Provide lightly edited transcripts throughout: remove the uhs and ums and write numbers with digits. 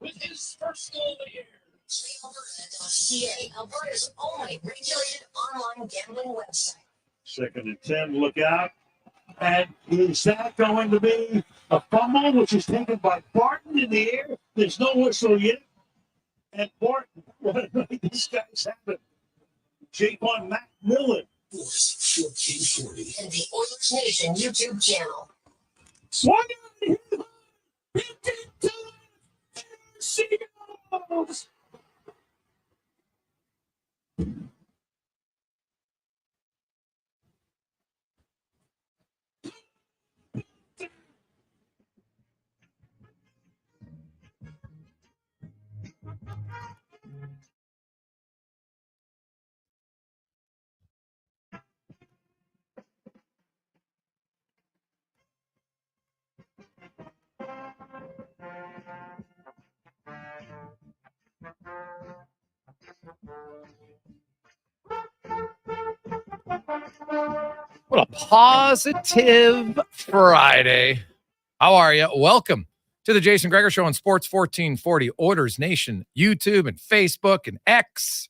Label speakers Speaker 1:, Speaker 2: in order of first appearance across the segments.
Speaker 1: With his first goal of the year. Alberta.ca, Alberta's only regulated online gambling website.
Speaker 2: 2nd and 10, look out. And is that going to be a fumble, which is taken by Barton in the air? There's no whistle yet. And Barton, what a night these guys have it. Javon McMillan.
Speaker 1: Force 1440. And the Oilers Nation YouTube channel.
Speaker 2: Swung out. Hit it. Seagulls.
Speaker 3: What a positive Friday. How are you? Welcome to the Jason Gregor Show on Sports 1440, Oilers Nation, YouTube and Facebook and X.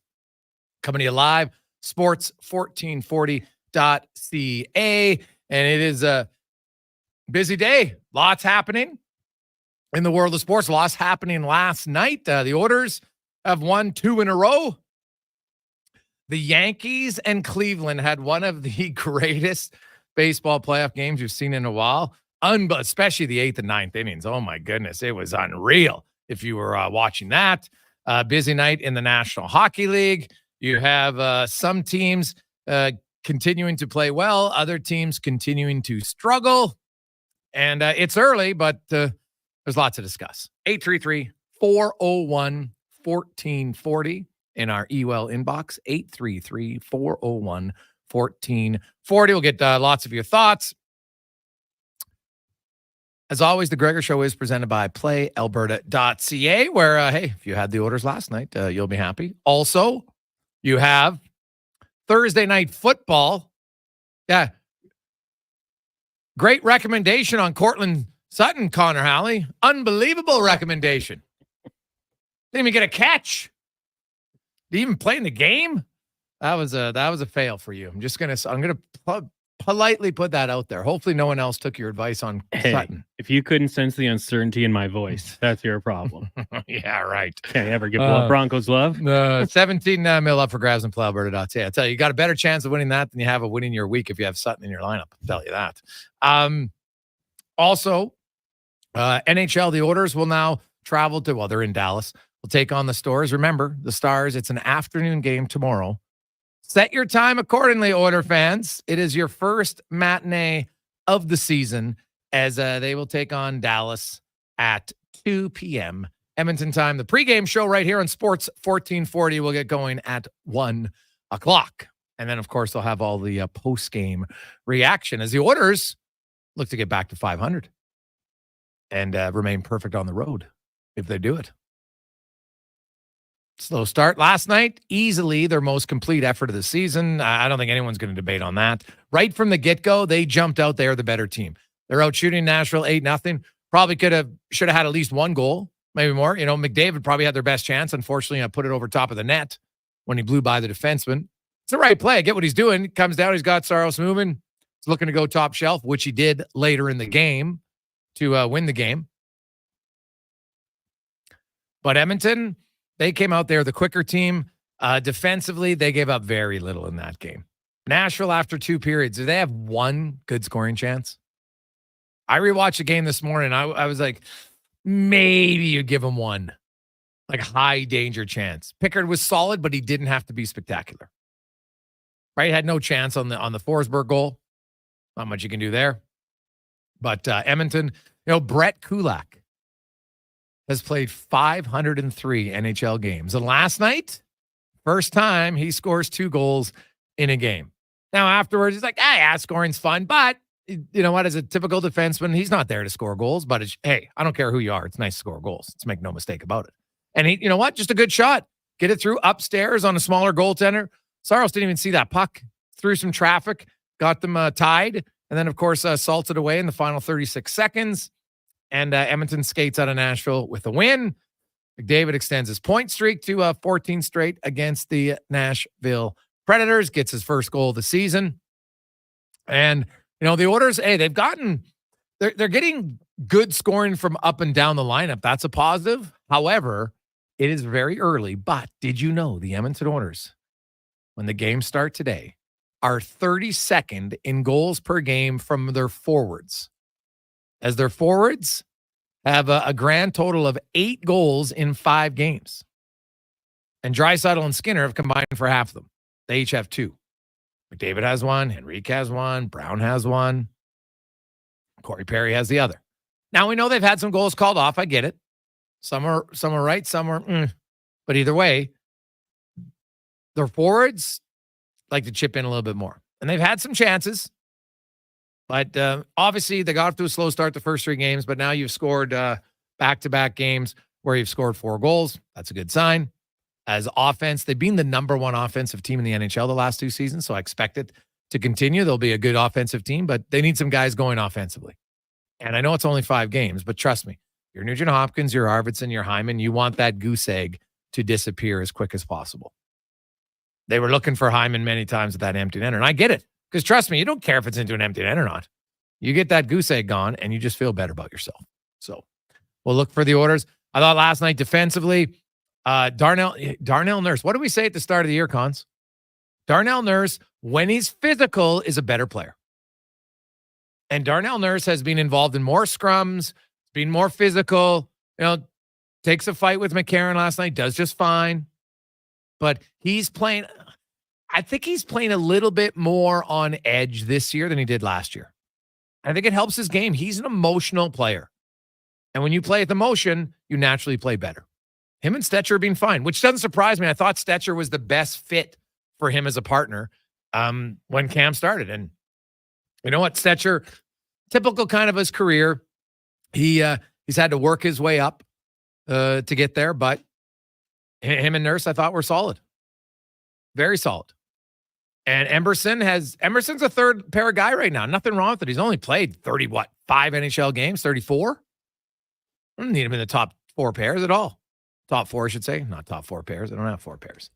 Speaker 3: Coming to you live, sports1440.ca. And it is a busy day. Lots happening in the world of sports. Lots happening last night. The Oilers have won 2 in a row. The Yankees and Cleveland had one of the greatest baseball playoff games you've seen in a while, especially the 8th and 9th innings. Oh, my goodness. It was unreal if you were watching that. Busy night in the National Hockey League. You have some teams continuing to play well, other teams continuing to struggle. And it's early, but there's lots to discuss. 833-401-1440. In our email inbox, 833-401-1440. We'll get lots of your thoughts. As always, the Gregor Show is presented by PlayAlberta.ca, where, hey, if you had the orders last night, you'll be happy. Also, you have Thursday night football. Yeah. Great recommendation on Cortland Sutton, Connor Halley. Unbelievable recommendation. Didn't even get a catch. Did he even play in the game? That was a fail for you. I'm gonna politely put that out there. Hopefully, no one else took your advice on Sutton.
Speaker 4: If you couldn't sense the uncertainty in my voice, that's your problem.
Speaker 3: Yeah, right.
Speaker 4: Can't ever give Broncos love.
Speaker 3: 17 mil up for grabs in PlayAlberta.ca. I tell you, you got a better chance of winning that than you have of winning your week if you have Sutton in your lineup. I'll tell you that. Also, NHL, the Oilers will now travel to. Well, they're in Dallas. We'll take on the Stars. Remember, the Stars, it's an afternoon game tomorrow. Set your time accordingly, Oiler fans. It is your first matinee of the season as they will take on Dallas at 2 p.m. Edmonton time. The pregame show right here on Sports 1440 will get going at 1 o'clock. And then, of course, they'll have all the postgame reaction as the Oilers look to get back to 500 and remain perfect on the road if they do it. Slow start last night, easily their most complete effort of the season. I don't think anyone's going to debate on that. Right from the get-go, they jumped out. They're the better team. They're out shooting Nashville 8-0. Probably should have had at least one goal, maybe more. You know, McDavid probably had their best chance. Unfortunately, I put it over top of the net when he blew by the defenseman. It's the right play. I get what he's doing. He comes down. He's got Saros moving. He's looking to go top shelf, which he did later in the game to win the game. But Edmonton, they came out there, the quicker team. Defensively, they gave up very little in that game. Nashville, after 2 periods, did they have one good scoring chance? I rewatched the game this morning. I was like, maybe you give them one. Like high danger chance. Pickard was solid, but he didn't have to be spectacular. Right? Had no chance on the Forsberg goal. Not much you can do there. But Edmonton, Brett Kulak has played 503 NHL games. And last night, first time he scores 2 goals in a game. Now, afterwards, he's like, scoring's fun. But, you know what, as a typical defenseman, he's not there to score goals. But, hey, I don't care who you are. It's nice to score goals. Let's make no mistake about it. And he, just a good shot. Get it through upstairs on a smaller goaltender. Saros didn't even see that puck. Through some traffic. got them tied, and then, of course, salted away in the final 36 seconds. And Edmonton skates out of Nashville with a win. McDavid extends his point streak to 14 straight against the Nashville Predators, gets his first goal of the season. And, the Oilers, they've gotten, they're getting good scoring from up and down the lineup. That's a positive. However, it is very early. But did you know the Edmonton Oilers, when the games start today, are 32nd in goals per game from their forwards? As their forwards have a grand total of 8 goals in 5 games. And Draisaitl and Skinner have combined for half of them. They each have 2. McDavid has 1. Henrique has 1. Brown has 1. Corey Perry has the other. Now, we know they've had some goals called off. I get it. Some are right, some are But either way, their forwards like to chip in a little bit more. And they've had some chances. But obviously, they got off to a slow start the first 3 games, but now you've scored back-to-back games where you've scored 4 goals. That's a good sign. As offense, they've been the number 1 offensive team in the NHL the last 2 seasons, so I expect it to continue. They'll be a good offensive team, but they need some guys going offensively. And I know it's only 5 games, but trust me, you're Nugent-Hopkins, you're Arvidsson, you're Hyman. You want that goose egg to disappear as quick as possible. They were looking for Hyman many times with that empty netter, and I get it. Because trust me, you don't care if it's into an empty net or not. You get that goose egg gone, and you just feel better about yourself. So we'll look for the orders. I thought last night defensively, Darnell Nurse. What did we say at the start of the year, Cons? Darnell Nurse, when he's physical, is a better player. And Darnell Nurse has been involved in more scrums, been more physical. Takes a fight with McCarron last night, does just fine. But he's playing... I think he's playing a little bit more on edge this year than he did last year. I think it helps his game. He's an emotional player. And when you play with emotion, you naturally play better. Him and Stetcher have been fine, which doesn't surprise me. I thought Stetcher was the best fit for him as a partner when Cam started. And you know what? Stetcher, typical kind of his career, he's had to work his way up to get there, but him and Nurse, I thought, were solid. Very solid. And Emerson's a third pair guy right now. Nothing wrong with it. He's only played 5 NHL games, 34. I don't need him in the top 4 pairs at all. Top 4, I should say. Not top 4 pairs. I don't have 4 pairs.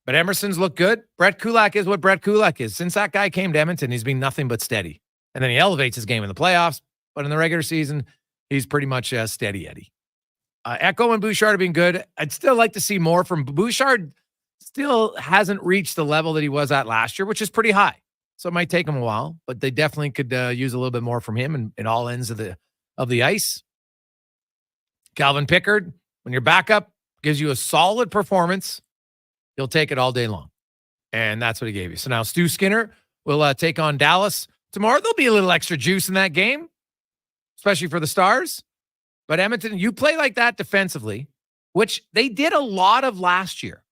Speaker 3: But Emerson's looked good. Brett Kulak is what Brett Kulak is. Since that guy came to Edmonton, he's been nothing but steady. And then he elevates his game in the playoffs. But in the regular season, he's pretty much steady Eddie. Echo and Bouchard have been good. I'd still like to see more from Bouchard. Still hasn't reached the level that he was at last year, which is pretty high. So it might take him a while, but they definitely could use a little bit more from him in all ends of the ice. Calvin Pickard, when your backup gives you a solid performance, he'll take it all day long. And that's what he gave you. So now Stu Skinner will take on Dallas tomorrow. There'll be a little extra juice in that game, especially for the Stars. But Edmonton, you play like that defensively, which they did a lot of last year.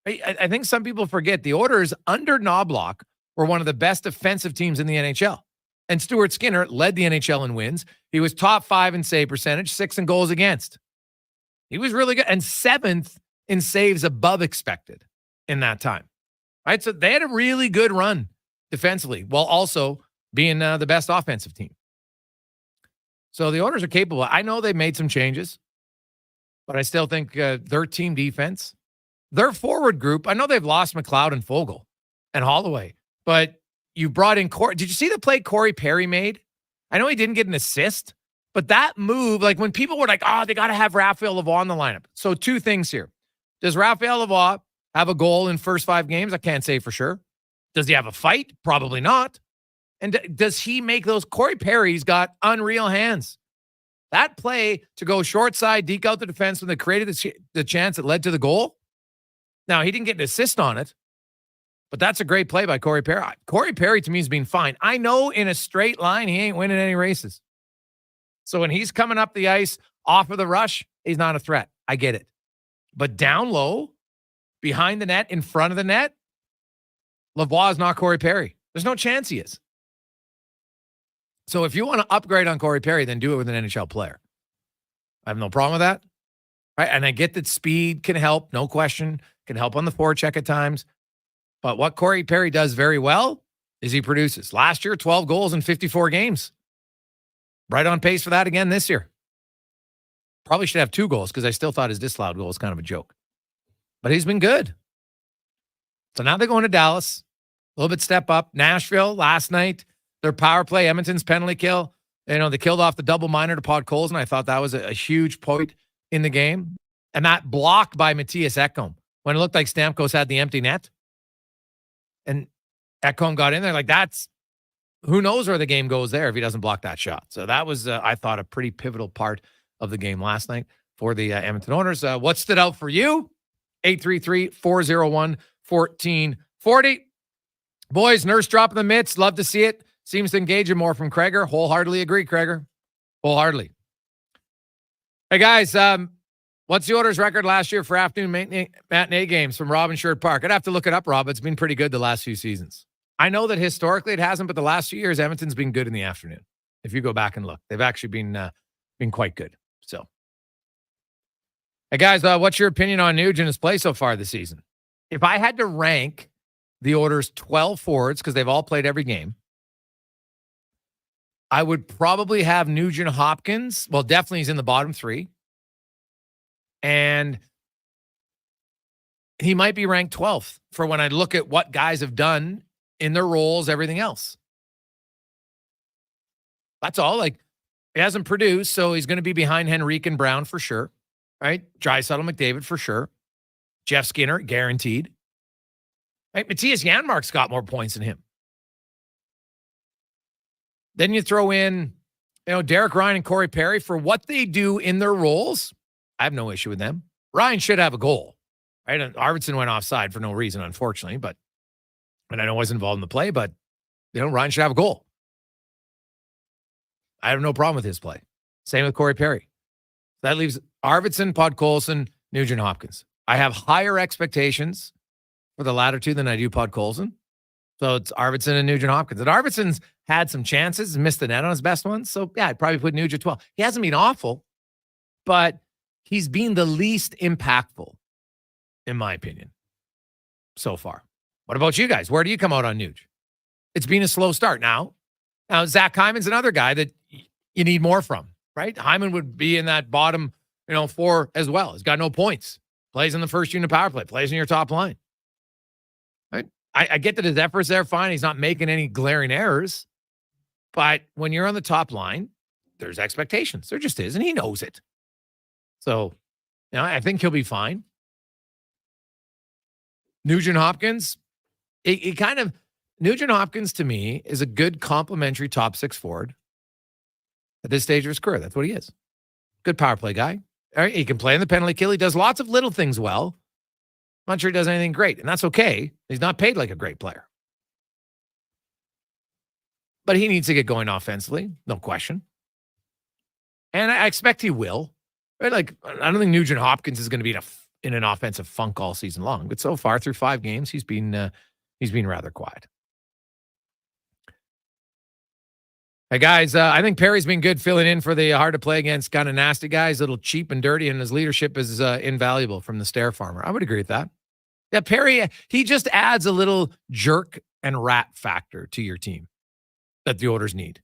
Speaker 3: I think some people forget the Oilers under Knobloch were one of the best defensive teams in the NHL. And Stuart Skinner led the NHL in wins. He was top 5 in save percentage, 6 in goals against. He was really good. And 7th in saves above expected in that time. Right? So they had a really good run defensively while also being the best offensive team. So the Oilers are capable. I know they made some changes, but I still think their team defense, their forward group, I know they've lost McLeod and Fogle and Holloway, but you brought in Corey. Did you see the play Corey Perry made? I know he didn't get an assist, but that move, like when people were like, they got to have Raphael Lavoie in the lineup. So 2 things here. Does Raphael Lavoie have a goal in first 5 games? I can't say for sure. Does he have a fight? Probably not. And does he make those? Corey Perry's got unreal hands. That play to go short side, deke out the defense when they created the chance that led to the goal. Now, he didn't get an assist on it, but that's a great play by Corey Perry. Corey Perry, to me, has been fine. I know in a straight line, he ain't winning any races. So when he's coming up the ice off of the rush, he's not a threat. I get it. But down low, behind the net, in front of the net, Lavoie is not Corey Perry. There's no chance he is. So if you want to upgrade on Corey Perry, then do it with an NHL player. I have no problem with that. Right? And I get that speed can help, no question. Can help on the forecheck at times. But what Corey Perry does very well is he produces. Last year, 12 goals in 54 games. Right on pace for that again this year. Probably should have 2 goals because I still thought his disallowed goal was kind of a joke. But he's been good. So now they're going to Dallas. A little bit step up. Nashville last night, their power play, Edmonton's penalty kill. They killed off the double minor to Podkolzin. I thought that was a huge point in the game. And that block by Matthias Ekholm when it looked like Stamkos had the empty net. And Ekholm got in there. Like, who knows where the game goes there if he doesn't block that shot. So that was, I thought, a pretty pivotal part of the game last night for the Edmonton Oilers. What stood out for you? 833-401-1440. Boys, nurse dropping the mitts. Love to see it. Seems to engage him more from Gregor. Wholeheartedly agree, Gregor. Wholeheartedly. Hey, guys, what's the Oilers' record last year for afternoon matinee games from Robin Sherwood Park? I'd have to look it up, Rob. It's been pretty good the last few seasons. I know that historically it hasn't, but the last few years, Edmonton's been good in the afternoon. If you go back and look, they've actually been quite good. So, hey, guys, what's your opinion on Nugent's play so far this season? If I had to rank the Oilers' 12 forwards, because they've all played every game, I would probably have Nugent Hopkins. Well, definitely he's in the bottom 3. And he might be ranked 12th for when I look at what guys have done in their roles, everything else. That's all. Like, he hasn't produced, so he's going to be behind Henrique and Brown for sure. Right? Draisaitl, McDavid for sure. Jeff Skinner, guaranteed. Right? Matthias Janmark's got more points than him. Then you throw in, Derek Ryan and Corey Perry for what they do in their roles. I have no issue with them. Ryan should have a goal, right? And Arvidsson went offside for no reason, unfortunately, and I know I was involved in the play, but Ryan should have a goal. I have no problem with his play. Same with Corey Perry. That leaves Arvidsson, Podkolzin, Nugent Hopkins. I have higher expectations for the latter two than I do Podkolzin. So it's Arvidsson and Nugent Hopkins. And Arvidsson's had some chances and missed the net on his best ones. So, yeah, I'd probably put Nugent 12. He hasn't been awful, but he's been the least impactful, in my opinion, so far. What about you guys? Where do you come out on Nuge? It's been a slow start. Now, Zach Hyman's another guy that you need more from, right? Hyman would be in that bottom, 4 as well. He's got no points. Plays in the first unit power play. Plays in your top line. Right? I get that his efforts there fine. He's not making any glaring errors. But when you're on the top line, there's expectations. There just is, and he knows it. So, I think he'll be fine. Nugent Hopkins, Nugent Hopkins to me is a good complementary top 6 forward at this stage of his career. That's what he is. Good power play guy. All right, he can play in the penalty kill. He does lots of little things well. I'm not sure he does anything great, and that's okay. He's not paid like a great player. But he needs to get going offensively, no question. And I expect he will. Right? Like, I don't think Nugent Hopkins is going to be in an offensive funk all season long, but so far through 5 games, he's been rather quiet. Hey, guys, I think Perry's been good filling in for the hard to play against kind of nasty guys, a little cheap and dirty, and his leadership is invaluable from the Stair Farmer. I would agree with that. Yeah, Perry, he just adds a little jerk and rat factor to your team that the Oilers need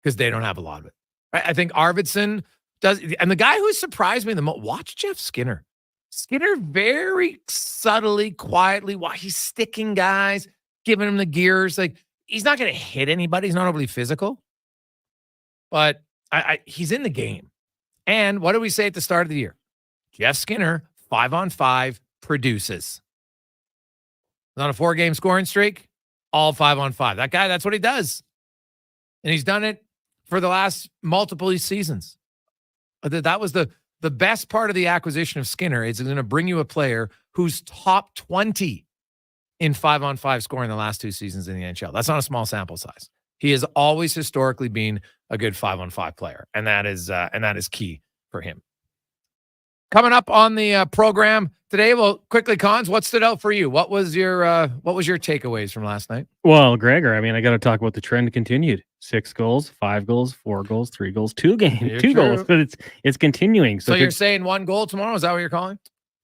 Speaker 3: because they don't have a lot of it. I think Arvidsson does, and the guy who surprised me the most, watch Jeff Skinner. Skinner very subtly, quietly, while he's sticking guys, giving them the gears. Like, he's not going to hit anybody. He's not overly physical. But he's in the game. And what did we say at the start of the year? Jeff Skinner, 5-on-5, produces. On a 4-game scoring streak, all 5-on-5. That guy, that's what he does. And he's done it for the last multiple seasons. That was the best part of the acquisition of Skinner. Is going to bring you a player who's top 20 in 5-on-5 scoring the last 2 seasons in the NHL. That's not a small sample size. He has always historically been a good 5-on-5 player, and that is key for him. Coming up on the program today, well, quickly, Cons, what stood out for you? What was your takeaways from last night?
Speaker 4: Well, Gregor, I got to talk about the trend continued. 6 goals, 5 goals, 4 goals, 3 goals, 2 games, 2 goals, but it's continuing.
Speaker 3: So you're saying 1 goal tomorrow? Is that what you're calling?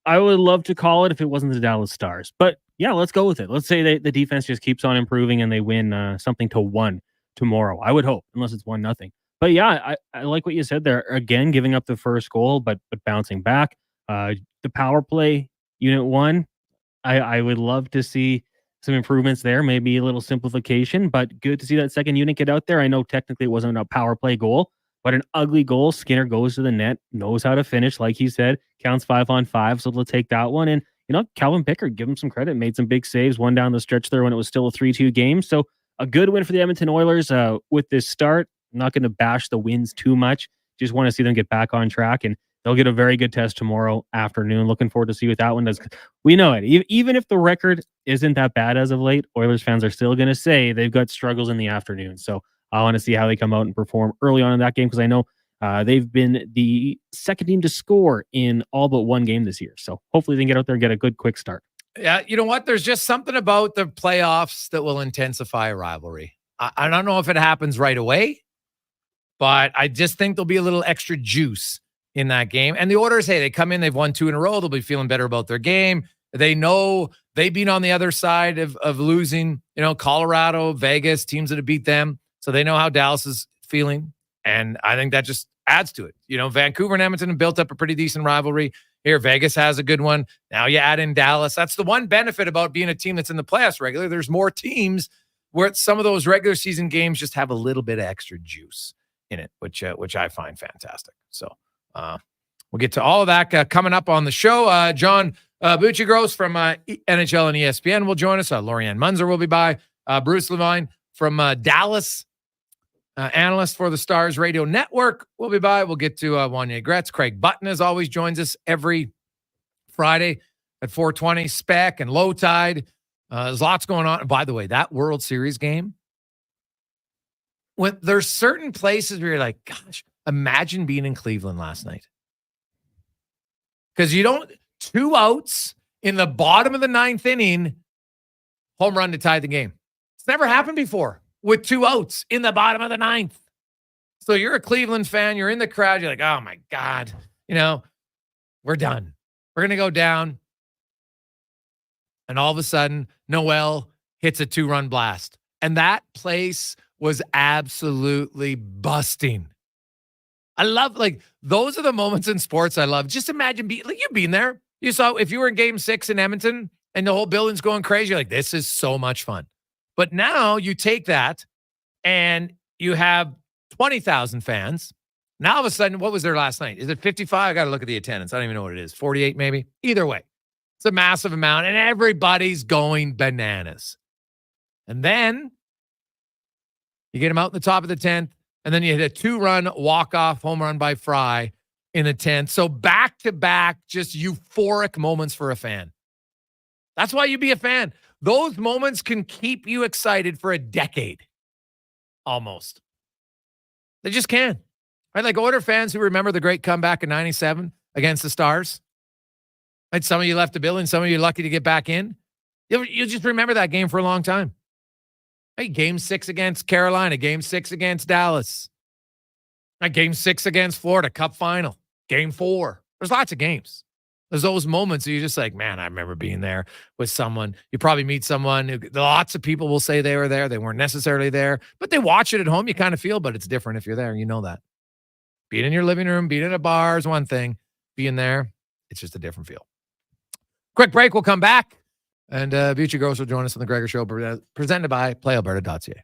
Speaker 4: I would love to call it if it wasn't the Dallas Stars. But yeah, let's go with it. Let's say the defense just keeps on improving and they win something to 1 tomorrow. I would hope, unless it's 1-0. But yeah, I like what you said there. Again, giving up the first goal, but bouncing back. The power play, unit 1, I would love to see some improvements there, maybe a little simplification, but good to see that second unit get out there. I know technically it wasn't a power play goal, but an ugly goal. Skinner goes to the net, knows how to finish, like he said, counts 5-on-5, so they'll take that one. And, Calvin Pickard, give him some credit, made some big saves, one down the stretch there when it was still a 3-2 game. So a good win for the Edmonton Oilers with this start. I'm not going to bash the wins too much. Just want to see them get back on track, and they'll get a very good test tomorrow afternoon. Looking forward to see what that one does. We know it. Even if the record isn't that bad as of late, Oilers fans are still going to say they've got struggles in the afternoon. So I want to see how they come out and perform early on in that game, because I know they've been the second team to score in all but one game this year. So hopefully they can get out there and get a good quick start.
Speaker 3: Yeah, you know what? There's just something about the playoffs that will intensify a rivalry. I don't know if it happens right away, but I just think there'll be a little extra juice in that game. And the Oilers, hey, they come in, they've won 2 in a row. They'll be feeling better about their game. They know they've been on the other side of losing, Colorado, Vegas, teams that have beat them. So they know how Dallas is feeling. And I think that just adds to it. Vancouver and Edmonton have built up a pretty decent rivalry. Here, Vegas has a good one. Now you add in Dallas. That's the one benefit about being a team that's in the playoffs regularly. There's more teams where some of those regular season games just have a little bit of extra juice in it, which I find fantastic. So we'll get to all of that coming up on the show. John Buccigross from NHL and ESPN will join us. Lori-Ann Muenzer will be by. Bruce Levine from Dallas, analyst for the Stars Radio Network, will be by. We'll get to Wanye Gretz. Craig Button, as always, joins us every Friday at 4:20. Spec and Low Tide. There's lots going on. By the way, that World Series game, when there's certain places where you're like, gosh, imagine being in Cleveland last night. Because 2 outs in the bottom of the 9th inning, home run to tie the game. It's never happened before with 2 outs in the bottom of the 9th. So you're a Cleveland fan, you're in the crowd, you're like, oh my God, we're done. We're going to go down. And all of a sudden, Noel hits a 2-run blast. And that place was absolutely busting. I love, those are the moments in sports I love. Just imagine you've been there. You saw, if you were in game 6 in Edmonton and the whole building's going crazy, you're like, this is so much fun. But now you take that and you have 20,000 fans. Now all of a sudden, what was there last night? Is it 55? I got to look at the attendance. I don't even know what it is. 48 maybe? Either way. It's a massive amount and everybody's going bananas. And then you get them out in the top of the 10th, and then you hit a 2-run walk-off home run by Fry in the 10th. So back-to-back, just euphoric moments for a fan. That's why you be a fan. Those moments can keep you excited for a decade, almost. They just can. Right? Like Oilers fans who remember the great comeback in 97 against the Stars. Right? Some of you left the building. Some of you lucky to get back in. You'll just remember that game for a long time. Hey, game 6 against Carolina, game 6 against Dallas, game 6 against Florida, Cup final, game 4. There's lots of games. There's those moments where you're just like, man, I remember being there with someone. You probably meet someone. Lots of people will say they were there. They weren't necessarily there, but they watch it at home. You kind of feel, but it's different if you're there. You know that. Being in your living room, being in a bar is one thing. Being there, it's just a different feel. Quick break. We'll come back. And Buccigross will join us on the Gregor Show, presented by PlayAlberta.ca.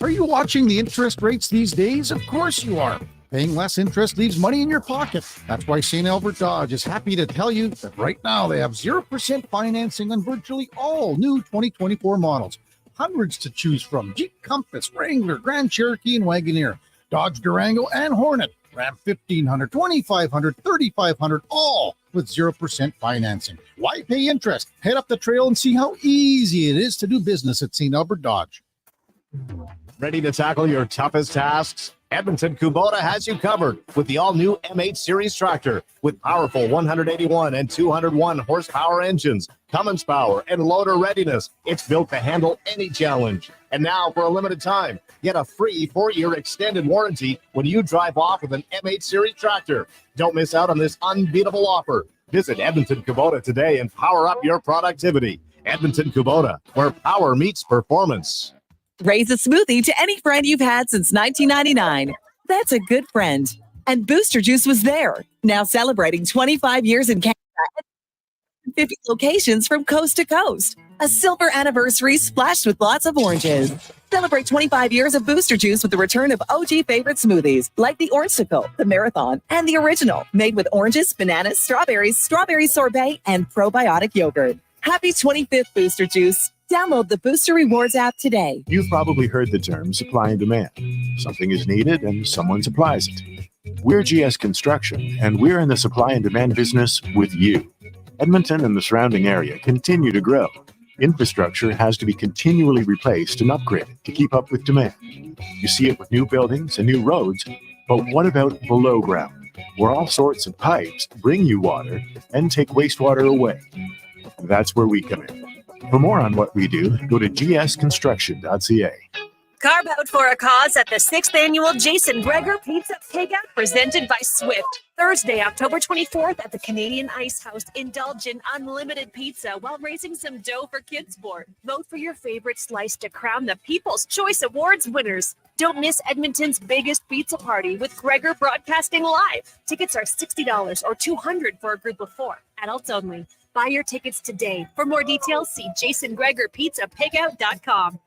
Speaker 5: Are you watching the interest rates these days? Of course you are. Paying less interest leaves money in your pocket. That's why St. Albert Dodge is happy to tell you that right now they have 0% financing on virtually all new 2024 models. Hundreds to choose from: Jeep Compass, Wrangler, Grand Cherokee, and Wagoneer, Dodge Durango, and Hornet, Ram 1500, 2500, 3500, all with 0% financing. Why pay interest? Head up the trail and see how easy it is to do business at St. Albert Dodge.
Speaker 6: Ready to tackle your toughest tasks? Edmonton Kubota has you covered with the all-new M8 Series tractor with powerful 181 and 201 horsepower engines, Cummins power, and loader readiness. It's built to handle any challenge. And now, for a limited time, get a free 4-year extended warranty when you drive off with an M8 Series tractor. Don't miss out on this unbeatable offer. Visit Edmonton Kubota today and power up your productivity. Edmonton Kubota, where power meets performance.
Speaker 7: Raise a smoothie to any friend you've had since 1999. That's a good friend. And Booster Juice was there. Now celebrating 25 years in Canada. 50 locations from coast to coast. A silver anniversary splashed with lots of oranges. Celebrate 25 years of Booster Juice with the return of OG favorite smoothies like the Orangesicle, the Marathon, and the Original, made with oranges, bananas, strawberry sorbet, and probiotic yogurt. Happy 25th Booster Juice. Download the Booster Rewards app today.
Speaker 8: You've probably heard the term supply and demand. Something is needed and someone supplies it. We're GS Construction, and we're in the supply and demand business with you. Edmonton and the surrounding area continue to grow. Infrastructure has to be continually replaced and upgraded to keep up with demand. You see it with new buildings and new roads, but what about below ground, where all sorts of pipes bring you water and take wastewater away? That's where we come in. For more on what we do, go to gsconstruction.ca.
Speaker 9: Carve out for a cause at the 6th annual Jason Gregor Pizza Takeout presented by Swift. Thursday, October 24th at the Canadian Ice House. Indulge in unlimited pizza while raising some dough for Kids Sport. Vote for your favorite slice to crown the People's Choice Awards winners. Don't miss Edmonton's biggest pizza party with Gregor broadcasting live. Tickets are $60 or $200 for a group of 4. Adults only. Buy your tickets today. For more details, see jasongregorpizzapigout.com.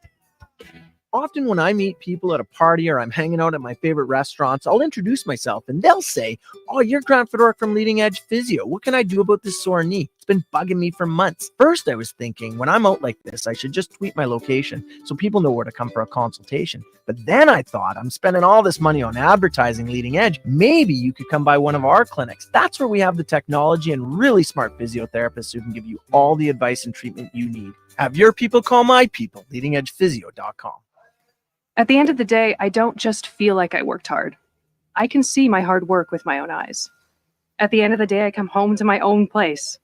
Speaker 10: Often when I meet people at a party or I'm hanging out at my favorite restaurants, I'll introduce myself and they'll say, "Oh, you're Grant Fedoruk from Leading Edge Physio. What can I do about this sore knee? It's been bugging me for months." First, I was thinking, when I'm out like this, I should just tweet my location so people know where to come for a consultation. But then I thought, I'm spending all this money on advertising Leading Edge. Maybe you could come by one of our clinics. That's where we have the technology and really smart physiotherapists who can give you all the advice and treatment you need. Have your people call my people, leadingedgephysio.com.
Speaker 11: At the end of the day, I don't just feel like I worked hard. I can see my hard work with my own eyes. At the end of the day, I come home to my own place.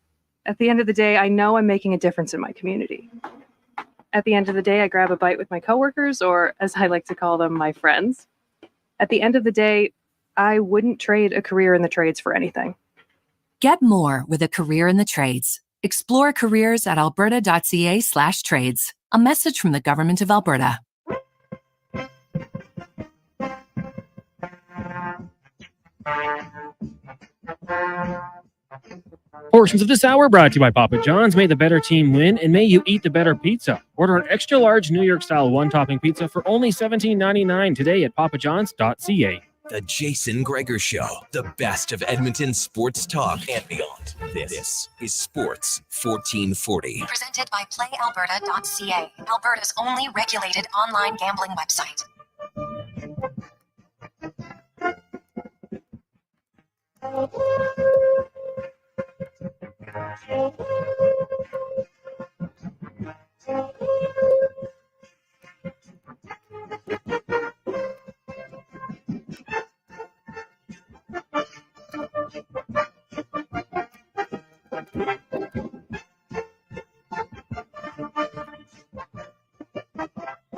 Speaker 11: At the end of the day, I know I'm making a difference in my community. At the end of the day, I grab a bite with my coworkers, or as I like to call them, my friends. At the end of the day, I wouldn't trade a career in the trades for anything.
Speaker 12: Get more with a career in the trades. Explore careers at alberta.ca/trades. A message from the Government of Alberta.
Speaker 4: Portions of this hour brought to you by Papa John's. May the better team win, and may you eat the better pizza. Order an extra large New York style one-topping pizza for only $17.99 today at papajohns.ca.
Speaker 13: The Jason Gregor Show, the best of Edmonton sports talk and beyond. This is Sports 1440.
Speaker 1: Presented by PlayAlberta.ca, Alberta's only regulated online gambling website.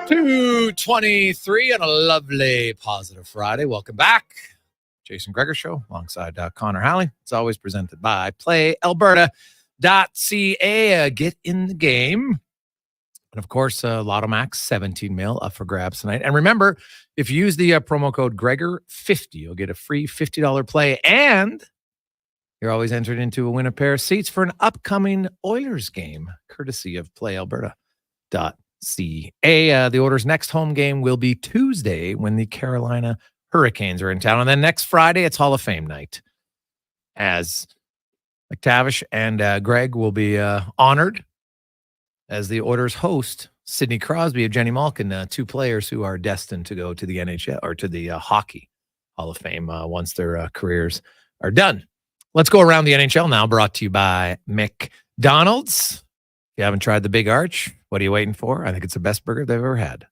Speaker 3: $2:23 on a lovely positive Friday. Welcome back. Jason Gregor Show alongside Connor Halley. It's always presented by PlayAlberta.ca. Get in the game. And of course, Lotto Max 17 mil up for grabs tonight. And remember, if you use the promo code Gregor50, you'll get a free $50 play. And you're always entered into a win a pair of seats for an upcoming Oilers game, courtesy of PlayAlberta.ca. The Oilers' next home game will be Tuesday when the Carolina Hurricanes are in town. And then next Friday, it's Hall of Fame night, as McTavish and Greg will be honored as the Oilers host Sidney Crosby and Jenny Malkin, two players who are destined to go to the NHL or to the Hockey Hall of Fame once their careers are done. Let's go around the NHL now, brought to you by McDonald's. If you haven't tried the Big Arch, what are you waiting for? I think it's the best burger they've ever had.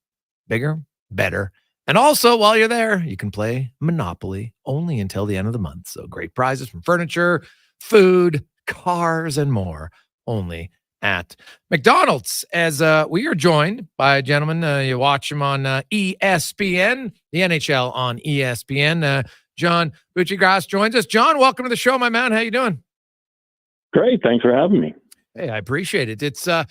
Speaker 3: Bigger, better. And also, while you're there, you can play Monopoly only until the end of the month. So great prizes from furniture, food, cars, and more, only at McDonald's. As we are joined by a gentleman, you watch him on ESPN, the NHL on ESPN. John Buccigross joins us. John, welcome to the show, my man. How you doing?
Speaker 14: Great. Thanks for having me.
Speaker 3: Hey, I appreciate it. It's an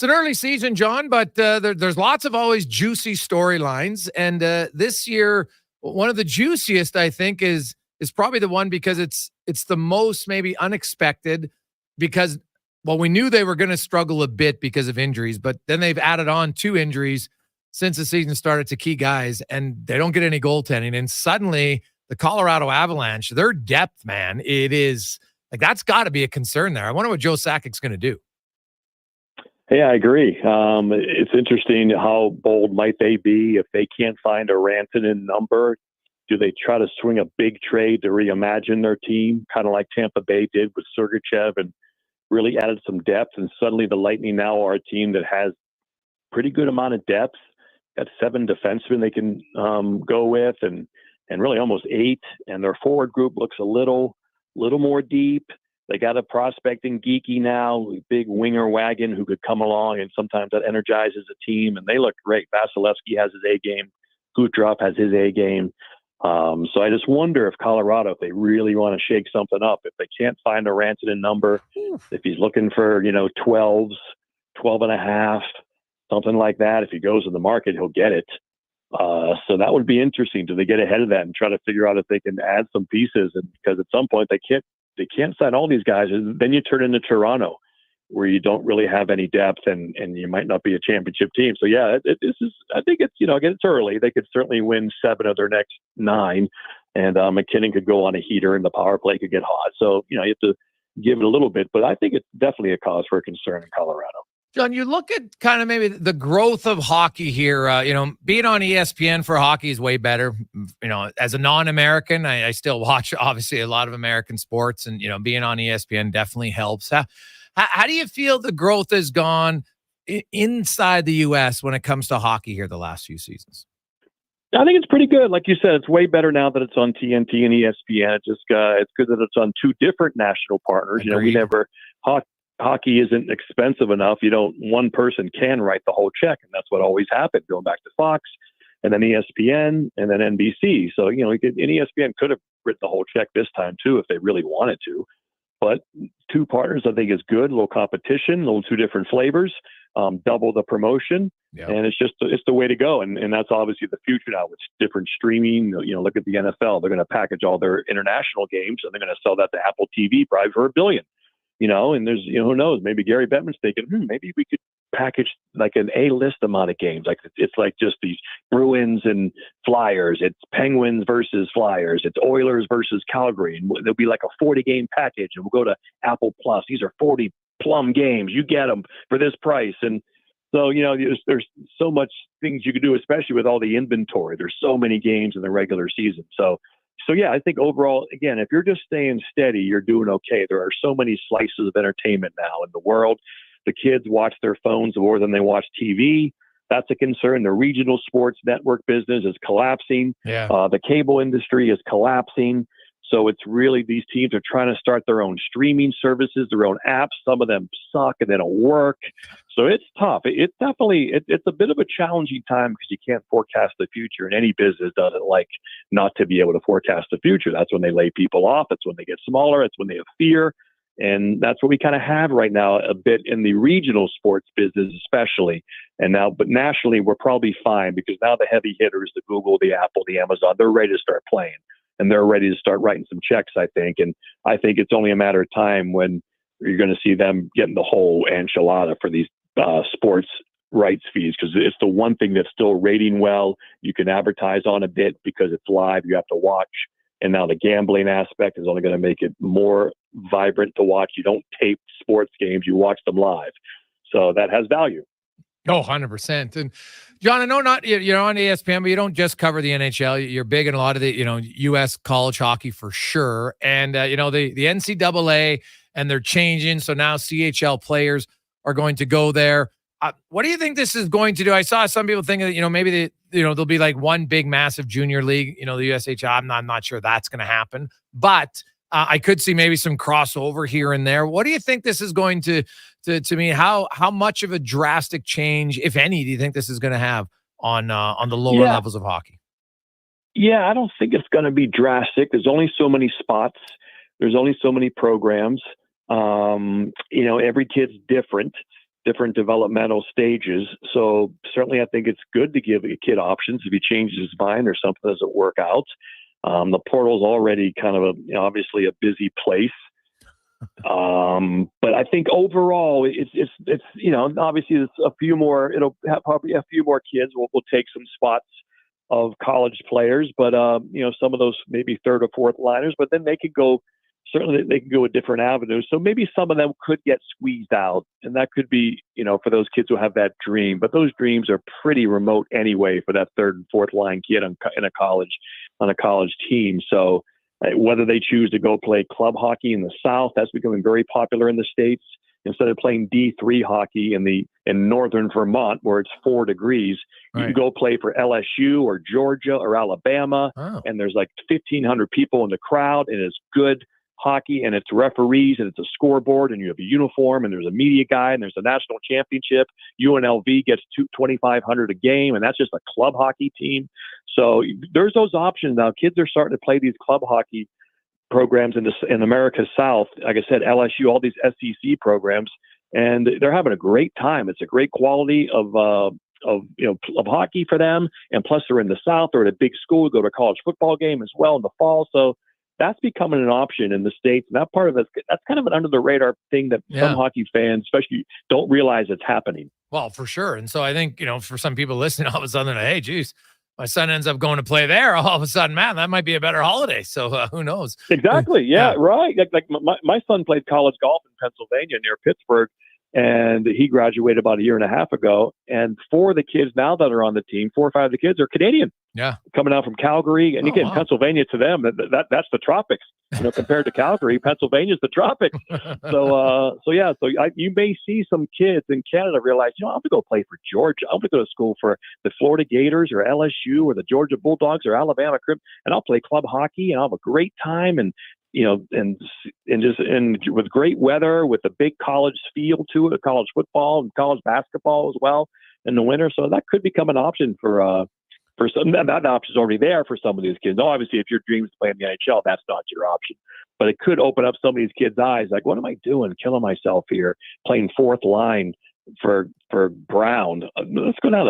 Speaker 3: early season, John, but there's lots of always juicy storylines. And this year, one of the juiciest, I think, is probably the one because it's the most maybe unexpected because, well, we knew they were going to struggle a bit because of injuries, but then they've added on 2 injuries since the season started to key guys, and they don't get any goaltending. And suddenly the Colorado Avalanche, their depth, man, it is like that's got to be a concern there. I wonder what Joe Sakic's going to do.
Speaker 14: Hey, I agree. It's interesting how bold might they be if they can't find a Rantanen number. Do they try to swing a big trade to reimagine their team, kind of like Tampa Bay did with Sergachev and really added some depth? And suddenly the Lightning now are a team that has pretty good amount of depth. Got 7 defensemen they can go with, and really almost 8. And their forward group looks a little more deep. They got a prospecting geeky now, big winger wagon who could come along, and sometimes that energizes a team. And they look great. Vasilevsky has his A game. Kucherov has his A game. So I just wonder if Colorado, if they really want to shake something up, if they can't find a Rantanen number, if he's looking for 12s, 12 and a half, something like that. If he goes in the market, he'll get it. So that would be interesting. Do they get ahead of that and try to figure out if they can add some pieces? And because at some point they can't sign all these guys, and then you turn into Toronto, where you don't really have any depth, and you might not be a championship team. So yeah, this is. I think it's again it's early. They could certainly win 7 of their next 9, and McKinnon could go on a heater, and the power play could get hot. So you have to give it a little bit, but I think it's definitely a cause for concern in Colorado.
Speaker 3: John, you look at kind of maybe the growth of hockey here. Being on ESPN for hockey is way better. As a non-American, I still watch obviously a lot of American sports, and being on ESPN definitely helps. How do you feel the growth has gone inside the U.S. when it comes to hockey here the last few seasons?
Speaker 14: I think it's pretty good. Like you said, it's way better now that it's on TNT and ESPN. It's good that it's on 2 different national partners.
Speaker 3: Agreed.
Speaker 14: Hockey isn't expensive enough. One person can write the whole check, and that's what always happened, going back to Fox and then ESPN and then NBC. So, ESPN could have written the whole check this time too, if they really wanted to, but 2 partners, I think is good. A little competition, a little 2 different flavors, double the promotion. Yep. And it's the way to go. And that's obviously the future now with different streaming. Look at the NFL. They're going to package all their international games, and they're going to sell that to Apple TV probably for $1 billion. And there's, who knows, maybe Gary Bettman's thinking, maybe we could package like an A-list amount of games. Like it's like just these Bruins and Flyers. It's Penguins versus Flyers. It's Oilers versus Calgary. And there'll be like a 40-game package, and we'll go to Apple Plus. These are 40 plum games. You get them for this price. And so, there's so much things you could do, especially with all the inventory. There's so many games in the regular season. So yeah, I think overall, again, if you're just staying steady, you're doing okay. There are so many slices of entertainment now in the world. The kids watch their phones more than they watch TV. That's a concern. The regional sports network business is collapsing.
Speaker 3: Yeah.
Speaker 14: The cable industry is collapsing. So it's really, these teams are trying to start their own streaming services, their own apps. Some of them suck and they don't work. So it's tough. It's definitely a bit of a challenging time because you can't forecast the future, and any business doesn't like not to be able to forecast the future. That's when they lay people off. It's when they get smaller. It's when they have fear. And that's what we kind of have right now a bit in the regional sports business, especially. But nationally, we're probably fine because now the heavy hitters, the Google, the Apple, the Amazon, they're ready to start playing, and they're ready to start writing some checks, I think. And I think it's only a matter of time when you're going to see them getting the whole enchilada for these sports rights fees, because it's the one thing that's still rating well. You can advertise on a bit because it's live. You have to watch. And now the gambling aspect is only going to make it more vibrant to watch. You don't tape sports games. You watch them live. So that has value.
Speaker 3: Oh, 100%. And John, I know you're on ESPN, but you don't just cover the NHL. You're big in a lot of the, U.S. college hockey for sure. And, the NCAA, and they're changing. So now CHL players are going to go there. What do you think this is going to do? I saw some people thinking that, maybe there'll be like one big massive junior league, the USHL. I'm not sure that's going to happen, but I could see maybe some crossover here and there. What do you think this is going to me? How much of a drastic change, if any, do you think this is going to have on the lower levels of hockey?
Speaker 14: Yeah, I don't think it's going to be drastic. There's only so many spots. There's only so many programs. Every kid's different developmental stages. So certainly I think it's good to give a kid options if he changes his mind or something doesn't work out. The portal's already kind of obviously a busy place. But I think overall it's obviously there's a few more, probably a few more kids will take some spots of college players, but some of those maybe third or fourth liners, but then they could go a different avenue. So maybe some of them could get squeezed out, and that could be, for those kids who have that dream, but those dreams are pretty remote anyway for that third and fourth line kid on a college team. So whether they choose to go play club hockey in the South, that's becoming very popular in the States. Instead of playing D3 hockey in northern Vermont where it's 4 degrees, you can go play for LSU or Georgia or Alabama, and there's like 1,500 people in the crowd, and it's good hockey, and it's referees, and it's a scoreboard, and you have a uniform, and there's a media guy, and there's a national championship. UNLV gets $2,500 a game, and that's just a club hockey team. So there's those options now. Kids are starting to play these club hockey programs in America's South. Like I said, LSU, all these SEC programs, and they're having a great time. It's a great quality of hockey for them, and plus they're in the South. They're at a big school, go to a college football game as well in the fall. So that's becoming an option in the States. And that part of it, that's kind of an under the radar thing that some hockey fans, especially, don't realize it's happening.
Speaker 3: Well, for sure. And so I think, for some people listening, all of a sudden, hey, geez, my son ends up going to play there. All of a sudden, man, that might be a better holiday. So who knows?
Speaker 14: Exactly. Yeah. Right. Like my son played college golf in Pennsylvania near Pittsburgh, and he graduated about a year and a half ago. And 4 of the kids now that are on the team, 4 or 5 of the kids are Canadian.
Speaker 3: Yeah.
Speaker 14: Coming out from Calgary. And again, Pennsylvania to them, that's the tropics. Compared to Calgary, Pennsylvania's the tropics. So you may see some kids in Canada realize, I'm going to go play for Georgia. I'm going to go to school for the Florida Gators or LSU or the Georgia Bulldogs or Alabama Crimson, and I'll play club hockey and I'll have a great time. And with great weather, with a big college feel to it, college football and college basketball as well in the winter. So that could become an option for some. That option is already there for some of these kids. Obviously, if your dream is to play in the NHL, that's not your option. But it could open up some of these kids' eyes. Like, what am I doing? Killing myself here, playing fourth line for Brown. Let's go down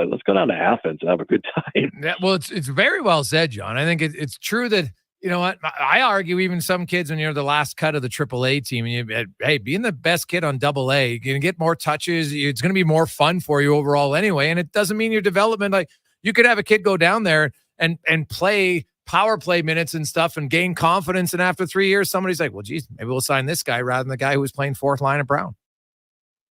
Speaker 14: to Athens and have a good time.
Speaker 3: Yeah, well, it's very well said, John. I think it's true that. You know what? I argue even some kids when you're the last cut of the AAA team, and being the best kid on AA, you're going to get more touches. It's going to be more fun for you overall anyway. And it doesn't mean your development. Like, you could have a kid go down there and play power play minutes and stuff and gain confidence. And after 3 years, somebody's like, well, geez, maybe we'll sign this guy rather than the guy who was playing fourth line at Brown.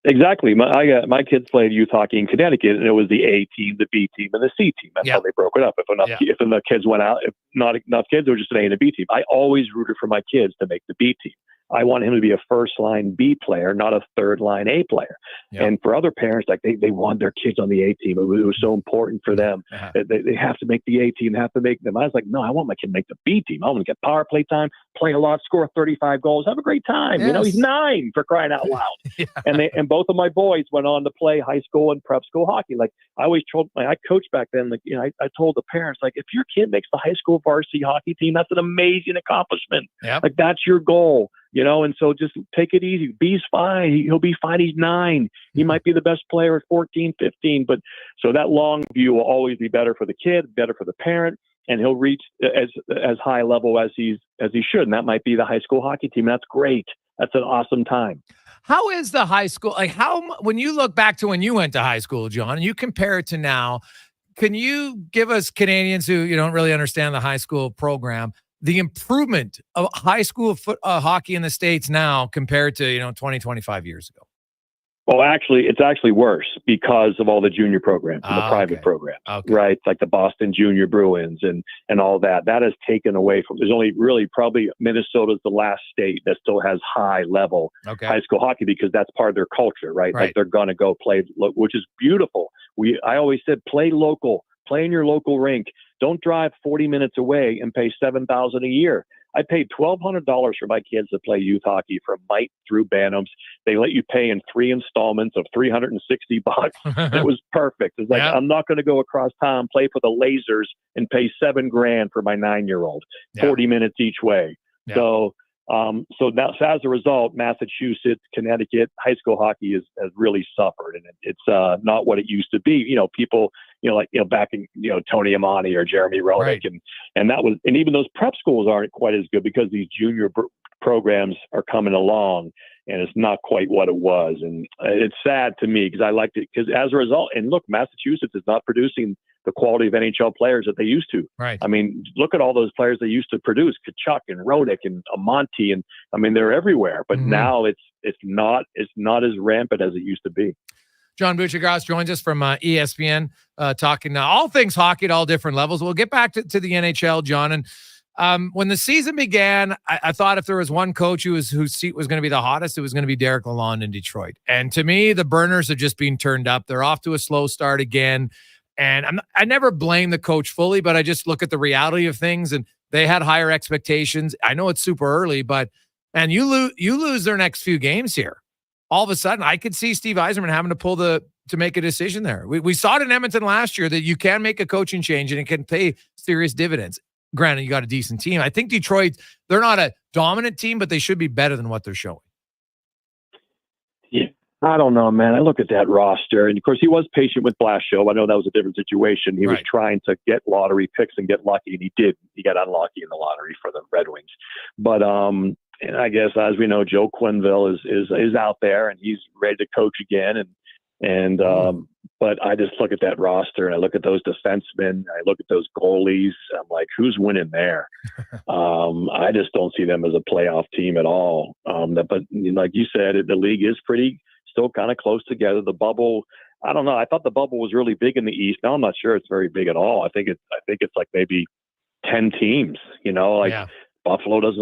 Speaker 14: Exactly. My kids played youth hockey in Connecticut, and it was the A team, the B team, and the C team. That's how they broke it up. If enough kids went out, if not enough kids, it was just an A and a B team. I always rooted for my kids to make the B team. I want him to be a first line B player, not a third line A player. Yep. And for other parents, like they want their kids on the A team. It was so important for them. They have to make the A team, have to make them. I was like, no, I want my kid to make the B team. I want to get power play time, play a lot, score 35 goals, have a great time. Yes. He's 9 for crying out loud. And both of my boys went on to play high school and prep school hockey. Like I always told I coached back then, I told the parents, like, if your kid makes the high school varsity hockey team, that's an amazing accomplishment. Yep. Like that's your goal. And so just take it easy. B's fine. He'll be fine. He's 9. He might be the best player at 14, 15. But so that long view will always be better for the kid, better for the parent, and he'll reach as high level as he should. And that might be the high school hockey team. That's great. That's an awesome time.
Speaker 3: How is the high school? Like when you look back to when you went to high school, John, and you compare it to now, can you give us Canadians who don't really understand the high school program the improvement of high school hockey in the States now compared to, 20, 25 years ago?
Speaker 14: Well, actually, it's actually worse because of all the junior programs and the private programs, right? Like the Boston Junior Bruins and all that. That has taken away from, there's only really probably Minnesota's the last state that still has high level high school hockey because that's part of their culture, right? Like they're going to go play, which is beautiful. I always said, play local, play in your local rink. Don't drive 40 minutes away and pay $7,000 a year. I paid $1,200 for my kids to play youth hockey from Mite through Bantams. They let you pay in 3 installments of $360. It was perfect. It's like, I'm not going to go across town, play for the Lasers and pay $7,000 for my 9-year-old, 40 minutes each way. So So as a result, Massachusetts, Connecticut, high school hockey has really suffered, and it's not what it used to be. People, back in, Tony Amani or Jeremy Roenick,
Speaker 3: Right.
Speaker 14: and that was, and even those prep schools aren't quite as good because these junior programs are coming along, and it's not quite what it was. And it's sad to me because I liked it, because as a result, and look, Massachusetts is not producing the quality of NHL players that they used to.
Speaker 3: Right.
Speaker 14: I mean, look at all those players they used to produce, Kachuk and Rodick and Amonte, and I mean, they're everywhere. But now it's not as rampant as it used to be.
Speaker 3: John Buccigross joins us from ESPN, talking all things hockey at all different levels. We'll get back to the NHL, John. And when the season began, I thought if there was one coach whose seat was going to be the hottest, it was going to be Derek Lalonde in Detroit. And to me, the burners have just been turned up. They're off to a slow start again. And I never blame the coach fully, but I just look at the reality of things, and they had higher expectations. I know it's super early, but you lose their next few games here. All of a sudden, I could see Steve Yzerman having to make a decision there. We saw it in Edmonton last year that you can make a coaching change and it can pay serious dividends. Granted, you got a decent team. I think Detroit, they're not a dominant team, but they should be better than what they're showing.
Speaker 14: Yeah, I don't know, man. I look at that roster, and of course, he was patient with Blashill. I know that was a different situation. He was trying to get lottery picks and get lucky, and he did. He got unlucky in the lottery for the Red Wings. But and I guess, as we know, Joe Quenneville is out there, and he's ready to coach again. But I just look at that roster, and I look at those defensemen, I look at those goalies. I'm like, who's winning there? I just don't see them as a playoff team at all. But like you said, the league is still kind of close together. The bubble, I don't know. I thought the bubble was really big in the East. Now I'm not sure it's very big at all. I think it's like maybe 10 teams. Buffalo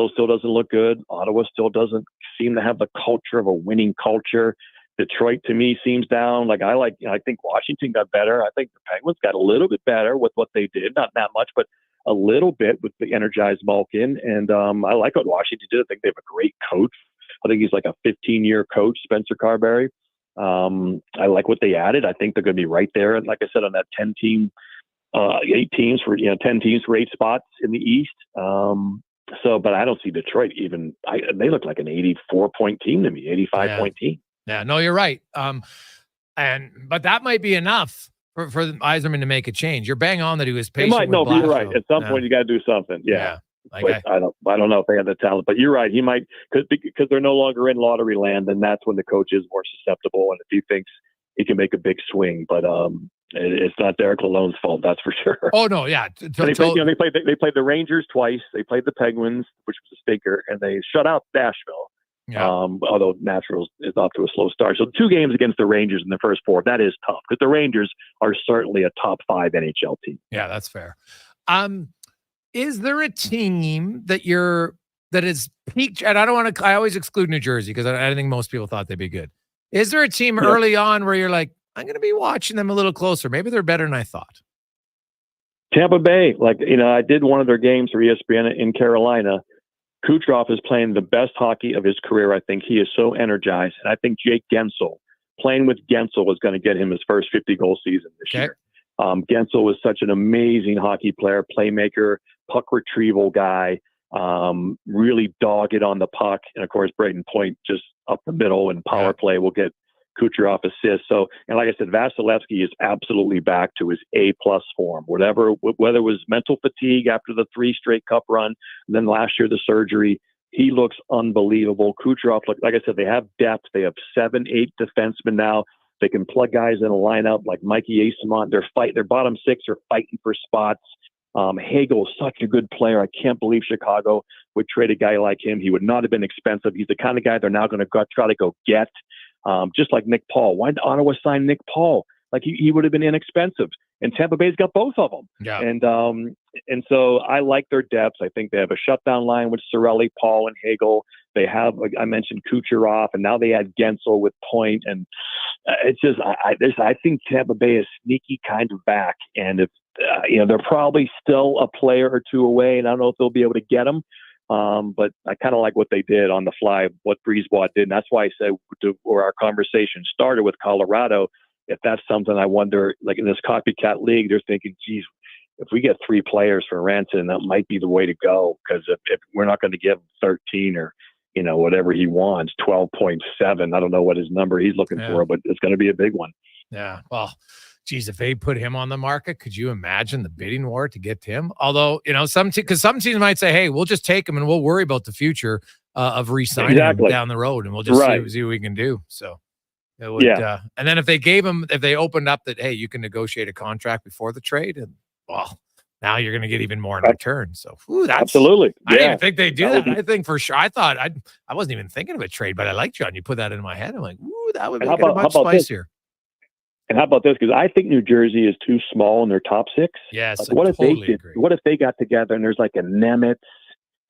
Speaker 14: still doesn't look good. Ottawa still doesn't seem to have the culture of a winning culture. Detroit, to me, seems down. I think Washington got better. I think the Penguins got a little bit better with what they did. Not that much, but a little bit with the energized Malkin. And I like what Washington did. I think they have a great coach. I think he's like a 15-year coach, Spencer Carberry. I like what they added. I think they're going to be right there. And like I said, on that 10 teams for 8 spots in the East. But I don't see Detroit even. They look like an 84-point team to me, 85-point team.
Speaker 3: Yeah, no, you're right. But that might be enough for Yzerman to make a change. You're bang on that he was patient.
Speaker 14: But you're right. At some point, you got to do something. Yeah. I don't know if they have the talent, but you're right. He might, because they're no longer in lottery land, and that's when the coach is more susceptible, and if he thinks he can make a big swing. But it's not Derek Lalonde's fault, that's for sure.
Speaker 3: Oh no, yeah.
Speaker 14: They played the Rangers twice. They played the Penguins, which was a stinker, and they shut out Nashville. Yeah. Although Nashville is off to a slow start. So 2 games against the Rangers in the first 4, that is tough, because the Rangers are certainly a top 5 NHL team.
Speaker 3: Yeah, that's fair. Is there a team that is peaked? And I always exclude New Jersey because I think most people thought they'd be good. Is there a team early on where you're like, I'm going to be watching them a little closer? Maybe they're better than I thought.
Speaker 14: Tampa Bay, I did one of their games for ESPN in Carolina. Kucherov is playing the best hockey of his career. I think he is so energized. And I think Jake Gensel, playing with Gensel, was going to get him his first 50-goal season this year. Gensel was such an amazing hockey player, playmaker, puck retrieval guy, really dogged on the puck. And, of course, Braden Point just up the middle and power play will get Kucherov assists. So, and like I said, Vasilevsky is absolutely back to his A-plus form. Whether it was mental fatigue after the 3 straight cup run, and then last year the surgery, he looks unbelievable. Kucherov, like I said, they have depth. They have 7, 8 defensemen now. They can plug guys in a lineup like Mikey Eyssimont. Their bottom 6 are fighting for spots. Hagel is such a good player. I can't believe Chicago would trade a guy like him. He would not have been expensive. He's the kind of guy they're now going to try to go get. Just like Nick Paul. Why did Ottawa sign Nick Paul? He would have been inexpensive. And Tampa Bay's got both of them.
Speaker 3: Yeah.
Speaker 14: And so I like their depth. I think they have a shutdown line with Cirelli, Paul, and Hagel. They have, I mentioned Kucherov, and now they add Gensel with Point. And it's just, I think Tampa Bay is sneaky kind of back. And if, they're probably still a player or 2 away, and I don't know if they'll be able to get them. But I kind of like what they did on the fly, what Brisebois did. And that's why I said where our conversation started with Colorado, if that's something I wonder, like in this copycat league, they're thinking, geez, if we get 3 players for Ranson, that might be the way to go, because if we're not going to give 13 or, whatever he wants, 12.7, I don't know what his number he's looking for, but it's going to be a big one.
Speaker 3: Yeah. Well, geez, if they put him on the market, could you imagine the bidding war to get him? Although, some teams might say, hey, we'll just take him and we'll worry about the future of re-signing him down the road, and we'll just see what we can do. So it would, and then if they opened up that, hey, you can negotiate a contract before the trade, and now you're going to get even more in return. So
Speaker 14: absolutely.
Speaker 3: I didn't even think they'd do that. I think for sure. I thought I wasn't even thinking of a trade, but I like John. You put that in my head. I'm like, ooh, that would make it much spicier.
Speaker 14: And how about this? Because I think New Jersey is too small in their top 6.
Speaker 3: Yes.
Speaker 14: Like, what if they got together and there's like a Nemitz?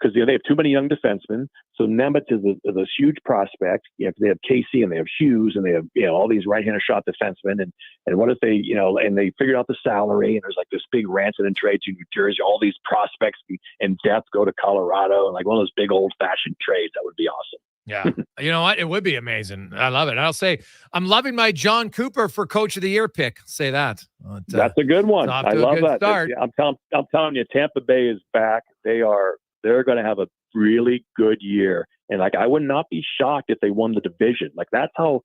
Speaker 14: Because they have too many young defensemen. So Nemitz is a huge prospect. They have Casey and they have Hughes and they have all these right-handed shot defensemen. And what if they and they figured out the salary, and there's like this big Ranson and trade to New Jersey. All these prospects and depth go to Colorado, and like one of those big old-fashioned trades. That would be awesome.
Speaker 3: Yeah. You know what? It would be amazing. I love it. I'll say I'm loving my John Cooper for Coach of the Year pick. Say that.
Speaker 14: That's a good one. I love that. I'm telling you, Tampa Bay is back. They're going to have a really good year. And like, I would not be shocked if they won the division. Like, that's how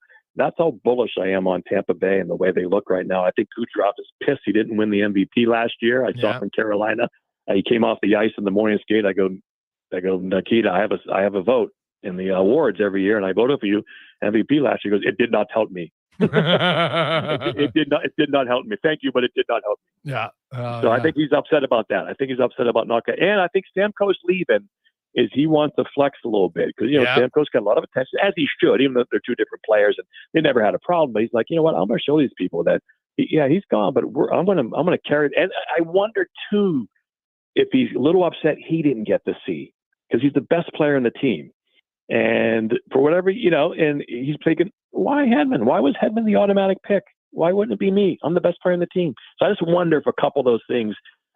Speaker 14: bullish I am on Tampa Bay and the way they look right now. I think Kucherov is pissed he didn't win the MVP last year. I saw from Carolina. He came off the ice in the morning skate. I go, Nikita, I have a vote in the awards every year, and I voted for you MVP last year. He goes, it did not help me. it did not help me. Thank you, but it did not help me.
Speaker 3: Yeah.
Speaker 14: So I think he's upset about that. I think he's upset about not getting. And I think Stamkos leaving is he wants to flex a little bit, because Stamkos got a lot of attention, as he should, even though they're 2 different players and they never had a problem. But he's like, you know what? I'm going to show these people that he's gone, but I'm going to carry it. And I wonder too if he's a little upset he didn't get the C, because he's the best player in the team. And for whatever, and he's thinking, why Hedman? Why was Hedman the automatic pick? Why wouldn't it be me? I'm the best player in the team. So I just wonder if a couple of those things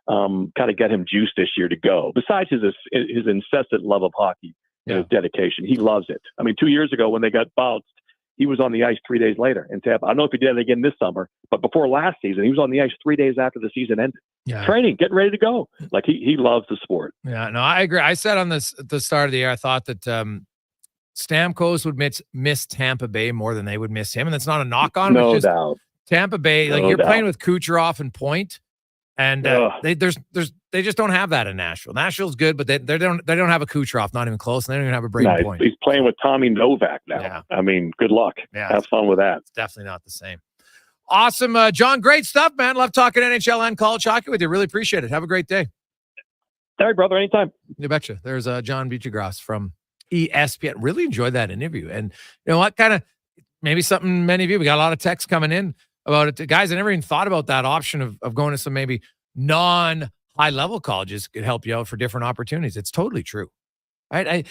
Speaker 14: kind of get him juiced this year to go. Besides his incessant love of hockey and his dedication, he loves it. I mean, 2 years ago when they got bounced, he was on the ice 3 days later in Tampa. I don't know if he did it again this summer, but before last season, he was on the ice 3 days after the season ended. Yeah. Training, getting ready to go. Like he loves the sport.
Speaker 3: Yeah, no, I agree. I said on this at the start of the year, I thought that Stamkos would miss Tampa Bay more than they would miss him, and that's not a knock on him.
Speaker 14: No doubt.
Speaker 3: Tampa Bay, like you're playing with Kucherov and Point, and they just don't have that in Nashville. Nashville's good, but they don't have a Kucherov, not even close, and they don't even have a Braden Point.
Speaker 14: He's playing with Tommy Novak now. Yeah. I mean, good luck. Yeah, have fun with that.
Speaker 3: It's definitely not the same. Awesome, John. Great stuff, man. Love talking NHL and college hockey with you. Really appreciate it. Have a great day.
Speaker 14: All right, brother. Anytime.
Speaker 3: You betcha. There's John Buccigross from ESPN. Really enjoyed that interview. And you know what? Kind of maybe something many of you, we got a lot of texts coming in about it. Guys, I never even thought about that option of going to some maybe non-high level colleges could help you out for different opportunities. It's totally true. Right?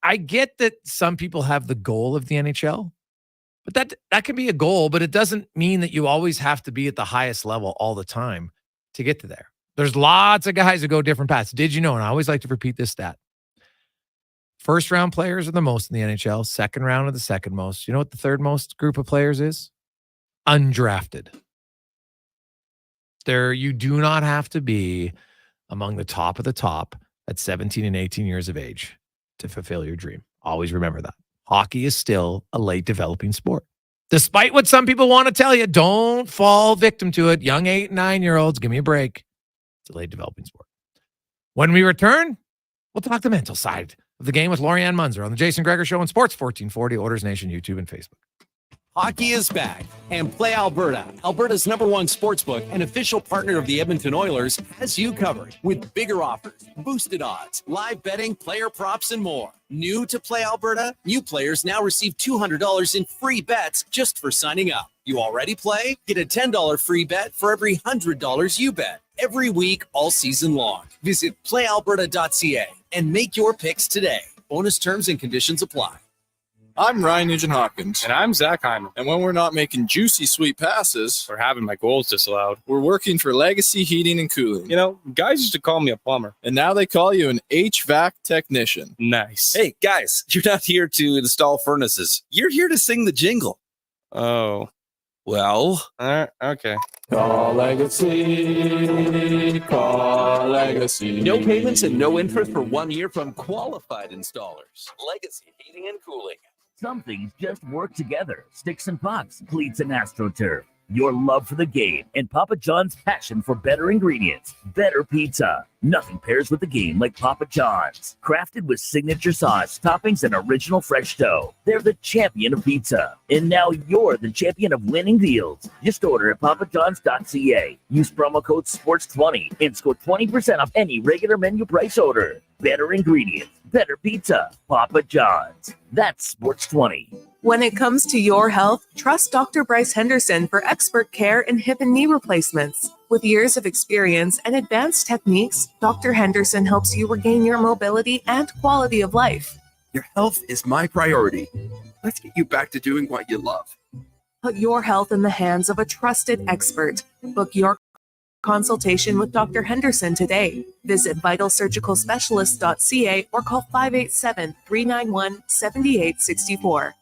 Speaker 3: I get that some people have the goal of the NHL, but that can be a goal, but it doesn't mean that you always have to be at the highest level all the time to get to there. There's lots of guys who go different paths. Did you know? And I always like to repeat this stat. First round players are the most in the NHL. Second round are the second most. You know what the third most group of players is? Undrafted. You do not have to be among the top of the top at 17 and 18 years of age to fulfill your dream. Always remember that. Hockey is still a late developing sport. Despite what some people want to tell you, don't fall victim to it. Young 8 and 9-year-olds, give me a break. It's a late developing sport. When we return, we'll talk the mental side of the game with Lori-Ann Muenzer on the Jason Gregor Show on Sports 1440, Oilers Nation, YouTube, and Facebook.
Speaker 15: Hockey is back, and Play Alberta, Alberta's #1 sportsbook and official partner of the Edmonton Oilers, has you covered with bigger offers, boosted odds, live betting, player props, and more. New to Play Alberta? New players now receive $200 in free bets just for signing up. You already play? Get a $10 free bet for every $100 you bet. Every week, all season long. Visit playalberta.ca and make your picks today. Bonus terms and conditions apply.
Speaker 16: I'm Ryan Nugent-Hopkins. And I'm Zach Hyman. And when we're not making juicy, sweet passes or having my goals disallowed, we're working for Legacy Heating and Cooling. You know, guys used to call me a plumber. And now they call you an HVAC technician. Nice.
Speaker 17: Hey, guys, you're not here to install furnaces. You're here to sing the jingle.
Speaker 16: Oh.
Speaker 13: Well,
Speaker 16: Okay. Call Legacy. Call Legacy.
Speaker 13: no payments and no interest for 1 year from qualified installers. Legacy Heating and Cooling.
Speaker 17: Some things just work together. Sticks and pucks, cleats and AstroTurf. Your love for the game and Papa John's passion for better ingredients. Better pizza. Nothing pairs with the game like Papa John's. Crafted with signature sauce, toppings, and original fresh dough. They're the champion of pizza. And now you're the champion of winning deals. Just order at papajohns.ca. Use promo code SPORTS20 and score 20% off any regular menu price order. Better ingredients, better pizza. Papa John's. That's SPORTS20.
Speaker 18: When it comes to your health, trust Dr. Bryce Henderson for expert care in hip and knee replacements. With years of experience and advanced techniques, Dr. Henderson helps you regain your mobility and quality of life.
Speaker 19: Your health is my priority. Let's get you back to doing what you love.
Speaker 18: Put your health in the hands of a trusted expert. Book your consultation with Dr. Henderson today. Visit vitalsurgicalspecialist.ca or call 587-391-7864.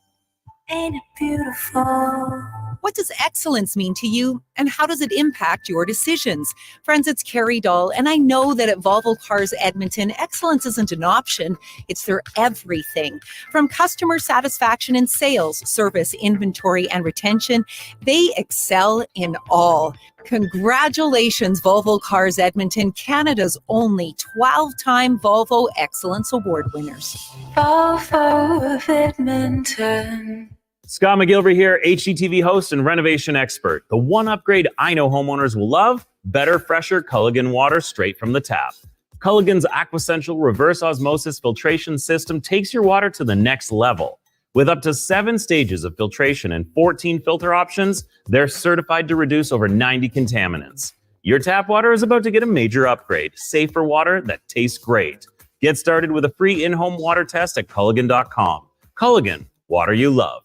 Speaker 20: Ain't it beautiful? What does excellence mean to you, and how does it impact your decisions? Friends, it's Carrie Dahl, and I know that at Volvo Cars Edmonton, excellence isn't an option, it's their everything. From customer satisfaction and sales, service, inventory, and retention, they excel in all. Congratulations, Volvo Cars Edmonton, Canada's only 12-time Volvo Excellence Award winners.
Speaker 21: Volvo of Edmonton.
Speaker 22: Scott McGilvery here, HGTV host and renovation expert. The one upgrade I know homeowners will love: better, fresher Culligan water straight from the tap. Culligan's Aquasential reverse osmosis filtration system takes your water to the next level. With up to 7 stages of filtration and 14 filter options, they're certified to reduce over 90 contaminants. Your tap water is about to get a major upgrade: safer water that tastes great. Get started with a free in-home water test at Culligan.com. Culligan, water you love.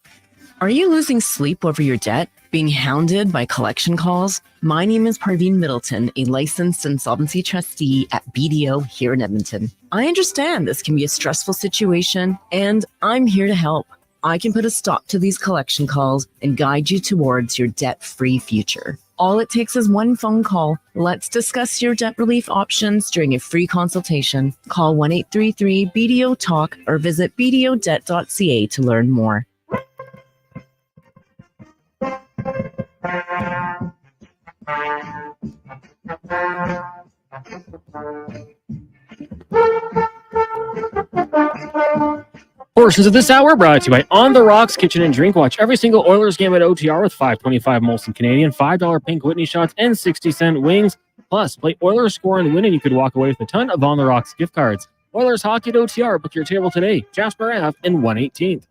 Speaker 23: Are you losing sleep over your debt? Being hounded by collection calls? My name is Parveen Middleton, a licensed insolvency trustee at BDO here in Edmonton. I understand this can be a stressful situation, and I'm here to help. I can put a stop to these collection calls and guide you towards your debt-free future. All it takes is one phone call. Let's discuss your debt relief options during a free consultation. Call 1-833-BDO-TALK or visit bdodebt.ca to learn more.
Speaker 4: Portions of this hour brought to you by On the Rocks Kitchen and Drink. Watch every single Oilers game at OTR with $5.25 Molson Canadian, $5 Pink Whitney shots, and 60-cent wings. Plus, play Oilers score and win, and you could walk away with a ton of On the Rocks gift cards. Oilers hockey at OTR. Book your table today. Jasper Ave and 118th.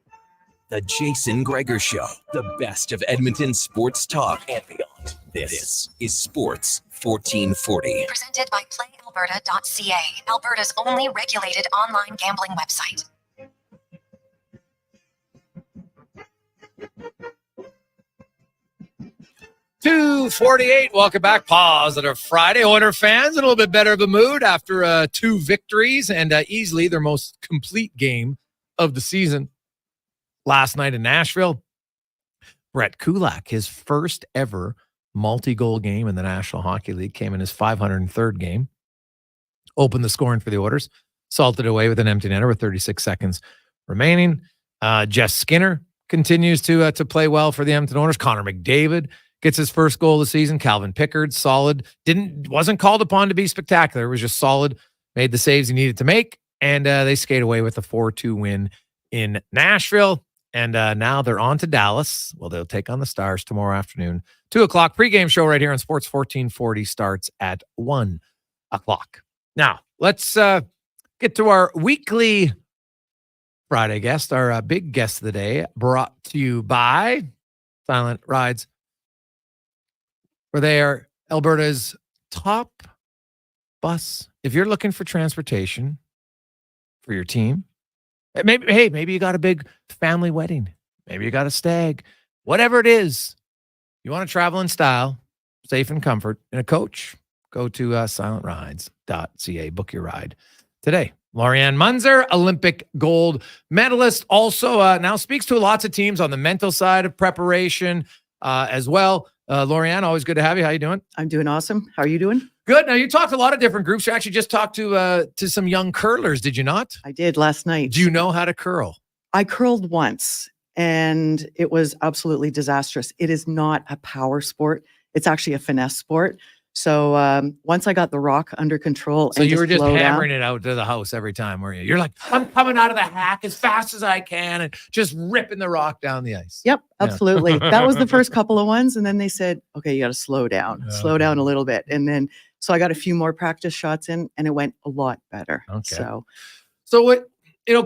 Speaker 13: The Jason Gregor Show, the best of Edmonton sports talk and beyond. This is Sports 1440.
Speaker 12: Presented by PlayAlberta.ca, Alberta's only regulated online gambling website.
Speaker 3: $2.48. Welcome back. Positive Friday. Oilers fans, a little bit better of a mood after 2 victories and easily their most complete game of the season last night in Nashville. Brett Kulak, his first ever multi-goal game in the National Hockey League, came in his 503rd game. Opened the scoring for the Oilers. Salted away with an empty netter with 36 seconds remaining. Jess Skinner continues to play well for the Edmonton Oilers. Connor McDavid gets his first goal of the season. Calvin Pickard, solid. Wasn't called upon to be spectacular. It was just solid. Made the saves he needed to make. And they skate away with a 4-2 win in Nashville. And now they're on to Dallas. Well, they'll take on the Stars tomorrow afternoon. 2 o'clock pregame show right here on Sports 1440 starts at 1 o'clock. Now, let's get to our weekly Friday guest, our big guest of the day, brought to you by Silent Rides, where they are Alberta's top bus. If you're looking for transportation for your team, maybe you got a big family wedding. Maybe you got a stag. Whatever it is, you want to travel in style, safe and comfort, in a coach, go to silentrides.ca. Book your ride today. Lori-Ann Muenzer, Olympic gold medalist, also now speaks to lots of teams on the mental side of preparation, as well. Lori-Ann, always good to have you. How you doing?
Speaker 2: I'm doing awesome. How are you doing?
Speaker 3: Good. Now, you talked to a lot of different groups. You actually just talked to some young curlers, did you not?
Speaker 2: I did last night.
Speaker 3: Do you know how to curl?
Speaker 2: I curled once, and it was absolutely disastrous. It is not a power sport. It's actually a finesse sport. So once I got the rock under control,
Speaker 3: So
Speaker 2: and
Speaker 3: you were just hammering
Speaker 2: down,
Speaker 3: it out to the house every time, were you? You're like, I'm coming out of the hack as fast as I can and just ripping the rock down the ice.
Speaker 2: Yep,
Speaker 3: Yeah.
Speaker 2: absolutely. That was the first couple of ones. And then they said, okay, you got to slow down a little bit. And then, so I got a few more practice shots in, and it went a lot better.
Speaker 3: Okay.
Speaker 2: So
Speaker 3: what,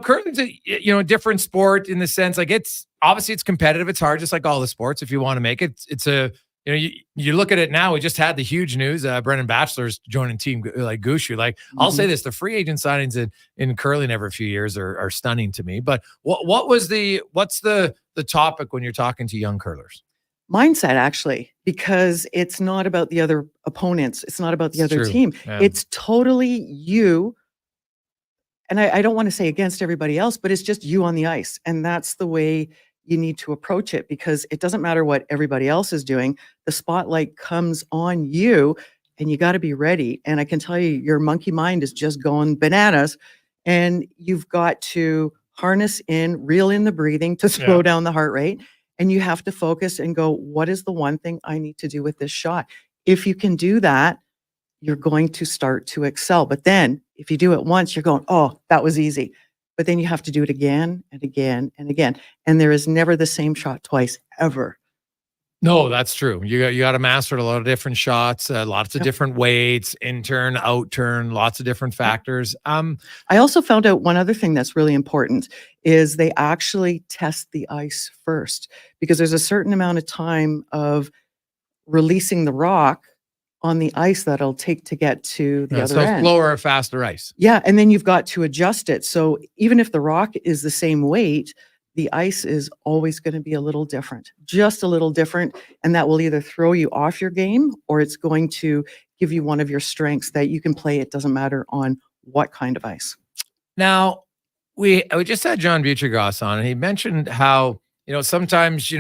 Speaker 3: curling's a different sport in the sense, like, it's obviously it's competitive. It's hard, just like all the sports. If you want to make it, it's a, you look at it now. We just had the huge news. Brendan Batchelor's joining Team like Gushu. Like, I'll say this: the free agent signings in curling every few years are stunning to me. But what's the topic when you're talking to young curlers?
Speaker 2: mindset, actually, because it's not about the other opponents. It's not about the other
Speaker 3: true.
Speaker 2: team.
Speaker 3: Yeah.
Speaker 2: It's totally you. And I don't want to say against everybody else, but it's just you on the ice. And that's the way you need to approach it, because it doesn't matter what everybody else is doing. The spotlight comes on you, and you got to be ready. And I can tell you, your monkey mind is just going bananas, and you've got to harness in, reel in the breathing to slow down the heart rate. And you have to focus and go, what is the one thing I need to do with this shot? If you can do that, you're going to start to excel. But then if you do it once, you're going, oh, that was easy. But then you have to do it again and again and again. And there is never the same shot twice, ever.
Speaker 3: No, that's true. You got to master a lot of different shots, lots of different weights, in turn, out turn, lots of different factors.
Speaker 2: I also found out one other thing that's really important is they actually test the ice first, because there's a certain amount of time of releasing the rock on the ice that it'll take to get to the other end.
Speaker 3: Slower or faster ice.
Speaker 2: Yeah, and then you've got to adjust it. So even if the rock is the same weight, the ice is always going to be a little different, just a little different. And that will either throw you off your game, or it's going to give you one of your strengths that you can play. It doesn't matter on what kind of ice.
Speaker 3: Now, we just had John Buccigross on, and he mentioned how, sometimes,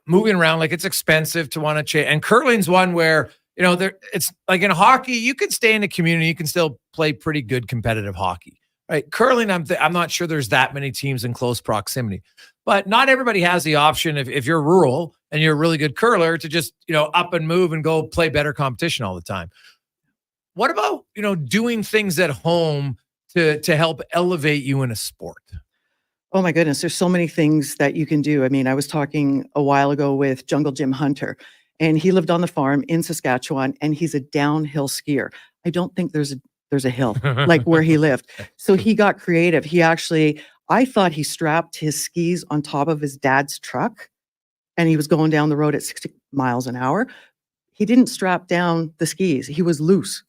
Speaker 3: moving around, like, it's expensive to want to change. And curling's one where, it's like in hockey, you can stay in the community, you can still play pretty good competitive hockey. Right. Curling, I'm not sure there's that many teams in close proximity, but not everybody has the option, if you're rural and you're a really good curler, to just, up and move and go play better competition all the time. What about, doing things at home to help elevate you in a sport?
Speaker 2: Oh my goodness, there's so many things that you can do. I mean, I was talking a while ago with Jungle Jim Hunter, and he lived on the farm in Saskatchewan, and he's a downhill skier. I don't think there's a hill like where he lived. So he got creative. I thought he strapped his skis on top of his dad's truck, and he was going down the road at 60 miles an hour. He didn't strap down the skis. He was loose.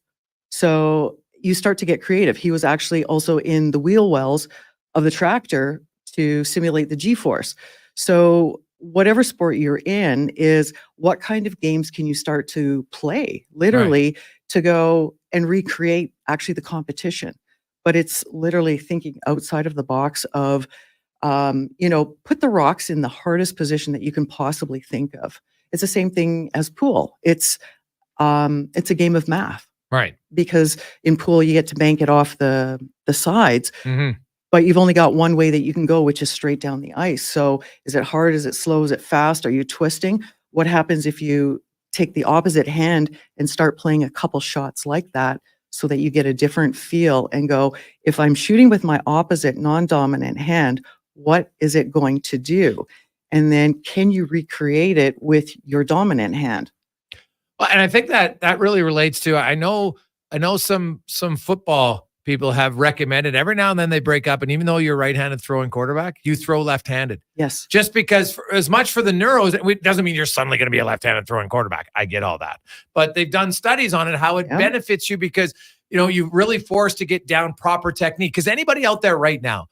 Speaker 2: So you start to get creative. He was actually also in the wheel wells of the tractor to simulate the G-force. So whatever sport you're in is, what kind of games can you start to play, literally, to go and recreate actually the competition. But it's literally thinking outside of the box of, put the rocks in the hardest position that you can possibly think of. It's the same thing as pool. It's a game of math.
Speaker 3: Right.
Speaker 2: Because in pool, you get to bank it off the sides,
Speaker 3: Mm-hmm.
Speaker 2: but you've only got one way that you can go, which is straight down the ice. So is it hard? Is it slow? Is it fast? Are you twisting? What happens if you take the opposite hand and start playing a couple shots like that, so that you get a different feel and go, if I'm shooting with my opposite non-dominant hand, what is it going to do? And then can you recreate it with your dominant hand?
Speaker 3: Well, and I think that really relates to, I know some football people have recommended every now and then they break up, and even though you're right-handed throwing quarterback, you throw left-handed.
Speaker 2: Yes.
Speaker 3: Just because, as much for the neuros, it doesn't mean you're suddenly going to be a left-handed throwing quarterback. I get all that. But they've done studies on it, how it benefits you, because, you're really forced to get down proper technique. Because anybody out there right now,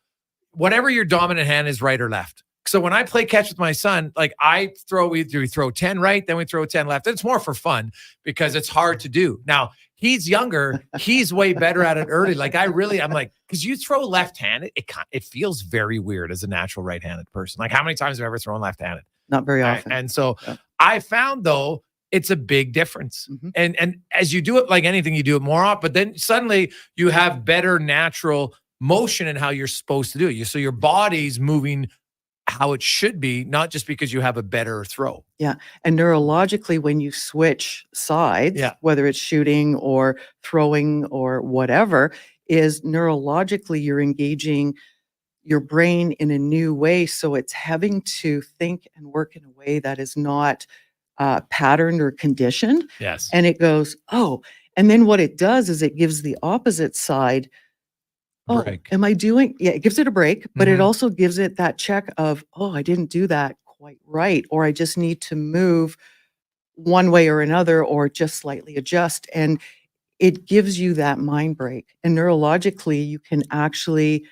Speaker 3: whatever your dominant hand is, right or left. So when I play catch with my son, like, we throw 10 right, then we throw 10 left. It's more for fun because it's hard to do. Now, he's younger. He's way better at it early. Like, I'm like, because you throw left-handed, it feels very weird as a natural right-handed person. Like, how many times have I ever thrown left-handed?
Speaker 2: not very often.
Speaker 3: And so I found, though, it's a big difference. And as you do it, like anything, you do it more often, but then suddenly you have better natural motion in how you're supposed to do it. So your body's moving how it should be, not just because you have a better throw.
Speaker 2: Yeah. And neurologically, when you switch sides, whether it's shooting or throwing or whatever, is neurologically you're engaging your brain in a new way. So it's having to think and work in a way that is not patterned or conditioned.
Speaker 3: Yes.
Speaker 2: And it goes, oh, and then what it does is it gives the opposite side, oh, am I doing? Yeah, it gives it a break, but it also gives it that check of, oh, I didn't do that quite right, or I just need to move one way or another, or just slightly adjust. And it gives you that mind break. And neurologically, you can actually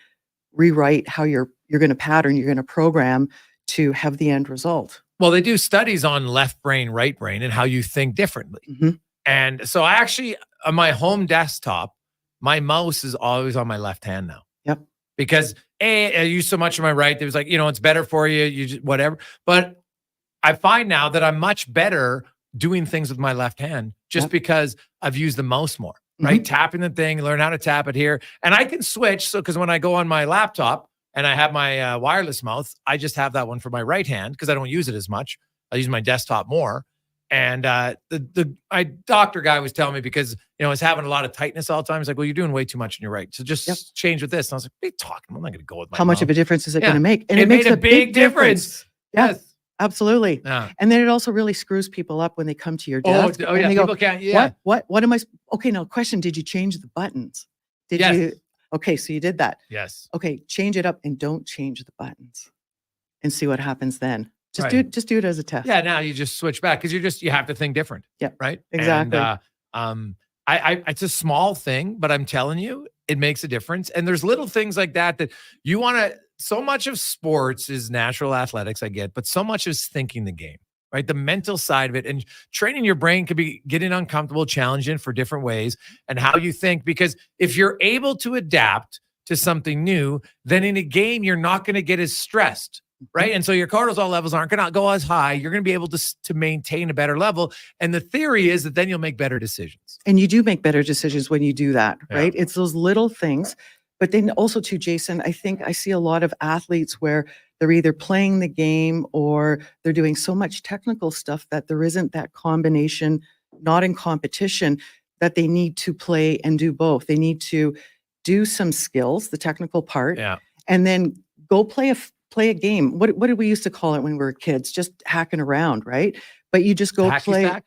Speaker 2: rewrite how you're going to pattern, you're going to program to have the end result.
Speaker 3: Well, they do studies on left brain, right brain, and how you think differently. And so I actually, on my home desktop, my mouse is always on my left hand now.
Speaker 2: Yep.
Speaker 3: Because I use so much of my right. It was like, it's better for you, you just, whatever. But I find now that I'm much better doing things with my left hand just because I've used the mouse more, right? Tapping the thing, learn how to tap it here. And I can switch. So, because when I go on my laptop and I have my wireless mouse, I just have that one for my right hand because I don't use it as much. I use my desktop more. And my doctor guy was telling me, because I was having a lot of tightness all the time. He's like, well, you're doing way too much on your right. So just change with this. And I was like, what are you talking? I'm not going to go with my
Speaker 2: How much of a difference is it going to make? And
Speaker 3: it
Speaker 2: makes
Speaker 3: made a big difference.
Speaker 2: Yes, absolutely.
Speaker 3: Yeah.
Speaker 2: And then it also really screws people up when they come to your desk.
Speaker 3: Oh
Speaker 2: and
Speaker 3: yeah,
Speaker 2: they
Speaker 3: people
Speaker 2: go,
Speaker 3: can't.
Speaker 2: What am I? Okay, now question, did you change the buttons? Did you? Okay, so you did that.
Speaker 3: Yes.
Speaker 2: Okay, change it up and don't change the buttons and see what happens then. Just do it as a test.
Speaker 3: Yeah, now you just switch back because you have to think different.
Speaker 2: Yeah.
Speaker 3: Right?
Speaker 2: Exactly.
Speaker 3: And it's a small thing, but I'm telling you, it makes a difference. And there's little things like that you want to, so much of sports is natural athletics, I get, but so much is thinking the game, right? The mental side of it, and training your brain could be getting uncomfortable, challenging for different ways and how you think, because if you're able to adapt to something new, then in a game, you're not going to get as stressed. Right. And so your cortisol levels aren't going to go as high. You're going to be able to maintain a better level. And the theory is that then you'll make better decisions.
Speaker 2: And you do make better decisions when you do that, right? It's those little things. But then also too, Jason, I think I see a lot of athletes where they're either playing the game or they're doing so much technical stuff that there isn't that combination, not in competition, that they need to play and do both. They need to do some skills, the technical part, and then go play a game. What did we used to call it when we were kids? Just hacking around, right? But you just go
Speaker 3: Hacky
Speaker 2: play.
Speaker 3: sack?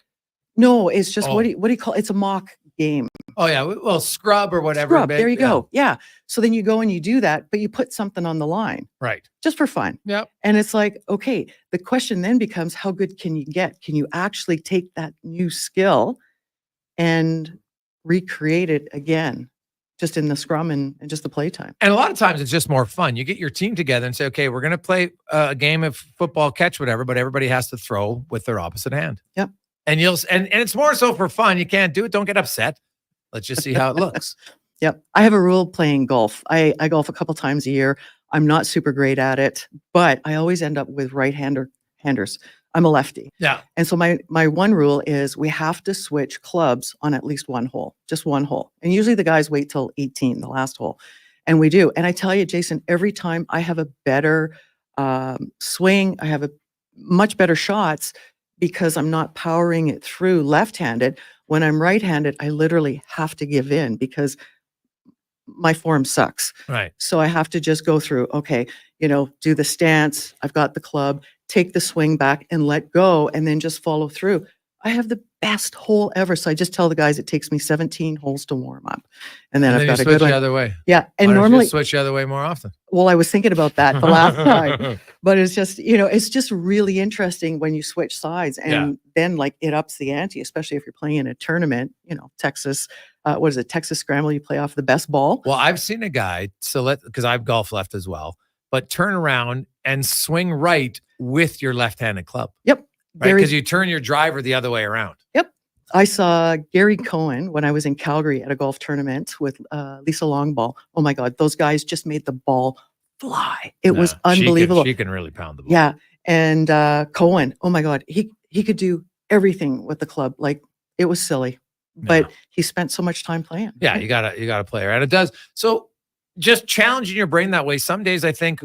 Speaker 2: No, it's just what do you call it? It's a mock game.
Speaker 3: Oh yeah, well, scrub or whatever.
Speaker 2: Scrub, there you go. Yeah. So then you go and you do that, but you put something on the line.
Speaker 3: Right.
Speaker 2: Just for fun.
Speaker 3: Yep.
Speaker 2: And it's like, okay, the question then becomes, how good can you get? Can you actually take that new skill and recreate it again? Just in the scrum and just the playtime.
Speaker 3: And a lot of times it's just more fun. You get your team together and say, okay, we're going to play a game of football, catch, whatever, but everybody has to throw with their opposite hand.
Speaker 2: Yep.
Speaker 3: And and it's more so for fun. You can't do it. Don't get upset. Let's just see how it looks.
Speaker 2: Yep. I have a rule playing golf. I golf a couple times a year. I'm not super great at it, but I always end up with right-handers. I'm a lefty.
Speaker 3: Yeah.
Speaker 2: And so my one rule is we have to switch clubs on at least one hole, just one hole. And usually the guys wait till 18, the last hole. And we do. And I tell you, Jason, every time I have a better swing, I have a much better shots because I'm not powering it through left-handed. When I'm right-handed, I literally have to give in because my form sucks.
Speaker 3: Right.
Speaker 2: So I have to just go through, okay, do the stance. I've got the club, take the swing back and let go and then just follow through. I have the best hole ever. So I just tell the guys it takes me 17 holes to warm up. And then I've got a good one.
Speaker 3: Switch the other way.
Speaker 2: Yeah. And
Speaker 3: Why don't you
Speaker 2: normally
Speaker 3: switch the other way more often.
Speaker 2: Well, I was thinking about that the last time, but it's just, it's just really interesting when you switch sides and then like it ups the ante, especially if you're playing in a tournament, Texas, what is it? Texas Scramble. You play off the best ball.
Speaker 3: Well, I've seen a guy, because I've golf left as well, but turn around and swing right with your left-handed club.
Speaker 2: Yep.
Speaker 3: Right. Because you turn your driver the other way around.
Speaker 2: Yep. I saw Gary Cohen when I was in Calgary at a golf tournament with Lisa Longball. Oh my God, those guys just made the ball fly. It was unbelievable.
Speaker 3: She can really pound the ball.
Speaker 2: Yeah. And Cohen, oh my God, he could do everything with the club. Like, it was silly, but he spent so much time playing.
Speaker 3: Yeah, you gotta play her, and it does. So just challenging your brain that way. Some days I think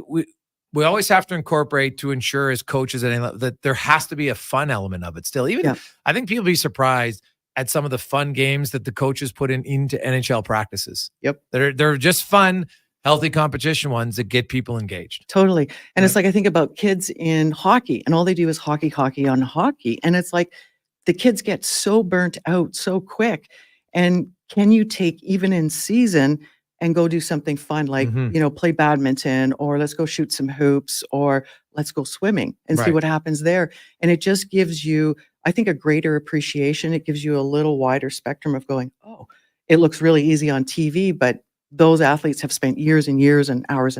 Speaker 3: we always have to incorporate to ensure as coaches that there has to be a fun element of it still. Even I think people be surprised at some of the fun games that the coaches put into NHL practices.
Speaker 2: Yep.
Speaker 3: They're just fun, healthy competition ones that get people engaged.
Speaker 2: Totally. And it's like, I think about kids in hockey, and all they do is hockey on hockey. And it's like the kids get so burnt out so quick. And can you take, even in season, and go do something fun, like, play badminton, or let's go shoot some hoops, or let's go swimming and see what happens there. And it just gives you, I think, a greater appreciation. It gives you a little wider spectrum of going, oh, it looks really easy on TV, but those athletes have spent years and years and hours,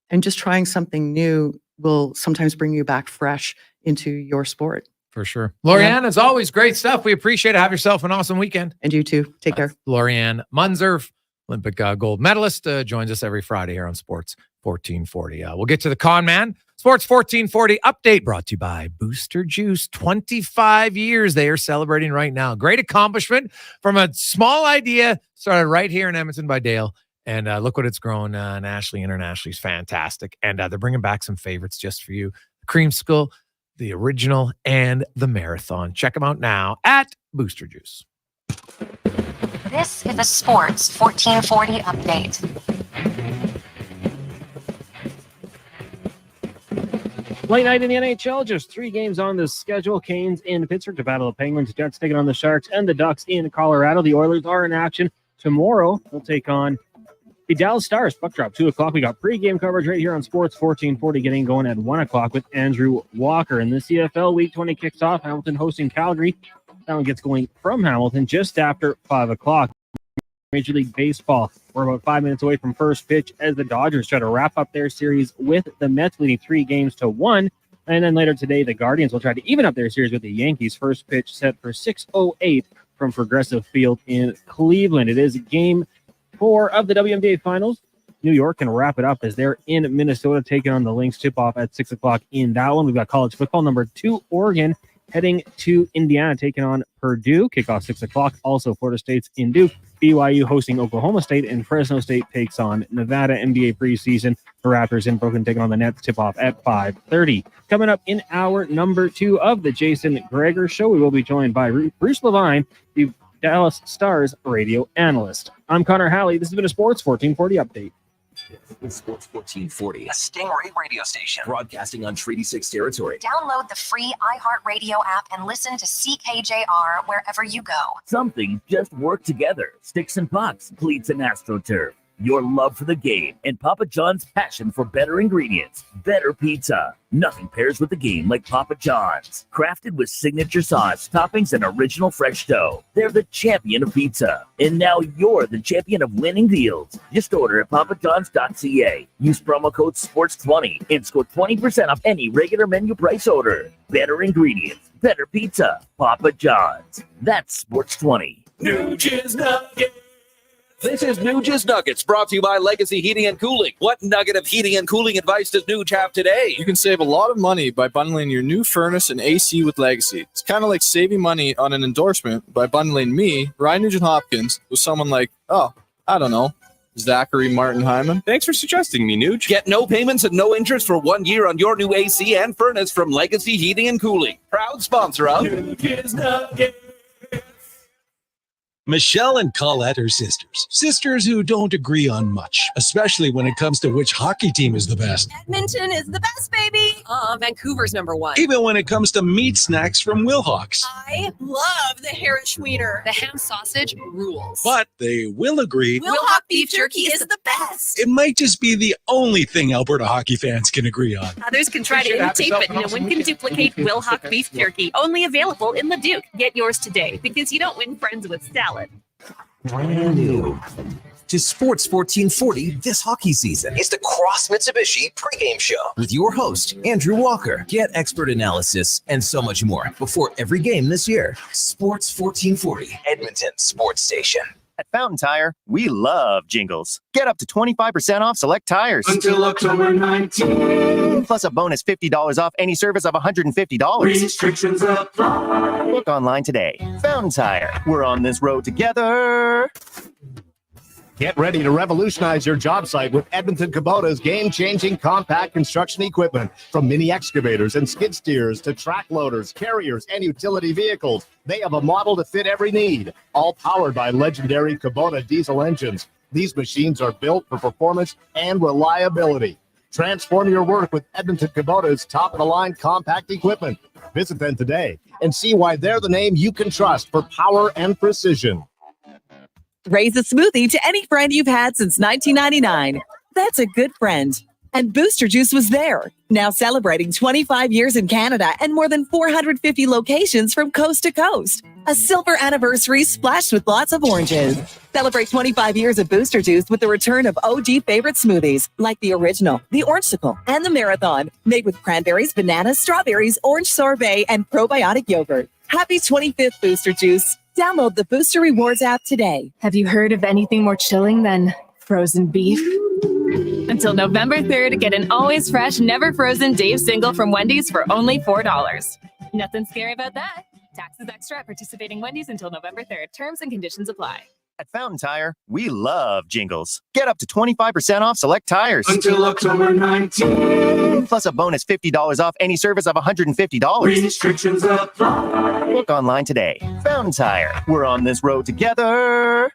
Speaker 2: and just trying something new will sometimes bring you back fresh into your sport.
Speaker 3: For sure. Lori-Ann, as always, great stuff. We appreciate it. Have yourself an awesome weekend.
Speaker 2: And you too. Take care.
Speaker 3: Lori-Ann Muenzer, Olympic gold medalist, joins us every Friday here on Sports 1440. We'll get to the con man. Sports 1440 update brought to you by Booster Juice. 25 years they are celebrating right now. Great accomplishment from a small idea started right here in Edmonton by Dale. And look what it's grown nationally, internationally. It's fantastic. And they're bringing back some favorites just for you. The Creamsicle, the original, and the Marathon. Check them out now at Booster Juice.
Speaker 1: This is the Sports 1440 update.
Speaker 4: Late night in the NHL, just 3 games on the schedule. Canes in Pittsburgh to battle the Penguins. Jets taking on the Sharks, and the Ducks in Colorado. The Oilers are in action tomorrow. They'll take on the Dallas Stars. Puck drop 2 o'clock. We got pregame coverage right here on Sports 1440, getting going at 1 o'clock with Andrew Walker. And the CFL Week 20 kicks off. Hamilton hosting Calgary. That one gets going from Hamilton just after 5 o'clock. Major League Baseball. We're about 5 minutes away from first pitch as the Dodgers try to wrap up their series with the Mets, leading 3-1. And then later today, the Guardians will try to even up their series with the Yankees. First pitch set for 6:08 from Progressive Field in Cleveland. It is game 4 of the WNBA Finals. New York can wrap it up as they're in Minnesota taking on the Lynx. Tip-off at 6 o'clock in that one. We've got college football. Number 2, Oregon, heading to Indiana, taking on Purdue. Kickoff 6 o'clock. Also, Florida State's in Duke. BYU hosting Oklahoma State, and Fresno State takes on Nevada. NBA preseason. The Raptors in Brooklyn taking on the Nets. Tip-off at 5:30. Coming up in hour number 2 of the Jason Gregor Show, we will be joined by Bruce Levine, the Dallas Stars radio analyst. I'm Connor Halley. This has been a Sports 1440 update.
Speaker 13: It's Sports 1440, a Stingray radio station broadcasting on Treaty 6 territory.
Speaker 1: Download the free iHeartRadio app and listen to CKJR wherever you go.
Speaker 17: Some things just work together. Sticks and pucks, cleats and AstroTurf. Your love for the game and Papa John's passion for better ingredients, better pizza. Nothing pairs with the game like Papa John's. Crafted with signature sauce, toppings, and original fresh dough. They're the champion of pizza. And now you're the champion of winning deals. Just order at papajohns.ca. Use promo code SPORTS20 and score 20% off any regular menu price order. Better ingredients, better pizza. Papa John's. That's Sports20.
Speaker 15: New Jizz Nuggets. This is New Jizz Nuggets, brought to you by Legacy Heating and Cooling. What nugget of heating and cooling advice does Nuge have today?
Speaker 16: You can save a lot of money by bundling your new furnace and AC with Legacy. It's kind of like saving money on an endorsement by bundling me, Ryan Nugent-Hopkins, with someone like, Zachary Martin Hyman.
Speaker 15: Thanks for suggesting me, Nuge. Get no payments and no interest for 1 year on your new AC and furnace from Legacy Heating and Cooling. Proud sponsor of New Jizz Nuggets.
Speaker 5: Michelle and Colette are sisters. Sisters who don't agree on much, especially when it comes to which hockey team is the best.
Speaker 9: Edmonton is the best, baby. Vancouver's number 1.
Speaker 5: Even when it comes to meat snacks from Wilhawks.
Speaker 9: I love the Herrenschwiener. The ham sausage rules.
Speaker 5: But they will agree
Speaker 9: Wilhauk beef jerky is the best.
Speaker 5: it might just be the only thing Alberta hockey fans can agree on.
Speaker 9: Others can try to imitate, but no one can duplicate Wilhauk beef jerky. Only available in Leduc. Get yours today, because you don't win friends with salad.
Speaker 13: Brand new to Sports 1440 this hockey season. It's the Cross Mitsubishi pregame show with your host, Andrew Walker. Get expert analysis and so much more before every game this year. Sports 1440, Edmonton Sports Station.
Speaker 6: At Fountain Tire, we love jingles. Get up to 25% off select tires.
Speaker 7: Until October 19th.
Speaker 6: Plus a bonus $50 off any service of $150.
Speaker 7: Restrictions apply.
Speaker 6: Look online today. Fountain Tire. We're on this road together.
Speaker 8: Get ready to revolutionize your job site with Edmonton Kubota's game-changing compact construction equipment. From mini excavators and skid steers to track loaders, carriers, and utility vehicles, they have a model to fit every need. All powered by legendary Kubota diesel engines. These machines are built for performance and reliability. Transform your work with Edmonton Kubota's top-of-the-line compact equipment. Visit them today and see why they're the name you can trust for power and precision.
Speaker 24: Raise a smoothie to any friend you've had since 1999. That's a good friend. And Booster Juice was there, now celebrating 25 years in Canada and more than 450 locations from coast to coast. A silver anniversary splashed with lots of oranges. Celebrate 25 years of Booster Juice with the return of OG favorite smoothies, like the original, the Orangesicle, and the Marathon, made with cranberries, bananas, strawberries, orange sorbet, and probiotic yogurt. Happy 25th, Booster Juice. Download the Booster Rewards app today.
Speaker 25: Have you heard of anything more chilling than frozen beef? Until November 3rd, get an always fresh, never frozen Dave single from Wendy's for only $4. Nothing scary about that. Taxes extra at participating Wendy's until November 3rd. Terms and conditions apply.
Speaker 6: At Fountain Tire, we love jingles. Get up to 25% off select tires.
Speaker 7: Until October 19th.
Speaker 6: Plus a bonus $50 off any service of $150.
Speaker 7: Restrictions apply.
Speaker 6: Look online today. Fountain Tire. We're on this road together.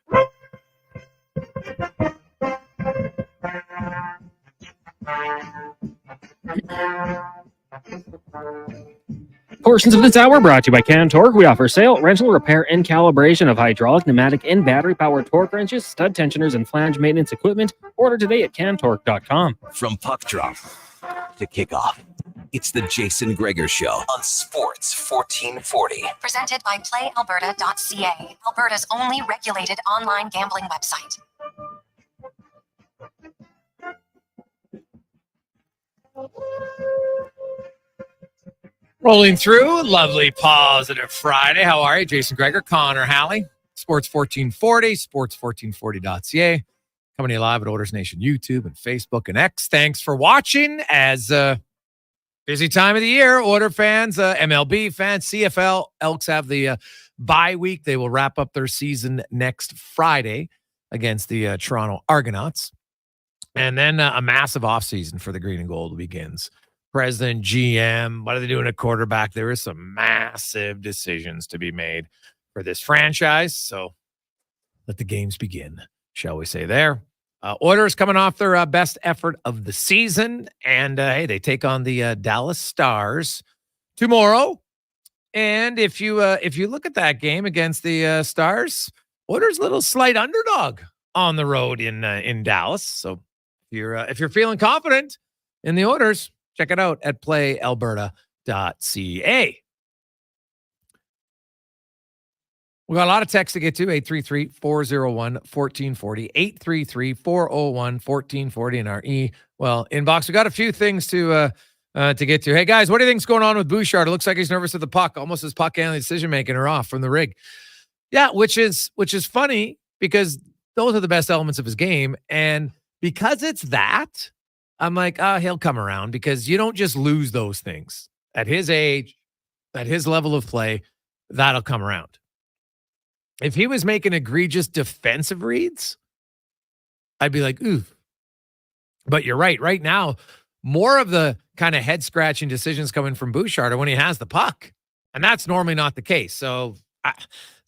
Speaker 4: Portions of this hour brought to you by Can Torque. We offer sale, rental, repair, and calibration of hydraulic, pneumatic, and battery-powered torque wrenches, stud tensioners, and flange maintenance equipment. Order today at cantorque.com.
Speaker 13: From puck drop to kickoff, it's the Jason Gregor Show on Sports 1440.
Speaker 12: Presented by PlayAlberta.ca, Alberta's only regulated online gambling website.
Speaker 3: Rolling through, lovely positive Friday. How are you? Jason Gregor, Connor Halley, Sports 1440, sports1440.ca. Coming to you live at Oilers Nation YouTube and Facebook and X. Thanks for watching as busy time of the year. Oiler fans, MLB fans, CFL, Elks have the bye week. They will wrap up their season next Friday against the Toronto Argonauts. And then a massive offseason for the Green and Gold begins. President, GM, what are they doing at quarterback? There is some massive decisions to be made for this franchise. So let the games begin, shall we say there. Oilers coming off their best effort of the season. And hey, they take on the Dallas Stars tomorrow. And if you look at that game against the Stars, Oilers little slight underdog on the road in Dallas. So if you're feeling confident in the Oilers, check it out at playalberta.ca. We got a lot of text to get to, 833-401-1440, 833-401-1440 in our inbox. We got a few things to get to. Hey, guys, what do you think's going on with Bouchard? It looks like he's nervous with the puck, almost his puck handling decision-making are off from the rig. Yeah, which is funny because those are the best elements of his game. And because it's that, I'm like, he'll come around because you don't just lose those things. At his age, at his level of play, that'll come around. If he was making egregious defensive reads, I'd be like, ooh. But you're right. Right now, more of the kind of head-scratching decisions coming from Bouchard are when he has the puck. And that's normally not the case. So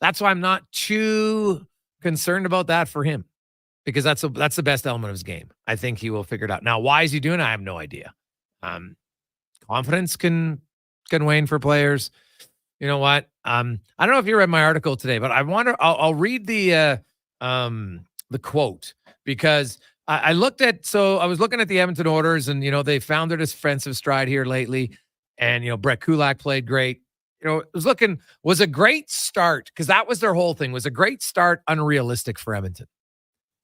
Speaker 3: that's why I'm not too concerned about that for him. Because that's the best element of his game. I think he will figure it out. Now, why is he doing it? I have no idea. Confidence can wane for players. You know what? I don't know if you read my article today, but I'll read the quote because I was looking at the Edmonton Oilers and, they found their defensive stride here lately. And, Brett Kulak played great. It was a great start because that was their whole thing, was a great start, unrealistic for Edmonton.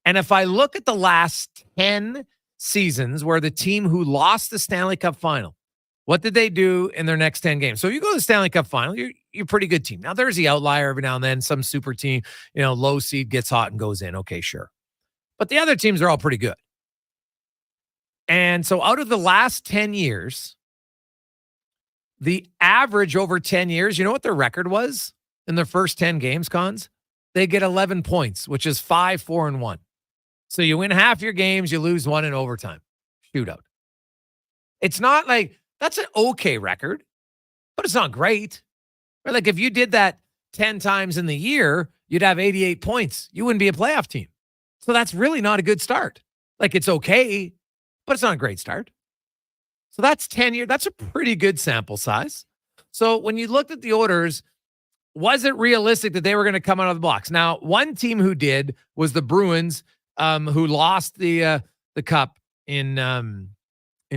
Speaker 3: And if I look at the last 10 seasons where the team who lost the Stanley Cup final What did they do in their next 10 games? So you go to the Stanley Cup final, you're a pretty good team. Now there's the outlier every now and then, some super team, low seed gets hot and goes in. Okay, sure. But the other teams are all pretty good. And so out of the last 10 years, the average over 10 years, you know what their record was in their first 10 games, Cons? They get 11 points, which is 5-4-1. So you win half your games, you lose one in overtime. Shootout. It's not like, that's an okay record, but it's not great. Right? Like if you did that 10 times in the year, you'd have 88 points. You wouldn't be a playoff team. So that's really not a good start. Like it's okay, but it's not a great start. So that's 10 years. That's a pretty good sample size. So when you looked at the Oilers, was it realistic that they were going to come out of the blocks? Now, one team who did was the Bruins, who lost the cup in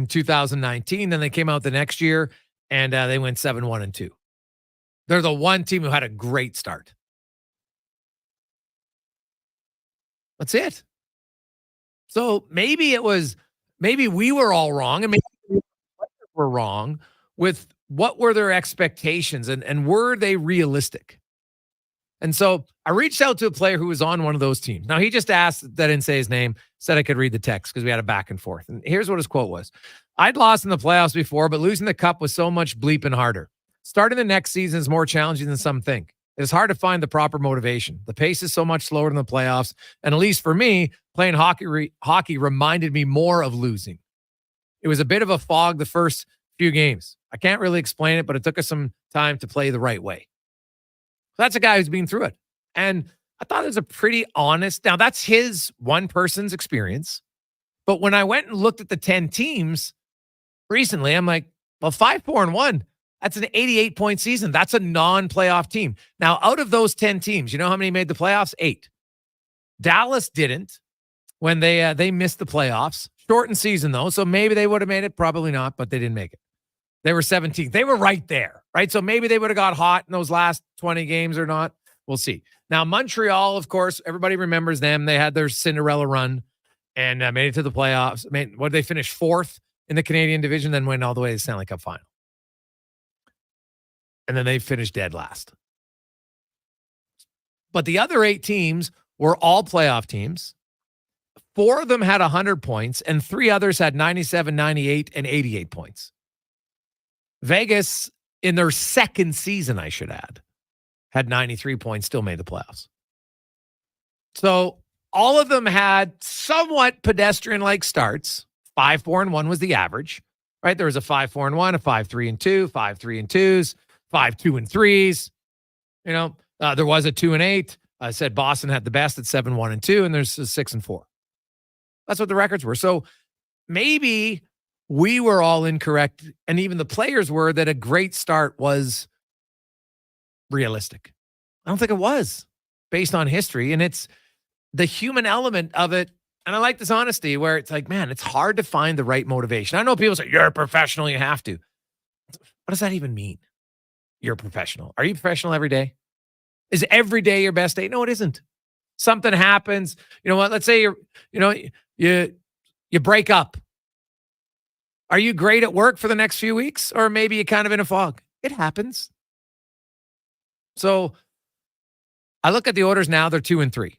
Speaker 3: 2019. Then they came out the next year and they went 7-1-2. They're the one team who had a great start. That's it. So maybe we were all wrong and maybe we were wrong with what were their expectations and were they realistic? And so I reached out to a player who was on one of those teams. Now, he just asked that I didn't say his name, said I could read the text because we had a back and forth. And here's what his quote was. I'd lost in the playoffs before, but losing the cup was so much bleeping harder. Starting the next season is more challenging than some think. It is hard to find the proper motivation. The pace is so much slower than the playoffs. And at least for me, playing hockey reminded me more of losing. It was a bit of a fog the first few games. I can't really explain it, but it took us some time to play the right way. That's a guy who's been through it. And I thought it was a pretty honest, now that's his one person's experience. But when I went and looked at the 10 teams recently, I'm like, well, 5-4-1, that's an 88-point season. That's a non-playoff team. Now, out of those 10 teams, you know how many made the playoffs? 8. Dallas didn't when they missed the playoffs. Shortened season, though, so maybe they would have made it. Probably not, but they didn't make it. They were 17th. They were right there, right? So maybe they would have got hot in those last 20 games or not. We'll see. Now, Montreal, of course, everybody remembers them. They had their Cinderella run and made it to the playoffs. What did they finish? 4th in the Canadian division, then went all the way to the Stanley Cup final. And then they finished dead last. But the other 8 teams were all playoff teams. 4 of them had 100 points, and 3 others had 97, 98, and 88 points. Vegas, in their second season, I should add, had 93 points, still made the playoffs. So all of them had somewhat pedestrian-like starts. 5-4-1 was the average, right? There was a 5-4-1, a 5-3-2, 5-3-2s, 5-2-3s. There was a 2-8. I said Boston had the best at 7-1-2, and there's a 6-4. That's what the records were. So maybe we were all incorrect, and even the players were, that a great start was realistic. I don't think it was, based on history, and it's the human element of it. And I like this honesty where it's like, man, it's hard to find the right motivation. I know people say, you're a professional, you have to. What does that even mean? You're a professional. Are you professional every day? Is every day your best day? No, it isn't. Something happens. You know what? Let's say you break up. Are you great at work for the next few weeks? Or maybe you're kind of in a fog? It happens. So I look at the Oilers now, they're 2-3.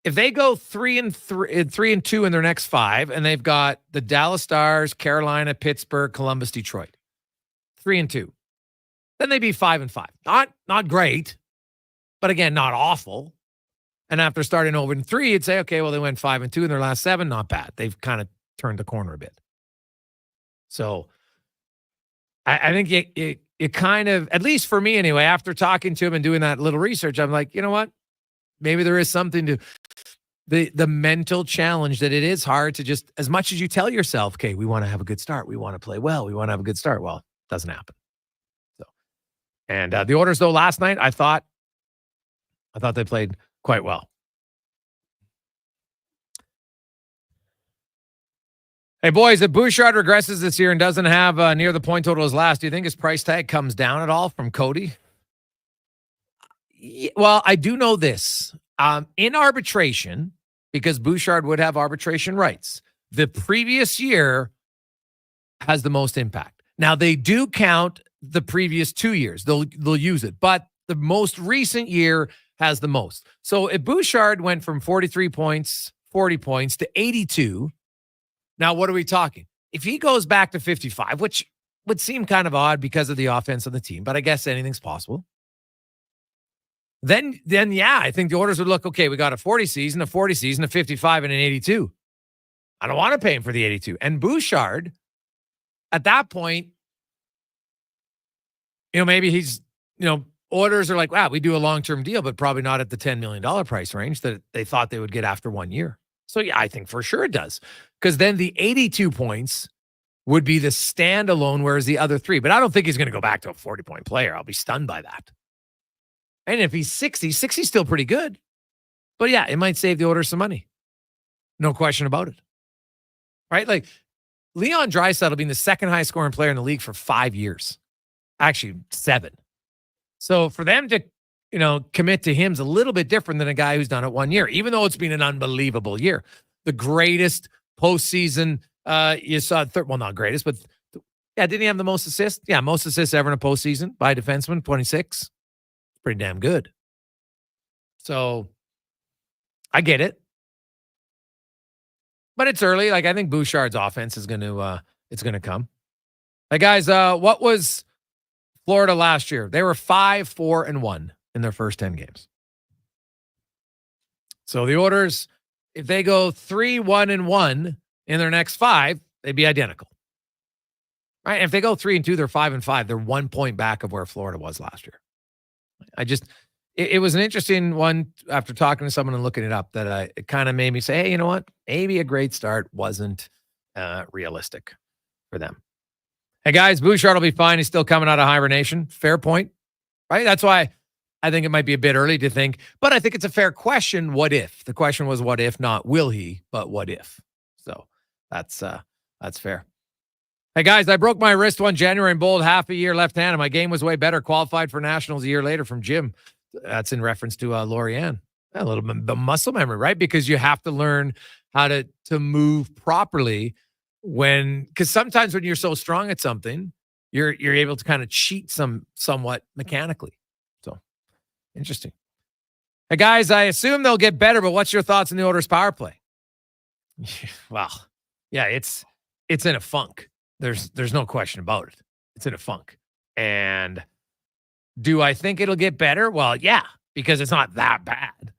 Speaker 3: If they go 3-2 in their next 5, and they've got the Dallas Stars, Carolina, Pittsburgh, Columbus, Detroit, 3-2, then they'd be 5-5. Not great, but again, not awful. And after starting 0-3, you'd say, okay, well, they went 5-2 in their last 7. Not bad. They've kind of turned the corner a bit. So I think it kind of, at least for me anyway, after talking to him and doing that little research, I'm like, you know what? Maybe there is something to the mental challenge that it is hard to just, as much as you tell yourself, okay, we want to have a good start. We want to play well. We want to have a good start. Well, it doesn't happen. So, and the Oilers, though, last night, I thought they played quite well. Hey, boys, if Bouchard regresses this year and doesn't have near the point total as last, do you think his price tag comes down at all from Cody? Well, I do know this. In arbitration, because Bouchard would have arbitration rights, the previous year, has the most impact. Now, they do count the previous 2 years. They'll use it, but the most recent year has the most. So if Bouchard went from 43 points, 40 points to 82, now what are we talking? If he goes back to 55, which would seem kind of odd because of the offense on the team, but I guess anything's possible. Then yeah, I think the Oilers would look, okay, we got a 40 season, a 55, and an 82. I don't want to pay him for the 82. And Bouchard, at that point, maybe he's, Oilers are like, wow, we do a long-term deal, but probably not at the $10 million price range that they thought they would get after 1 year. So yeah, I think for sure it does. Because then the 82 points would be the standalone, whereas the other 3. But I don't think he's going to go back to a 40-point player. I'll be stunned by that. And if he's 60's still pretty good. But yeah, it might save the Oilers some money. No question about it. Right? Like, Leon Draisaitl being the second highest scoring player in the league for 5 years. Actually, 7. So for them to, commit to him is a little bit different than a guy who's done it 1 year, even though it's been an unbelievable year. The greatest postseason you saw, well, not greatest, but yeah, didn't he have the most assists? Yeah, most assists ever in a postseason by a defenseman, 26. Pretty damn good. So I get it. But it's early. Like, I think Bouchard's offense is going to come. Hey, guys, what was Florida last year? They were 5-4-1 in their first 10 games. So the Oilers, if they go 3-1-1 in their next 5, they'd be identical. Right? And if they go 3-2, they're 5-5. They're 1 point back of where Florida was last year. It was an interesting one after talking to someone and looking it up that it kind of made me say, hey, you know what? Maybe a great start wasn't realistic for them. Hey, guys, Bouchard will be fine. He's still coming out of hibernation. Fair point, right? That's why I think it might be a bit early to think, but I think it's a fair question. What if? The question was what if, not will he, but what if? So that's fair. Hey, guys, I broke my wrist one January and bowled half a year left-handed. My game was way better. Qualified for nationals a year later from Jim. That's in reference to Lori-Ann. A little bit of muscle memory, right? Because you have to learn how to move properly because sometimes when you're so strong at something, you're able to kind of cheat somewhat mechanically. So interesting. Hey, guys, I assume they'll get better, but what's your thoughts on the Oilers power play? Well, yeah, it's in a funk. There's no question about it. It's in a funk. And do I think it'll get better? Well, yeah, because it's not that bad.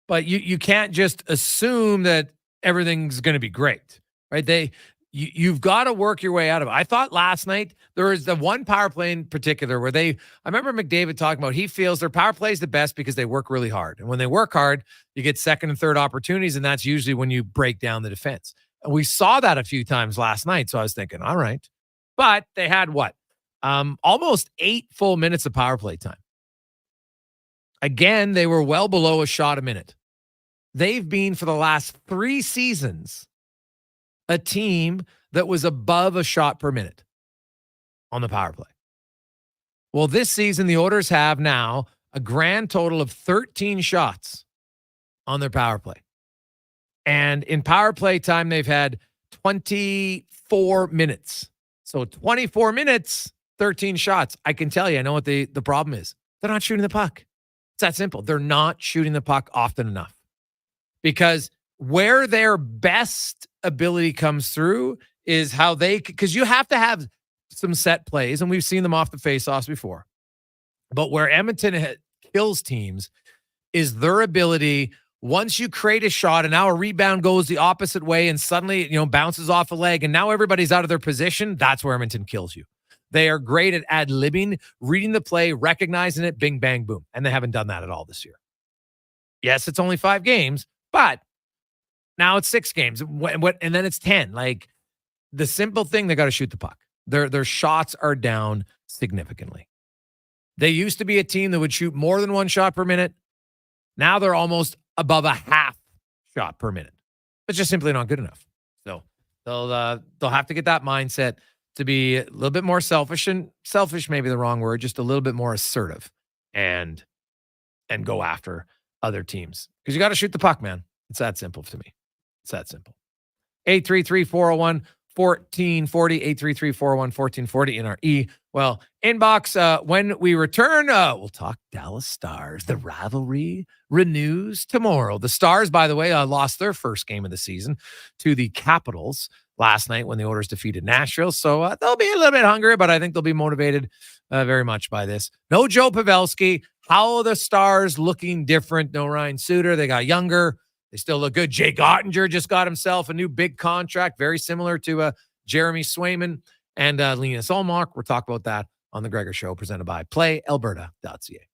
Speaker 3: But you can't just assume that everything's going to be great, right? You've got to work your way out of it. I thought last night there was the one power play in particular where I remember McDavid talking about he feels their power play is the best because they work really hard. And when they work hard, you get second and third opportunities, and that's usually when you break down the defense. And we saw that a few times last night. So I was thinking, all right. But they had what? Almost 8 full minutes of power play time. Again, they were well below a shot a minute. They've been, for the last 3 seasons, a team that was above a shot per minute on the power play. Well, this season, the Oilers have now a grand total of 13 shots on their power play. And in power play time, they've had 24 minutes. So 24 minutes, 13 shots. I can tell you, I know what the problem is. They're not shooting the puck. It's that simple. They're not shooting the puck often enough. Because where their best ability comes through is how because you have to have some set plays, and we've seen them off the faceoffs before. But where Edmonton kills teams is their ability. Once you create a shot and now a rebound goes the opposite way and suddenly, bounces off a leg and now everybody's out of their position, that's where Edmonton kills you. They are great at ad-libbing, reading the play, recognizing it, bing, bang, boom. And they haven't done that at all this year. Yes, it's only 5 games, but now it's 6 games. And then it's 10. Like, the simple thing, they got to shoot the puck. Their shots are down significantly. They used to be a team that would shoot more than 1 shot per minute. Now they're almost above a half shot per minute. It's just simply not good enough. So they'll have to get that mindset to be a little bit more selfish, and selfish may be the wrong word, just a little bit more assertive and go after other teams. Because you got to shoot the puck, man. It's that simple to me. It's that simple. 833-401-1460. 1440, 833-401-1440 in our inbox. When we return, we'll talk Dallas Stars. The rivalry renews tomorrow. The Stars, by the way, lost their first game of the season to the Capitals last night when the Oilers defeated Nashville. So they'll be a little bit hungry, but I think they'll be motivated very much by this. No Joe Pavelski. How are the Stars looking different? No Ryan Suter. They got younger. They still look good. Jake Ottinger just got himself a new big contract, very similar to Jeremy Swayman and Linus Ullmark. We'll talk about that on the Gregor Show, presented by PlayAlberta.ca.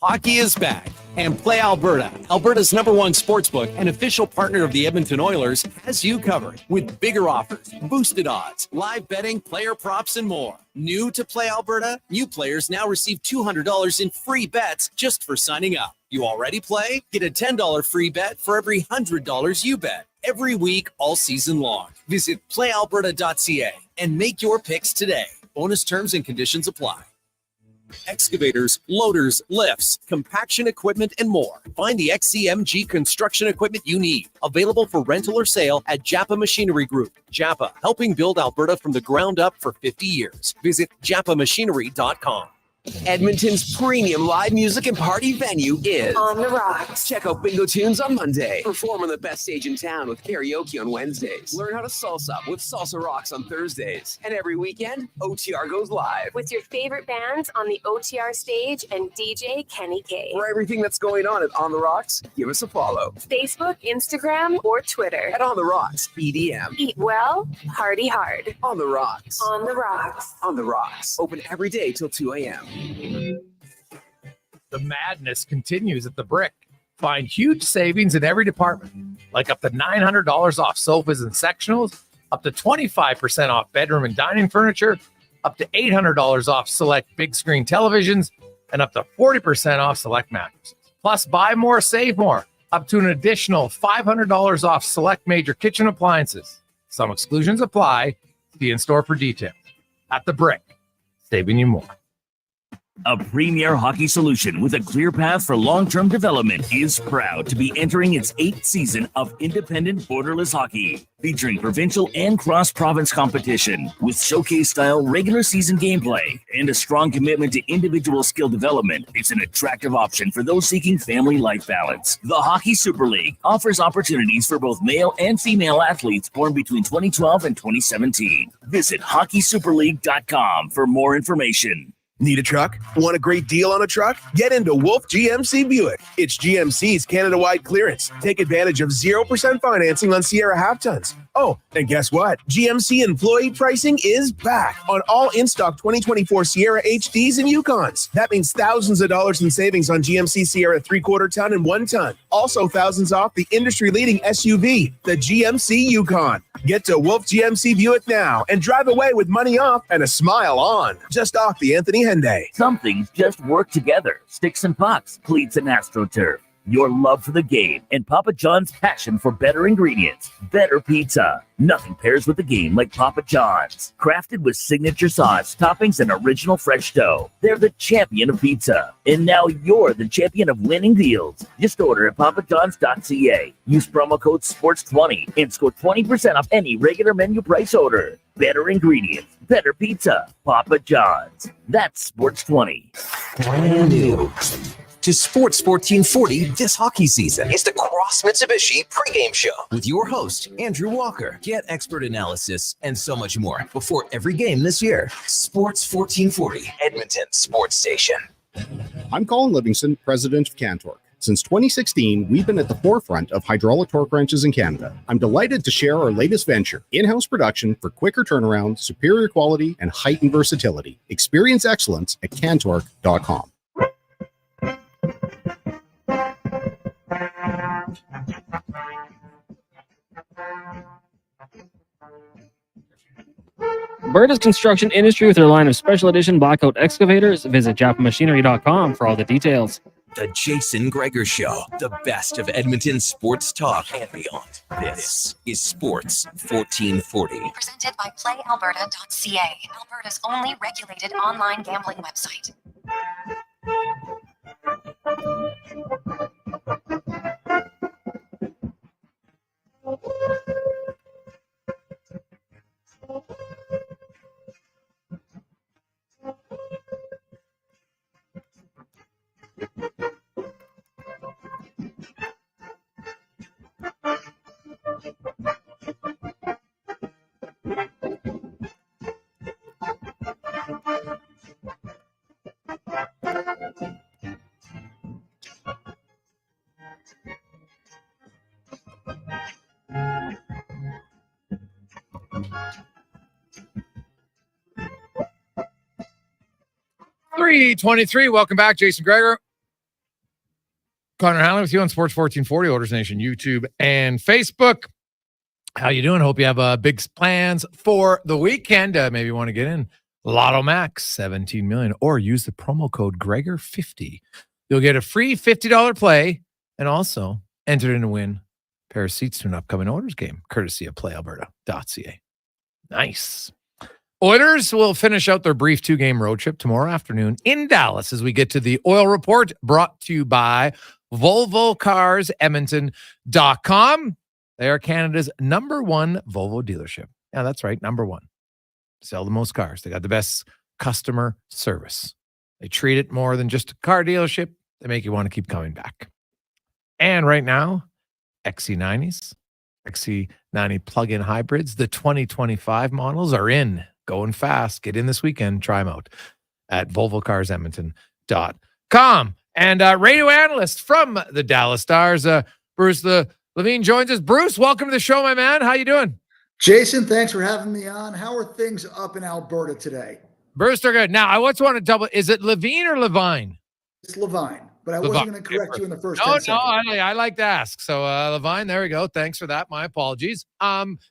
Speaker 15: Hockey is back, and Play Alberta, Alberta's #1 sportsbook and official partner of the Edmonton Oilers, has you covered with bigger offers, boosted odds, live betting, player props, and more. New to Play Alberta? New players now receive $200 in free bets just for signing up. You already play? Get a $10 free bet for every $100 you bet. Every week, all season long. Visit playalberta.ca and make your picks today. Bonus terms and conditions apply. Excavators, loaders, lifts, compaction equipment, and more. Find the XCMG construction equipment you need. Available for rental or sale at Japa Machinery Group. Japa, helping build Alberta from the ground up for 50 years. Visit japamachinery.com.
Speaker 10: Edmonton's premium live music and party venue is
Speaker 21: On the Rocks.
Speaker 10: Check out Bingo Tunes on Monday. Perform on the best stage in town with karaoke on Wednesdays. Learn how to salsa with Salsa Rocks on Thursdays. And every weekend, OTR goes live.
Speaker 21: With your favorite bands on the OTR stage and DJ Kenny K.
Speaker 10: For everything that's going on at On the Rocks, give us a follow.
Speaker 21: Facebook, Instagram, or Twitter.
Speaker 10: At On the Rocks, BDM.
Speaker 21: Eat well, party hard.
Speaker 10: On the Rocks.
Speaker 21: On the Rocks.
Speaker 10: On the Rocks. Open every day till 2 a.m.
Speaker 3: The madness continues at the Brick. Find huge savings in every department, like up to $900 off sofas and sectionals, up to 25% off bedroom and dining furniture, up to $800 off select big screen televisions, and up to 40% off select mattresses. Plus, buy more, save more, up to an additional $500 off select major kitchen appliances. Some exclusions apply. See in store for details. At the Brick, saving you more.
Speaker 17: A premier hockey solution with a clear path for long-term development is proud to be entering its 8th season of independent borderless hockey, featuring provincial and cross-province competition with showcase-style regular season gameplay and a strong commitment to individual skill development. It's an attractive option for those seeking family life balance. The Hockey Super League offers opportunities for both male and female athletes born between 2012 and 2017. Visit hockeysuperleague.com for more information.
Speaker 11: Need a truck? Want a great deal on a truck? Get into Wolf GMC Buick. It's GMC's Canada-wide clearance. Take advantage of 0% financing on Sierra half-tons. Oh, and guess what? GMC employee pricing is back on all in-stock 2024 Sierra HDs and Yukons. That means thousands of dollars in savings on GMC Sierra 3/4 ton and 1 ton. Also thousands off the industry-leading SUV, the GMC Yukon. Get to Wolf GMC Buick now and drive away with money off and a smile on. Just off the Anthony Henday.
Speaker 17: Some things just work together. Sticks and pucks, cleats and AstroTurf. Your love for the game and Papa John's passion for better ingredients, better pizza. Nothing pairs with the game like Papa John's. Crafted with signature sauce, toppings, and original fresh dough. They're the champion of pizza. And now you're the champion of winning deals. Just order at papajohns.ca. Use promo code SPORTS20 and score 20% off any regular menu price order. Better ingredients, better pizza. Papa John's. That's SPORTS20.
Speaker 13: Brand new to Sports 1440 this hockey season. It's the Cross Mitsubishi pregame show with your host, Andrew Walker. Get expert analysis and so much more before every game this year. Sports 1440, Edmonton Sports Station.
Speaker 14: I'm Colin Livingston, president of Cantork. Since 2016, we've been at the forefront of hydraulic torque wrenches in Canada. I'm delighted to share our latest venture, in-house production for quicker turnaround, superior quality, and heightened versatility. Experience excellence at cantork.com.
Speaker 4: Alberta's construction industry with their line of special edition blackout excavators. Visit japamachinery.com for all the details.
Speaker 13: The Jason Gregor Show, the best of Edmonton sports talk and beyond. This is Sports 1440.
Speaker 12: Presented by PlayAlberta.ca, Alberta's only regulated online gambling website.
Speaker 3: .323. Welcome back, Jason Gregor. Connor Halley with you on Sports 1440, Oilers Nation, YouTube and Facebook. How you doing? Hope you have big plans for the weekend. Maybe you want to get in Lotto Max, 17 million, or use the promo code Gregor50. You'll get a free $50 play and also enter in to win a pair of seats to an upcoming Oilers game, courtesy of playalberta.ca. Nice. Oilers will finish out their brief 2-game road trip tomorrow afternoon in Dallas as we get to the Oil Report, brought to you by VolvoCarsEdmonton.com. They are Canada's #1 Volvo dealership. Yeah, that's right, #1. Sell the most cars. They got the best customer service. They treat it more than just a car dealership. They make you want to keep coming back. And right now, XC90s, XC90 plug-in hybrids, the 2025 models are in. Going fast. Get in this weekend. Try them out at VolvoCarsEdmonton.com. And radio analyst from the Dallas Stars, Bruce Levine joins us. Bruce, welcome to the show, my man. How you doing?
Speaker 18: Jason, thanks for having me on. How are things up in Alberta today?
Speaker 3: Bruce, they're good. Now, I just want to double. Is it Levine or Levine?
Speaker 18: It's Levine, but I wasn't going to correct you in the first 10 seconds.
Speaker 3: No, I like to ask. So, Levine, there we go. Thanks for that. My apologies.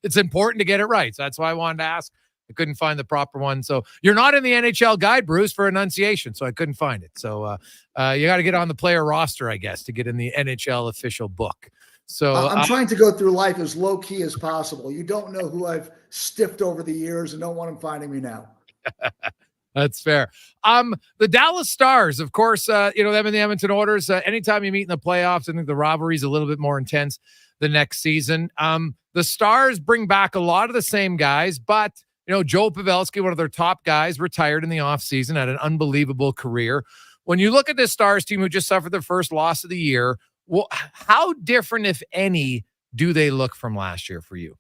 Speaker 3: It's important to get it right. So that's why I wanted to ask. I couldn't find the proper one. So you're not in the NHL guide, Bruce, for enunciation. So I couldn't find it. So you got to get on the player roster, I guess, to get in the NHL official book. So
Speaker 18: I'm trying to go through life as low key as possible. You don't know who I've stiffed over the years and don't want them finding me now.
Speaker 3: That's fair. The Dallas Stars, of course, them and the Edmonton Oilers. Anytime you meet in the playoffs, I think the rivalry is a little bit more intense the next season. The Stars bring back a lot of the same guys, but Joe Pavelski, one of their top guys, retired in the offseason, had an unbelievable career. When you look at this Stars team who just suffered their first loss of the year, well, how different, if any, do they look from last year for you?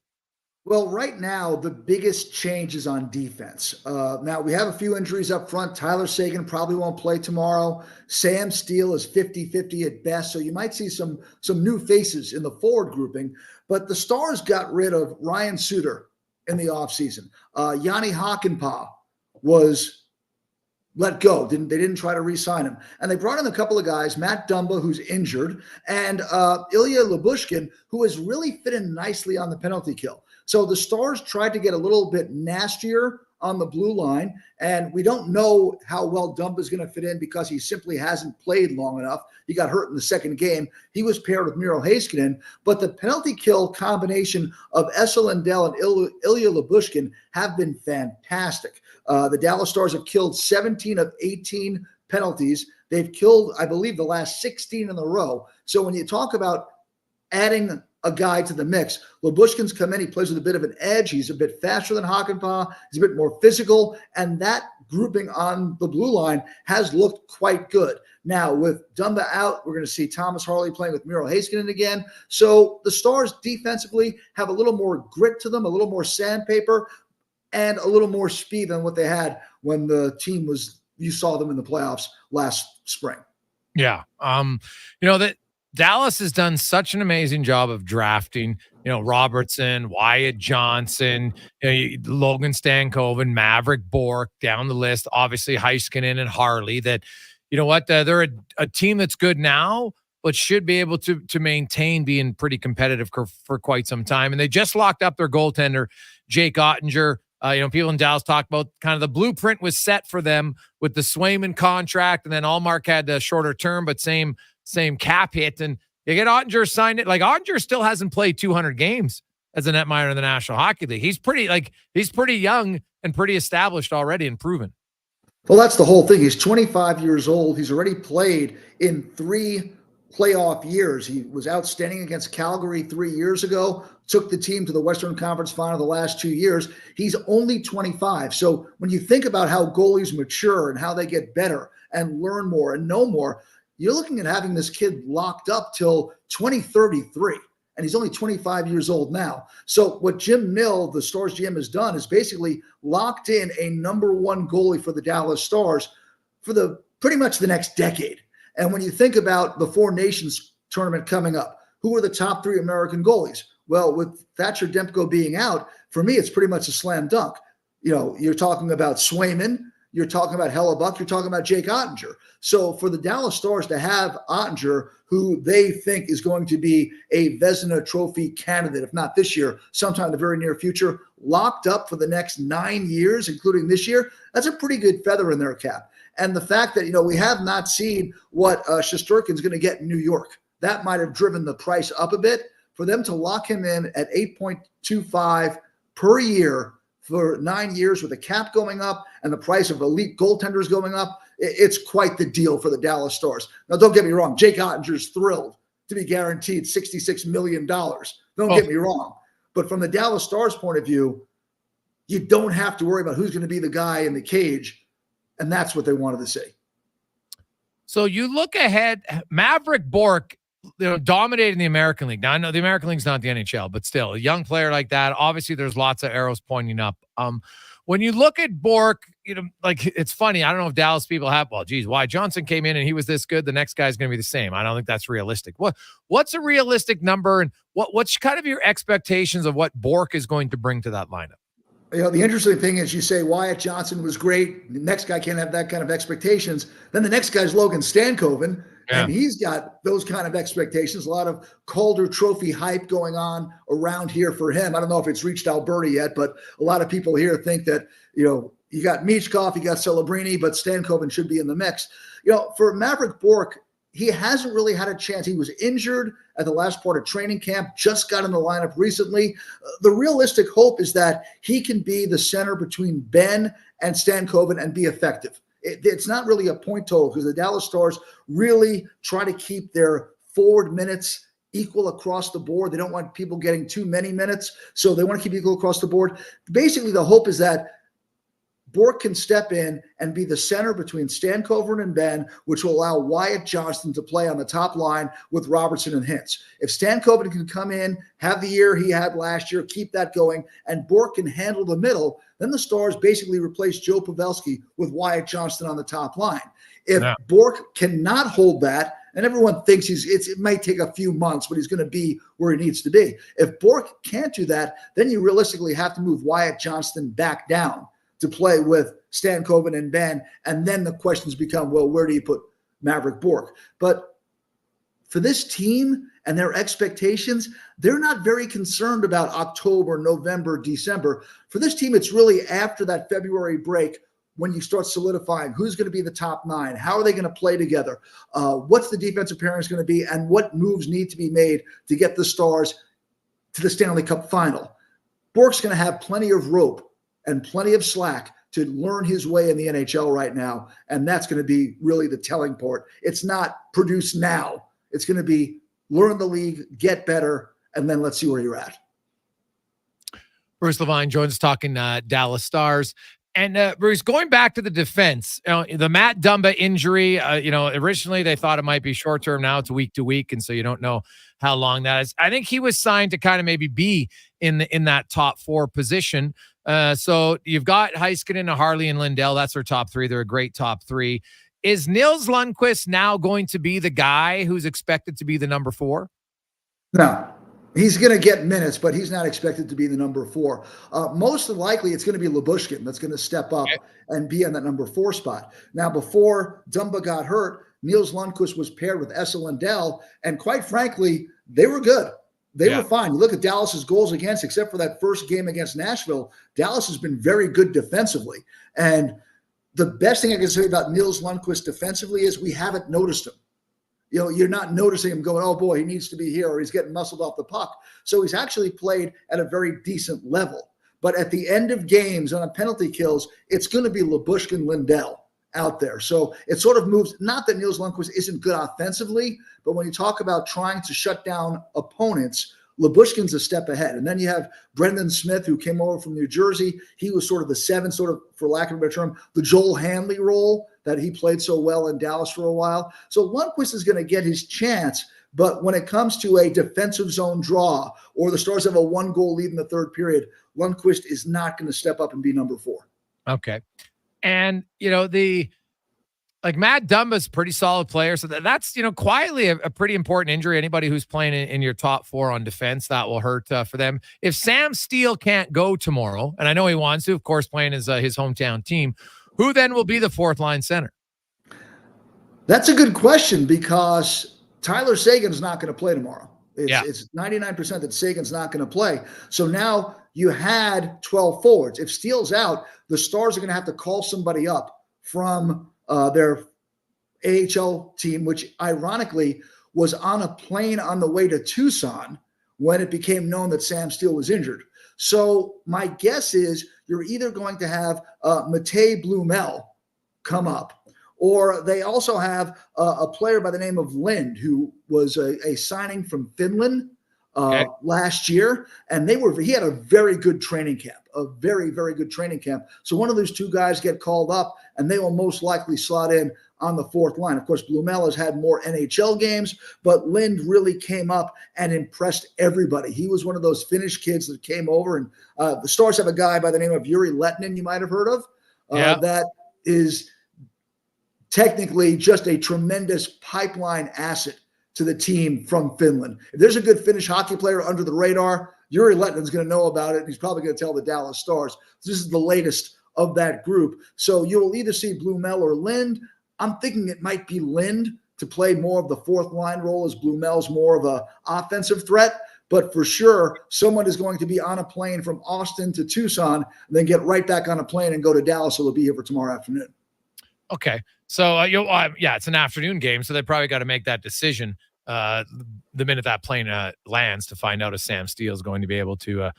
Speaker 18: Well, right now, the biggest change is on defense. Now, we have a few injuries up front. Tyler Seguin probably won't play tomorrow. Sam Steele is 50-50 at best, so you might see some new faces in the forward grouping. But the Stars got rid of Ryan Suter in the offseason. Yanni Hakanpää was let go. They didn't try to re-sign him. And they brought in a couple of guys, Matt Dumba, who's injured, and Ilya Lyubushkin, who has really fit in nicely on the penalty kill. So the Stars tried to get a little bit nastier on the blue line, and we don't know how well Dumba is going to fit in because he simply hasn't played long enough. He got hurt in the second game. He was paired with Miro Heiskanen, but the penalty kill combination of Esa Lindell and Ilya Lyubushkin have been fantastic. The Dallas Stars have killed 17 of 18 penalties. They've killed, I believe, the last 16 in a row. So when you talk about adding a guy to the mix, Lyubushkin's come in. He plays with a bit of an edge. He's a bit faster than Hakanpää. He's a bit more physical, and that grouping on the blue line has looked quite good. Now, with Dumba out, we're going to see Thomas Harley playing with Miro Heiskanen again. So the Stars defensively have a little more grit to them, a little more sandpaper, and a little more speed than what they had when the team you saw them in the playoffs last spring.
Speaker 3: Yeah. That Dallas has done such an amazing job of drafting, Robertson, Wyatt Johnson, Logan Stankoven, Maverick Bourque, down the list, obviously Heiskanen and Harley, that, they're a team that's good now, but should be able to maintain being pretty competitive for quite some time. And they just locked up their goaltender, Jake Ottinger. People in Dallas talk about kind of the blueprint was set for them with the Swayman contract, and then Allmark had a shorter term, but same cap hit, and you get Ottinger signed it. Like, Ottinger still hasn't played 200 games as a netminder in the National Hockey League. He's pretty young and pretty established already and proven.
Speaker 18: Well, that's the whole thing. He's 25 years old. He's already played in 3 playoff years. He was outstanding against Calgary 3 years ago, took the team to the Western Conference Final the last 2 years. He's only 25. So when you think about how goalies mature and how they get better and learn more and know more, you're looking at having this kid locked up till 2033, and he's only 25 years old now. So what Jim Mill, the Stars GM, has done is basically locked in a #1 goalie for the Dallas Stars for pretty much the next decade. And when you think about the Four Nations tournament coming up, who are the top 3 American goalies? Well, with Thatcher Demko being out, for me, it's pretty much a slam dunk. You're talking about Swayman, you're talking about Hellebuck, you're talking about Jake Ottinger. So for the Dallas Stars to have Ottinger, who they think is going to be a Vezina Trophy candidate, if not this year, sometime in the very near future, locked up for the next 9 years, including this year, that's a pretty good feather in their cap. And the fact that, we have not seen what Shesterkin's going to get in New York, that might have driven the price up a bit. For them to lock him in at 8.25 per year for 9 years with the cap going up and the price of elite goaltenders going up, it's quite the deal for the Dallas Stars. Now, don't get me wrong. Jake Ottinger's thrilled to be guaranteed $66 million. Don't get me wrong. But from the Dallas Stars point of view, you don't have to worry about who's going to be the guy in the cage. And that's what they wanted to see.
Speaker 3: So you look ahead, Maverick Bourque, dominating the American League. Now, I know the American League's not the NHL, but still, a young player like that, obviously there's lots of arrows pointing up. When you look at Bourque, it's funny. I don't know if Dallas people have, why Johnson came in and he was this good, the next guy's going to be the same. I don't think that's realistic. What's a realistic number, and what's kind of your expectations of what Bourque is going to bring to that lineup?
Speaker 18: The interesting thing is you say Wyatt Johnson was great. The next guy can't have that kind of expectations. Then the next guy's Logan Stankoven, and he's got those kind of expectations. A lot of Calder Trophy hype going on around here for him. I don't know if it's reached Alberta yet, but a lot of people here think that, you got Michkov, you got Celebrini, but Stankoven should be in the mix. For Maverick Bourque, he hasn't really had a chance. He was injured at the last part of training camp, just got in the lineup recently. The realistic hope is that he can be the center between Ben and Stankoven and be effective. It's not really a point total because the Dallas Stars really try to keep their forward minutes equal across the board. They don't want people getting too many minutes, so they want to keep equal across the board. Basically, the hope is that Bourque can step in and be the center between Stankoven and Ben, which will allow Wyatt Johnston to play on the top line with Robertson and Hintz. If Stankoven can come in, have the year he had last year, keep that going, and Bourque can handle the middle, then the Stars basically replace Joe Pavelski with Wyatt Johnston on the top line. If Bourque cannot hold that, and everyone thinks it might take a few months, but he's going to be where he needs to be. If Bourque can't do that, then you realistically have to move Wyatt Johnston back down to play with Stankoven and Ben. And then the questions become, well, where do you put Maverick Bourque? But for this team and their expectations, they're not very concerned about October, November, December. For this team, it's really after that February break when you start solidifying who's going to be the top nine, how are they going to play together, what's the defensive pairings going to be, and what moves need to be made to get the Stars to the Stanley Cup final. Bourque's going to have plenty of rope and plenty of slack to learn his way in the NHL right now. And that's going to be really the telling part. It's not produce now. It's going to be learn the league, get better, and then let's see where you're at.
Speaker 3: Bruce Levine joins us talking Dallas Stars. And Bruce, going back to the defense, the Matt Dumba injury, originally they thought it might be short-term. Now it's week to week. And so you don't know how long that is. I think he was signed to kind of maybe be in that top four position. So you've got Heiskanen, Harley, and Lindell. That's their top three. They're a great top three. Is Nils Lundqvist now going to be the guy who's expected to be the number four?
Speaker 18: No, he's going to get minutes, but he's not expected to be the number four. Most likely it's going to be Lyubushkin that's going to step up and be in that number four spot. Now, before Dumba got hurt, Nils Lundqvist was paired with Esa Lindell, and quite frankly, they were good. They were fine. You look at Dallas's goals against, except for that first game against Nashville, Dallas has been very good defensively. And the best thing I can say about Nils Lundqvist defensively is we haven't noticed him. You're not noticing him going, oh boy, he needs to be here, or he's getting muscled off the puck. So he's actually played at a very decent level. But at the end of games on a penalty kills, it's going to be Lyubushkin, Lindell out there. So it sort of moves, not that Nils Lundqvist isn't good offensively, but when you talk about trying to shut down opponents, Lyubushkin's a step ahead. And then you have Brendan Smith, who came over from New Jersey. He was sort of the seven, sort of, for lack of a better term, the Joel Hanley role that he played so well in Dallas for a while. So Lundqvist is going to get his chance. But when it comes to a defensive zone draw, or the Stars have a 1-goal lead in the third period, Lundqvist is not going to step up and be number four.
Speaker 3: Okay. And, Like Matt Dumba's a pretty solid player. So that's, quietly a pretty important injury. Anybody who's playing in your top 4 on defense, that will hurt for them. If Sam Steele can't go tomorrow, and I know he wants to, of course, playing his hometown team, who then will be the 4th line center?
Speaker 18: That's a good question because Tyler Sagan's not going to play tomorrow. It's 99% that Sagan's not going to play. So now you had 12 forwards. If Steele's out, the Stars are going to have to call somebody up from their AHL team, which ironically was on a plane on the way to Tucson when it became known that Sam Steele was injured. So my guess is you're either going to have Matej Blumel come up, or they also have a player by the name of Lind, who was a signing from Finland last year. And he had a very good training camp, a very, very good training camp. So one of those two guys get called up and they will most likely slot in on the 4th line. Of course, Blumel has had more NHL games, but Lind really came up and impressed everybody. He was one of those Finnish kids that came over, and the Stars have a guy by the name of Yuri Lehtinen you might have heard of. That is technically just a tremendous pipeline asset to the team from Finland. If there's a good Finnish hockey player under the radar, Yuri Lettinen's going to know about it, and he's probably going to tell the Dallas Stars. This is the latest of that group. So you will either see Blumel or Lind. I'm thinking it might be Lind to play more of the 4th line role, as Blumel's more of an offensive threat. But for sure, someone is going to be on a plane from Austin to Tucson and then get right back on a plane and go to Dallas, so they'll be here for tomorrow afternoon.
Speaker 3: Okay. So, it's an afternoon game, so they probably got to make that decision the minute that plane lands to find out if Sam Steele is going to be able to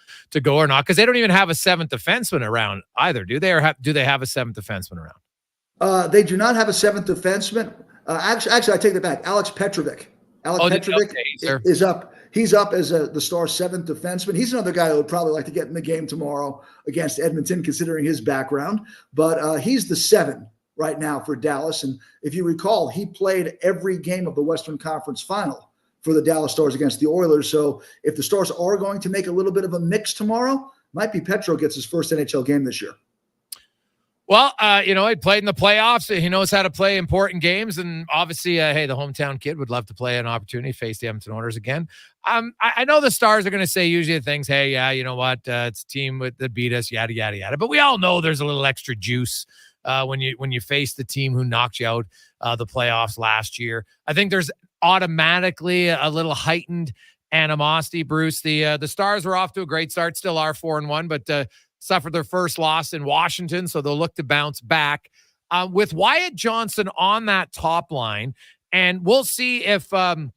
Speaker 3: go or not, because they don't even have a 7th defenseman around either, do they? Or do they have a 7th defenseman around?
Speaker 18: They do not have a 7th defenseman. Actually, I take that back. Alex Petrovic. Is up. He's up as the Stars' 7th defenseman. He's another guy who would probably like to get in the game tomorrow against Edmonton, considering his background. But he's the 7 right now for Dallas. And if you recall, he played every game of the Western Conference Final for the Dallas Stars against the Oilers. So if the Stars are going to make a little bit of a mix tomorrow, might be Petro gets his first NHL game this year.
Speaker 3: Well, he played in the playoffs. He knows how to play important games. And obviously, the hometown kid would love to play an opportunity, face the Edmonton Oilers again. I know the Stars are going to say usually things, hey, yeah, you know what? It's a team that beat us, yada, yada, yada. But we all know there's a little extra juice when you face the team who knocked you out the playoffs last year. I think there's automatically a little heightened animosity, Bruce. The Stars were off to a great start, still are 4-1, but suffered their first loss in Washington, so they'll look to bounce back. With Wyatt Johnston on that top line, and we'll see if the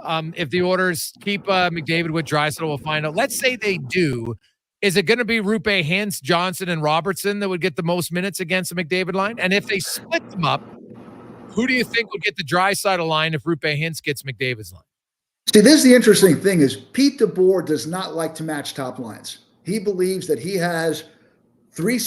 Speaker 3: Oilers keep McDavid with Draisaitl. We'll find out. Let's say they do. Is it going to be Rupe Hintz, Johnson, and Robertson that would get the most minutes against the McDavid line? And if they split them up, who do you think would get the Draisaitl line if Rupe Hintz gets McDavid's line?
Speaker 18: See, this is the interesting thing is Pete DeBoer does not like to match top lines. He believes that he has 4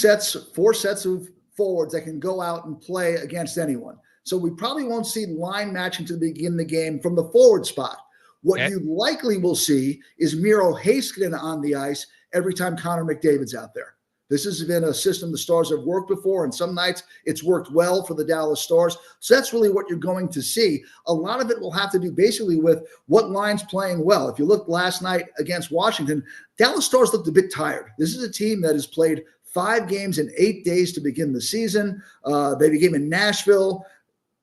Speaker 18: sets of forwards that can go out and play against anyone. So we probably won't see line matching to begin the game from the forward spot. What you likely will see is Miro Heiskanen on the ice every time Connor McDavid's out there. This has been a system the Stars have worked before, and some nights it's worked well for the Dallas Stars. So that's really what you're going to see. A lot of it will have to do basically with what line's playing well. If you looked last night against Washington, Dallas Stars looked a bit tired. This is a team that has played 5 games in 8 days to begin the season. They began in Nashville,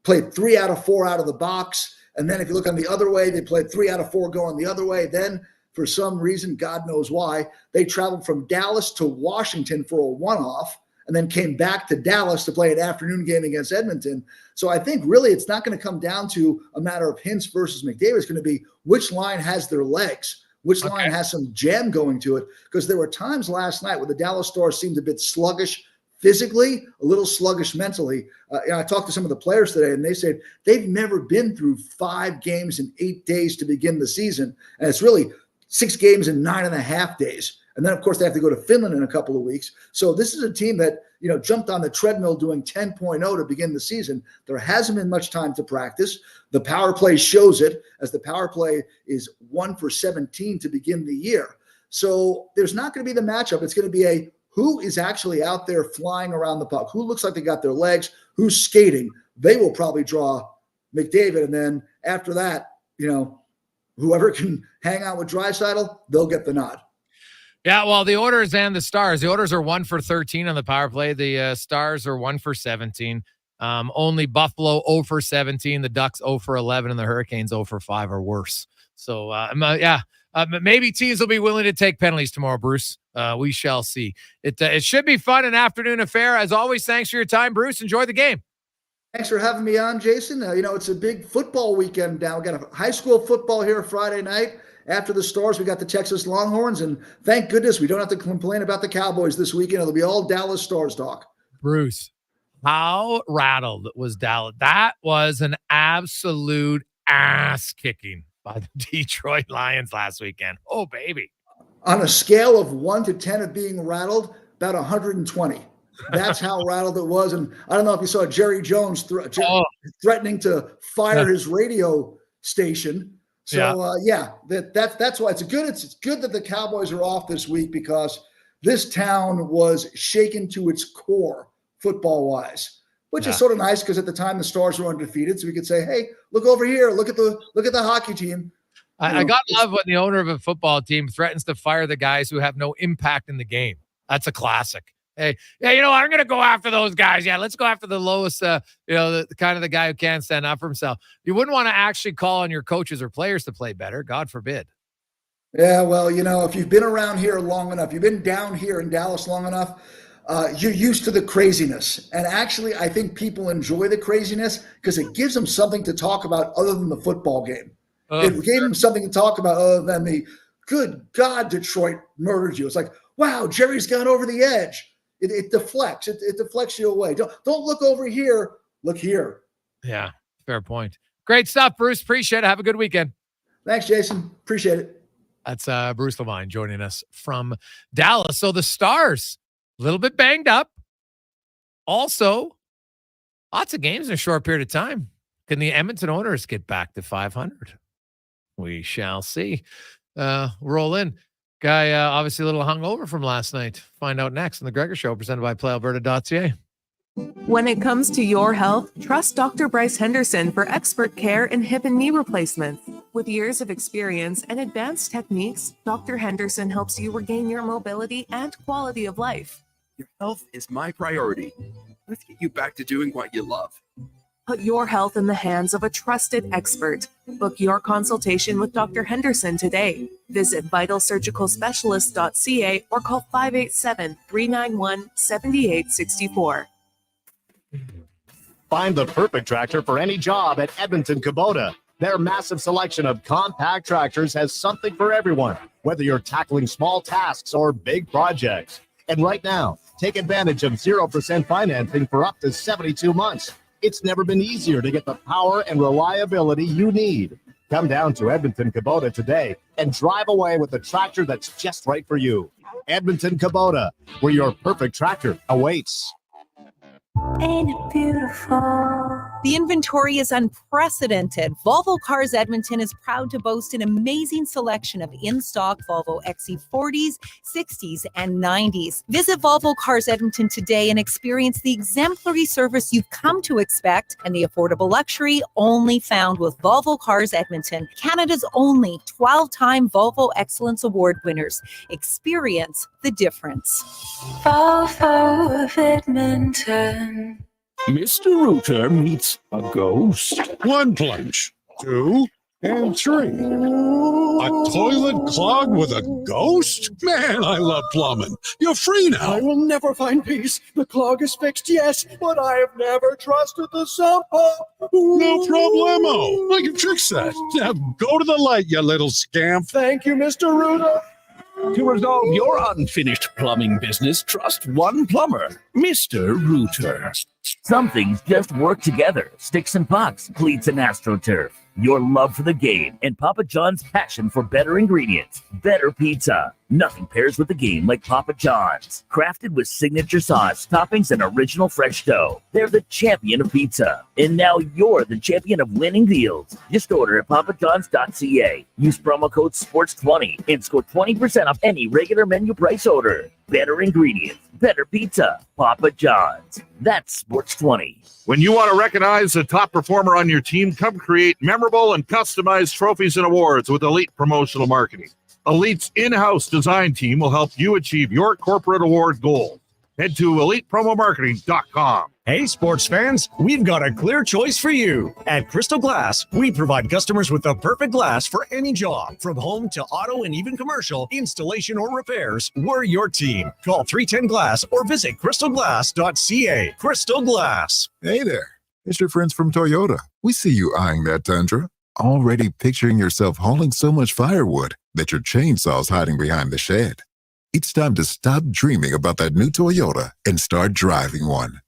Speaker 18: played 3 out of 4 out of the box. And then if you look on the other way, they played 3 out of 4 going the other way. Then for some reason, God knows why, they traveled from Dallas to Washington for a one-off and then came back to Dallas to play an afternoon game against Edmonton. So I think really it's not going to come down to a matter of Hintz versus McDavid. It's going to be which line has their legs, which line has some jam going to it. Because there were times last night where the Dallas Stars seemed a bit sluggish physically, a little sluggish mentally. I talked to some of the players today, and they said they've never been through 5 games in 8 days to begin the season. And it's really 6 games in 9.5 days. And then, of course, they have to go to Finland in a couple of weeks. So this is a team that, jumped on the treadmill doing 10.0 to begin the season. There hasn't been much time to practice. The power play shows it, as the power play is 1 for 17 to begin the year. So there's not going to be the matchup. It's going to be who is actually out there flying around the puck, who looks like they got their legs, who's skating. they will probably draw McDavid. And then after that, whoever can hang out with Draisaitl, they'll get the nod.
Speaker 3: Yeah, well, the Oilers and the Stars. The Oilers are 1 for 13 on the power play. The Stars are 1 for 17. Only Buffalo 0 for 17. The Ducks 0 for 11, and the Hurricanes 0 for 5 or worse. So, maybe teams will be willing to take penalties tomorrow, Bruce. We shall see. It should be fun, an afternoon affair. As always, thanks for your time, Bruce. Enjoy the game.
Speaker 18: Thanks for having me on, Jason. It's a big football weekend now. We got a high school football here Friday night. After the Stars, we got the Texas Longhorns, and thank goodness we don't have to complain about the Cowboys this weekend. It'll be all Dallas Stars talk.
Speaker 3: Bruce, how rattled was Dallas? That was an absolute ass kicking by the Detroit Lions last weekend. Oh, baby.
Speaker 18: On a scale of 1 to 10 of being rattled, about 120. That's how rattled it was. And I don't know if you saw Jerry Jones threatening to fire his radio station. So that's why it's good that the Cowboys are off this week, because this town was shaken to its core football wise, which is sort of nice, because at the time the Stars were undefeated, so we could say, hey, look over here, look at the hockey team.
Speaker 3: I got love when the owner of a football team threatens to fire the guys who have no impact in the game. That's a classic. Hey, I'm going to go after those guys. Yeah, let's go after the lowest, the kind of the guy who can't stand up for himself. You wouldn't want to actually call on your coaches or players to play better. God forbid.
Speaker 18: Yeah, well, if you've been around here long enough, you've been down here in Dallas long enough, you're used to the craziness. And actually, I think people enjoy the craziness because it gives them something to talk about other than the football game. It gave them something to talk about other than the, good God, Detroit murdered you. It's like, wow, Jerry's gone over the edge. It deflects. It deflects you away. Don't look over here. Look here.
Speaker 3: Yeah, fair point. Great stuff, Bruce. Appreciate it. Have a good weekend.
Speaker 18: Thanks, Jason. Appreciate it.
Speaker 3: That's Bruce Levine joining us from Dallas. So the Stars, a little bit banged up. Also, lots of games in a short period of time. Can the Edmonton Oilers get back to 500? We shall see. Roll in. Guy, obviously a little hungover from last night. Find out next on the Gregor Show, presented by PlayAlberta.ca.
Speaker 24: When it comes to your health, trust Dr. Bryce Henderson for expert care in hip and knee replacements. With years of experience and advanced techniques, Dr. Henderson helps you regain your mobility and quality of life.
Speaker 2: Your health is my priority. Let's get you back to doing what you love.
Speaker 24: Put your health in the hands of a trusted expert. Book your consultation with Dr. Henderson today. Visit vitalsurgicalspecialist.ca or call 587-391-7864.
Speaker 8: Find the perfect tractor for any job at Edmonton Kubota. Their massive selection of compact tractors has something for everyone, whether you're tackling small tasks or big projects. And right now, take advantage of 0% financing for up to 72 months. It's never been easier to get the power and reliability you need. Come down to Edmonton Kubota today and drive away with the tractor that's just right for you. Edmonton Kubota, where your perfect tractor awaits.
Speaker 24: Ain't it beautiful? The inventory is unprecedented. Volvo Cars Edmonton is proud to boast an amazing selection of in-stock Volvo XC40s, 60s, and 90s. Visit Volvo Cars Edmonton today and experience the exemplary service you've come to expect and the affordable luxury only found with Volvo Cars Edmonton, Canada's only 12-time Volvo Excellence Award winners. Experience the difference.
Speaker 19: Volvo of Edmonton.
Speaker 20: Mr. Rooter meets a ghost.
Speaker 22: 1 plunge, 2, and 3. A toilet clogged with a ghost? Man, I love plumbing. You're free now.
Speaker 20: I will never find peace. The clog is fixed, yes, but I have never trusted the sump pump.
Speaker 22: No problemo. I can fix that. Now go to the light, you little scamp.
Speaker 20: Thank you, Mr. Rooter. To resolve your unfinished plumbing business, trust one plumber, Mr. Rooter.
Speaker 17: Some things just work together. Sticks and pucks, cleats and AstroTurf. Your love for the game and Papa John's passion for better ingredients. Better pizza. Nothing pairs with the game like Papa John's. Crafted with signature sauce, toppings, and original fresh dough. They're the champion of pizza. And now you're the champion of winning deals. Just order at papajohns.ca. Use promo code SPORTS20 and score 20% off any regular menu price order. better ingredients, better pizza. Papa John's. That's Sports 20.
Speaker 1: When you want to recognize the top performer on your team, come create memorable and customized trophies and awards with Elite Promotional Marketing. Elite's in-house design team will help you achieve your corporate award goals. Head to elitepromomarketing.com.
Speaker 5: Hey, sports fans, we've got a clear choice for you. At Crystal Glass, we provide customers with the perfect glass for any job. From home to auto and even commercial, installation or repairs, we're your team. Call 310 Glass or visit crystalglass.ca. Crystal Glass.
Speaker 9: Hey there. It's your friends from Toyota. We see you eyeing that Tundra. Already picturing yourself hauling so much firewood that your chainsaw's hiding behind the shed. It's time to stop dreaming about that new Toyota and start driving one.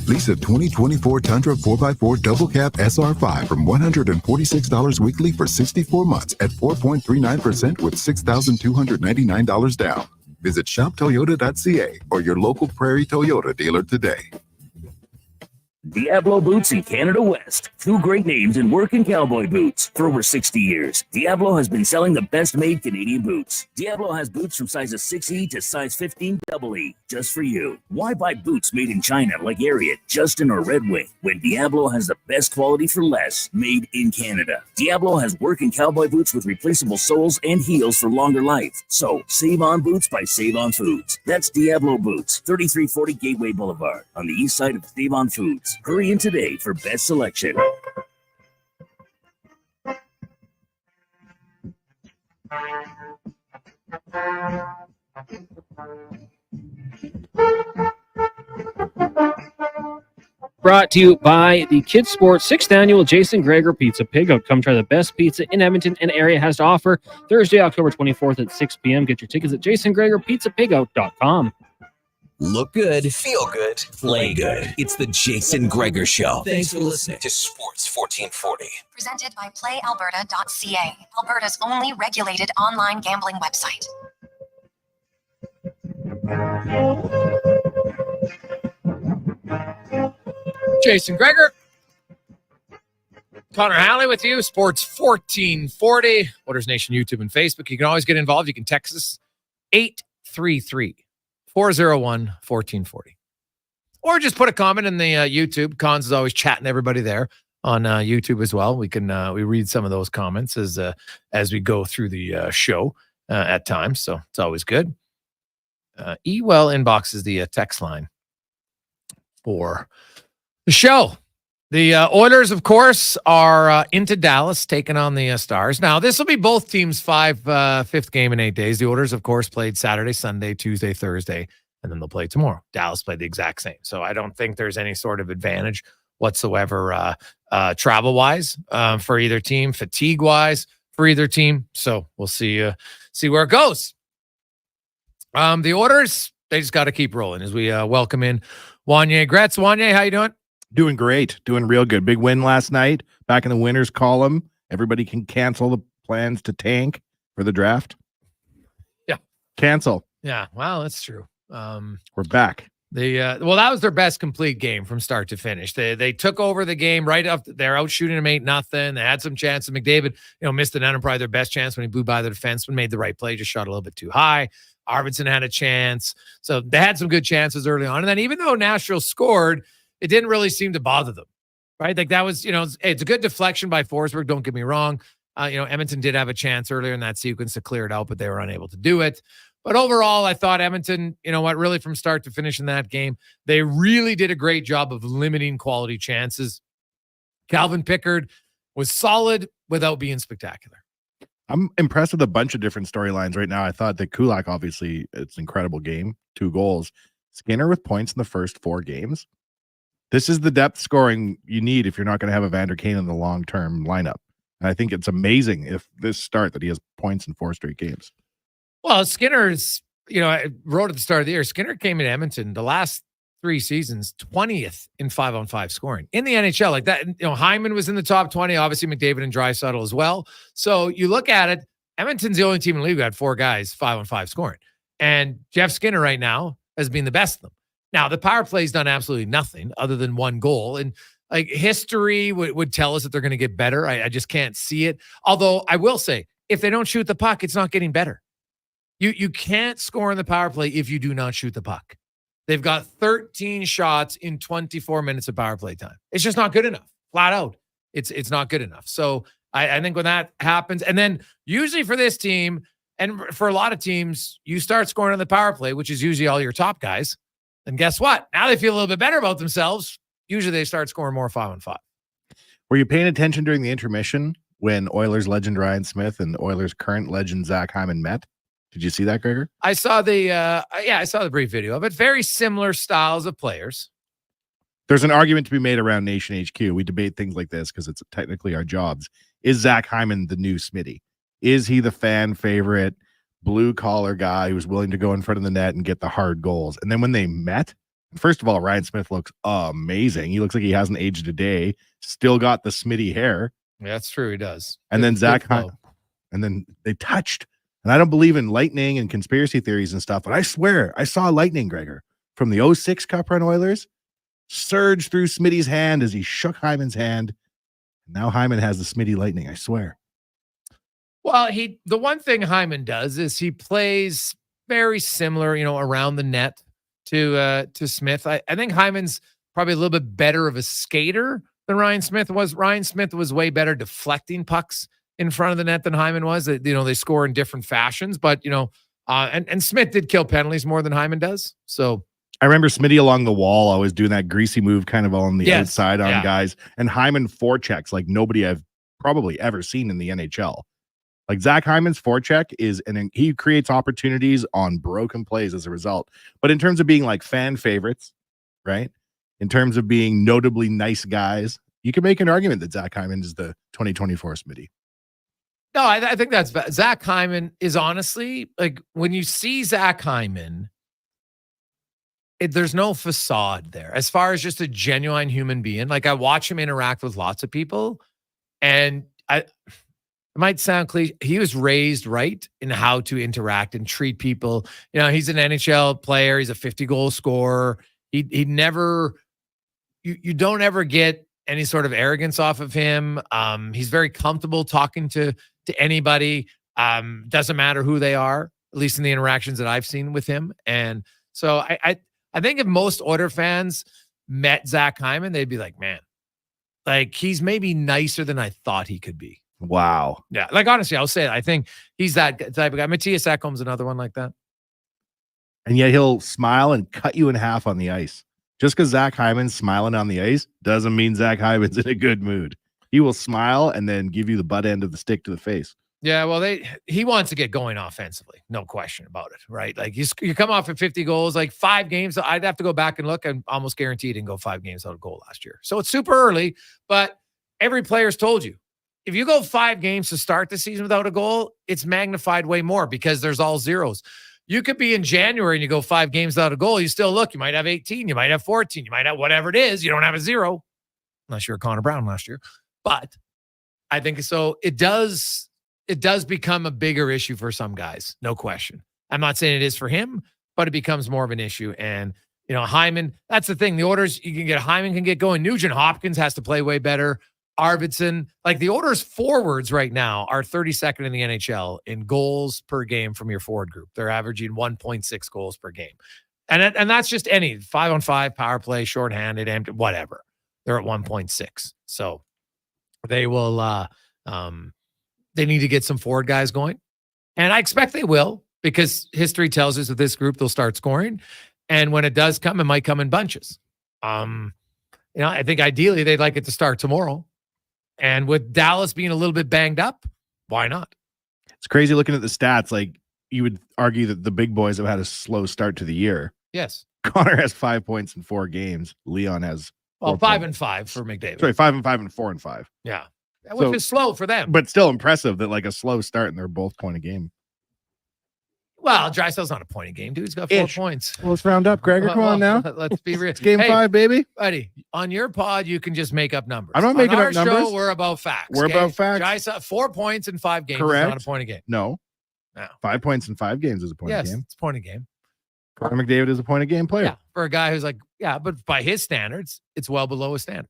Speaker 9: Lease a 2024 Tundra 4x4 Double Cab SR5 from $146 weekly for 64 months at 4.39% with $6,299 down. Visit shoptoyota.ca or your local Prairie Toyota dealer today.
Speaker 17: Diablo Boots in Canada West. Two great names in work and cowboy boots. For over 60 years, Diablo has been selling the best-made Canadian boots. Diablo has boots from sizes 6E to size 15 EE, just for you. Why buy boots made in China like Ariat, Justin, or Red Wing when Diablo has the best quality for less, made in Canada? Diablo has work and cowboy boots with replaceable soles and heels for longer life. So, save on boots by Save On Foods. That's Diablo Boots, 3340 Gateway Boulevard, on the east side of Save On Foods. Hurry in today for best selection.
Speaker 4: Brought to you by the Kids Sports 6th Annual Jason Gregor Pizza Pig Out. Come try the best pizza in Edmonton and area has to offer. Thursday, October 24th at 6 p.m. Get your tickets at jasongregorpizzapigout.com.
Speaker 13: Look good, feel good, play good. It's the Jason Gregor Show. Thanks for listening to Sports 1440.
Speaker 12: Presented by PlayAlberta.ca, Alberta's only regulated online gambling website.
Speaker 3: Jason Gregor, Connor Halley with you, Sports 1440, Oilers Nation YouTube and Facebook. You can always get involved. You can text us 833-401-1440. Or just put a comment in the YouTube. Cons is always chatting everybody there on YouTube as well. We can we read some of those comments as we go through the show at times. So it's always good. Ewell inbox is the text line for the show. The Oilers, of course, are into Dallas, taking on the Stars. Now, this will be both teams' fifth game in 8 days. The Oilers, of course, played Saturday, Sunday, Tuesday, Thursday, and then they'll play tomorrow. Dallas played the exact same. So I don't think there's any sort of advantage whatsoever travel-wise for either team, fatigue-wise for either team. So we'll see where it goes. The Oilers, they just got to keep rolling as we welcome in Wanye Gretz. Wanye, how you doing?
Speaker 16: Doing great. Doing real good. Big win last night. Back in the winners column. Everybody can cancel the plans to tank for the draft.
Speaker 3: Yeah.
Speaker 16: Cancel.
Speaker 3: Yeah. Well, that's true.
Speaker 16: We're back.
Speaker 3: That was their best complete game from start to finish. They took over the game right up. They're out shooting them 8-0. They had some chances. McDavid, missed an end, probably their best chance when he blew by the defenseman, made the right play, just shot a little bit too high. Arvidsson had a chance. So they had some good chances early on. And then even though Nashville scored, it didn't really seem to bother them, right? Like that was, it's a good deflection by Forsberg. Don't get me wrong. Edmonton did have a chance earlier in that sequence to clear it out, but they were unable to do it. But overall, I thought Edmonton, really from start to finish in that game, they really did a great job of limiting quality chances. Calvin Pickard was solid without being spectacular.
Speaker 16: I'm impressed with a bunch of different storylines right now. I thought that Kulak, obviously, it's an incredible game, 2 goals. Skinner with points in the first 4 games. This is the depth scoring you need if you're not going to have a Vander Kane in the long-term lineup. And I think it's amazing if this start that he has points in 4 straight games.
Speaker 3: Well, Skinner's, I wrote at the start of the year, Skinner came in Edmonton the last 3 seasons, 20th in 5-on-5 scoring in the NHL. Like that, Hyman was in the top 20, obviously McDavid and Draisaitl as well. So you look at it, Edmonton's the only team in the league who had 4 guys 5-on-5 scoring. And Jeff Skinner right now has been the best of them. Now, the power play's done absolutely nothing other than 1 goal. And like history would tell us that they're going to get better. I just can't see it. Although I will say, if they don't shoot the puck, it's not getting better. You can't score on the power play if you do not shoot the puck. They've got 13 shots in 24 minutes of power play time. It's just not good enough. Flat out. It's not good enough. So I think when that happens, and then usually for this team and for a lot of teams, you start scoring on the power play, which is usually all your top guys. And guess what? Now they feel a little bit better about themselves. Usually they start scoring more 5-on-5.
Speaker 16: Were you paying attention during the intermission when Oilers legend Ryan Smith and Oilers current legend Zach Hyman met? Did you see that, Gregor?
Speaker 3: I saw the brief video of it. Very similar styles of players.
Speaker 16: There's an argument to be made around Nation HQ. We debate things like this because it's technically our jobs. Is Zach Hyman the new Smitty? Is he the fan favorite, blue collar guy who's willing to go in front of the net and get the hard goals? And then when they met, first of all, Ryan Smith looks amazing. He looks like he hasn't aged a day. Still got the Smitty hair.
Speaker 3: Yeah, that's true. He does.
Speaker 16: And then Zach Hyman, and then they touched. And I don't believe in lightning and conspiracy theories and stuff, but I swear I saw lightning, Gregor, from the 06 Cup Run Oilers surge through Smitty's hand as he shook Hyman's hand. Now Hyman has the Smitty lightning, I swear.
Speaker 3: Well, the one thing Hyman does is he plays very similar, around the net to Smith. I think Hyman's probably a little bit better of a skater than Ryan Smith was. Ryan Smith was way better deflecting pucks in front of the net than Hyman was. They score in different fashions, but and Smith did kill penalties more than Hyman does. So
Speaker 16: I remember Smitty along the wall always doing that greasy move kind of on the outside on guys, and Hyman forechecks like nobody I've probably ever seen in the NHL. Like Zach Hyman's forecheck he creates opportunities on broken plays as a result. But in terms of being like fan favorites, right? In terms of being notably nice guys, you can make an argument that Zach Hyman is the 2024 Smitty.
Speaker 3: No, I think that's Zach Hyman is honestly like when you see Zach Hyman, there's no facade there as far as just a genuine human being. Like I watch him interact with lots of people, and it might sound cliche. He was raised right in how to interact and treat people. He's an NHL player. He's a 50-goal scorer. He never, you don't ever get any sort of arrogance off of him. He's very comfortable talking to anybody. Doesn't matter who they are, at least in the interactions that I've seen with him. And so I think if most Oilers fans met Zach Hyman, they'd be like, man, like he's maybe nicer than I thought he could be.
Speaker 16: Wow.
Speaker 3: Yeah. Like, honestly, I'll say it. I think he's that type of guy. Matthias Ekholm's another one like that.
Speaker 16: And yet he'll smile and cut you in half on the ice. Just because Zach Hyman's smiling on the ice doesn't mean Zach Hyman's in a good mood. He will smile and then give you the butt end of the stick to the face.
Speaker 3: Yeah, well, he wants to get going offensively. No question about it, right? Like you come off at 50 goals, like 5 games. I'd have to go back and look. I'm almost guaranteed he didn't go 5 games without a goal last year. So it's super early, but every player's told you, if you go 5 games to start the season without a goal, it's magnified way more because there's all zeros. You could be in January and you go 5 games without a goal. You still look, you might have 18, you might have 14, you might have whatever it is. You don't have a 0 unless you're Connor Brown last year. But I think so. It does become a bigger issue for some guys. No question. I'm not saying it is for him, but it becomes more of an issue. And, Hyman, that's the thing. The Oilers, Hyman can get going. Nugent Hopkins has to play way better. Arvidsson, like the Oilers forwards right now are 32nd in the NHL in goals per game from your forward group. They're averaging 1.6 goals per game. And that's just any 5-on-5 power play, shorthanded, empty, whatever. They're at 1.6. So they will, they need to get some forward guys going. And I expect they will, because history tells us that this group, they'll start scoring. And when it does come, it might come in bunches. I think ideally they'd like it to start tomorrow. And with Dallas being a little bit banged up, why not?
Speaker 16: It's crazy looking at the stats. Like you would argue that the big boys have had a slow start to the year.
Speaker 3: Yes.
Speaker 16: Connor has 5 points in 4 games. Leon has
Speaker 3: 5-5 for McDavid.
Speaker 16: Sorry, 5-5 and 4-5.
Speaker 3: Yeah. Which is slow for them.
Speaker 16: But still impressive that like a slow start and they're both point a game.
Speaker 3: Well, Drysdale's not a point a game, dude. He's got 4 points.
Speaker 16: Well, let's round up, Gregor. Come on now.
Speaker 3: Let's be real.
Speaker 16: It's game 5, baby.
Speaker 3: Buddy, on your pod, you can just make up numbers.
Speaker 16: I'm not making up numbers.
Speaker 3: On our show, we're about facts.
Speaker 16: We're about facts.
Speaker 3: Drysdale, 4 points in 5 games.
Speaker 16: Correct.
Speaker 3: Is not a point a game.
Speaker 16: No. 5 points in 5 games is a point a game.
Speaker 3: Yes, it's a point a game.
Speaker 16: Connor McDavid is a point a game player.
Speaker 3: Yeah, for a guy who's like, but by his standards, it's well below his standard.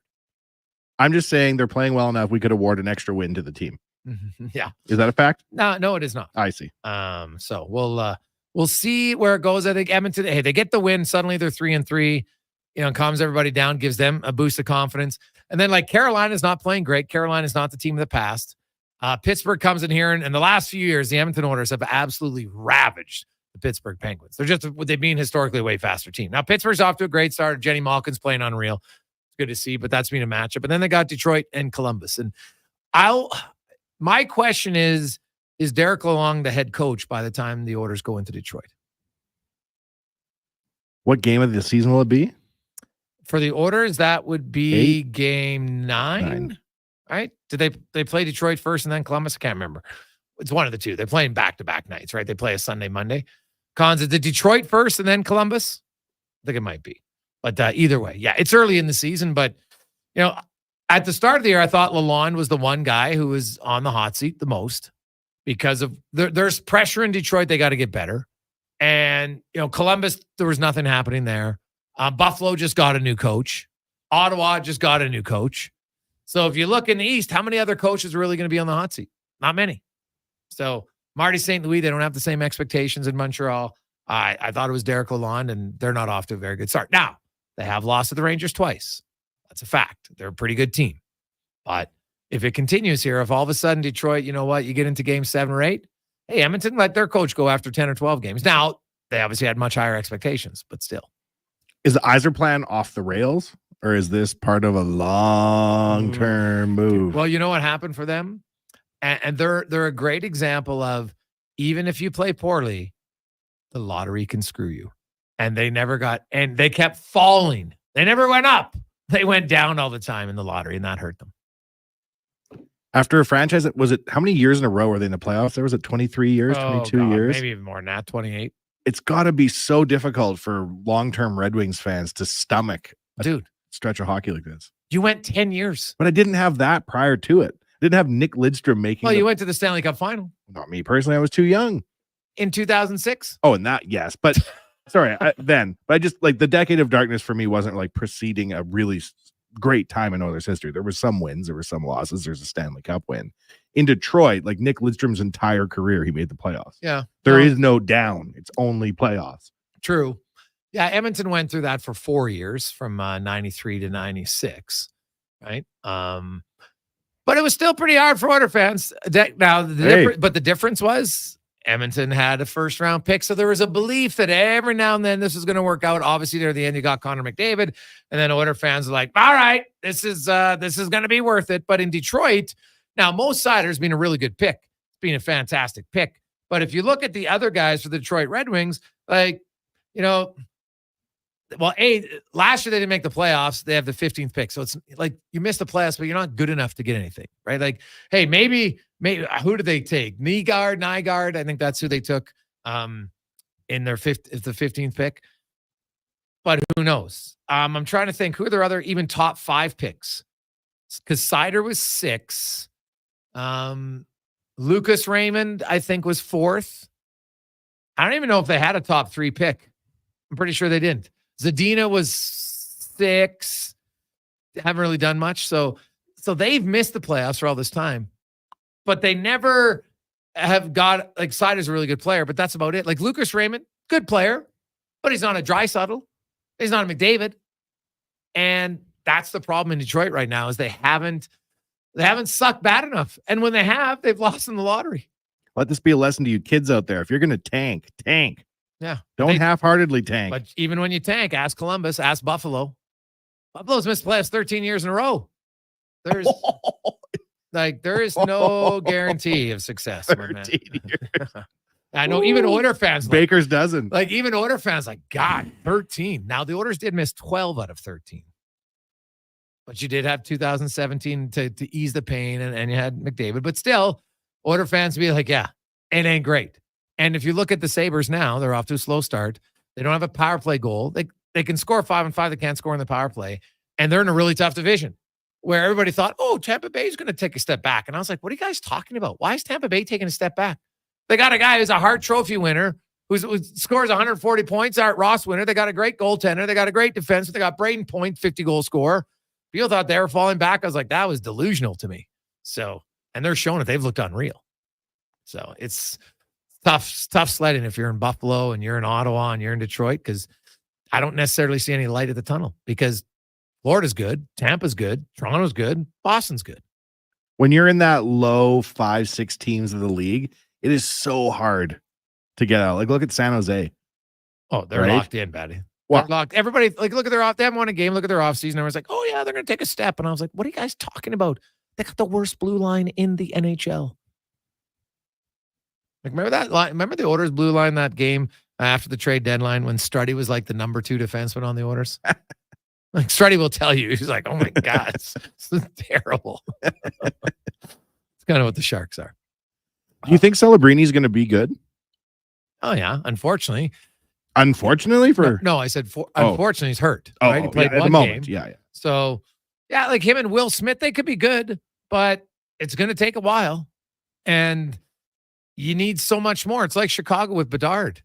Speaker 16: I'm just saying they're playing well enough. We could award an extra win to the team.
Speaker 3: Yeah.
Speaker 16: Is that a fact?
Speaker 3: No, it is not.
Speaker 16: I see.
Speaker 3: So we'll see where it goes. I think Edmonton, hey, they get the win. Suddenly they're 3-3, calms everybody down, gives them a boost of confidence. And then like Carolina's not playing great. Carolina's not the team of the past. Pittsburgh comes in here, and in the last few years, the Edmonton Oilers have absolutely ravaged the Pittsburgh Penguins. They've been historically a way faster team. Now Pittsburgh's off to a great start. Jenny Malkin's playing unreal. It's good to see, but that's been a matchup. And then they got Detroit and Columbus. And my question is Derek Lalonde the head coach by the time the Oilers go into Detroit?
Speaker 16: What game of the season will it be?
Speaker 3: For the Oilers, that would be game 9. Right? Did they play Detroit first and then Columbus? I can't remember. It's one of the two. They're playing back-to-back nights, right? They play a Sunday, Monday. Cons, is it Detroit first and then Columbus? I think it might be. But either way, yeah, it's early in the season. But, at the start of the year, I thought Lalonde was the one guy who was on the hot seat the most because of there's pressure in Detroit. They got to get better. And, Columbus, there was nothing happening there. Buffalo just got a new coach. Ottawa just got a new coach. So if you look in the East, how many other coaches are really going to be on the hot seat? Not many. So Marty St. Louis, they don't have the same expectations in Montreal. I thought it was Derek Lalonde, and they're not off to a very good start. Now, they have lost to the Rangers twice. That's a fact. They're a pretty good team. But if it continues here, if all of a sudden Detroit, you get into game 7 or 8, hey, Edmonton let their coach go after 10 or 12 games. Now, they obviously had much higher expectations, but still.
Speaker 16: Is the Yzer plan off the rails, or is this part of a long-term move?
Speaker 3: Well, you know what happened for them? And they're a great example of, even if you play poorly, the lottery can screw you. And they kept falling. They never went up. They went down all the time in the lottery, and that hurt them.
Speaker 16: After a franchise, how many years in a row were they in the playoffs? There was it 23 years, 22 years?
Speaker 3: Maybe even more than that, 28.
Speaker 16: It's got to be so difficult for long-term Red Wings fans to stomach a stretch of hockey like this.
Speaker 3: You went 10 years.
Speaker 16: But I didn't have that prior to it. I didn't have Nick Lidstrom making.
Speaker 3: Well, you went to the Stanley Cup final.
Speaker 16: Not me personally. I was too young.
Speaker 3: In 2006?
Speaker 16: Oh, and that, yes. But sorry, but I just like the decade of darkness for me wasn't like preceding a really great time in Oilers history. There were some wins, there were some losses. There's a Stanley Cup win. In Detroit, like Nick Lidstrom's entire career, he made the playoffs.
Speaker 3: Yeah.
Speaker 16: There is no down. It's only playoffs.
Speaker 3: True. Yeah, Edmonton went through that for 4 years, from 93 to 96, right? But it was still pretty hard for Oilers fans. But the difference was Edmonton had a first-round pick, so there was a belief that every now and then this was going to work out. Obviously, near the end, you got Connor McDavid, and then Oilers fans are like, all right, this is going to be worth it. But in Detroit, now, Mo Seider's been a really good pick. It's been a fantastic pick. But if you look at the other guys for the Detroit Red Wings, last year they didn't make the playoffs. They have the 15th pick. So it's like you missed the playoffs, but you're not good enough to get anything, right? Like, hey, maybe who did they take? Nygaard. I think that's who they took in their the 15th pick. But who knows? I'm trying to think, who are their other even top 5 picks? Because Seider was 6. Lucas Raymond, I think, was 4th. I don't even know if they had a top 3 pick. I'm pretty sure they didn't. Zadina was 6. Haven't really done much. So they've missed the playoffs for all this time. But they never have got, like, Seider's a really good player, but that's about it. Like Lucas Raymond, good player, but he's not a Draisaitl. He's not a McDavid. And that's the problem in Detroit right now, is they haven't sucked bad enough. And when they have, they've lost in the lottery.
Speaker 16: Let this be a lesson to you kids out there. If you're going to tank.
Speaker 3: Yeah.
Speaker 16: Don't half-heartedly tank.
Speaker 3: But even when you tank, ask Columbus, ask Buffalo. Buffalo's missed playoffs 13 years in a row. There is no guarantee of success.
Speaker 16: 13 years.
Speaker 3: I know even Oilers fans.
Speaker 16: Baker's dozen.
Speaker 3: Like even Oilers fans, like, God, 13. Now the Oilers did miss 12 out of 13. But you did have 2017 to ease the pain, and you had McDavid. But still, Oilers fans be like, yeah, it ain't great. And if you look at the Sabres now, they're off to a slow start. They don't have a power play goal. They can score 5-on-5. They can't score in the power play. And they're in a really tough division where everybody thought, oh, Tampa Bay is going to take a step back. And I was like, what are you guys talking about? Why is Tampa Bay taking a step back? They got a guy who's a Hart Trophy winner who scores 140 points, Art Ross winner. They got a great goaltender. They got a great defense. They got Braden Point, 50-goal scorer. People thought they were falling back. I was like, that was delusional to me. So, and they're showing it. They've looked unreal. So it's tough sledding if you're in Buffalo and you're in Ottawa and you're in Detroit, because I don't necessarily see any light at the tunnel, because Florida's good, Tampa's good, Toronto's good, Boston's good.
Speaker 16: When you're in that low 5-6 teams of the league, it is so hard to get out. Like, look at San Jose.
Speaker 3: Oh, they're locked in, Batty.
Speaker 16: Well,
Speaker 3: They're locked. Everybody, like, look at their off. They haven't won a game. Look at their offseason. Everyone's like, oh, yeah, they're going to take a step. And I was like, what are you guys talking about? They got the worst blue line in the NHL. Like, remember that line? Remember the Oilers blue line that game after the trade deadline when Struddy was like the number 2 defenseman on the Oilers? Like, Struddy will tell you. He's like, oh, my God, it's terrible. It's kind of what the Sharks are.
Speaker 16: Do you think Celebrini's going to be good?
Speaker 3: Oh, yeah. Unfortunately.
Speaker 16: Unfortunately for
Speaker 3: no, I said unfortunately he's hurt. Right? He played
Speaker 16: at
Speaker 3: one
Speaker 16: the moment.
Speaker 3: game.
Speaker 16: Yeah.
Speaker 3: So yeah, like him and Will Smith, they could be good, but it's going to take a while, and you need so much more. It's like Chicago with Bedard.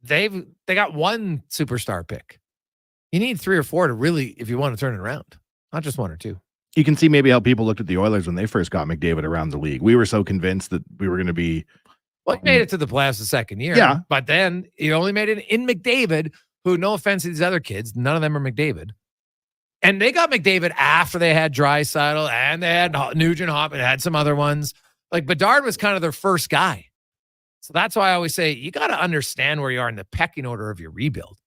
Speaker 3: They got one superstar pick. You need 3 or 4 to really, if you want to turn it around, not just 1 or 2.
Speaker 16: You can see maybe how people looked at the Oilers when they first got McDavid around the league. We were so convinced that we were going to be.
Speaker 3: Well, he made it to the playoffs the second year.
Speaker 16: Yeah.
Speaker 3: But then he only made it in McDavid, who, no offense to these other kids, none of them are McDavid. And they got McDavid after they had Draisaitl and they had Nugent Hopkins, had some other ones. Like, Bedard was kind of their first guy. So that's why I always say you got to understand where you are in the pecking order of your rebuild.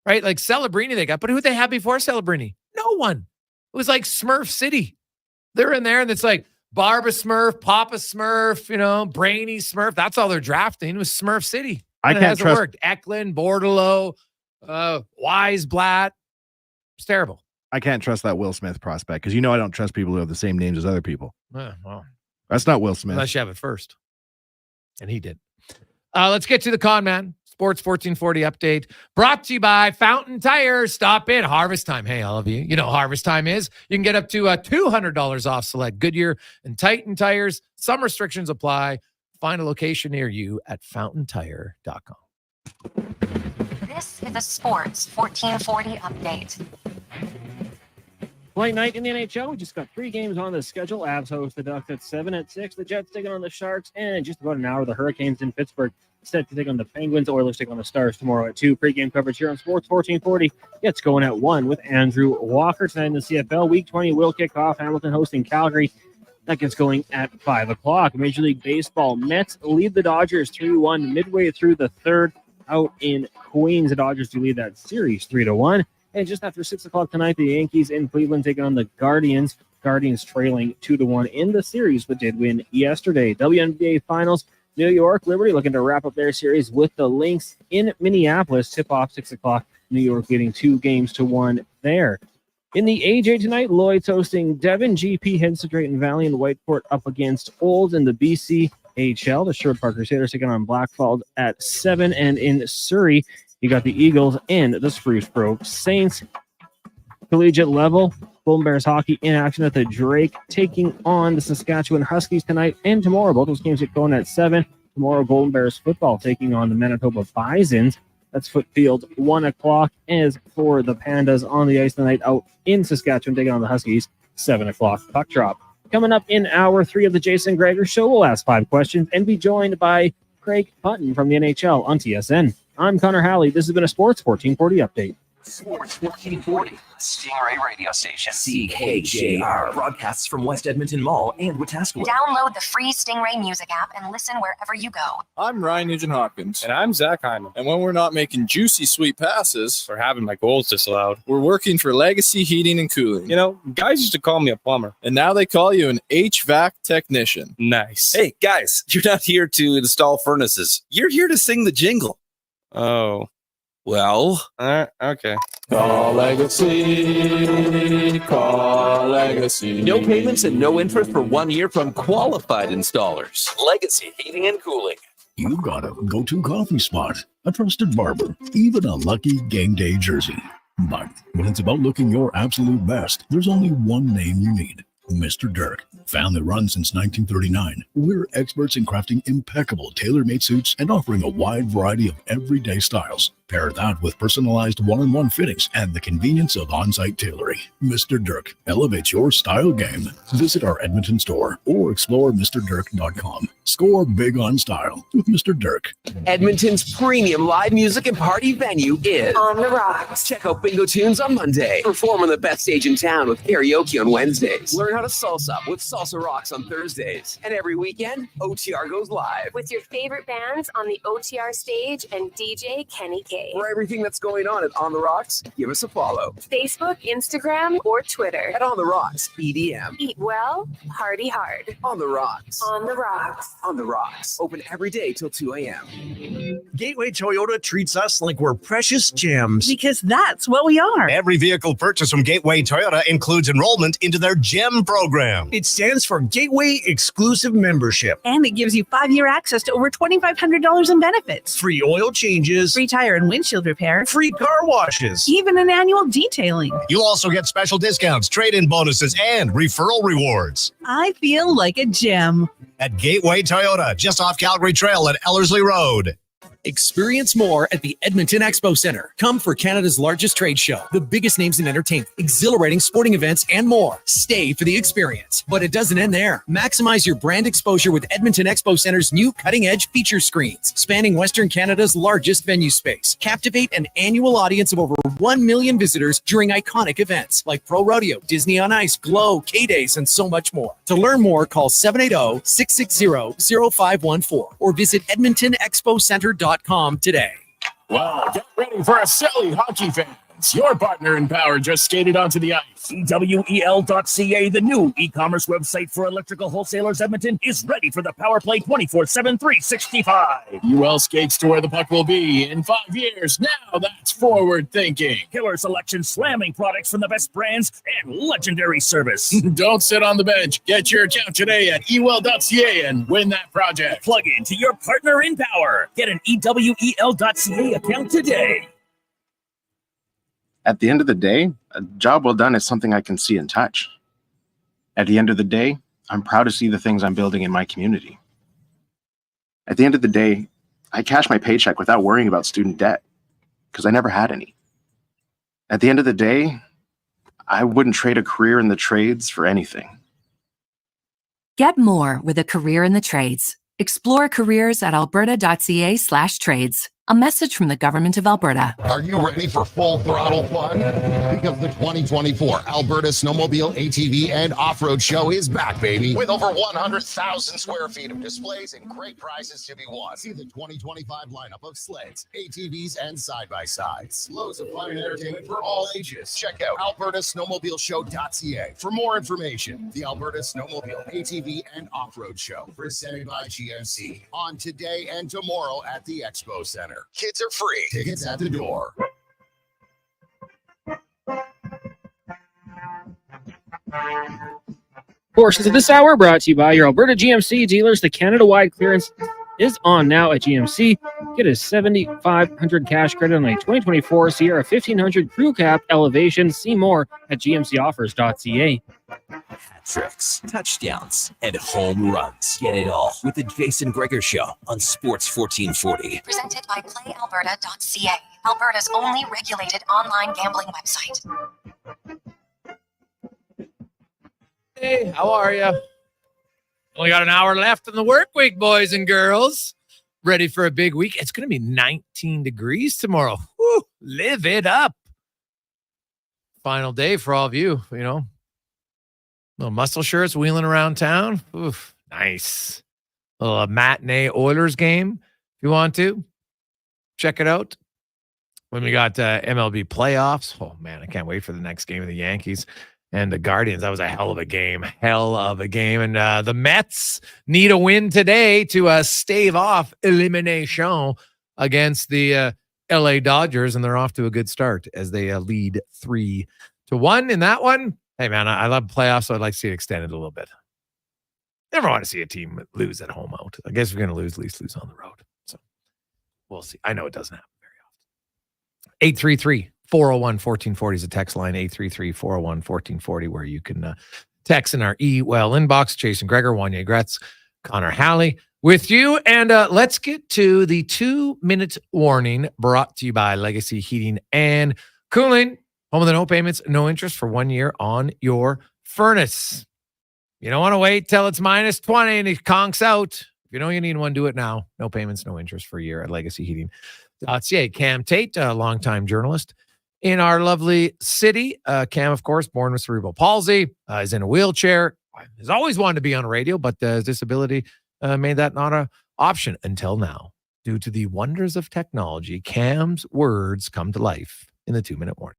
Speaker 3: Right? Like Celebrini they got, but who'd they have before Celebrini? No one. It was like Smurf City. They're in there and it's like Barba Smurf, Papa Smurf, Brainy Smurf. That's all they're drafting. It was Smurf City.
Speaker 16: I
Speaker 3: And
Speaker 16: can't
Speaker 3: it hasn't
Speaker 16: trust.
Speaker 3: worked. Eklund, Bordelot, Weisblatt. It's terrible.
Speaker 16: I can't trust that Will Smith prospect because I don't trust people who have the same names as other people.
Speaker 3: Well,
Speaker 16: That's not Will Smith.
Speaker 3: unless you have it first. And he did. Let's get to the con man. Sports 1440 update brought to you by Fountain Tires. Stop in. Harvest time. Hey, all of you. You know what harvest time is. You can get up to $200 off select Goodyear and Titan tires. Some restrictions apply. Find a location near you at fountaintire.com.
Speaker 6: This is a Sports 1440 update.
Speaker 4: Late night in the NHL. We just got 3 games on the schedule. Avs host the Ducks at 7 at 6. The Jets taking on the Sharks. And in just about an hour, the Hurricanes in Pittsburgh set to take on the Penguins. Oilers take on the Stars tomorrow at 2. Pre-game coverage here on Sports 1440. Gets going at 1 with Andrew Walker. Tonight in the CFL, Week 20 will kick off. Hamilton hosting Calgary. That gets going at 5 o'clock. Major League Baseball, Mets lead the Dodgers 3-1 midway through the third out in Queens. The Dodgers do lead that series 3-1. And just after 6 o'clock tonight, the Yankees in Cleveland taking on the Guardians. Guardians trailing 2-1 in the series, but did win yesterday. WNBA Finals, New York Liberty looking to wrap up their series with the Lynx in Minneapolis. Tip-off 6 o'clock. New York leading 2-1 there. In the AJ tonight, Lloyd's hosting Devon. GP heads to Drayton Valley and Whiteport up against Olds in the BCHL. The Sherwood Park Crusaders taking on Blackfald at 7. And in Surrey, you got the Eagles and the Spruce Grove Saints. Collegiate level, Golden Bears hockey in action at the Drake, taking on the Saskatchewan Huskies tonight and tomorrow. Both those games get going at 7. Tomorrow, Golden Bears football taking on the Manitoba Bisons. That's Footfield, 1 o'clock. As for the Pandas on the ice tonight out in Saskatchewan, taking on the Huskies, 7 o'clock puck drop. Coming up in hour 3 of the Jason Gregor Show, we'll ask 5 questions and be joined by Craig Button from the NHL on TSN. I'm Connor Halley. This has been a Sports 1440 update.
Speaker 13: Sports 1440, Stingray Radio Station. CKJR broadcasts from West Edmonton Mall and Wetaskiwin.
Speaker 6: Download the free Stingray music app and listen wherever you go.
Speaker 7: I'm Ryan Nugent-Hopkins. And I'm Zach Hyman. And when we're not making juicy sweet passes or having my goals disallowed, we're working for Legacy Heating and Cooling. You know, guys used to call me a plumber. And now they call you an HVAC technician. Nice.
Speaker 15: Hey, guys, you're not here to install furnaces. You're here to sing the jingle.
Speaker 7: Oh.
Speaker 15: Well,
Speaker 7: okay. Call Legacy, call Legacy.
Speaker 15: No payments and no interest for 1 year from qualified installers. Legacy Heating and Cooling.
Speaker 22: You got a go-to coffee spot, a trusted barber, even a lucky game day jersey. But when it's about looking your absolute best, there's only one name you need. Mr. Dirk. Family run since 1939, we're experts in crafting impeccable tailor-made suits and offering a wide variety of everyday styles. Pair that with personalized one-on-one fittings and the convenience of on-site tailoring. Mr. Dirk elevates your style game. Visit our Edmonton store or explore MrDirk.com. Score big on style with Mr. Dirk.
Speaker 13: Edmonton's premium live music and party venue is
Speaker 19: On the Rocks.
Speaker 13: Check out Bingo Tunes on Monday. Perform on the best stage in town with karaoke on Wednesdays. Learn how to salsa with Salsa Rocks on Thursdays. And every weekend, OTR goes live.
Speaker 19: With your favorite bands on the OTR stage and DJ Kenny K.
Speaker 13: For everything that's going on at On the Rocks, give us a follow.
Speaker 19: Facebook, Instagram, or Twitter.
Speaker 13: At On the Rocks, EDM.
Speaker 19: Eat well, party hard.
Speaker 13: On the Rocks.
Speaker 19: On the Rocks.
Speaker 13: On the Rocks. Open every day till 2 a.m.
Speaker 5: Gateway Toyota treats us like we're precious gems.
Speaker 24: Because that's what we are.
Speaker 5: Every vehicle purchase from Gateway Toyota includes enrollment into their GEM program. It stands for Gateway Exclusive Membership.
Speaker 24: And it gives you 5-year access to over $2,500 in benefits.
Speaker 5: Free oil changes.
Speaker 24: Free tire and windshield repair.
Speaker 5: Free car washes.
Speaker 24: Even an annual detailing.
Speaker 5: You'll also get special discounts, trade-in bonuses, and referral rewards.
Speaker 24: I feel like a gem.
Speaker 5: At Gateway Toyota, just off Calgary Trail at Ellerslie Road.
Speaker 10: Experience more at the Edmonton Expo Center. Come for Canada's largest trade show, the biggest names in entertainment, exhilarating sporting events, and more. Stay for the experience. But it doesn't end there. Maximize your brand exposure with Edmonton Expo Center's new cutting-edge feature screens, spanning Western Canada's largest venue space. Captivate an annual audience of over 1 million visitors during iconic events like Pro Rodeo, Disney on Ice, Glow, K-Days, and so much more. To learn more, call 780-660-0514 or visit EdmontonExpoCenter.com today.
Speaker 11: Wow, get ready for a silly hockey fans. Your partner in power just skated onto the ice.
Speaker 17: EWEL.ca, the new e-commerce website for electrical wholesalers Edmonton, is ready for the power play 24/7, 365.
Speaker 11: UL skates to where the puck will be in 5 years. Now that's forward thinking.
Speaker 17: Killer selection, slamming products from the best brands, and legendary service.
Speaker 11: Don't sit on the bench. Get your account today at EWEL.ca and win that project.
Speaker 17: Plug into your partner in power. Get an EWEL.ca account today.
Speaker 21: At the end of the day, a job well done is something I can see and touch. At the end of the day, I'm proud to see the things I'm building in my community. At the end of the day, I cash my paycheck without worrying about student debt because I never had any. At the end of the day, I wouldn't trade a career in the trades for anything.
Speaker 12: Get more with a career in the trades. Explore careers at alberta.ca/trades. A message from the Government of Alberta.
Speaker 8: Are you ready for full throttle fun? Because the 2024 Alberta Snowmobile, ATV, and Off-Road Show is back, baby. With over 100,000 square feet of displays and great prizes to be won. See the 2025 lineup of sleds, ATVs, and side-by-sides. Loads of fun and entertainment for all ages. Check out albertasnowmobileshow.ca for more information. The Alberta Snowmobile, ATV, and Off-Road Show, presented by GMC, on today and tomorrow at the Expo Center. Kids are free. Tickets at the door.
Speaker 4: Portions of this hour brought to you by your Alberta GMC dealers. The Canada-wide clearance is on now at GMC. Get a $7,500 cash credit on a 2024 Sierra 1500 Crew Cab Elevation. See more at gmcoffers.ca.
Speaker 13: Hat tricks, touchdowns, and home runs. Get it all with the Jason Gregor Show on Sports 1440.
Speaker 6: Presented by PlayAlberta.ca, Alberta's only regulated online gambling website.
Speaker 3: Hey, how are you? Only got an hour left in the work week, boys and girls. Ready for a big week. It's going to be 19 degrees tomorrow. Woo, live it up. Final day for all of you, you know. Little muscle shirts wheeling around town. Oof, nice. A little matinee Oilers game if you want to. Check it out. When we got MLB playoffs. Oh, man, I can't wait for the next game of the Yankees and the Guardians. That was a hell of a game. Hell of a game. And the Mets need a win today to stave off elimination against the LA Dodgers. And they're off to a good start as they lead 3-1 in that one. Hey, man, I love playoffs, so I'd like to see it extended a little bit. Never want to see a team lose at home out. I guess we're going to lose, at least lose on the road. So we'll see. I know it doesn't happen very often. 833-401-1440 is a text line, 833-401-1440, where you can text in our E-Well inbox. Jason Gregor, Wanye Gretz, Connor Halley. with you. And let's get to the 2-minute warning brought to you by Legacy Heating and Cooling. Home of the no payments, no interest for 1 year on your furnace. You don't want to wait till it's minus 20 and it conks out. If you know you need one, do it now. No payments, no interest for a year at legacyheating.ca. Cam Tate, a longtime journalist in our lovely city. Cam, of course, born with cerebral palsy, is in a wheelchair. Has always wanted to be on radio, but his disability made that not an option until now. Due to the wonders of technology, Cam's words come to life in the 2-minute warning.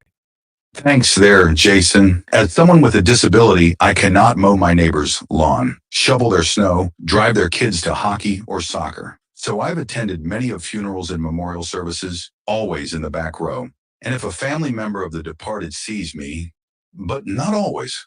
Speaker 2: Thanks there, Jason. As someone with a disability, I cannot mow my neighbor's lawn, shovel their snow, drive their kids to hockey or soccer. So I've attended many of funerals and memorial services, always in the back row. And if a family member of the departed sees me, but not always,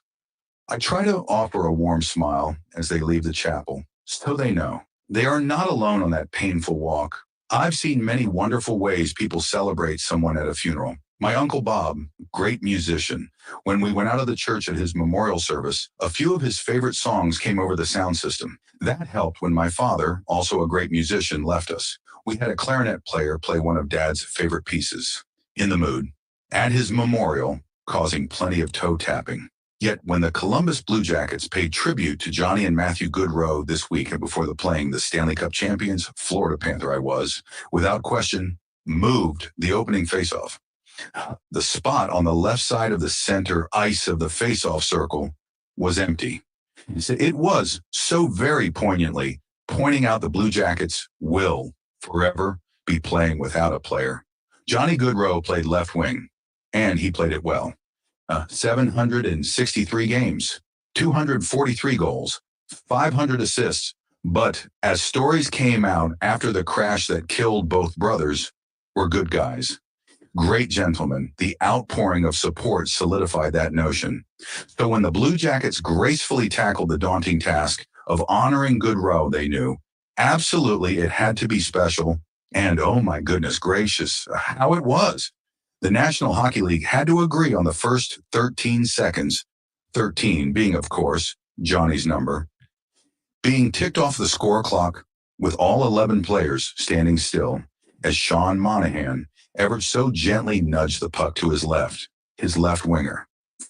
Speaker 2: I try to offer a warm smile as they leave the chapel, so they know they are not alone on that painful walk. I've seen many wonderful ways people celebrate someone at a funeral. My Uncle Bob, great musician, when we went out of the church at his memorial service, a few of his favorite songs came over the sound system. That helped when my father, also a great musician, left us. We had a clarinet player play one of Dad's favorite pieces, In the Mood, at his memorial, causing plenty of toe tapping. Yet when the Columbus Blue Jackets paid tribute to Johnny and Matthew Goodrow this week and before the playing the Stanley Cup champions, Florida Panther I was, without question, moved the opening faceoff. The spot on the left side of the center ice of the face-off circle was empty. It was so very poignantly pointing out the Blue Jackets will forever be playing without a player. Johnny Goodrow played left wing, and he played it well. 763 games, 243 goals, 500 assists. But as stories came out after the crash that killed both brothers, were good guys. Great gentlemen, the outpouring of support solidified that notion. So when the Blue Jackets gracefully tackled the daunting task of honoring Goodrow, they knew absolutely it had to be special. And oh my goodness gracious, how it was. The National Hockey League had to agree on the first 13 seconds, 13 being, of course, Johnny's number, being ticked off the score clock with all 11 players standing still as Sean Monahan ever so gently nudged the puck to his left winger.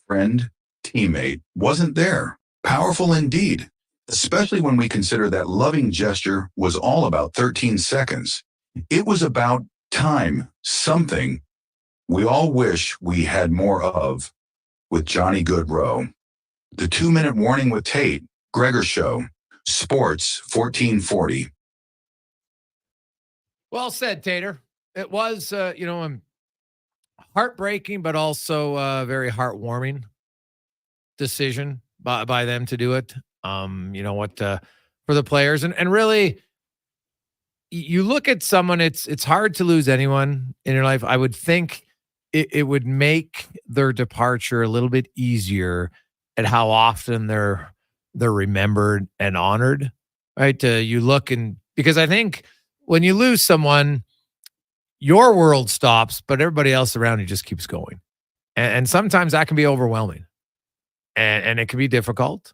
Speaker 2: Friend, teammate, wasn't there. Powerful indeed, especially when we consider that loving gesture was all about 13 seconds. It was about time, something we all wish we had more of with Johnny Goodrow. The 2-minute warning with Tate, Gregor Show, Sports 1440.
Speaker 3: Well said, Tater. It was, heartbreaking, but also a very heartwarming decision by them to do it. For the players and really, you look at someone. It's hard to lose anyone in your life. I would think it would make their departure a little bit easier at how often they're remembered and honored. Right? You look because I think when you lose someone, your world stops, but everybody else around you just keeps going. And sometimes that can be overwhelming and it can be difficult.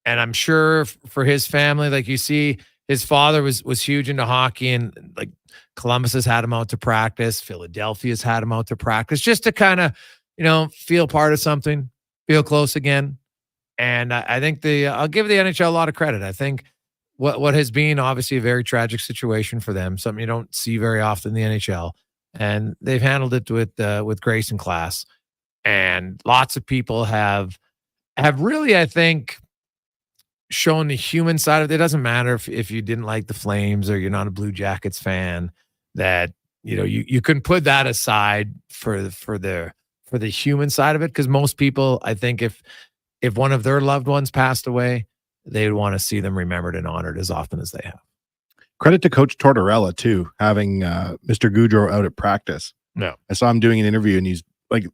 Speaker 3: And I'm sure for his family, like you see, his father was huge into hockey, and like Columbus has had him out to practice. Philadelphia's had him out to practice just to kind of, feel part of something, feel close again. And I think I'll give the NHL a lot of credit. I think what has been obviously a very tragic situation for them, something you don't see very often in the NHL, and they've handled it with grace and class. And lots of people have really, I think, shown the human side of it. It doesn't matter if you didn't like the Flames or you're not a Blue Jackets fan, that you can put that aside for the human side of it, because most people, I think, if one of their loved ones passed away, they would want to see them remembered and honored as often as they have.
Speaker 16: Credit to Coach Tortorella too, having Mr. Goodrow out at practice.
Speaker 3: No,
Speaker 16: I saw him doing an interview, and he's like,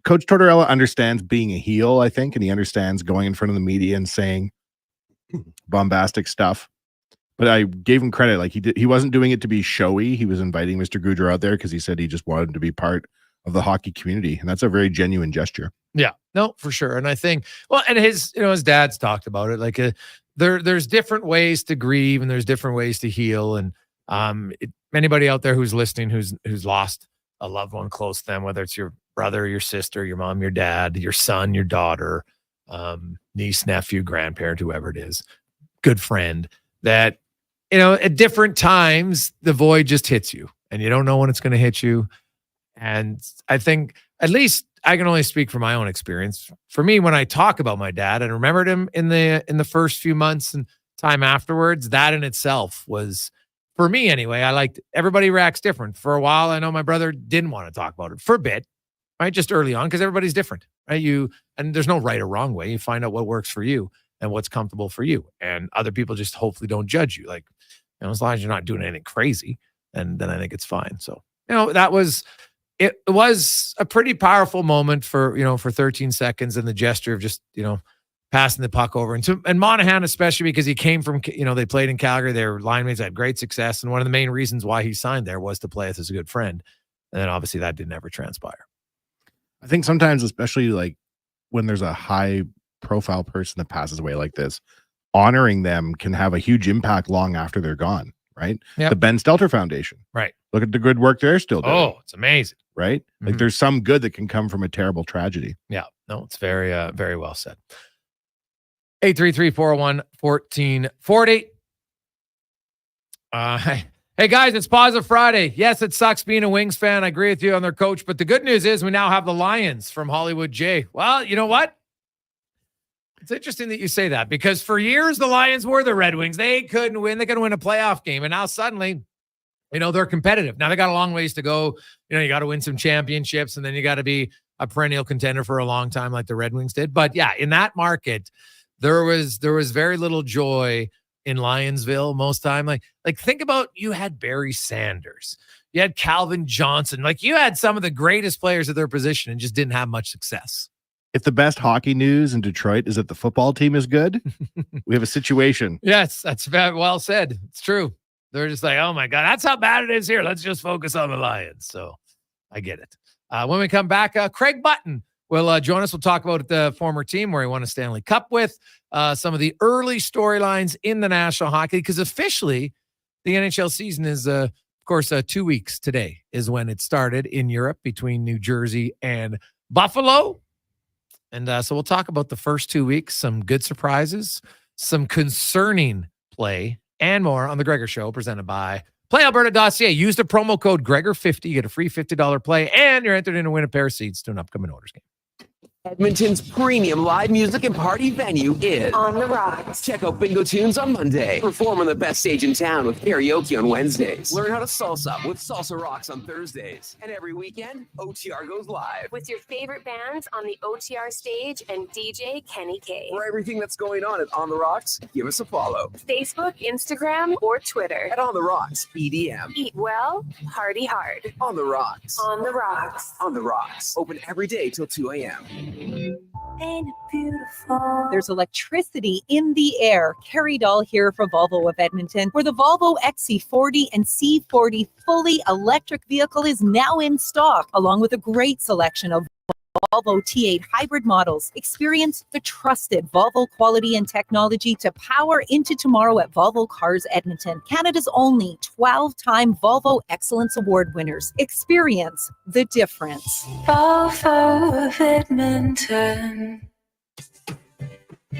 Speaker 16: Coach Tortorella understands being a heel, I think, and he understands going in front of the media and saying bombastic stuff. But I gave him credit; like he wasn't doing it to be showy. He was inviting Mr. Goodrow out there because he said he just wanted to be part of the hockey community, and that's a very genuine gesture.
Speaker 3: Yeah, no, for sure. And I think, well, and his dad's talked about it. Like there's different ways to grieve and there's different ways to heal. And anybody out there who's listening, who's lost a loved one close to them, whether it's your brother, your sister, your mom, your dad, your son, your daughter, niece, nephew, grandparent, whoever it is, good friend, that, at different times, the void just hits you and you don't know when it's going to hit you. And I think, at least I can only speak from my own experience. For me, when I talk about my dad and remembered him in the first few months and time afterwards, that in itself was, for me anyway, I liked, everybody reacts different. For a while, I know my brother didn't want to talk about it for a bit, right? Just early on, because everybody's different, right? And there's no right or wrong way. You find out what works for you and what's comfortable for you. And other people just hopefully don't judge you. Like, as long as you're not doing anything crazy, and then I think it's fine. So, it was a pretty powerful moment for 13 seconds, and the gesture of just, passing the puck over. And Monahan, especially because he came from, they played in Calgary, they were line mates, had great success. And one of the main reasons why he signed there was to play with as a good friend. And then obviously that didn't ever transpire.
Speaker 16: I think sometimes, especially like when there's a high profile person that passes away like this, honoring them can have a huge impact long after they're gone, right?
Speaker 3: Yep.
Speaker 16: The Ben Stelter Foundation.
Speaker 3: Right.
Speaker 16: Look at the good work they're still doing.
Speaker 3: Oh, it's amazing.
Speaker 16: Right? Like there's some good that can come from a terrible tragedy.
Speaker 3: Yeah. No, it's very, very well said. 833-401-1440. Hey guys, it's Positive Friday. Yes, it sucks being a Wings fan. I agree with you on their coach, but the good news is we now have the Lions from Hollywood J. Well, you know what? It's interesting that you say that, because for years the Lions were the Red Wings. They couldn't win. They couldn't win a playoff game, and now suddenly, they're competitive. Now they got a long ways to go. You got to win some championships, and then you got to be a perennial contender for a long time, like the Red Wings did. But yeah, in that market, there was very little joy in Lionsville most time. Like think about, you had Barry Sanders, you had Calvin Johnson, like you had some of the greatest players at their position and just didn't have much success.
Speaker 16: If the best hockey news in Detroit is that the football team is good, we have a situation.
Speaker 3: Yes, that's very well said. It's true. They're just like, oh my God, that's how bad it is here. Let's just focus on the Lions. So I get it. When we come back, Craig Button will join us. We'll talk about the former team where he won a Stanley Cup with, some of the early storylines in the National Hockey, because officially the NHL season is, of course, 2 weeks today is when it started in Europe between New Jersey and Buffalo. And so we'll talk about the first 2 weeks, some good surprises, some concerning play, and more on The Gregor Show, presented by PlayAlberta.ca. Use the promo code Gregor50. You get a free $50 play, and you're entered in to win a pair of seats to an upcoming Oilers game.
Speaker 13: Edmonton's premium live music and party venue is
Speaker 19: On the Rocks.
Speaker 13: Check out Bingo Tunes on Monday. Perform on the best stage in town with karaoke on Wednesdays. Learn how to salsa with Salsa Rocks on Thursdays. And every weekend, OTR goes live.
Speaker 19: With your favorite bands on the OTR stage and DJ Kenny K.
Speaker 13: For everything that's going on at On the Rocks, give us a follow.
Speaker 19: Facebook, Instagram, or Twitter.
Speaker 13: At On the Rocks, EDM.
Speaker 19: Eat well, party hard.
Speaker 13: On the Rocks.
Speaker 19: On the Rocks.
Speaker 13: On the Rocks. Open every day till 2 a.m.
Speaker 24: Ain't it beautiful? There's electricity in the air. Carrie Dahl here for Volvo of Edmonton, where the Volvo XC40 and C40 fully electric vehicle is now in stock, along with a great selection of Volvo T8 hybrid models. Experience the trusted Volvo quality and technology to power into tomorrow at Volvo Cars Edmonton, Canada's only 12-time Volvo Excellence Award winners. Experience the difference.
Speaker 14: Volvo of Edmonton.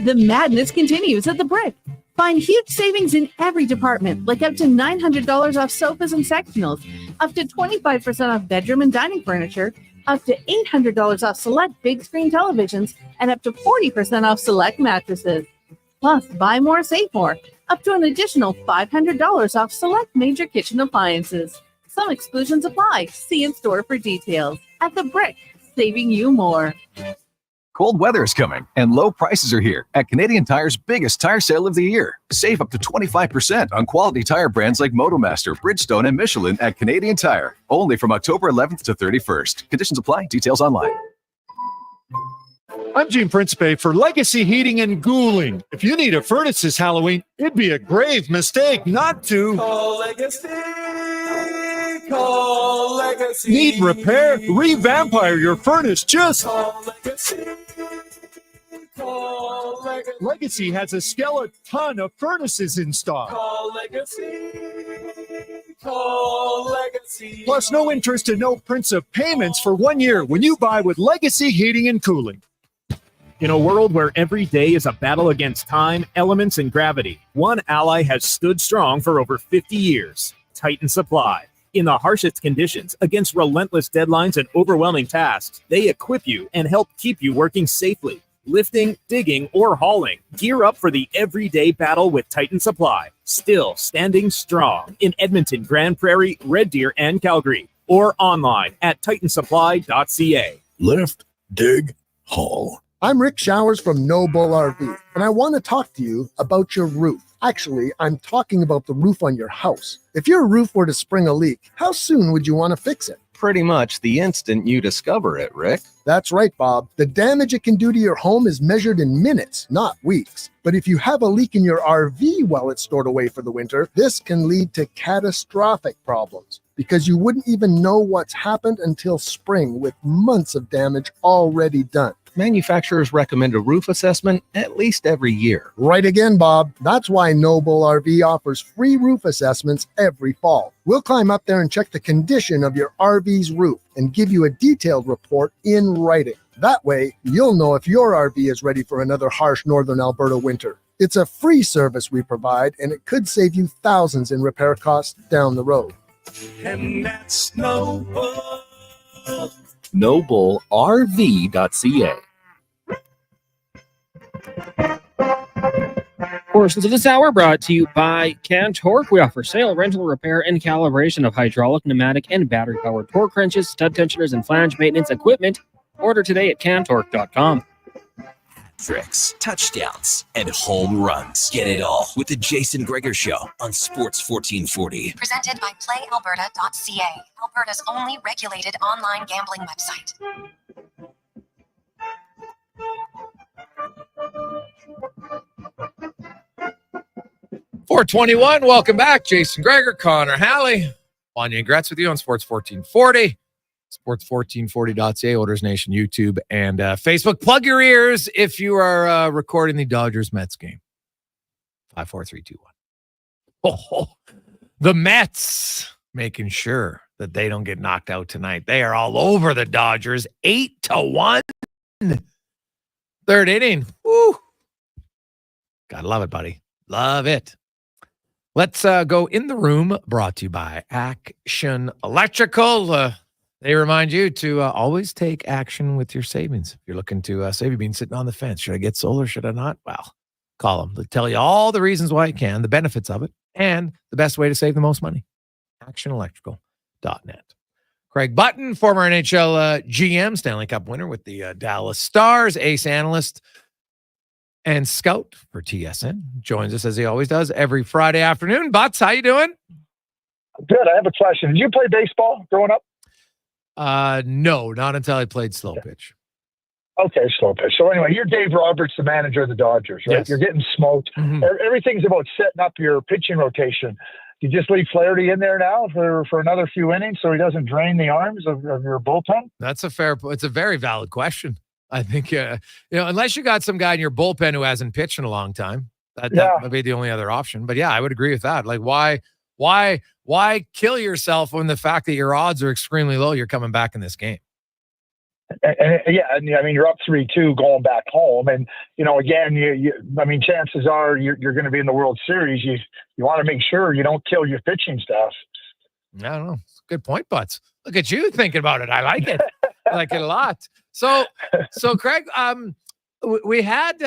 Speaker 24: The madness continues at the Brick. Find huge savings in every department, like up to $900 off sofas and sectionals, up to 25% off bedroom and dining furniture, up to $800 off select big screen televisions, and up to 40% off select mattresses. Plus, buy more, save more, up to an additional $500 off select major kitchen appliances. Some exclusions apply. See in store for details. At the Brick, saving you more.
Speaker 18: Cold weather is coming, and low prices are here at Canadian Tire's biggest tire sale of the year. Save up to 25% on quality tire brands like Motomaster, Bridgestone, and Michelin at Canadian Tire. Only from October 11th to 31st. Conditions apply. Details online.
Speaker 20: I'm Gene Principe for Legacy Heating and Cooling. If you need a furnace this Halloween, it'd be a grave mistake not to
Speaker 23: call Legacy. Call Legacy.
Speaker 20: Need repair? Revampire your furnace. Just
Speaker 23: call Legacy.
Speaker 20: Call Legacy. Legacy has a skeleton of furnaces in stock. Call Legacy. Call Legacy. Plus, no interest and no prince of payments for 1 year when you buy with Legacy Heating and Cooling.
Speaker 1: In a world where every day is a battle against time, elements, and gravity, one ally has stood strong for over 50 years. Titan Supply. In the harshest conditions, against relentless deadlines and overwhelming tasks, they equip you and help keep you working safely. Lifting, digging, or hauling. Gear up for the everyday battle with Titan Supply. Still standing strong in Edmonton, Grand Prairie, Red Deer, and Calgary. Or online at titansupply.ca.
Speaker 22: Lift, dig, haul.
Speaker 7: I'm Rick Showers from No Bull RV, and I want to talk to you about your roof. Actually, I'm talking about the roof on your house. If your roof were to spring a leak, how soon would you want to fix it?
Speaker 9: Pretty much the instant you discover it, Rick.
Speaker 7: That's right, Bob. The damage it can do to your home is measured in minutes, not weeks. But if you have a leak in your RV while it's stored away for the winter, this can lead to catastrophic problems because you wouldn't even know what's happened until spring with months of damage already done.
Speaker 9: Manufacturers recommend a roof assessment at least every year.
Speaker 7: Right again, Bob. That's why Noble RV offers free roof assessments every fall. We'll climb up there and check the condition of your RV's roof and give you a detailed report in writing. That way, you'll know if your RV is ready for another harsh northern Alberta winter. It's a free service we provide, and it could save you thousands in repair costs down the road.
Speaker 20: And that's Noble.
Speaker 9: NobleRV.ca.
Speaker 4: Portions of this hour brought to you by Cantork. We offer sale, rental, repair, and calibration of hydraulic, pneumatic, and battery-powered torque wrenches, stud tensioners, and flange maintenance equipment. Order today at cantork.com.
Speaker 13: Tricks, touchdowns, and home runs. Get it all with the Jason Gregor Show on Sports 1440.
Speaker 6: Presented by PlayAlberta.ca, Alberta's only regulated online gambling website.
Speaker 3: .421, welcome back. Jason Gregor, Connor Halley, Wanye Gretz with you on Sports 1440. Sports1440.ca, Oilers Nation, YouTube, and Facebook. Plug your ears if you are recording the Dodgers-Mets game. 5, 4, 3, 2, 1. Oh, the Mets making sure that they don't get knocked out tonight. They are all over the Dodgers. 8-1. Third inning. Woo. Gotta love it, buddy. Love it. Let's go in the room, brought to you by Action Electrical. They remind you to always take action with your savings. If you're looking to save, you've been sitting on the fence. Should I get solar? Should I not? Well, call them. They'll tell you all the reasons why you can, the benefits of it, and the best way to save the most money. ActionElectrical.net. Craig Button, former NHL GM, Stanley Cup winner with the Dallas Stars, ace analyst and scout for TSN, joins us as he always does every Friday afternoon. Butts, how you doing?
Speaker 15: Good. I have a question. Did you play baseball growing up?
Speaker 3: No, not until I played slow pitch.
Speaker 15: Okay, slow pitch. So anyway, you're Dave Roberts, the manager of the Dodgers, right?
Speaker 3: Yes.
Speaker 15: You're getting smoked.
Speaker 3: Mm-hmm.
Speaker 15: Everything's about setting up your pitching rotation. You just leave Flaherty in there now for another few innings so he doesn't drain the arms of your bullpen?
Speaker 3: It's a very valid question. I think, unless you got some guy in your bullpen who hasn't pitched in a long time, that would be the only other option. But yeah, I would agree with that. Like, why kill yourself when the fact that your odds are extremely low you're coming back in this game?
Speaker 15: And I mean, you're up 3-2 going back home. And, again, chances are you're going to be in the World Series. You want to make sure you don't kill your pitching staff.
Speaker 3: I don't know. Good point, Butts. Look at you thinking about it. I like it. I like it a lot. So Craig, we had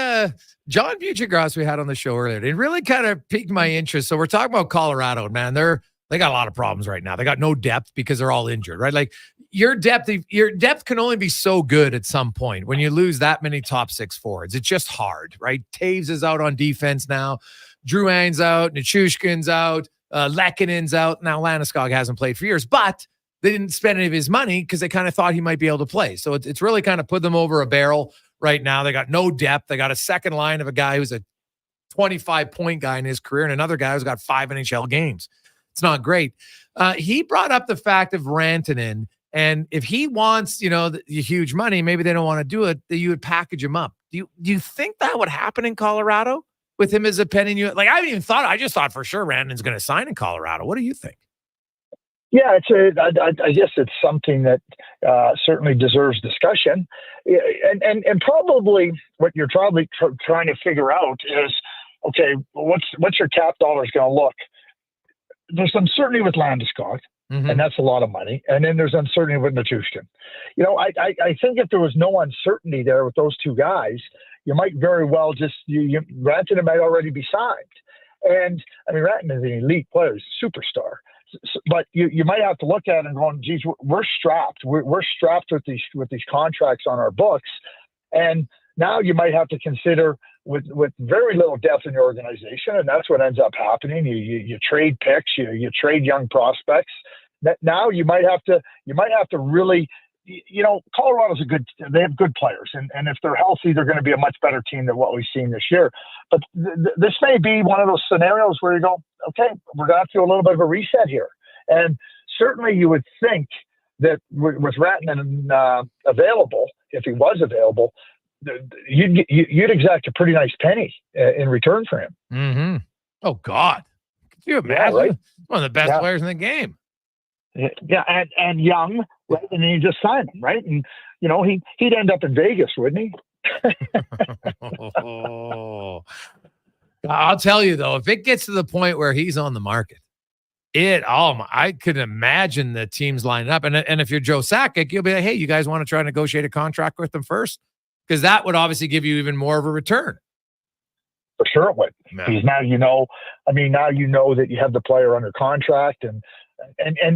Speaker 3: John Buccigross we had on the show earlier. It really kind of piqued my interest. So we're talking about Colorado, man. They got a lot of problems right now. They got no depth because they're all injured, right? Like your depth can only be so good at some point when you lose that many top six forwards. It's just hard, right? Taves is out on defense now. Drouin's out. Nichushkin's out. Lekkonen's out. Now Landeskog hasn't played for years, but they didn't spend any of his money because they kind of thought he might be able to play. So it's really kind of put them over a barrel right now. They got no depth. They got a second line of a guy who's a 25-point guy in his career and another guy who's got 5 NHL games. It's not great. He brought up the fact of Rantanen, and if he wants, the huge money, maybe they don't want to do it, that you would package him up. Do you think that would happen in Colorado with him as a penny? Like, I haven't even thought. I just thought for sure Rantanen's going to sign in Colorado. What do you think?
Speaker 15: Yeah, I guess it's something that certainly deserves discussion, and probably what you're probably trying to figure out is, okay, what's your cap dollars going to look? There's uncertainty with Landeskog, and that's a lot of money, and then there's uncertainty with Nichushkin. I think if there was no uncertainty there with those two guys, you might very well just Rantanen might already be signed, and I mean Rantanen is an elite player, he's a superstar. But you might have to look at it and go, geez, we're strapped. We're strapped with these contracts on our books. And now you might have to consider with very little depth in your organization, and that's what ends up happening. You trade picks, you trade young prospects. Now you might have to really, Colorado's they have good players, and if they're healthy, they're going to be a much better team than what we've seen this year. But this may be one of those scenarios where you go, okay, we're going to have to do a little bit of a reset here. And certainly you would think that with Rantanen available, if he was available, you'd exact a pretty nice penny in return for him.
Speaker 3: Mm-hmm. Oh, God. Could you imagine?
Speaker 15: Yeah, right?
Speaker 3: One of the best players in the game.
Speaker 15: Yeah, and young, right? And then you just sign him, right? And, he'd end up in Vegas, wouldn't he?
Speaker 3: I'll tell you, though, if it gets to the point where he's on the market, I could imagine the teams lining up. And if you're Joe Sakic, you'll be like, hey, you guys want to try and negotiate a contract with them first? Because that would obviously give you even more of a return.
Speaker 15: For sure it would. Because now that you have the player under contract, and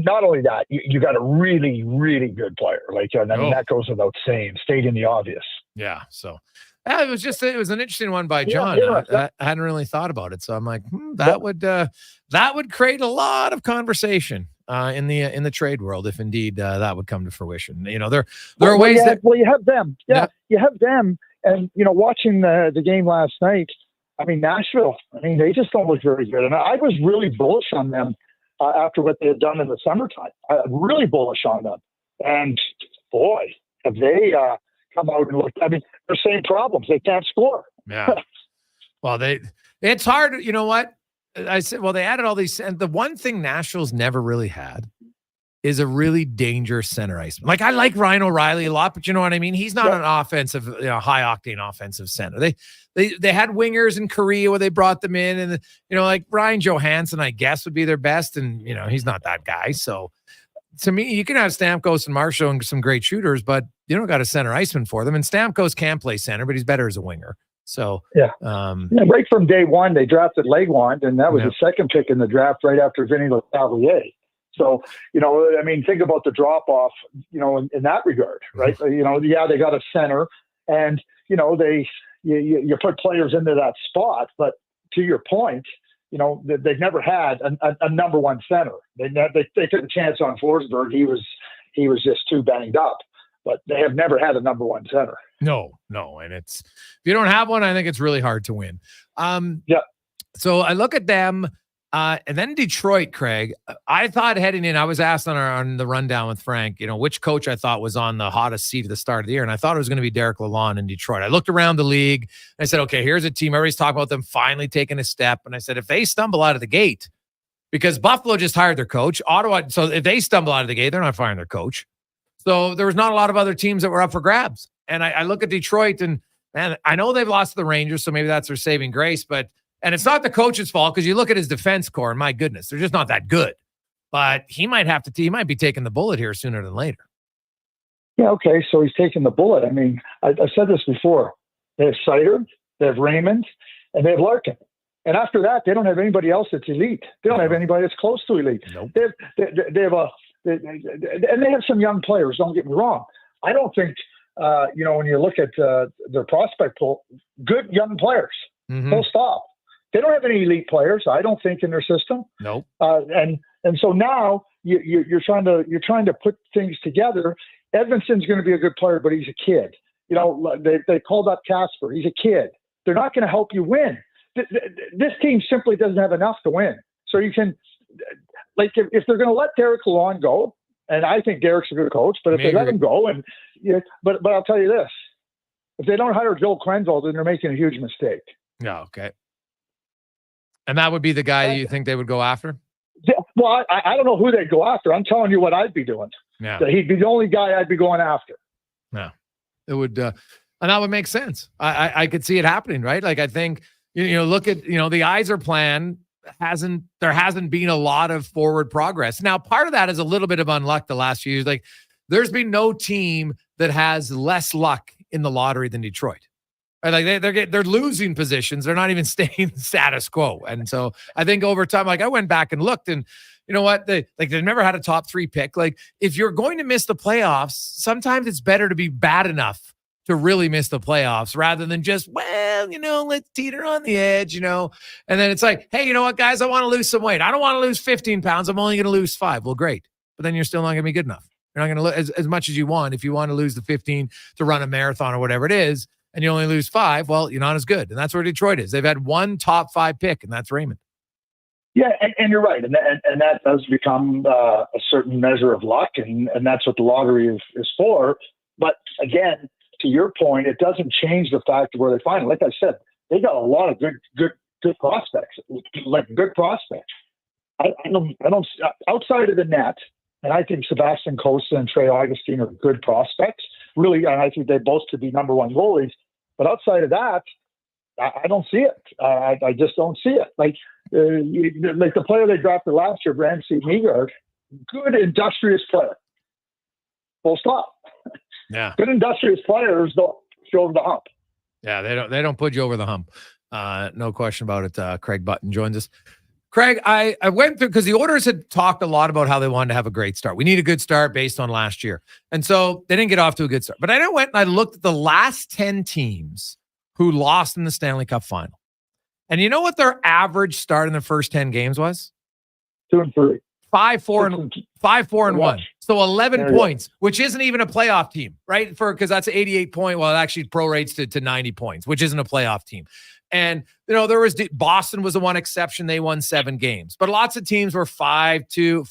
Speaker 15: not only that, you got a really, really good player. That goes without saying, stating the obvious.
Speaker 3: Yeah. So it was an interesting one by John. I hadn't really thought about it. So I'm like, that would create a lot of conversation in the trade world if indeed that would come to fruition. There are ways
Speaker 15: you have them. Yeah, you have them. And watching the game last night, I mean, Nashville, they just don't look very good. And I was really bullish on them after what they had done in the summertime. Really bullish on them. And boy, have they come out and looked. I mean, they're same problems. They can't score.
Speaker 3: Yeah. Well, it's hard. You know what? I said, well, they added all these. And the one thing Nashville's never really had is a really dangerous center iceman. Like, I like Ryan O'Reilly a lot, but you know what I mean? He's not an offensive, high octane offensive center. They had wingers in Korea where they brought them in, and like Ryan Johansson, I guess, would be their best, and he's not that guy. So to me, you can have Stamkos and Marshall and some great shooters, but you don't got a center iceman for them. And Stamkos can play center, but he's better as a winger. So
Speaker 15: right from day one, they drafted Legwand, and that was the second pick in the draft, right after Vinny Lecavalier. So, think about the drop off, in that regard, right? They got a center, and, you put players into that spot. But to your point, they've never had a number one center. They took a chance on Forsberg. He was just too banged up, but they have never had a number one center.
Speaker 3: No. And if you don't have one, I think it's really hard to win. So I look at them. And then Detroit, Craig, I thought heading in, I was asked on the rundown with Frank, which coach I thought was on the hottest seat at the start of the year. And I thought it was going to be Derek Lalonde in Detroit. I looked around the league and I said, okay, here's a team. Everybody's talking about them finally taking a step. And I said, if they stumble out of the gate, because Buffalo just hired their coach, Ottawa. So if they stumble out of the gate, they're not firing their coach. So there was not a lot of other teams that were up for grabs. And I look at Detroit, and man, I know they've lost to the Rangers, so maybe that's their saving grace, and it's not the coach's fault, because you look at his defense core, and my goodness, they're just not that good. But he might be taking the bullet here sooner than later.
Speaker 15: Yeah, okay, so he's taking the bullet. I mean, I said this before. They have Seider, they have Raymond, and they have Larkin. And after that, they don't have anybody else that's elite. They don't have anybody that's close to elite.
Speaker 3: Nope.
Speaker 15: They have some young players, don't get me wrong. I don't think, when you look at their prospect pool, good young players, full stop. They don't have any elite players, I don't think, in their system.
Speaker 3: Nope.
Speaker 15: And so now you're trying to put things together. Edmonton's going to be a good player, but he's a kid. They called up Casper. He's a kid. They're not going to help you win. This team simply doesn't have enough to win. So you can, if they're going to let Derek Lalonde go, and I think Derek's a good coach, but if they let him go, but I'll tell you this, If they don't hire Joe Quenneville, then they're making a huge mistake.
Speaker 3: Yeah, okay. And that would be the guy you think they would go after?
Speaker 15: Yeah, well, I don't know who they'd go after. I'm telling you what I'd be doing.
Speaker 3: Yeah.
Speaker 15: So he'd be the only guy I'd be going after.
Speaker 3: Yeah. It would, and that would make sense. I could see it happening, right? Like, I think, look at, the Yzer plan there hasn't been a lot of forward progress. Now, part of that is a little bit of unluck the last few years. Like, there's been no team that has less luck in the lottery than Detroit. Right? Like they're losing positions. They're not even staying status quo. And so I think over time, like I went back and looked, and you know what? They've never had a top 3 pick. Like, if you're going to miss the playoffs, sometimes it's better to be bad enough to really miss the playoffs rather than just, let's teeter on the edge, and then it's like, hey, you know what, guys, I want to lose some weight. I don't want to lose 15 pounds. I'm only going to lose 5. Well, great. But then you're still not going to be good enough. You're not going to lose as much as you want. If you want to lose the 15 to run a marathon or whatever it is, and you only lose 5, well, you're not as good. And that's where Detroit is. They've had one top 5 pick, and that's Raymond.
Speaker 15: Yeah, and you're right. And that does become a certain measure of luck, and that's what the lottery is for. But again, to your point, it doesn't change the fact of where they find it. Like I said, they got a lot of good prospects, like good prospects. I don't outside of the net, and I think Sebastian Costa and Trey Augustine are good prospects. Really, and I think they both could be number 1 goalies. But outside of that, I don't see it. I just don't see it. Like the player they drafted last year, Brancy Meagard, good industrious player. Full stop.
Speaker 3: Yeah.
Speaker 15: Good industrious players don't show the hump.
Speaker 3: Yeah, they don't put you over the hump. No question about it. Craig Button joins us. Craig, I went through, because the Oilers had talked a lot about how they wanted to have a great start. We need a good start based on last year. And so they didn't get off to a good start. But I went and I looked at the last 10 teams who lost in the Stanley Cup final. And you know what their average start in the first 10 games was?
Speaker 15: 2-3.
Speaker 3: 5-4-1. So 11 points, which isn't even a playoff team, right? Because that's 88 point. Well, it actually prorates to 90 points, which isn't a playoff team. And, there was Boston was the one exception. They won 7 games, but lots of teams were 5-2,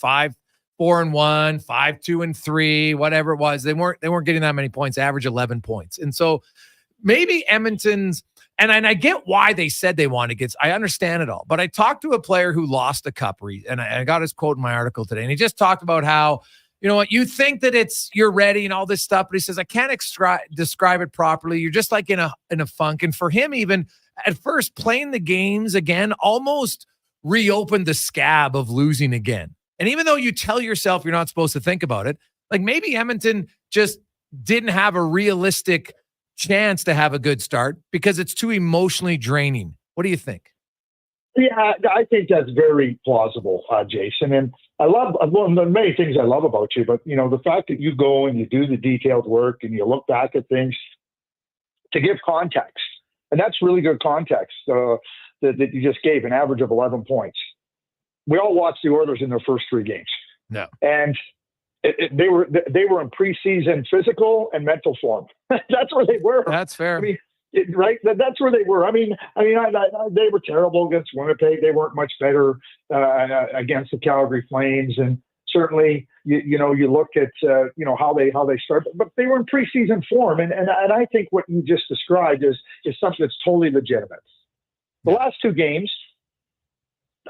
Speaker 3: 5-4-1, 5-2-3, whatever it was. They weren't getting that many points, average 11 points. And so maybe Edmonton's, and I get why they said they wanted to get, I understand it all, but I talked to a player who lost a cup, and I got his quote in my article today, and he just talked about how, you think that you're ready and all this stuff, but he says, I can't describe it properly. You're just like in a funk. And for him, even at first, playing the games again almost reopened the scab of losing again. And even though you tell yourself you're not supposed to think about it, like maybe Edmonton just didn't have a realistic chance to have a good start because it's too emotionally draining. What do you think?
Speaker 15: Yeah, I think that's very plausible, Jason. And I love, well, there are many things I love about you, but, the fact that you go and you do the detailed work and you look back at things to give context. And that's really good context that you just gave, an average of 11 points. We all watched the Oilers in their first 3 games.
Speaker 3: No.
Speaker 15: And they were in preseason physical and mental form. That's where they were.
Speaker 3: That's fair.
Speaker 15: I mean, right? That's where they were. I mean, they were terrible against Winnipeg. They weren't much better against the Calgary Flames, and certainly, you look at how they start, but they were in preseason form, and I think what you just described is something that's totally legitimate. The last 2 games,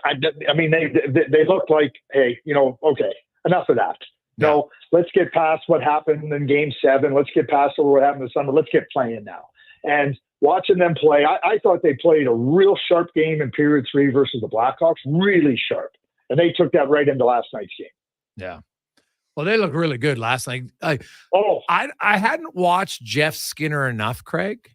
Speaker 15: they looked like, hey, okay, enough of that.
Speaker 3: Yeah.
Speaker 15: No, let's get past what happened in Game 7. Let's get past what happened this summer. Let's get playing now. And watching them play, I thought they played a real sharp game in period 3 versus the Blackhawks, really sharp. And they took that right into last night's game.
Speaker 3: Yeah. Well, they looked really good last night. I hadn't watched Jeff Skinner enough, Craig,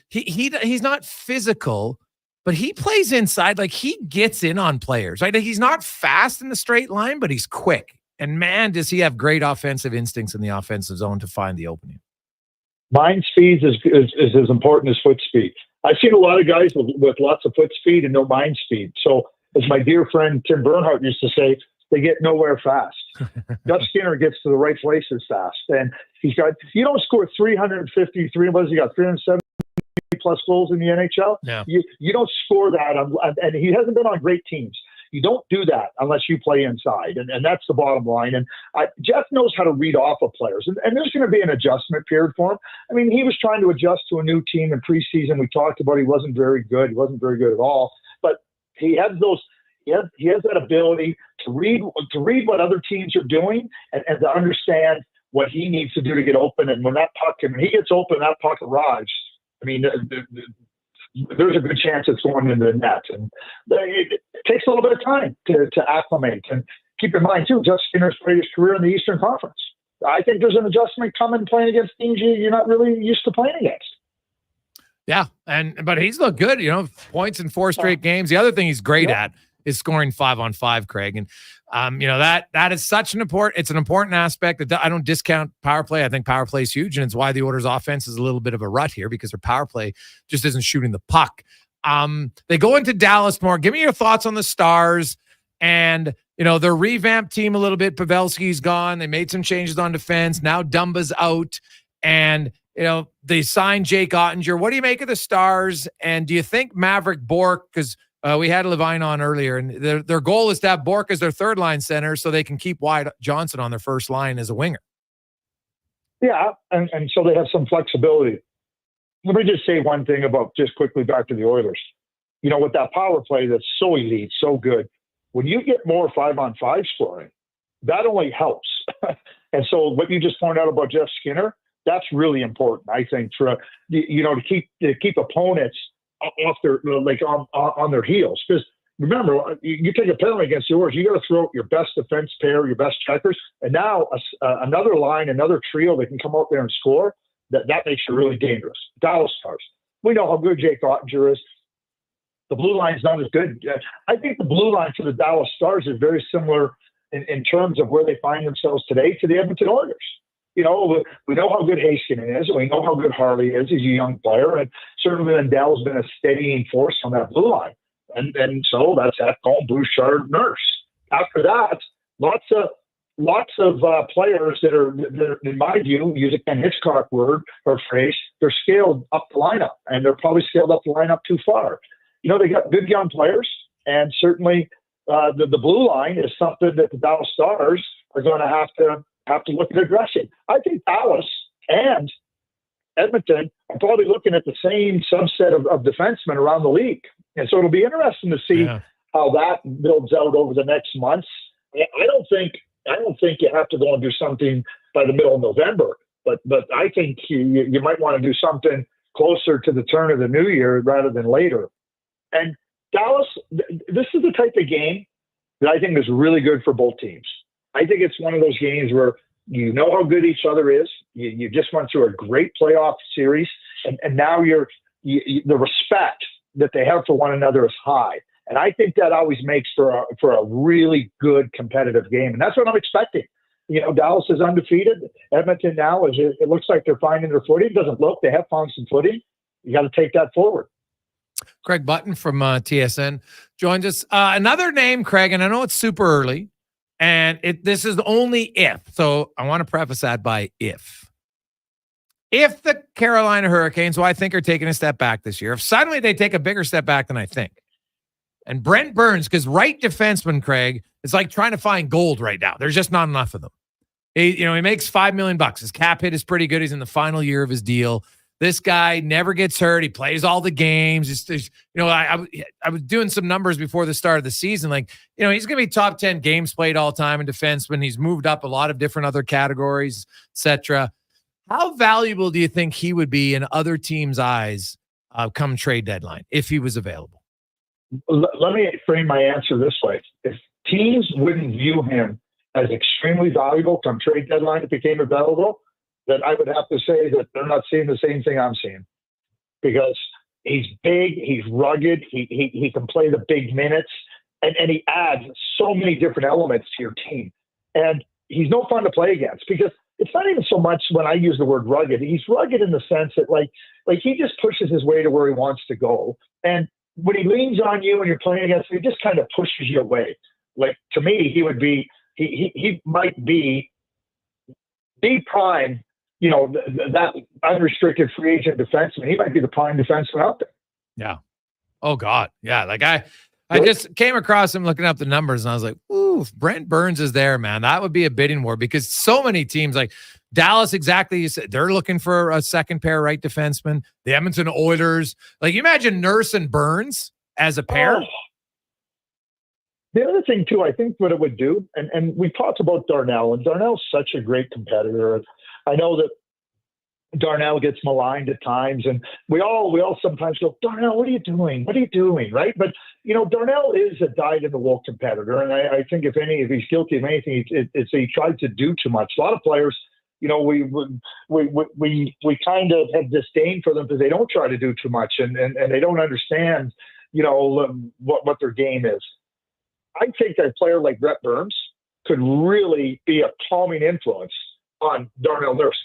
Speaker 3: he's not physical, but he plays inside. Like, he gets in on players, right? He's not fast in the straight line, but he's quick. And man, does he have great offensive instincts in the offensive zone to find the opening.
Speaker 15: Mind speed is as important as foot speed. I've seen a lot of guys with lots of foot speed and no mind speed. So, as my dear friend Tim Bernhardt used to say, they get nowhere fast. Jeff Skinner gets to the right places fast. And you don't score 353, what has he got, 370 plus goals in the NHL?
Speaker 3: Yeah.
Speaker 15: You don't score that, and he hasn't been on great teams. You don't do that unless you play inside, and that's the bottom line. And Jeff knows how to read off of players, and there's going to be an adjustment period for him. I mean, he was trying to adjust to a new team in preseason. We talked about he wasn't very good. He wasn't very good at all, but he has those. He has that ability to read what other teams are doing and to understand what he needs to do to get open. And when he gets open, that puck arrives. I mean, there's a good chance it's going into the net. And it takes a little bit of time to acclimate. And keep in mind, too, Jeff Skinner's played his career in the Eastern Conference. I think there's an adjustment coming playing against teams you're not really used to playing against.
Speaker 3: Yeah, but he's looked good, points in 4 straight games. The other thing he's great at is scoring 5-on-5, Craig. And, that is such an important aspect that I don't discount power play. I think power play is huge, and it's why the Oilers offense is a little bit of a rut here because their power play just isn't shooting the puck. They go into Dallas more. Give me your thoughts on the Stars and, their revamped team a little bit. Pavelski's gone. They made some changes on defense. Now Dumba's out. And, they signed Jake Ottinger. What do you make of the Stars? And do you think Maverick Bourque, because we had Levine on earlier, and their goal is to have Bourque as their third line center so they can keep Wyatt Johnson on their first line as a winger.
Speaker 15: Yeah, and so they have some flexibility. Let me just say one thing about just quickly back to the Oilers. With that power play that's so elite, so good, when you get more 5-on-5 scoring, that only helps. And so what you just pointed out about Jeff Skinner, that's really important, I think, to keep opponents off their on their heels. Because remember, you take a penalty against the Oilers, you got to throw out your best defense pair, your best checkers, and now another line, another trio that can come out there and score. That makes you really dangerous. Dallas Stars. We know how good Jake Ottinger is. The blue line's not as good. I think the blue line for the Dallas Stars is very similar in terms of where they find themselves today to the Edmonton Oilers. We know how good Heiskanen is. We know how good Harley is. He's a young player. And certainly Lindell's been a steadying force on that blue line. And so that's Ekholm, Bouchard, Nurse. After that, lots of players that are, in my view, use a Ken Hitchcock word or phrase, they're scaled up the lineup. And they're probably scaled up the lineup too far. They got good young players. And certainly the blue line is something that the Dallas Stars are going to have to look at addressing. I think Dallas and Edmonton are probably looking at the same subset of defensemen around the league. And so it'll be interesting to see how that builds out over the next months. I don't think you have to go and do something by the middle of November, but I think you might want to do something closer to the turn of the new year rather than later. And Dallas, this is the type of game that I think is really good for both teams. I think it's one of those games where you know how good each other is. You just went through a great playoff series, and now the respect that they have for one another is high. And I think that always makes for a really good competitive game. And that's what I'm expecting. Dallas is undefeated. Edmonton now it looks like they're finding their footing. It doesn't look. They have found some footing. You got to take that forward.
Speaker 3: Craig Button from TSN joins us. Another name, Craig, and I know it's super early, and this is only if. So I want to preface that by if. If the Carolina Hurricanes, who I think are taking a step back this year, if suddenly they take a bigger step back than I think, and Brent Burns, because right defenseman, Craig, it's like trying to find gold right now. There's just not enough of them. He makes $5 million. His cap hit is pretty good. He's in the final year of his deal. This guy never gets hurt. He plays all the games. I was doing some numbers before the start of the season. He's going to be top 10 games played all time in defense when he's moved up a lot of different other categories, etc. How valuable do you think he would be in other teams' eyes come trade deadline if he was available?
Speaker 15: Let me frame my answer this way. If teams wouldn't view him as extremely valuable come trade deadline if he became available, then I would have to say that they're not seeing the same thing I'm seeing, because he's big, he's rugged, he can play the big minutes, and he adds so many different elements to your team. And he's no fun to play against, because it's not even so much when I use the word rugged. He's rugged in the sense that like he just pushes his way to where he wants to go. And when he leans on you and you're playing against him, he just kind of pushes you away. Like, to me, he might be the prime, that unrestricted free agent defenseman. He might be the prime defenseman out there.
Speaker 3: Yeah. Oh God. Yeah. I just came across him looking up the numbers, and I was like, ooh, if Brent Burns is there, man, that would be a bidding war because so many teams like Dallas, exactly, you said, they're looking for a second pair right defenseman. The Edmonton Oilers. Like, you imagine Nurse and Burns as a pair.
Speaker 15: Oh. The other thing, too, I think what it would do, and we talked about Darnell, and Darnell's such a great competitor. I know that Darnell gets maligned at times, and we all sometimes go, Darnell, what are you doing? What are you doing? Right? But, Darnell is a dyed-in-the-wool competitor, and I think if he's guilty of anything, it's he tried to do too much. A lot of players, we kind of have disdain for them because they don't try to do too much, and they don't understand, what their game is. I think a player like Brent Burns could really be a calming influence on Darnell Nurse,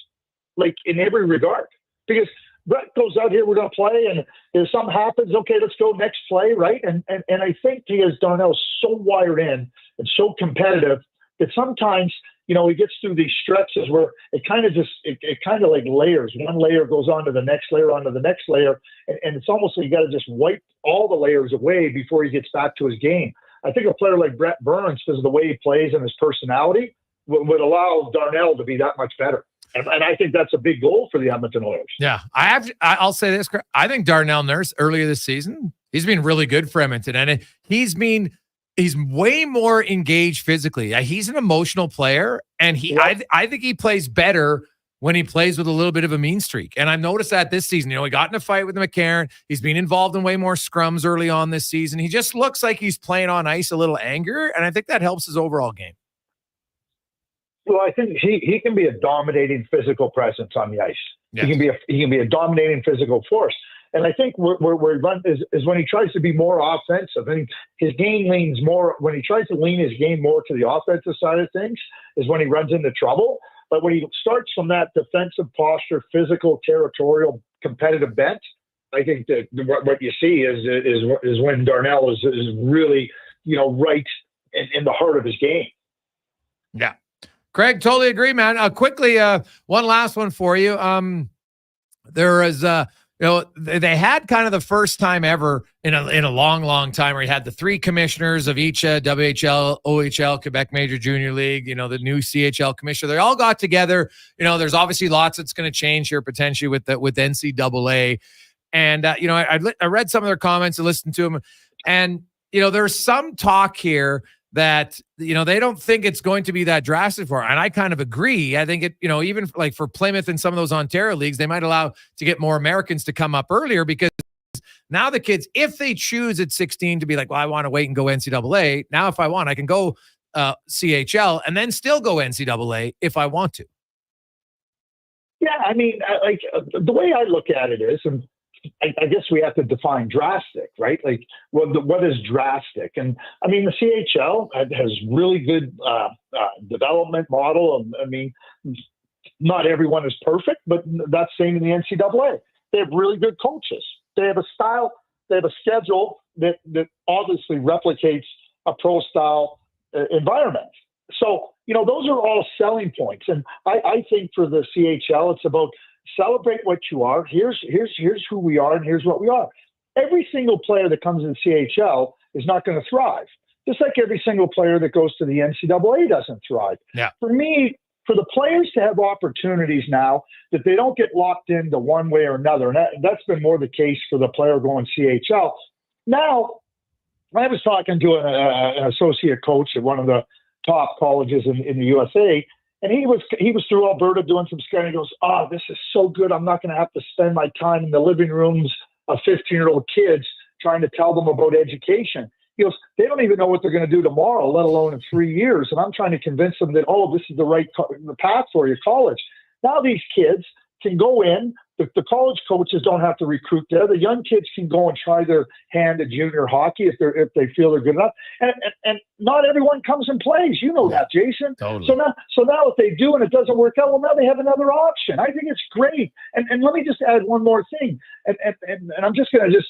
Speaker 15: like in every regard. Because Brett goes out here, we're going to play, and if something happens, okay, let's go next play, right? And I think because Darnell's so wired in and so competitive that sometimes, he gets through these stretches where it kind of like layers. One layer goes on to the next layer, onto the next layer, and it's almost like you got to just wipe all the layers away before he gets back to his game. I think a player like Brent Burns, because of the way he plays and his personality, would allow Darnell to be that much better. And I think that's a big goal for the Edmonton Oilers.
Speaker 3: Yeah. I'll say this. I think Darnell Nurse earlier this season, he's been really good for Edmonton. And he's way more engaged physically. He's an emotional player. And I think he plays better when he plays with a little bit of a mean streak. And I've noticed that this season. He got in a fight with McCarron. He's been involved in way more scrums early on this season. He just looks like he's playing on ice a little anger, and I think that helps his overall game.
Speaker 15: Well, I think he can be a dominating physical presence on the ice. Yes. He can be a dominating physical force. And I think where he runs is when he tries to be more offensive. And his game leans more, when he tries to lean his game more to the offensive side of things, is when he runs into trouble. But when he starts from that defensive posture, physical, territorial, competitive bent, I think that what you see is when Darnell is really, right in the heart of his game.
Speaker 3: Yeah. Craig, totally agree, man. Quickly, one last one for you. There is, they had kind of the first time ever in a long, long time where you had the three commissioners of each WHL, OHL, Quebec Major Junior League, the new CHL commissioner. They all got together. There's obviously lots that's going to change here potentially with NCAA. And, I read some of their comments and listened to them. And, there's some talk here that, they don't think it's going to be that drastic for her. And I kind of agree. I think it, even like for Plymouth and some of those Ontario leagues, they might allow to get more Americans to come up earlier because now the kids, if they choose at 16 to be like, well, I want to wait and go NCAA. Now, if I want, I can go CHL and then still go NCAA if I want to.
Speaker 15: Yeah. I mean, the way I look at it is, and I guess we have to define drastic, right? Like, what is drastic? And I mean, the CHL has really good development model. I mean, not everyone is perfect, but that's same in the NCAA. They have really good coaches. They have a style. They have a schedule that obviously replicates a pro style environment. So, those are all selling points. And I think for the CHL, it's about celebrate what you are. Here's who we are, and here's what we are. Every single player that comes in CHL is not going to thrive. Just like every single player that goes to the NCAA doesn't thrive.
Speaker 3: Yeah.
Speaker 15: For me, for the players to have opportunities now, that they don't get locked into one way or another, and that's been more the case for the player going CHL. Now, I was talking to an associate coach at one of the top colleges in the USA, and he was through Alberta doing some scouting. He goes, "Oh, this is so good. I'm not going to have to spend my time in the living rooms of 15-year-old kids trying to tell them about education." He goes, "They don't even know what they're going to do tomorrow, let alone in 3 years. And I'm trying to convince them that, this is the right path for you, college." Now these kids can go in. The college coaches don't have to recruit there. The young kids can go and try their hand at junior hockey if they feel they're good enough. And not everyone comes and plays. You know that, Jason.
Speaker 3: Totally.
Speaker 15: So now if they do and it doesn't work out, well, now they have another option. I think it's great. And let me just add one more thing. And I'm just going to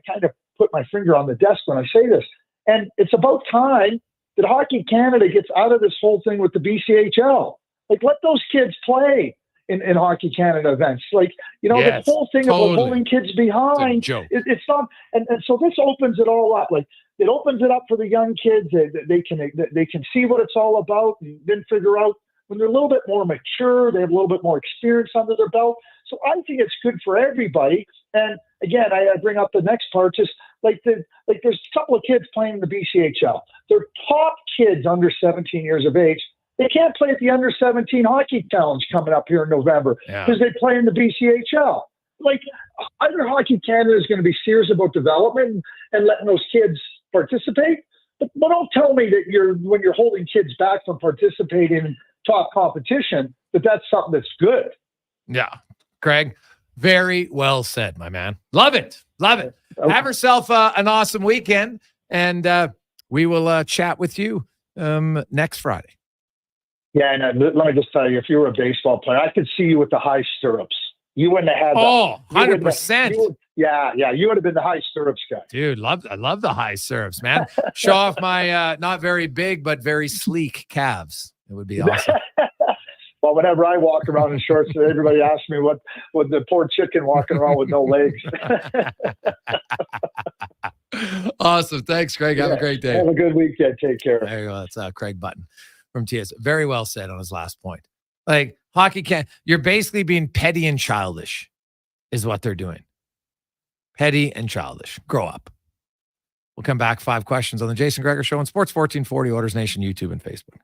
Speaker 15: kind of put my finger on the desk when I say this. And it's about time that Hockey Canada gets out of this whole thing with the BCHL. Like, let those kids play. in Hockey Canada events. Like,
Speaker 3: Yes,
Speaker 15: the whole thing
Speaker 3: totally.
Speaker 15: about holding kids behind,
Speaker 3: joke.
Speaker 15: it's not. And so this opens it all up. Like, it opens it up for the young kids. They can see what it's all about and then figure out when they're a little bit more mature, they have a little bit more experience under their belt. So I think it's good for everybody. And again, I bring up the next part, just like there's a couple of kids playing in the BCHL. They're top kids under 17 years of age. They can't play at the under 17 hockey challenge coming up here in November because they play in the BCHL. Like, either Hockey Canada is going to be serious about development and letting those kids participate, but don't tell me that when you're holding kids back from participating in top competition, that's something that's good.
Speaker 3: Yeah. Craig, very well said, my man. Love it. Love it. Okay. Have yourself an awesome weekend, and we will chat with you next Friday.
Speaker 15: Yeah, and let me just tell you, if you were a baseball player, I could see you with the high stirrups. You wouldn't have had that.
Speaker 3: 100%.
Speaker 15: Yeah, you would have been the high stirrups guy.
Speaker 3: Dude, I love the high stirrups, man. Show off my not very big, but very sleek calves. It would be awesome.
Speaker 15: Well, whenever I walk around in shorts, everybody asks me what the poor chicken walking around with no legs.
Speaker 3: Awesome. Thanks, Craig. Have a great day.
Speaker 15: Have a good weekend. Take care.
Speaker 3: There you go. That's Craig Button from TS. Very well said on his last point. Like, hockey you're basically being petty and childish is what they're doing. Petty and childish. Grow up. We'll come back. 5 questions on the Jason Gregor Show on Sports 1440, Oilers Nation, YouTube, and Facebook.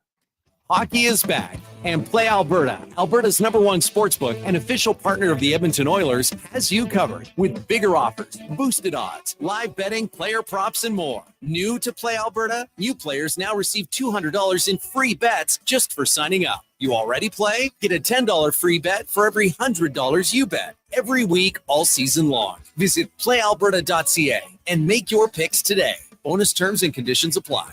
Speaker 5: Hockey is back, and Play Alberta, Alberta's #1 sportsbook and official partner of the Edmonton Oilers, has you covered with bigger offers, boosted odds, live betting, player props, and more. New to Play Alberta, new players now receive $200 in free bets just for signing up. You already play? Get a $10 free bet for every $100 you bet. Every week, all season long. Visit playalberta.ca and make your picks today. Bonus terms and conditions apply.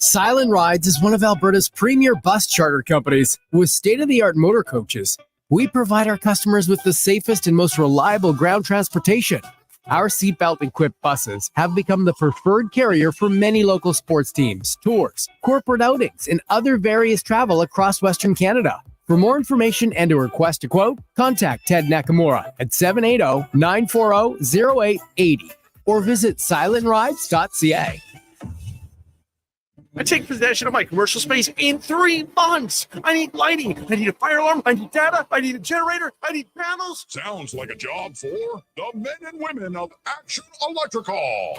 Speaker 10: Silent Rides is one of Alberta's premier bus charter companies with state-of-the-art motor coaches. We provide our customers with the safest and most reliable ground transportation. Our seatbelt-equipped buses have become the preferred carrier for many local sports teams, tours, corporate outings, and other various travel across Western Canada. For more information and to request a quote, contact Ted Nakamura at 780-940-0880 or visit silentrides.ca.
Speaker 16: I take possession of my commercial space in 3 months. I need lighting. I need a fire alarm. I need data. I need a generator. I need panels.
Speaker 11: Sounds like a job for the men and women of Action Electrical.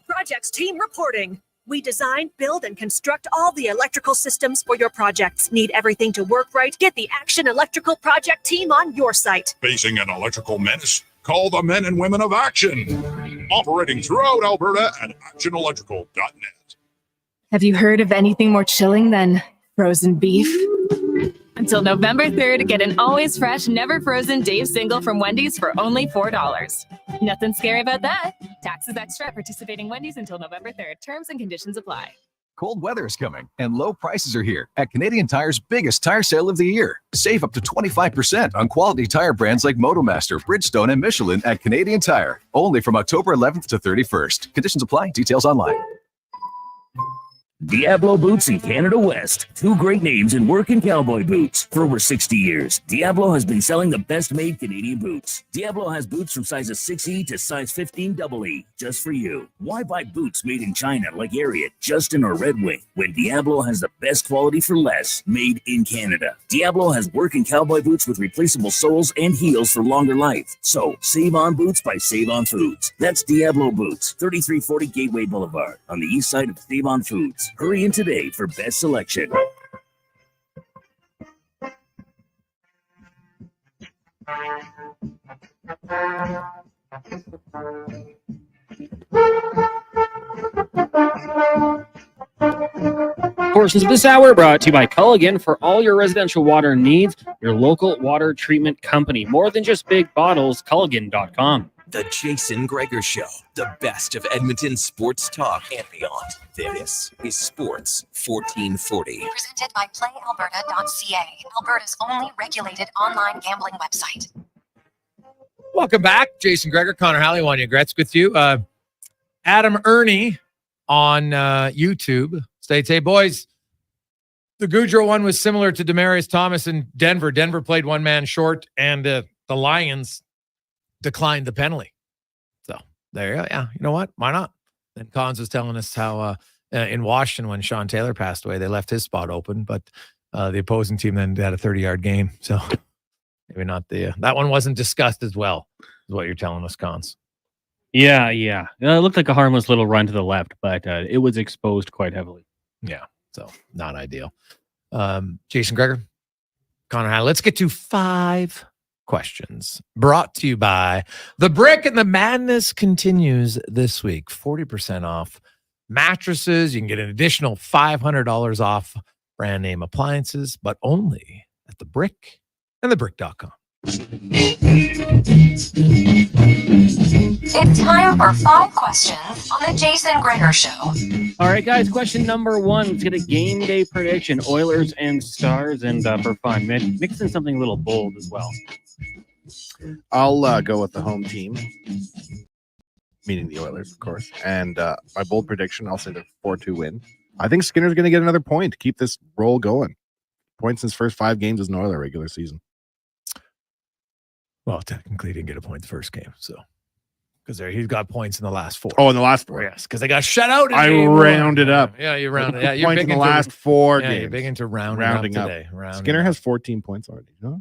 Speaker 17: Projects team reporting. We design, build, and construct all the electrical systems for your projects. Need everything to work right? Get the Action Electrical project team on your site.
Speaker 11: Facing an electrical menace? Call the men and women of Action. Operating throughout Alberta at actionelectrical.net.
Speaker 25: Have you heard of anything more chilling than frozen beef? Until November 3rd, get an always fresh, never frozen Dave single from Wendy's for only $4. Nothing scary about that. Taxes extra at participating Wendy's until November 3rd. Terms and conditions apply.
Speaker 18: Cold weather is coming, and low prices are here at Canadian Tire's biggest tire sale of the year. Save up to 25% on quality tire brands like Motomaster, Bridgestone, and Michelin at Canadian Tire. Only from October 11th to 31st. Conditions apply. Details online.
Speaker 26: Diablo Boots in Canada West. 2 great names in work and cowboy boots. For over 60 years, Diablo has been selling the best-made Canadian boots. Diablo has boots from sizes 6E to size 15 EE, just for you. Why buy boots made in China like Ariat, Justin, or Red Wing, when Diablo has the best quality for less, made in Canada? Diablo has work and cowboy boots with replaceable soles and heels for longer life. So, save on boots by Save On Foods. That's Diablo Boots, 3340 Gateway Boulevard, on the east side of Save On Foods. Hurry in today for best selection.
Speaker 4: Portions of this hour brought to you by Culligan for all your residential water needs, your local water treatment company. More than just big bottles, Culligan.com.
Speaker 13: The Jason Gregor Show, the best of Edmonton sports talk and beyond. This is Sports 1440.
Speaker 6: Presented by PlayAlberta.ca, Alberta's only regulated online gambling website.
Speaker 3: Welcome back. Jason Gregor, Connor Halley, Wanye Gretz with you. Adam Ernie on YouTube states, hey, boys, The Gaudreau one was similar to Demaryius Thomas in Denver. Denver played one man short, and the Lions declined the penalty. So there you go. Yeah, you know what? Why not? And Cons was telling us how in Washington, when Sean Taylor passed away, they left his spot open, but the opposing team then had a 30-yard game. So maybe not that one wasn't discussed as well, is what you're telling us, Cons.
Speaker 4: Yeah. It looked like a harmless little run to the left, but it was exposed quite heavily.
Speaker 3: Yeah, so not ideal. Jason Gregor, Connor Halley. Let's get to 5 questions brought to you by The Brick, and the madness continues this week. 40% off mattresses. You can get an additional $500 off brand name appliances, but only at The Brick and thebrick.com.
Speaker 6: It's time for 5 questions on the Jason Gregor Show.
Speaker 4: All right, guys. Question number 1. Let's get a game day prediction. Oilers and Stars, and for fun, mix in something a little bold as well.
Speaker 16: I'll go with the home team, meaning the Oilers, of course. And my bold prediction, I'll say they're 4-2 win. I think Skinner's going to get another point to keep this roll going. Points in his first 5 games is no other regular season.
Speaker 3: Well, technically, he didn't get a point the first game, so because he's got points in the last 4.
Speaker 16: Oh, in the last 4,
Speaker 3: yes, because they got shut out.
Speaker 16: I rounded up.
Speaker 3: Yeah, you rounded. Yeah, you're
Speaker 16: points
Speaker 3: big
Speaker 16: in the
Speaker 3: into,
Speaker 16: last 4
Speaker 3: yeah,
Speaker 16: games.
Speaker 3: You're big into rounding up today.
Speaker 16: Skinner has 14 points already. Huh?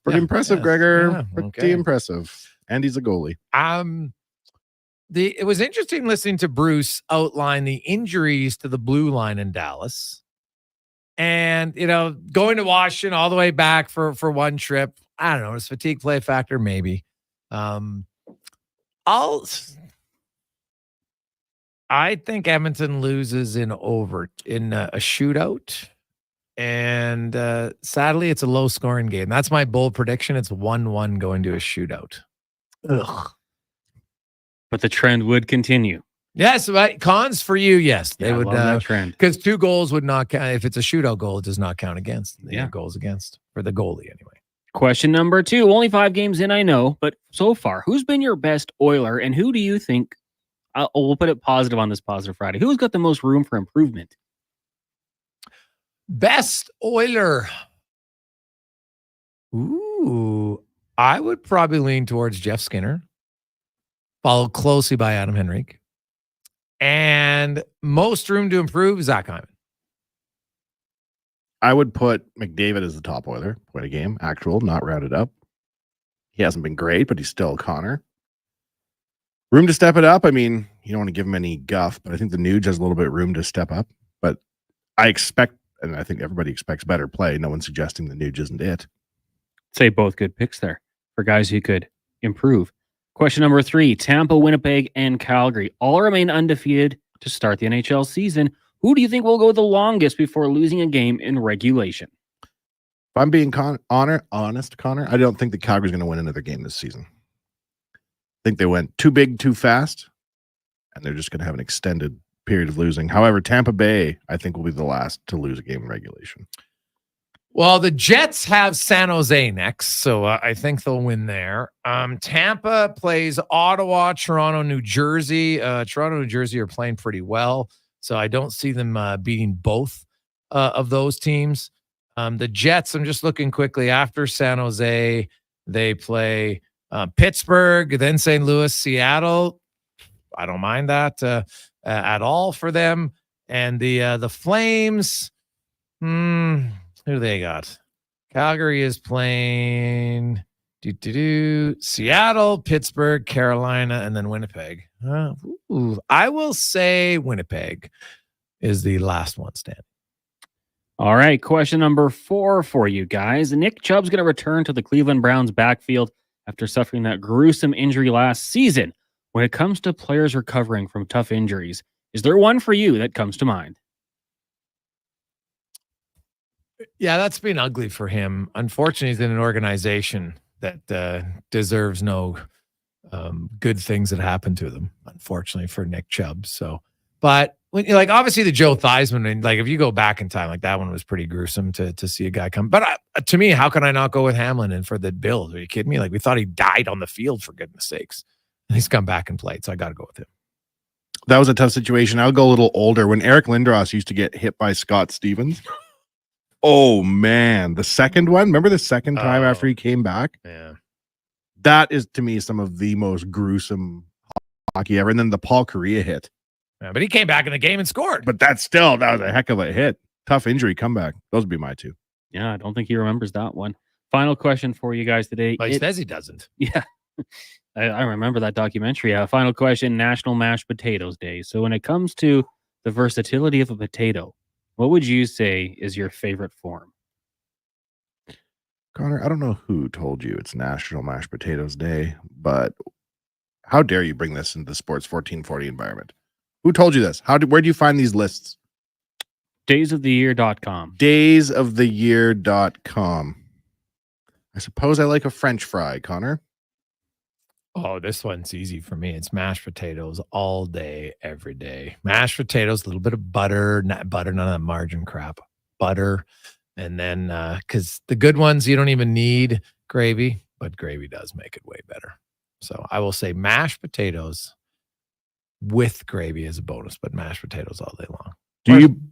Speaker 16: Pretty impressive, Gregor.
Speaker 3: Yeah,
Speaker 16: Pretty impressive. And he's a goalie.
Speaker 3: It was interesting listening to Bruce outline the injuries to the blue line in Dallas, and going to Washington all the way back for one trip. I don't know. It's fatigue play factor, maybe. I think Edmonton loses in a shootout, and sadly, it's a low scoring game. That's my bold prediction. It's 1-1 going to a shootout. Ugh.
Speaker 4: But the trend would continue.
Speaker 3: Yes, right. Cons for you, yes. They would
Speaker 4: that trend.
Speaker 3: Because 2 goals would not count. If it's a shootout goal, it does not count against. Goals against for the goalie anyway.
Speaker 4: Question number 2. Only 5 games in, I know, but so far, who's been your best Oiler, and who do you think? We'll put it positive on this Positive Friday. Who's got the most room for improvement?
Speaker 3: Best Oiler. Ooh, I would probably lean towards Jeff Skinner, followed closely by Adam Henrique, and most room to improve, Zach Hyman.
Speaker 16: I would put McDavid as the top Oiler. Point a game, actual, not rounded up. He hasn't been great, but he's still Connor. Room to step it up. I mean, you don't want to give him any guff, but I think the Nuge has a little bit of room to step up. But I expect, and I think everybody expects better play. No one's suggesting the Nuge isn't it.
Speaker 4: Say both good picks there for guys who could improve. Question number 3. Tampa, Winnipeg, and Calgary all remain undefeated to start the NHL season. Who do you think will go the longest before losing a game in regulation?
Speaker 16: If I'm being honest, Connor, I don't think the Calgary's going to win another game this season. I think they went too big, too fast, and they're just going to have an extended period of losing. However, Tampa Bay, I think, will be the last to lose a game in regulation.
Speaker 3: Well, the Jets have San Jose next, so I think they'll win there. Tampa plays Ottawa, Toronto, New Jersey. Toronto, New Jersey are playing pretty well, so I don't see them beating both of those teams. The Jets, I'm just looking quickly. After San Jose, they play Pittsburgh, then St. Louis, Seattle. I don't mind that at all for them. And the Flames, who do they got? Calgary is playing Seattle, Pittsburgh, Carolina, and then Winnipeg. I will say Winnipeg is the last one standing.
Speaker 4: All right, question number 4 for you guys. Nick Chubb's going to return to the Cleveland Browns backfield after suffering that gruesome injury last season. When it comes to players recovering from tough injuries, is there one for you that comes to mind?
Speaker 3: Yeah, that's been ugly for him. Unfortunately, he's in an organization that deserves no good things that happen to them, unfortunately, for Nick Chubb. So, but when like obviously the Joe Theismann, and like if you go back in time, like that one was pretty gruesome to see a guy come. But to me, how can I not go with Hamlin and for the Bills? Are you kidding me? Like we thought he died on the field, for goodness sakes. And he's come back and played, so I got to go with him.
Speaker 16: That was a tough situation. I'll go a little older. When Eric Lindros used to get hit by Scott Stevens, Oh man, the second one. Remember the second time after he came back?
Speaker 3: Yeah.
Speaker 16: That is to me some of the most gruesome hockey ever. And then the Paul Correa hit.
Speaker 3: Yeah, but he came back in the game and scored.
Speaker 16: But that was a heck of a hit. Tough injury comeback. Those would be my two.
Speaker 4: Yeah, I don't think he remembers that one. Final question for you guys today.
Speaker 3: But he says he doesn't.
Speaker 4: Yeah. I remember that documentary. Final question, National Mashed Potatoes Day. So when it comes to the versatility of a potato, what would you say is your favorite form?
Speaker 16: Connor, I don't know who told you it's National Mashed Potatoes Day, but how dare you bring this into the Sports 1440 environment? Who told you this? Where do you find these lists?
Speaker 4: Daysoftheyear.com.
Speaker 16: Daysoftheyear.com. I suppose I like a French fry, Connor.
Speaker 3: Oh, this one's easy for me. It's mashed potatoes all day, every day. Mashed potatoes, a little bit of butter, not butter, none of that margarine crap. Butter. And then, because the good ones, you don't even need gravy, but gravy does make it way better. So I will say mashed potatoes with gravy as a bonus, but mashed potatoes all day long.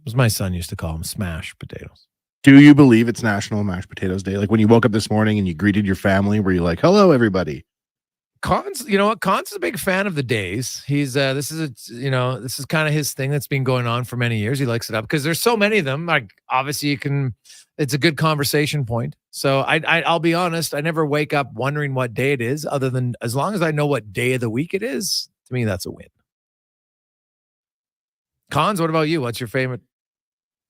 Speaker 3: As my son used to call them, smashed potatoes.
Speaker 16: Do you believe it's National Mashed Potatoes Day? Like when you woke up this morning and you greeted your family, were you like, hello, everybody?
Speaker 3: Cons, you know what? Cons is a big fan of the days. He's this is kind of his thing that's been going on for many years. He likes it up because there's so many of them. Like obviously it's a good conversation point. So I'll be honest, I never wake up wondering what day it is, other than as long as I know what day of the week it is, to me that's a win. Cons, what about you? What's your favorite?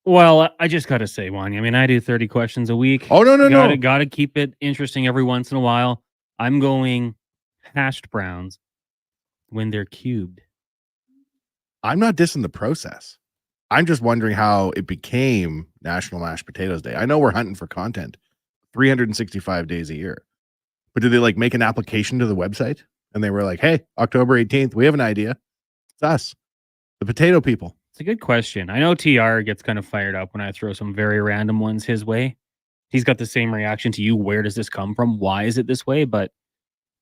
Speaker 4: Well, I just got to say, Wanye, I mean, I do 30 questions a week.
Speaker 16: Oh, no.
Speaker 4: Got to keep it interesting every once in a while. I'm going hashed browns when they're cubed.
Speaker 16: I'm not dissing the process. I'm just wondering how it became National Mashed Potatoes Day. I know we're hunting for content 365 days a year. But did they like make an application to the website? And they were like, hey, October 18th, we have an idea. It's us, the potato people.
Speaker 4: It's a good question. I know TR gets kind of fired up when I throw some very random ones his way. He's got the same reaction to you. Where does this come from? Why is it this way? But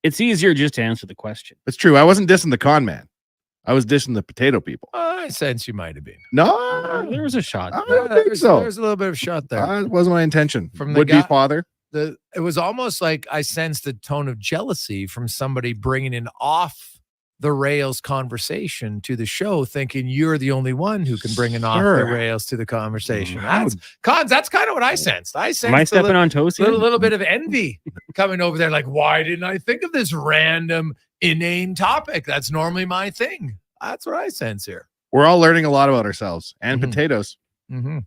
Speaker 4: it's easier just to answer the question.
Speaker 16: It's true. I wasn't dissing the con man. I was dissing the potato people.
Speaker 3: I sense you might have been.
Speaker 16: No,
Speaker 4: there was a shot.
Speaker 16: I don't think so.
Speaker 3: There's a little bit of shot there.
Speaker 16: That wasn't my intention.
Speaker 3: From the
Speaker 16: would-be father.
Speaker 3: It was almost like I sensed a tone of jealousy from somebody bringing an off the rails conversation to the show, thinking you're the only one who can bring an off the rails to the conversation. That's kind of what I sensed. I sensed
Speaker 4: Am I stepping on toes here?
Speaker 3: A little bit of envy coming over there. Like, why didn't I think of this random inane topic? That's normally my thing. That's what I sense here.
Speaker 16: We're all learning a lot about ourselves and potatoes.
Speaker 3: Mm-hmm.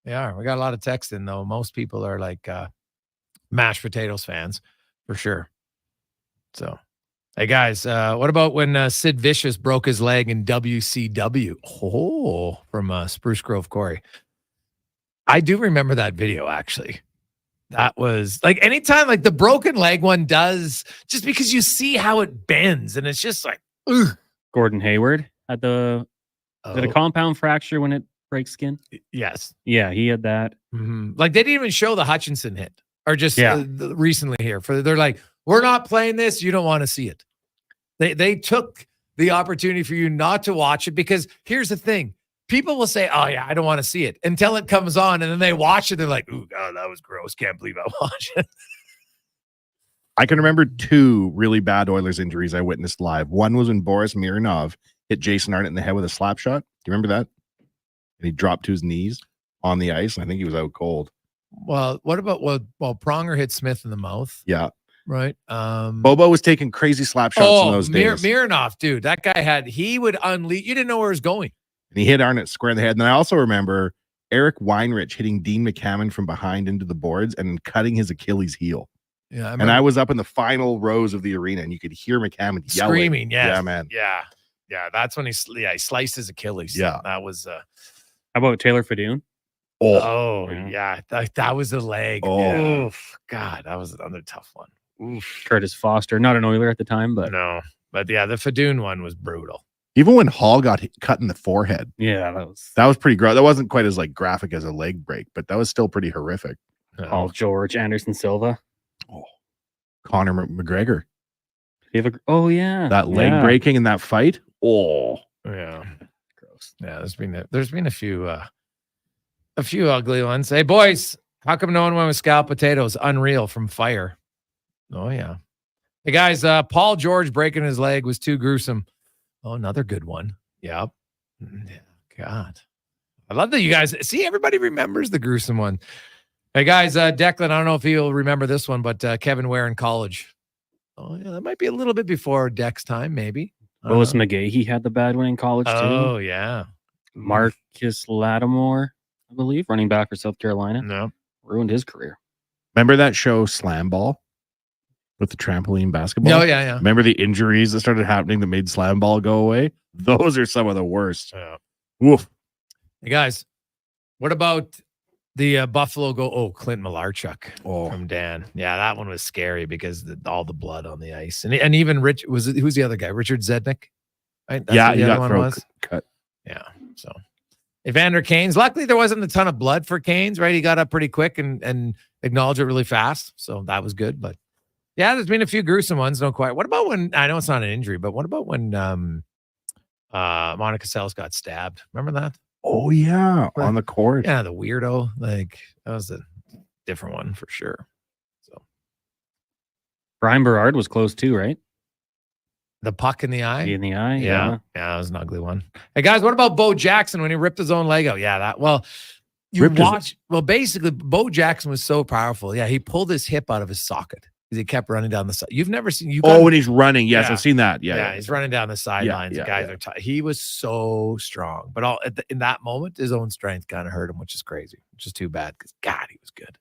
Speaker 3: Yeah, we got a lot of text in though. Most people are like mashed potatoes fans for sure. So, hey guys, what about when Sid Vicious broke his leg in WCW? Oh, from Spruce Grove Quarry. I do remember that video actually. That was like anytime like the broken leg one does, just because you see how it bends and it's just like, ugh.
Speaker 4: Gordon Hayward had the compound fracture when it breaks skin.
Speaker 3: Yes.
Speaker 4: Yeah, he had that.
Speaker 3: Mm-hmm. Like they didn't even show the Hutchinson hit or just recently here. They're like, we're not playing this. You don't want to see it. They took the opportunity for you not to watch it because here's the thing. People will say, oh, yeah, I don't want to see it until it comes on. And then they watch it. They're like, ooh, God, that was gross. Can't believe I watched it.
Speaker 16: I can remember two really bad Oilers injuries I witnessed live. One was when Boris Mironov hit Jason Arnott in the head with a slap shot. Do you remember that? And he dropped to his knees on the ice. And I think he was out cold.
Speaker 3: Well, what about Pronger hit Smith in the mouth?
Speaker 16: Yeah.
Speaker 3: Right.
Speaker 16: Bobo was taking crazy slap shots in those days.
Speaker 3: Mironov, dude, that guy he would unleash. You didn't know where he was going.
Speaker 16: And he hit Arnott square in the head. And I also remember Eric Weinrich hitting Dean McCammon from behind into the boards and cutting his Achilles heel.
Speaker 3: Yeah,
Speaker 16: I was up in the final rows of the arena, and you could hear McCammon yelling,
Speaker 3: screaming. Yes.
Speaker 16: Yeah, man.
Speaker 3: Yeah. That's when he sliced his Achilles.
Speaker 16: Yeah,
Speaker 3: that was.
Speaker 4: How about Taylor Fadoon?
Speaker 3: Yeah. That was the leg.
Speaker 16: Oh,
Speaker 3: yeah. God, that was another tough one.
Speaker 4: Oof. Curtis Foster, not an Oiler at the time, but
Speaker 3: no. But yeah, the Fadoon one was brutal.
Speaker 16: Even when Hall got cut in the forehead.
Speaker 4: Yeah,
Speaker 16: that was pretty gross. That wasn't quite as like graphic as a leg break, but that was still pretty horrific.
Speaker 4: Paul George, Anderson Silva.
Speaker 16: Oh, Conor McGregor.
Speaker 4: Oh yeah,
Speaker 16: that leg breaking in that fight. Oh
Speaker 3: yeah, gross. Yeah, there's been a few A few ugly ones. Hey, boys, how come no one went with scalloped potatoes? Unreal from Fire. Oh, yeah. Hey, guys, Paul George breaking his leg was too gruesome. Oh, another good one. Yep. Yeah, God. I love that you guys see everybody remembers the gruesome one. Hey, guys, Declan, I don't know if you'll remember this one, but Kevin Ware in college. Oh, yeah, that might be a little bit before Deck's time, maybe.
Speaker 4: Willis McGahee, he had the bad one in college, too.
Speaker 3: Oh, yeah.
Speaker 4: Marcus Lattimore, I believe, running back for South Carolina.
Speaker 3: No.
Speaker 4: Ruined his career.
Speaker 16: Remember that show Slam Ball with the trampoline basketball?
Speaker 3: Oh, yeah, yeah.
Speaker 16: Remember the injuries that started happening that made Slam Ball go away? Those are some of the worst.
Speaker 3: Yeah.
Speaker 16: Woof.
Speaker 3: Hey, guys, what about the Buffalo go? Oh, Clint Malarchuk from Dan. Yeah, that one was scary because all the blood on the ice. And even Rich, who's the other guy? Richard Zednick? Right? That's
Speaker 16: Yeah,
Speaker 3: who the
Speaker 16: he
Speaker 3: other
Speaker 16: got
Speaker 3: one
Speaker 16: throat
Speaker 3: was.
Speaker 16: cut.
Speaker 3: Yeah, so Evander Keynes. Luckily, there wasn't a ton of blood for Keynes, right? He got up pretty quick and acknowledged it really fast. So that was good. But yeah, there's been a few gruesome ones. No quite. What about when, I know it's not an injury, but what about when Monica Seles got stabbed? Remember that?
Speaker 16: Oh, yeah, on the court.
Speaker 3: Yeah, the weirdo. Like, that was a different one for sure. So
Speaker 4: Brian Berard was close too, right?
Speaker 3: The puck in the eye?
Speaker 4: In the eye,
Speaker 3: Yeah, that was an ugly one. Hey, guys, what about Bo Jackson when he ripped his own leg out? Yeah, basically, Bo Jackson was so powerful. Yeah, he pulled his hip out of his socket because he kept running down the side. You've never seen
Speaker 16: when he's running. Yes, I've seen that. Yeah,
Speaker 3: he's running down the sidelines. The guys are he was so strong, but in that moment, his own strength kind of hurt him, which is crazy, which is too bad because God, he was good.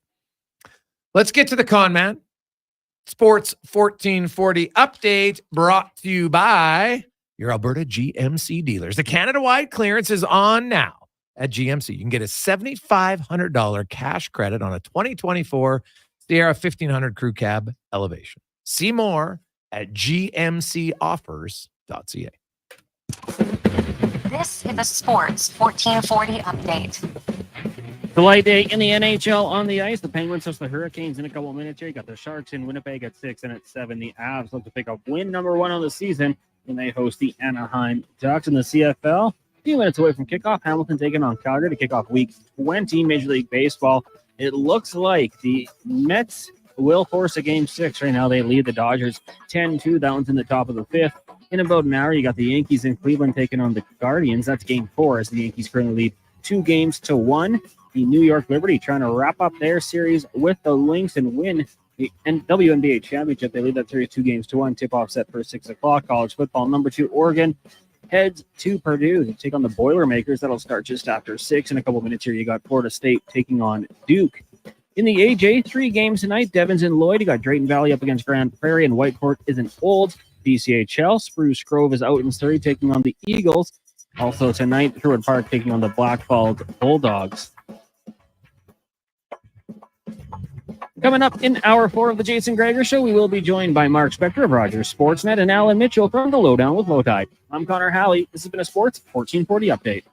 Speaker 3: Let's get to the con man. Sports 1440 update brought to you by your Alberta GMC dealers. The Canada-wide clearance is on now at GMC. You can get a $7,500 cash credit on a 2024 Sierra 1500 Crew Cab Elevation. See more at gmcoffers.ca.
Speaker 6: This is the Sports 1440 update.
Speaker 4: The light day in the NHL on the ice. The Penguins host the Hurricanes in a couple of minutes here. You got the Sharks in Winnipeg at 6 and at 7. The Avs look to pick up win number 1 on the season when they host the Anaheim Ducks in the CFL. A few minutes away from kickoff, Hamilton taking on Calgary to kick off week 20 Major League Baseball. It looks like the Mets will force a game 6. Right now they lead the Dodgers 10-2. That one's in the top of the 5th. In about an hour, you got the Yankees in Cleveland taking on the Guardians. That's game 4 as the Yankees currently lead 2-1. The New York Liberty trying to wrap up their series with the Lynx and win the WNBA championship. They lead that series 2-1. Tip-off set for 6 o'clock. College football, number 2 Oregon heads to Purdue. They take on the Boilermakers. That'll start just after 6. In a couple minutes here, you got Florida State taking on Duke. In the AJ, 3 games tonight. Devons and Lloyd. You got Drayton Valley up against Grand Prairie, and Whiteport isn't old. BCHL, Spruce Grove is out in Surrey taking on the Eagles. Also tonight, Sherwood Park taking on the Blackfalds Bulldogs. Coming up in hour 4 of the Jason Gregor Show, we will be joined by Mark Spector of Rogers Sportsnet and Alan Mitchell from the Lowdown with Lowtide. I'm Connor Halley. This has been a Sports 1440 update.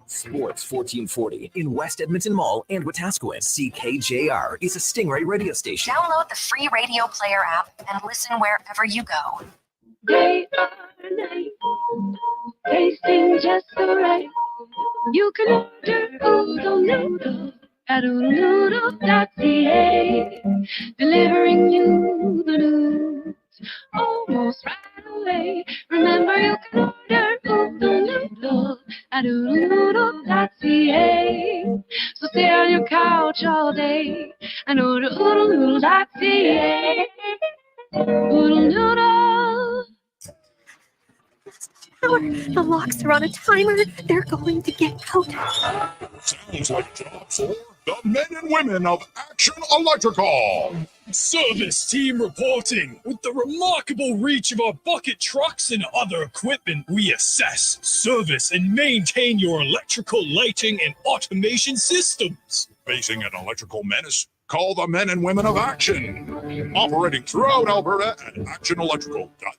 Speaker 13: Sports 1440 in West Edmonton Mall and Wetaskiwin. CKJR is a Stingray radio station.
Speaker 6: Download the free radio player app and listen wherever you go.
Speaker 23: They are nice, tasting just so right. You can order oodle noodle at oodle-noodle.ca, delivering you the news almost right away. Remember, you can order oodle noodle at oodle-noodle.ca. So stay on your couch all day and order oodle-noodle.ca. Oodle noodle.
Speaker 17: The locks are on a timer. They're going to get out.
Speaker 11: Sounds like a job for the men and women of Action Electrical.
Speaker 2: Service team reporting. With the remarkable reach of our bucket trucks and other equipment, we assess, service, and maintain your electrical lighting and automation systems.
Speaker 11: Facing an electrical menace? Call the men and women of Action. Operating throughout Alberta at actionelectrical.net.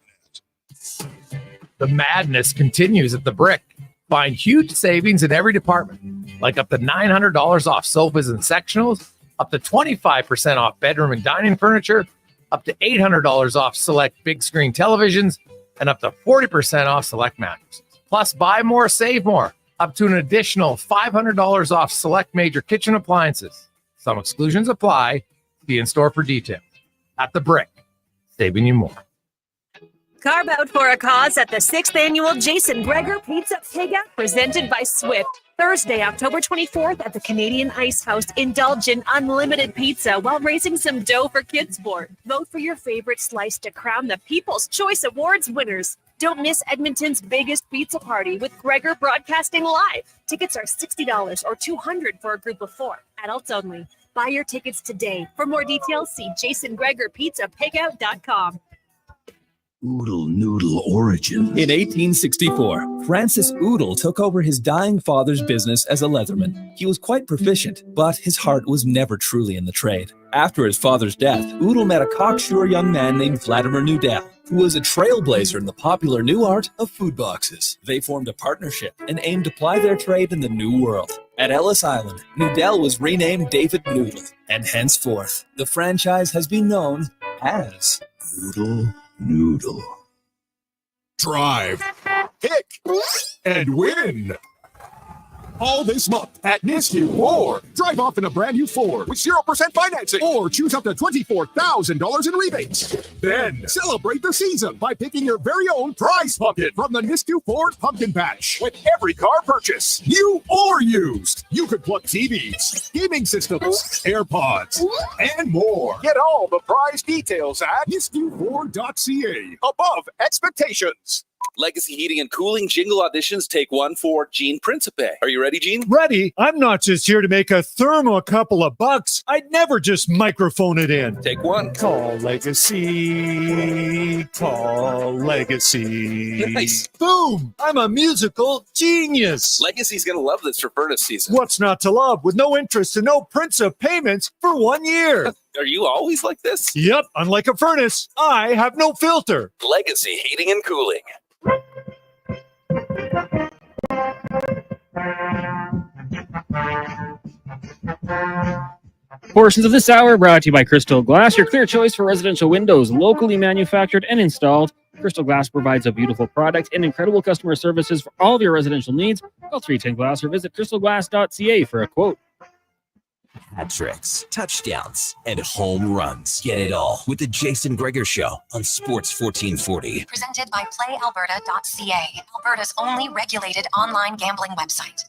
Speaker 3: The madness continues at the Brick. Find huge savings in every department, like up to $900 off sofas and sectionals, up to 25% off bedroom and dining furniture, up to $800 off select big screen televisions, and up to 40% off select mattresses. Plus, buy more, save more. up to an additional $500 off select major kitchen appliances. Some exclusions apply. Be in store for details. At the Brick, saving you more.
Speaker 17: Carve out for a cause at the 6th annual Jason Gregor Pizza Takeout presented by Swift. Thursday, October 24th at the Canadian Ice House. Indulge in unlimited pizza while raising some dough for Kids Sport. Vote for your favorite slice to crown the People's Choice Awards winners. Don't miss Edmonton's biggest pizza party with Gregor broadcasting live. Tickets are $60 or $200 for a group of 4. Adults only. Buy your tickets today. For more details, see jasongregorpizzapigout.com.
Speaker 8: Oodle noodle origin. In 1864, Francis Oodle took over his dying father's business as a leatherman. He was quite proficient, but his heart was never truly in the trade. After his father's death, Oodle met a cocksure young man named Vladimir Nudell, who was a trailblazer in the popular new art of food boxes. They formed a partnership and aimed to ply their trade in the new world. At Ellis Island, Nudell was renamed David Noodle, and henceforth, the franchise has been known as Oodle Noodle.
Speaker 11: Drive, pick, and win. All this month at Nisku Ford. Drive off in a brand new Ford with 0% financing or choose up to $24,000 in rebates. Then celebrate the season by picking your very own prize pumpkin from the Nisku Ford Pumpkin Patch. With every car purchase, new or used, you could plug TVs, gaming systems, AirPods, and more. Get all the prize details at niskuford.ca. Above expectations.
Speaker 5: Legacy Heating and Cooling jingle auditions take one for Gene Principe. Are you ready, Gene?
Speaker 20: Ready? I'm not just here to make a thermo a couple of bucks. I'd never just microphone it in.
Speaker 5: Take one.
Speaker 20: Call Legacy. Call Legacy.
Speaker 5: Nice.
Speaker 20: Boom! I'm a musical genius.
Speaker 5: Legacy's going to love this for furnace season.
Speaker 20: What's not to love? With no interest and no Principe payments for 1 year.
Speaker 5: Are you always like this?
Speaker 20: Yep. Unlike a furnace, I have no filter.
Speaker 5: Legacy Heating and Cooling.
Speaker 4: Portions of this hour brought to you by Crystal Glass, your clear choice for residential windows, locally manufactured and installed. Crystal Glass provides a beautiful product and incredible customer services for all of your residential needs. Call 310 Glass or visit crystalglass.ca for a quote.
Speaker 13: Hat tricks, touchdowns, and home runs. Get it all with the Jason Gregor Show on Sports 1440.
Speaker 6: Presented by PlayAlberta.ca, Alberta's only regulated online gambling website.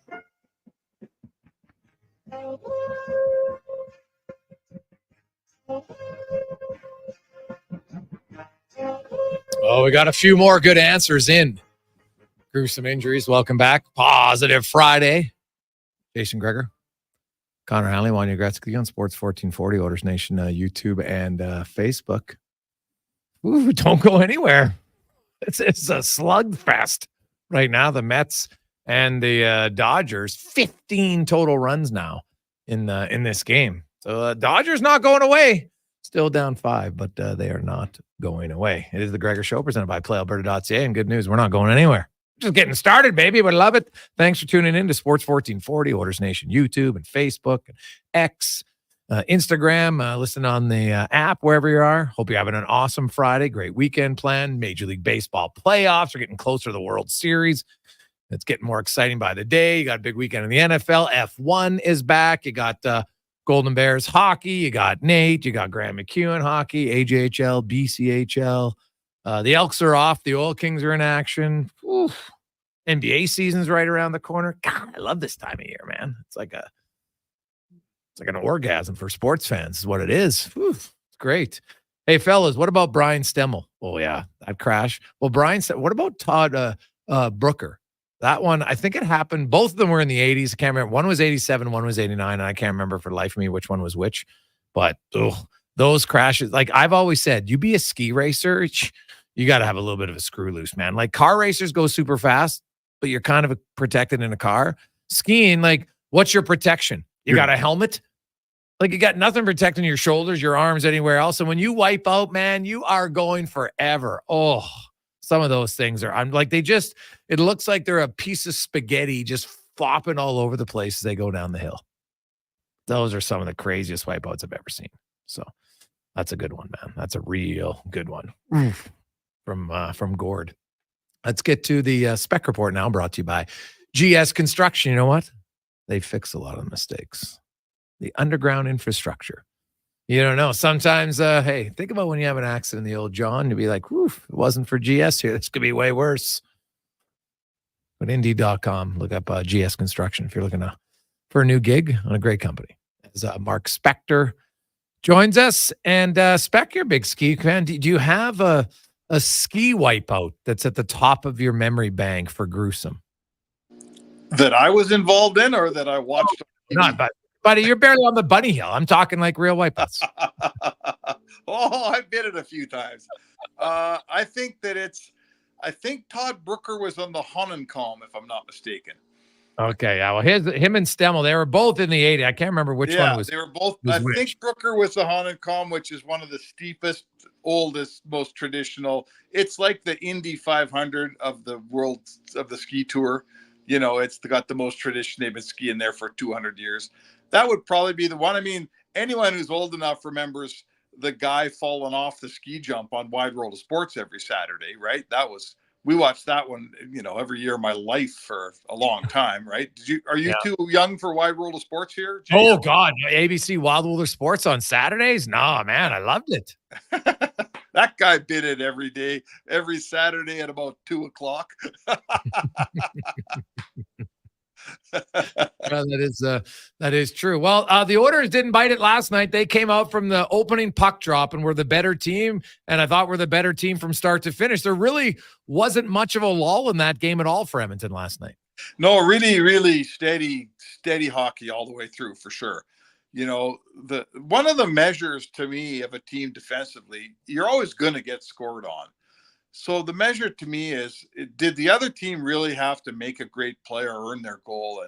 Speaker 3: Oh, we got a few more good answers in. Gruesome injuries. Welcome back. Positive Friday. Jason Gregor. Connor Halley, Wanye Gretz on Sports 1440, Oilers Nation, YouTube, and Facebook. Ooh, don't go anywhere. It's a slugfest right now. The Mets and the Dodgers, 15 total runs now in this game. So Dodgers not going away. Still down 5, but they are not going away. It is the Gregor Show presented by PlayAlberta.ca, and good news, we're not going anywhere. Just getting started, baby. We love it. Thanks for tuning in to Sports 1440, Oilers Nation, YouTube and Facebook and X, Instagram. Listen on the app wherever you are. Hope you're having an awesome Friday. Great weekend planned. Major League Baseball playoffs are getting closer to the World Series. It's getting more exciting by the day. You got a big weekend in the NFL. F1 is back. You got Golden Bears hockey. You got Nate. You got Graham McEwen hockey, AJHL, BCHL. The Elks are off. The Oil Kings are in action. Oof. NBA season's right around the corner. God, I love this time of year, man. It's like an orgasm for sports fans is what it is. Oof. It's great. Hey, fellas, what about Brian Stemmel? Oh, yeah, that crash. Well, what about Todd Brooker? That one, I think it happened. Both of them were in the 80s. I can't remember. One was 87, one was 89, and I can't remember for the life of me which one was which. But those crashes, like I've always said, you be a ski racer, you got to have a little bit of a screw loose, man. Like car racers go super fast, but you're kind of protected in a car. Skiing, like, what's your protection? You got a helmet? Like, you got nothing protecting your shoulders, your arms, anywhere else. And when you wipe out, man, you are going forever. Oh, some of those things are, it looks like they're a piece of spaghetti just flopping all over the place as they go down the hill. Those are some of the craziest wipeouts I've ever seen. So that's a good one, man. That's a real good one. From Gord. Let's get to the Spec Report now, brought to you by GS Construction, you know what? They fix a lot of mistakes. The underground infrastructure. You don't know. Sometimes, hey, think about when you have an accident in the old John, you'd be like, whew, if it wasn't for GS here, this could be way worse. But Indeed.com, look up GS Construction if you're looking for a new gig on a great company. As Mark Spector joins us. And Spec, you're a big ski fan. Do you have a ski wipeout that's at the top of your memory bank for gruesome?
Speaker 1: That I was involved in or that I watched?
Speaker 3: Not, buddy, you're barely on the bunny hill. I'm talking like real wipeouts.
Speaker 1: Oh, I've been it a few times. I think Todd Brooker was on the Honnencalm, if I'm not mistaken.
Speaker 3: Okay, yeah. Well, him and Stemmel, they were both in the 80. I can't remember which one was.
Speaker 1: They were both. I think Brooker was the Honnencalm, which is one of the steepest, oldest, most traditional. It's like the Indy 500 of the world of the ski tour. You know, it's got the most tradition. They've been skiing there for 200 years. That would probably be the one. I mean, anyone who's old enough remembers the guy falling off the ski jump on Wide World of Sports every Saturday, right? We watched that one, you know, every year of my life for a long time, right? Are you too young for Wide World of Sports here, Jay?
Speaker 3: Oh God, ABC Wild World of Sports on Saturdays? No, man, I loved it.
Speaker 1: That guy bid it every day, every Saturday at about 2:00.
Speaker 3: Well, that is true. Well, the Oilers didn't bite it last night. They came out from the opening puck drop and were the better team, and I thought we're the better team from start to finish. There really wasn't much of a lull in that game at all for Edmonton last night.
Speaker 1: No, really, really steady hockey all the way through for sure. You know, one of the measures to me of a team defensively, you're always going to get scored on. So the measure to me is, did the other team really have to make a great play or earn their goal?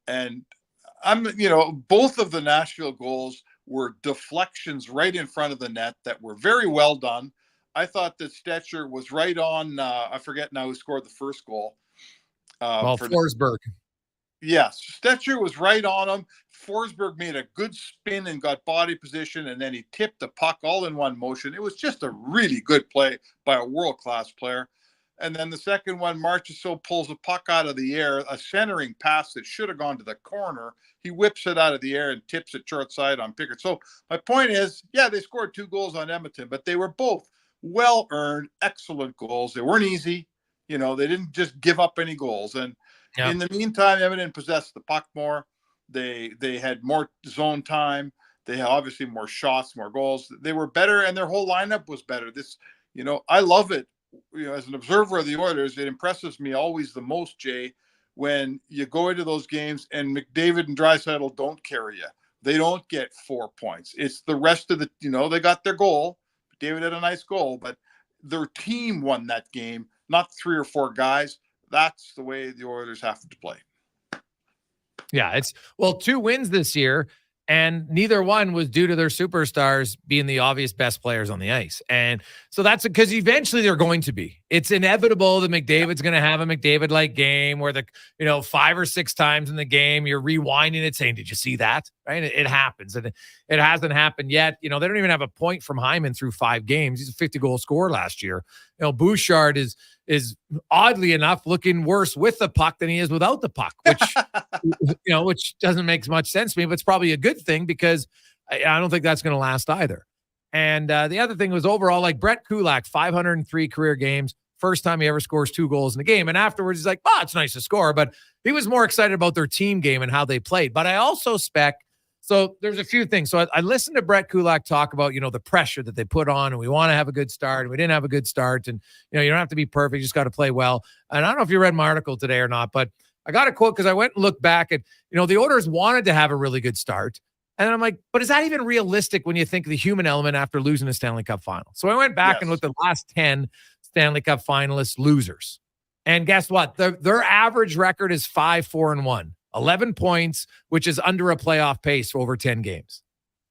Speaker 1: And both of the Nashville goals were deflections right in front of the net that were very well done. I thought that Stetcher was right on. I forget now who scored the first goal.
Speaker 3: Forsberg.
Speaker 1: Yes, Stetcher was right on him. Forsberg made a good spin and got body position, and then he tipped the puck all in one motion. It was just a really good play by a world-class player. And then the second one, Marchessault pulls a puck out of the air, a centering pass that should have gone to the corner. He whips it out of the air and tips it short side on Pickard. So my point is, they scored 2 goals on Edmonton, but they were both well-earned, excellent goals. They weren't easy. You know, they didn't just give up any goals. And in the meantime, Edmonton possessed the puck more. They had more zone time. They had obviously more shots, more goals. They were better, and their whole lineup was better. I love it. You know, as an observer of the Oilers, it impresses me always the most, Jay, when you go into those games and McDavid and Draisaitl don't carry you. They don't get 4 points. It's the rest of they got their goal. David had a nice goal, but their team won that game, not 3 or 4 guys. That's the way the Oilers have to play.
Speaker 3: Yeah, 2 wins this year, and neither one was due to their superstars being the obvious best players on the ice. And so that's because eventually they're going to be. It's inevitable that McDavid's going to have a McDavid-like game where 5 or 6 times in the game you're rewinding it saying, did you see that? Right? It happens. And it hasn't happened yet. You know, they don't even have a point from Hyman through 5 games. He's a 50-goal scorer last year. You know, Bouchard is oddly enough looking worse with the puck than he is without the puck, which which doesn't make much sense to me, but it's probably a good thing because I don't think that's going to last either. And the other thing was overall, like Brett Kulak, 503 career games, first time he ever scores 2 goals in a game. And afterwards, he's like, it's nice to score, but he was more excited about their team game and how they played. But I also so there's a few things. So I listened to Brett Kulak talk about, the pressure that they put on, and we want to have a good start, and we didn't have a good start. And, you don't have to be perfect. You just got to play well. And I don't know if you read my article today or not, but I got a quote because I went and looked back at, the Oilers wanted to have a really good start. And then I'm like, but is that even realistic when you think of the human element after losing a Stanley Cup final? So I went back and looked at the last 10 Stanley Cup finalists losers. And guess what? Their average record is 5-4-1. 11 points, which is under a playoff pace for over 10 games.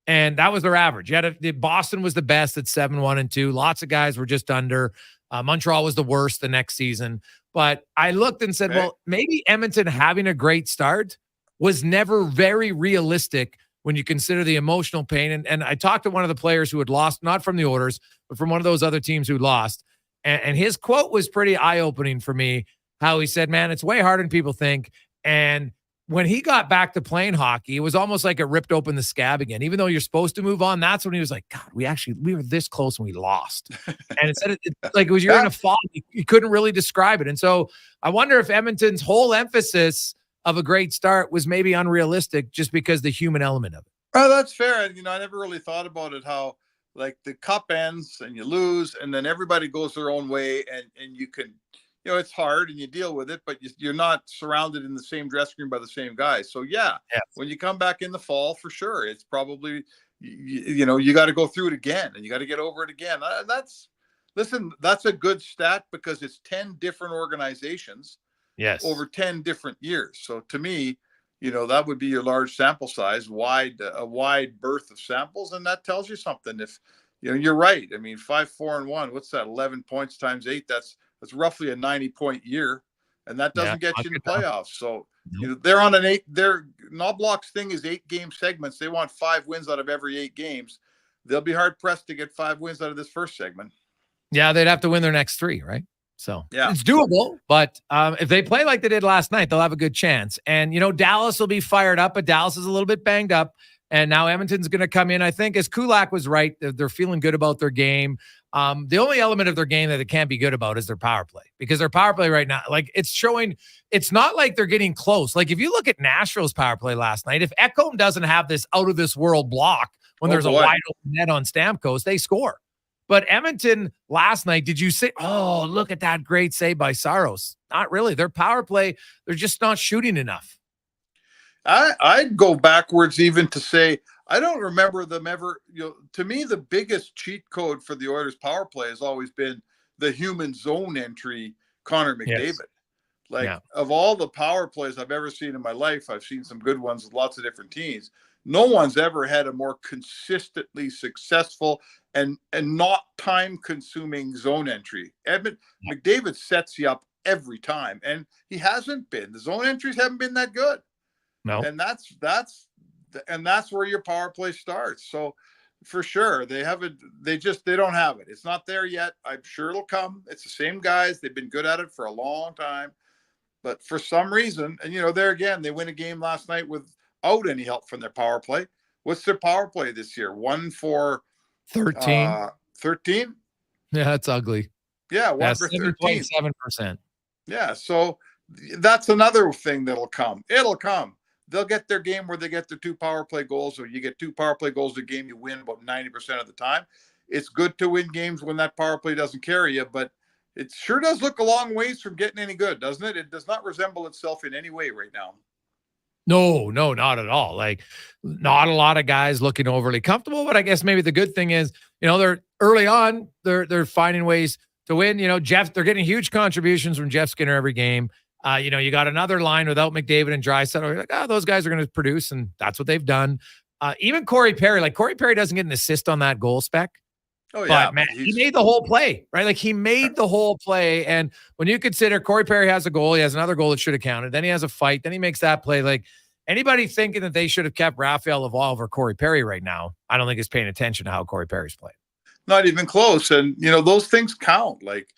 Speaker 3: And that was their average. Boston was the best at 7-1-2. Lots of guys were just under. Montreal was the worst the next season. But I looked and said, well, maybe Edmonton having a great start was never very realistic when you consider the emotional pain. And I talked to one of the players who had lost, not from the Oilers, but from one of those other teams who lost. And his quote was pretty eye-opening for me. how he said, man, it's way harder than people think. And when he got back to playing hockey, it was almost like it ripped open the scab again. Even though you're supposed to move on, that's when he was like, God, we were this close and we lost. And it said like it was you're in a fog. You couldn't really describe it. And so I wonder if Edmonton's whole emphasis of a great start was maybe unrealistic just because the human element of it.
Speaker 1: Oh, that's fair. And, I never really thought about it, how like the cup ends and you lose and then everybody goes their own way and you can, it's hard and you deal with it, but you're not surrounded in the same dressing room by the same guys. So when you come back in the fall, for sure, it's probably, you got to go through it again and you got to get over it again. That's a good stat because it's 10 different organizations over 10 different years. So to me, that would be your large sample size, a wide berth of samples. And that tells you something. If, you're right. I mean, 5-4-1, what's that? 11 points times 8. That's roughly a 90-point year, and that doesn't get you in the playoffs. So they're on their Knobloch's thing is 8-game segments. They want 5 wins out of every 8 games. They'll be hard pressed to get 5 wins out of this first segment.
Speaker 3: Yeah, they'd have to win their next 3, right? So it's doable, but if they play like they did last night, they'll have a good chance. And, Dallas will be fired up, but Dallas is a little bit banged up. And now Edmonton's going to come in. I think as Kulak was right, they're feeling good about their game. The only element of their game that it can't be good about is their power play, because their power play right now, like it's showing, it's not like they're getting close. Like if you look at Nashville's power play last night, if Ekholm doesn't have this out of this world block when there's a wide open net on Stamkos, they score. But Edmonton last night, did you say, oh, look at that great save by Saros? Not really. Their power play, they're just not shooting enough.
Speaker 1: I'd go backwards even to say, I don't remember them ever, to me, the biggest cheat code for the Oilers power play has always been the human zone entry, Connor McDavid. Of all the power plays I've ever seen in my life, I've seen some good ones with lots of different teams. No one's ever had a more consistently successful and not time-consuming zone entry. McDavid sets you up every time, and he hasn't been. The zone entries haven't been that good.
Speaker 3: No,
Speaker 1: and that's where your power play starts. So for sure, they don't have it. It's not there yet. I'm sure it'll come. It's the same guys. They've been good at it for a long time, but for some reason, and there again, they win a game last night without any help from their power play. What's their power play this year? 1 for
Speaker 3: 13.
Speaker 1: 13.
Speaker 3: Yeah, that's ugly.
Speaker 1: Yeah, 1 for 13.
Speaker 3: 7%.
Speaker 1: Yeah, so that's another thing that'll come. It'll come. They'll get their game where they get their 2 power play goals. So you get 2 power play goals a game, you win about 90% of the time. It's good to win games when that power play doesn't carry you, but it sure does look a long ways from getting any good, doesn't it? It does not resemble itself in any way right now.
Speaker 3: No, not at all. Like, not a lot of guys looking overly comfortable, but I guess maybe the good thing is, they're early on, they're finding ways to win. Jeff, they're getting huge contributions from Jeff Skinner every game. You got another line without McDavid and Draisaitl. You're like, those guys are going to produce, and that's what they've done. Even Corey Perry, Corey Perry doesn't get an assist on that goal spec.
Speaker 1: Oh, yeah.
Speaker 3: But man, he made the whole play, right? Like he made the whole play. And when you consider Corey Perry has a goal, he has another goal that should have counted. Then he has a fight. Then he makes that play. Like anybody thinking that they should have kept Raphael Laval over Corey Perry right now, I don't think is paying attention to how Corey Perry's playing.
Speaker 1: Not even close. And, those things count. Like,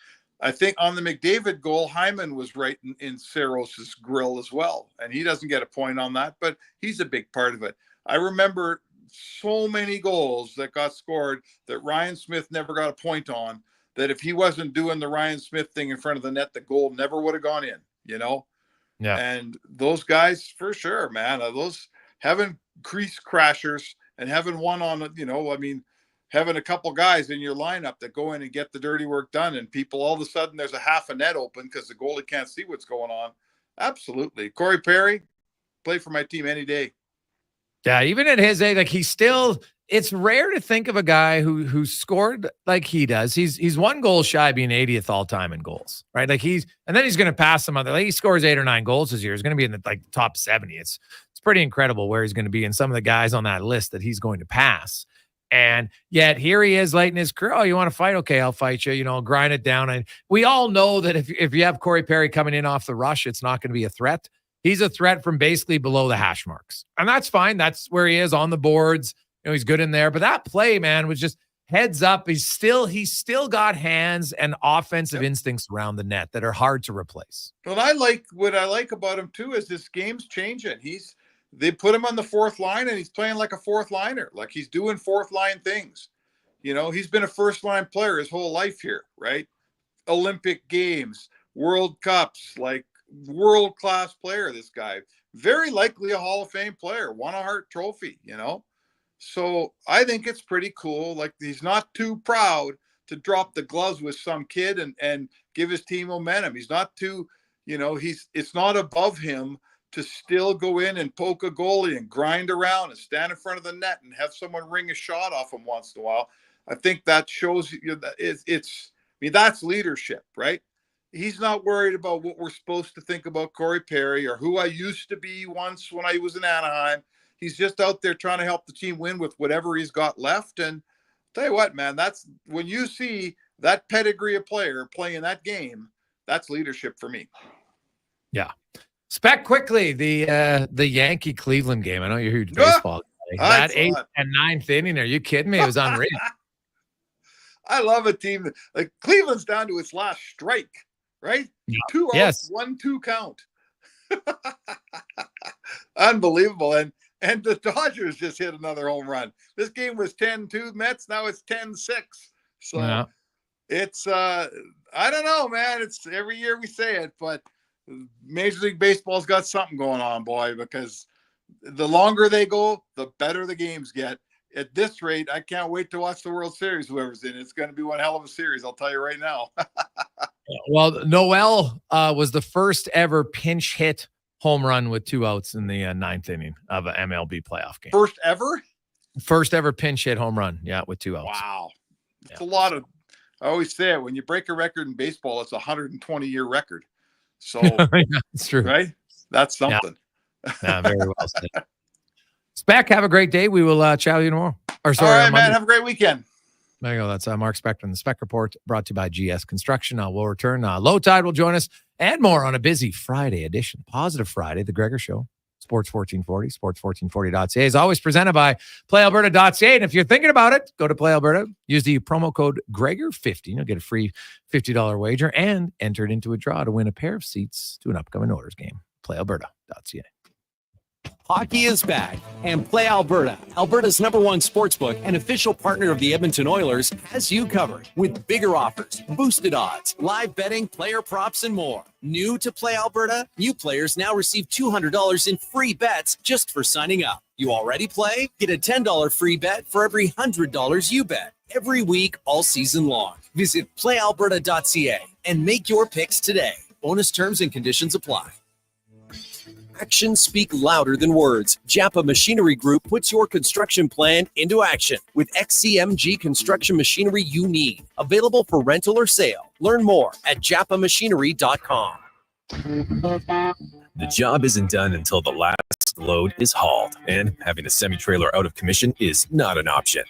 Speaker 1: I think on the McDavid goal, Hyman was right in Saros's grill as well. And he doesn't get a point on that, but he's a big part of it. I remember so many goals that got scored that Ryan Smith never got a point on, that if he wasn't doing the Ryan Smith thing in front of the net, the goal never would have gone in, Yeah. And those guys, for sure, man, those having crease crashers and having one on, having a couple guys in your lineup that go in and get the dirty work done, and people all of a sudden there's a half a net open because the goalie can't see what's going on. Absolutely. Corey Perry, play for my team any day.
Speaker 3: Yeah, even at his age, it's rare to think of a guy who scored like he does. He's 1 goal shy of being 80th all time in goals, right? and then he's going to pass some other. He scores 8 or 9 goals this year. He's going to be in the top 70. It's pretty incredible where he's going to be, and some of the guys on that list that he's going to pass. And yet here he is late in his career. Oh, you want to fight? Okay, I'll fight you. Grind it down. And we all know that if you have Corey Perry coming in off the rush, it's not going to be a threat. He's a threat from basically below the hash marks. And that's fine. That's where he is on the boards. He's good in there. But that play, man, was just, heads up. He's still got hands and offensive instincts around the net that are hard to replace.
Speaker 1: What I like about him too is this game's changing. They put him on the fourth line and he's playing like a fourth liner. Like he's doing fourth line things. You know, he's been a first line player his whole life here, right? Olympic Games, World Cups, like world-class player, this guy. Very likely a Hall of Fame player, won a Hart Trophy, you know? So I think it's pretty cool. Like he's not too proud to drop the gloves with some kid and give his team momentum. He's not too, you know, it's not above him to still go in and poke a goalie and grind around and stand in front of the net and have someone ring a shot off him once in a while. I think that shows you that that's leadership, right? He's not worried about what we're supposed to think about Corey Perry or who I used to be once when I was in Anaheim. He's just out there trying to help the team win with whatever he's got left. And tell you what, man, that's when you see that pedigree of player playing that game, that's leadership for me.
Speaker 3: Yeah. Spec quickly, the Yankee Cleveland game. I know you're a huge baseball guy. That 8th and 9th inning, are you kidding me? It was unreal.
Speaker 1: I love a team that, like, Cleveland's down to its last strike, right? Yeah. 2 outs, 1-2 count. Unbelievable. And the Dodgers just hit another home run. This game was 10-2 Mets. Now it's 10-6. So it's I don't know, man. It's every year we say it, but Major League Baseball's got something going on, boy, because the longer they go, the better the games get. At this rate, I can't wait to watch the World Series, whoever's in it. It's going to be one hell of a series, I'll tell you right now.
Speaker 3: Well, Noel was the first ever pinch hit home run with 2 outs in the 9th inning of an MLB playoff game.
Speaker 1: First ever?
Speaker 3: First ever pinch hit home run, with 2 outs.
Speaker 1: Wow. It's a lot of, I always say it, when you break a record in baseball, it's a 120-year record. So,
Speaker 3: it's true.
Speaker 1: Right? That's something.
Speaker 3: Yeah, very well said. Spec, have a great day. We will chat with you tomorrow. Or sorry,
Speaker 1: all right, man. Have a great weekend.
Speaker 3: There you go. That's Mark Spector and the Spec Report, brought to you by GS Construction. We'll return. Low Tide will join us and more on a busy Friday edition. Positive Friday, the Gregor Show. Sports 1440, sports1440.ca is always presented by PlayAlberta.ca. And if you're thinking about it, go to Play Alberta, use the promo code Gregor50. You'll get a free $50 wager and enter it into a draw to win a pair of seats to an upcoming Oilers game. PlayAlberta.ca.
Speaker 5: Hockey is back, and Play Alberta, Alberta's #1 sportsbook and official partner of the Edmonton Oilers, has you covered with bigger offers, boosted odds, live betting, player props, and more. New to Play Alberta? New players now receive $200 in free bets just for signing up. You already play? Get a $10 free bet for every $100 you bet. Every week, all season long. Visit playalberta.ca and make your picks today. Bonus terms and conditions apply. Actions speak louder than words. Japa Machinery Group puts your construction plan into action with XCMG construction machinery you need. Available for rental or sale. Learn more at japamachinery.com.
Speaker 12: The job isn't done until the last load is hauled, and having a semi-trailer out of commission is not an option.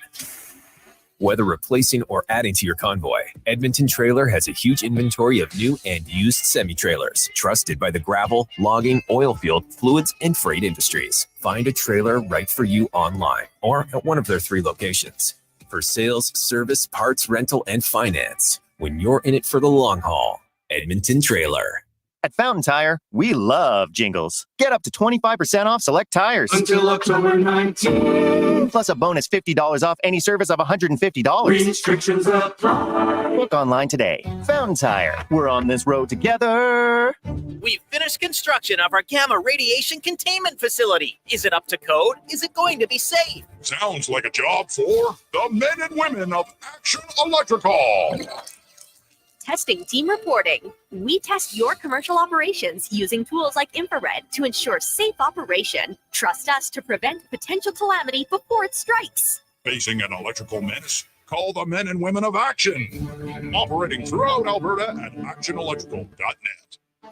Speaker 12: Whether replacing or adding to your convoy, Edmonton Trailer has a huge inventory of new and used semi-trailers, trusted by the gravel, logging, oil field, fluids, and freight industries. Find a trailer right for you online or at one of their 3 locations. For sales, service, parts, rental, and finance, when you're in it for the long haul, Edmonton Trailer.
Speaker 14: At Fountain Tire, we love jingles. Get up to 25% off select tires.
Speaker 19: Until October 19th.
Speaker 14: Plus a bonus $50 off any service of $150.
Speaker 19: Restrictions apply.
Speaker 14: Book online today. Fountain Tire. We're on this road together.
Speaker 21: We've finished construction of our gamma radiation containment facility. Is it up to code? Is it going to be safe?
Speaker 11: Sounds like a job for the men and women of Action Electrical.
Speaker 17: Testing team reporting. We test your commercial operations using tools like infrared to ensure safe operation. Trust us to prevent potential calamity before it strikes.
Speaker 11: Facing an electrical menace? Call the men and women of Action. Operating throughout Alberta at actionelectrical.net.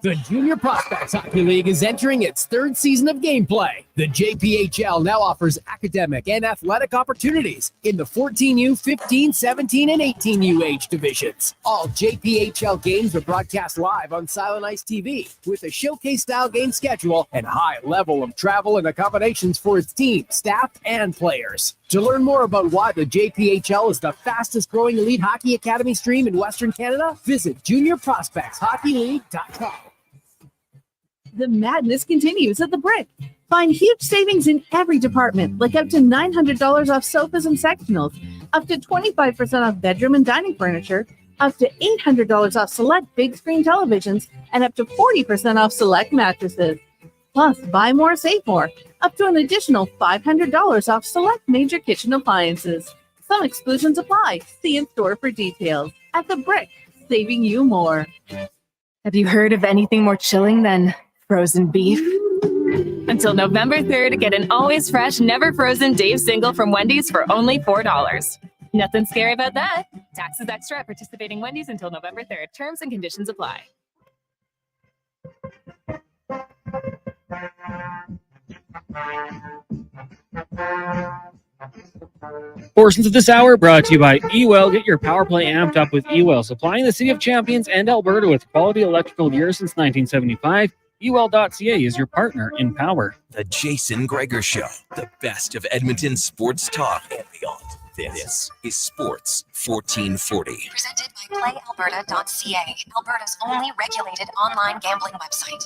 Speaker 10: The Junior Prospects Hockey League is entering its 3rd season of gameplay. The JPHL now offers academic and athletic opportunities in the 14U, 15, 17, and 18U age divisions. All JPHL games are broadcast live on Silent Ice TV with a showcase-style game schedule and high level of travel and accommodations for its team, staff, and players. To learn more about why the JPHL is the fastest growing elite hockey academy stream in Western Canada, visit juniorprospectshockeyleague.com.
Speaker 7: The madness continues at the Brick. Find huge savings in every department, like up to $900 off sofas and sectionals, up to 25% off bedroom and dining furniture, up to $800 off select big screen televisions, and up to 40% off select mattresses. Plus, buy more, save more, up to an additional $500 off select major kitchen appliances. Some exclusions apply. See in store for details. At the Brick, saving you more.
Speaker 9: Have you heard of anything more chilling than frozen beef? Until November 3rd, get an always fresh, never frozen Dave's single from Wendy's for only $4. Nothing scary about that. Taxes extra at participating Wendy's until November 3rd. Terms and conditions apply.
Speaker 4: Portions of this hour brought to you by eWell. Get your power play amped up with eWell, supplying the City of Champions and Alberta with quality electrical gear since 1975. eWell.ca is your partner in power.
Speaker 13: The Jason Gregor Show, the best of Edmonton sports talk and beyond. This is Sports 1440.
Speaker 6: Presented by PlayAlberta.ca, Alberta's only regulated online gambling website.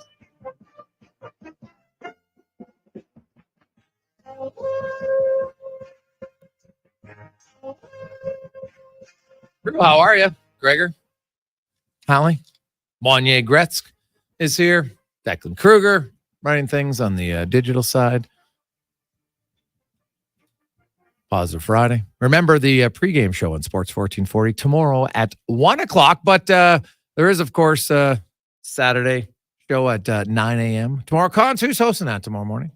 Speaker 3: How are you, Gregor? Halley? Wanye Gretz is here. Declan Kruger running things on the digital side. Positive Friday. Remember the pregame show on Sports 1440 tomorrow at 1 o'clock. But there is, of course, Saturday show at 9 a.m. tomorrow. Cons, who's hosting that tomorrow morning?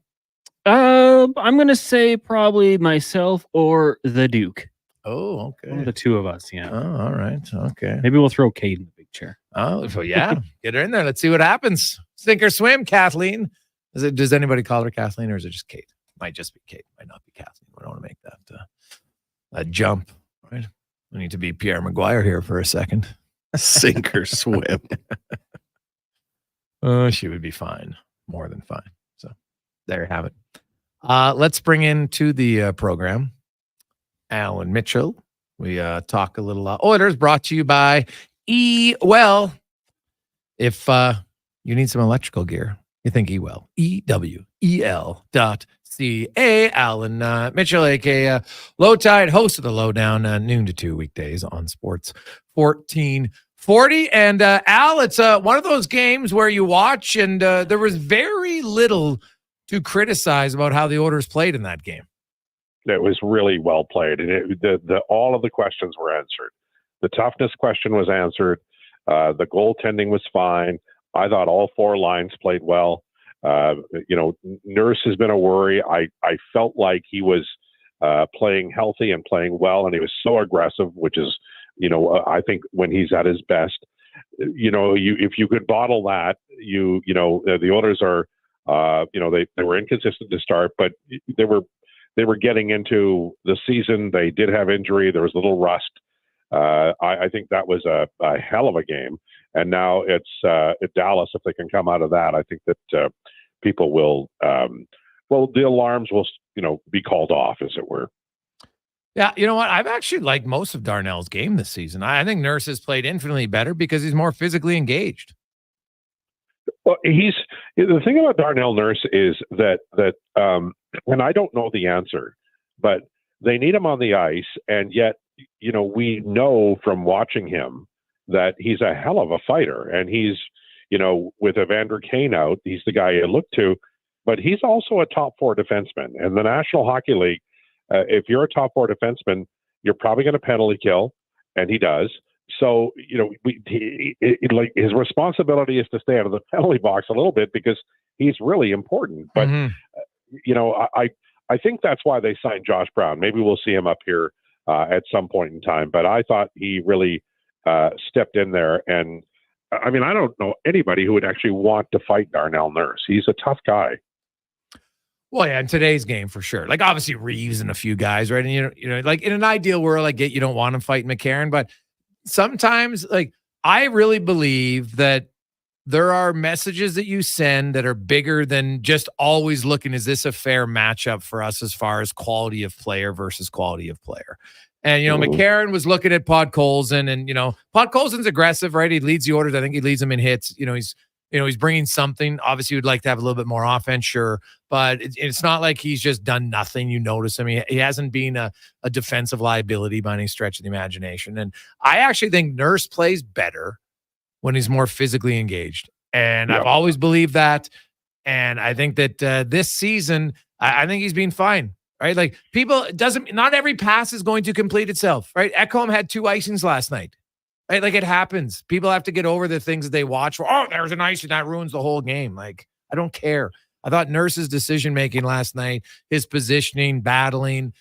Speaker 4: I'm going to say probably myself or the Duke.
Speaker 3: Oh, okay.
Speaker 4: One of the two of us, yeah.
Speaker 3: Oh, all right. Okay.
Speaker 4: Maybe we'll throw Kate in the big chair.
Speaker 3: Oh, so yeah. Get her in there. Let's see what happens. Sink or swim, Kathleen. Does anybody call her Kathleen, or is it just Kate? Might just be Kate. Might not be Kathleen. We don't want to make that jump, right? We need to be Pierre Maguire here for a second.
Speaker 16: Sink or swim.
Speaker 3: Oh, she would be fine. More than fine. So there you have it. Let's bring into the program Alan Mitchell. We talk a little Oilers, brought to you by eWell. If you need some electrical gear, you think eWell. EWEL.ca. Alan Mitchell, aka Low Tide, host of the Lowdown, noon to 2 weekdays on Sports 1440. And Al, it's one of those games where you watch and there was very little to criticize about how the Oilers played in that game.
Speaker 15: It was really well played, and all of the questions were answered. The toughness question was answered. The goaltending was fine. I thought all four lines played well. Nurse has been a worry. I felt like he was playing healthy and playing well, and he was so aggressive, which is, I think when he's at his best. If you could bottle that, the Oilers are, they were inconsistent to start, but they were getting into the season. They did have injury. There was a little rust. I think that was a hell of a game. And now it's at Dallas. If they can come out of that, I think that people will, the alarms will, be called off, as it were.
Speaker 3: Yeah, you know what? I've actually liked most of Darnell's game this season. I think Nurse has played infinitely better because he's more physically engaged.
Speaker 15: Well, the thing about Darnell Nurse is that and I don't know the answer, but they need him on the ice, and yet, we know from watching him that he's a hell of a fighter, and he's, with Evander Kane out, he's the guy you look to, but he's also a top four defenseman. And the National Hockey League, if you're a top four defenseman, you're probably going to penalty kill, and he does. So, his responsibility is to stay out of the penalty box a little bit because he's really important. But, I think that's why they signed Josh Brown. Maybe we'll see him up here at some point in time. But I thought he really stepped in there. And, I don't know anybody who would actually want to fight Darnell Nurse. He's a tough guy.
Speaker 3: Well, yeah, in today's game for sure. Like obviously Reeves and a few guys, right? And like in an ideal world, I get you don't want him fighting McCarron, but sometimes like I really believe that there are messages that you send that are bigger than just always looking, is this a fair matchup for us as far as quality of player versus quality of player? And, McCarron was looking at Podkolzin, and, Podkolzin's aggressive, right? He leads the orders. I think he leads them in hits. He's bringing something. Obviously, we'd like to have a little bit more offense, sure. But it's not like he's just done nothing. You notice him. He hasn't been a defensive liability by any stretch of the imagination. And I actually think Nurse plays better when he's more physically engaged. And I've always believed that. And I think that this season, I think he's been fine, right? Like not every pass is going to complete itself, right? Ekholm had 2 icings last night, right? Like, it happens. People have to get over the things that they watch for. Oh, there's an icing that ruins the whole game. Like, I don't care. I thought Nurse's decision-making last night, his positioning, battling,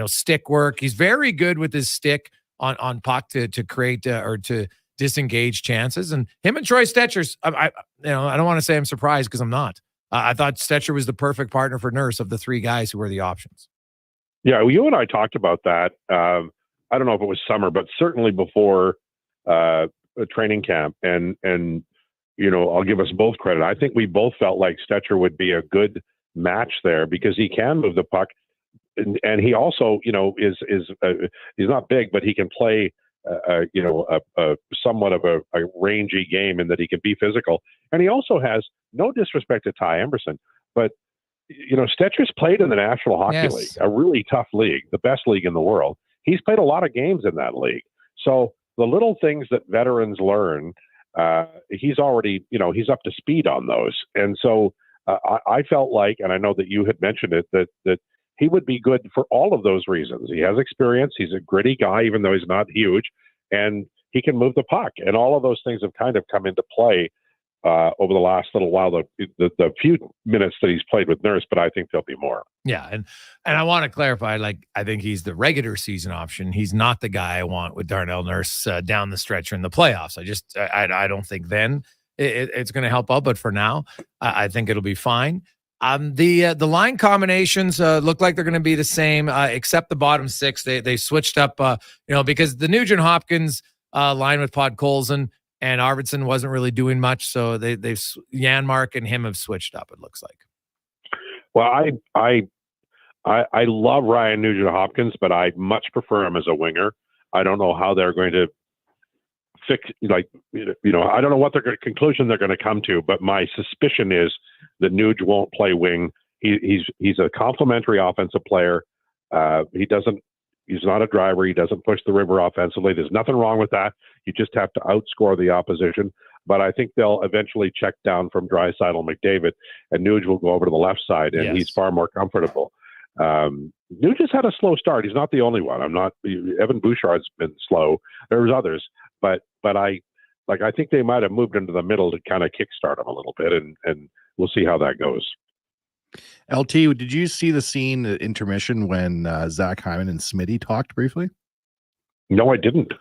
Speaker 3: stick work. He's very good with his stick on puck to create or to disengage chances. And him and Troy Stetcher's, I don't want to say I'm surprised, because I'm not. I thought Stetcher was the perfect partner for Nurse of the 3 guys who were the options.
Speaker 15: Yeah, well, you and I talked about that. I don't know if it was summer, but certainly before a training camp. And I'll give us both credit. I think we both felt like Stetcher would be a good match there, because he can move the puck, and he also, is he's not big, but he can play somewhat of a rangy game, in that he can be physical. And he also has, no disrespect to Ty Emberson, but, Stetcher's played in the National Hockey League, a really tough league, the best league in the world. He's played a lot of games in that league. So the little things that veterans learn, he's already, he's up to speed on those. And so I felt like, and I know that you had mentioned it, that he would be good for all of those reasons. He has experience. He's a gritty guy, even though he's not huge, and he can move the puck. And all of those things have kind of come into play over the last little while, the few minutes that he's played with Nurse, but I think there'll be more.
Speaker 3: Yeah. And I want to clarify, I think he's the regular season option. He's not the guy I want with Darnell Nurse down the stretch or in the playoffs. I don't think then it's going to help out, but for now, I think it'll be fine. The line combinations look like they're going to be the same, except the bottom 6. They switched up, because the Nugent Hopkins line with Podkolzin and Arvidsson wasn't really doing much, so they've Janmark and him have switched up, it looks like.
Speaker 15: Well, I love Ryan Nugent Hopkins, but I much prefer him as a winger. I don't know how they're going to fix, I don't know what conclusion they're going to come to, but my suspicion is that Nuge won't play wing. He's a complementary offensive player. He's not a driver. He doesn't push the river offensively. There's nothing wrong with that. You just have to outscore the opposition. But I think they'll eventually check down from Draisaitl McDavid, and Nuge will go over to the left side, and he's far more comfortable. Nuge has had a slow start. He's not the only one. Evan Bouchard's been slow. There's others, but I think they might have moved into the middle to kind of kickstart him a little bit, and we'll see how that goes.
Speaker 16: LT, did you see the scene at intermission when Zach Hyman and Smitty talked briefly?
Speaker 15: No, I didn't.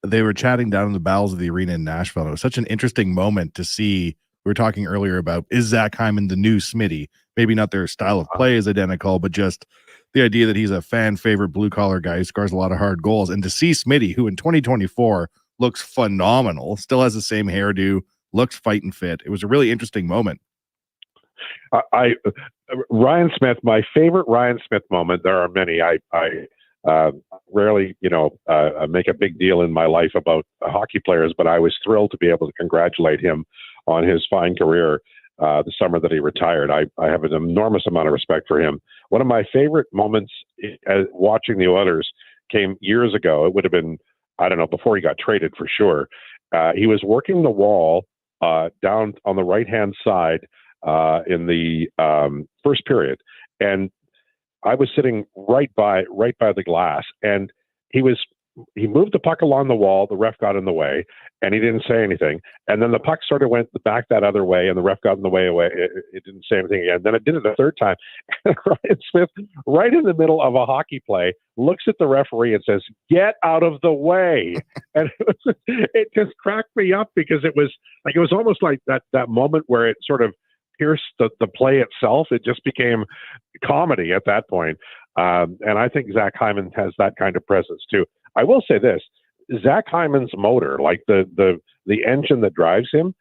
Speaker 16: They were chatting down in the bowels of the arena in Nashville. It was such an interesting moment to see. We were talking earlier about, is Zach Hyman the new Smitty? Maybe not their style of play is identical, but just the idea that he's a fan favorite blue collar guy who scores a lot of hard goals. And to see Smitty, who in 2024 looks phenomenal, still has the same hairdo, looks fighting fit. It was a really interesting moment.
Speaker 15: Ryan Smith, my favorite Ryan Smith moment. There are many. I rarely, make a big deal in my life about hockey players, but I was thrilled to be able to congratulate him on his fine career the summer that he retired. I have an enormous amount of respect for him. One of my favorite moments watching the Oilers came years ago. It would have been, I don't know, before he got traded for sure. He was working the wall down on the right-hand side in the first period, and I was sitting right by the glass, and he moved the puck along the wall. The ref got in the way, and he didn't say anything. And then the puck sort of went back that other way, and the ref got in the way. It didn't say anything again. Then it did it a third time. Ryan Smith, right in the middle of a hockey play, looks at the referee and says, "Get out of the way." And it just cracked me up, because it was almost like that moment where it sort of pierced the play itself. It just became comedy at that point. And I think Zach Hyman has that kind of presence too. I will say this: Zach Hyman's motor, like the engine that drives him,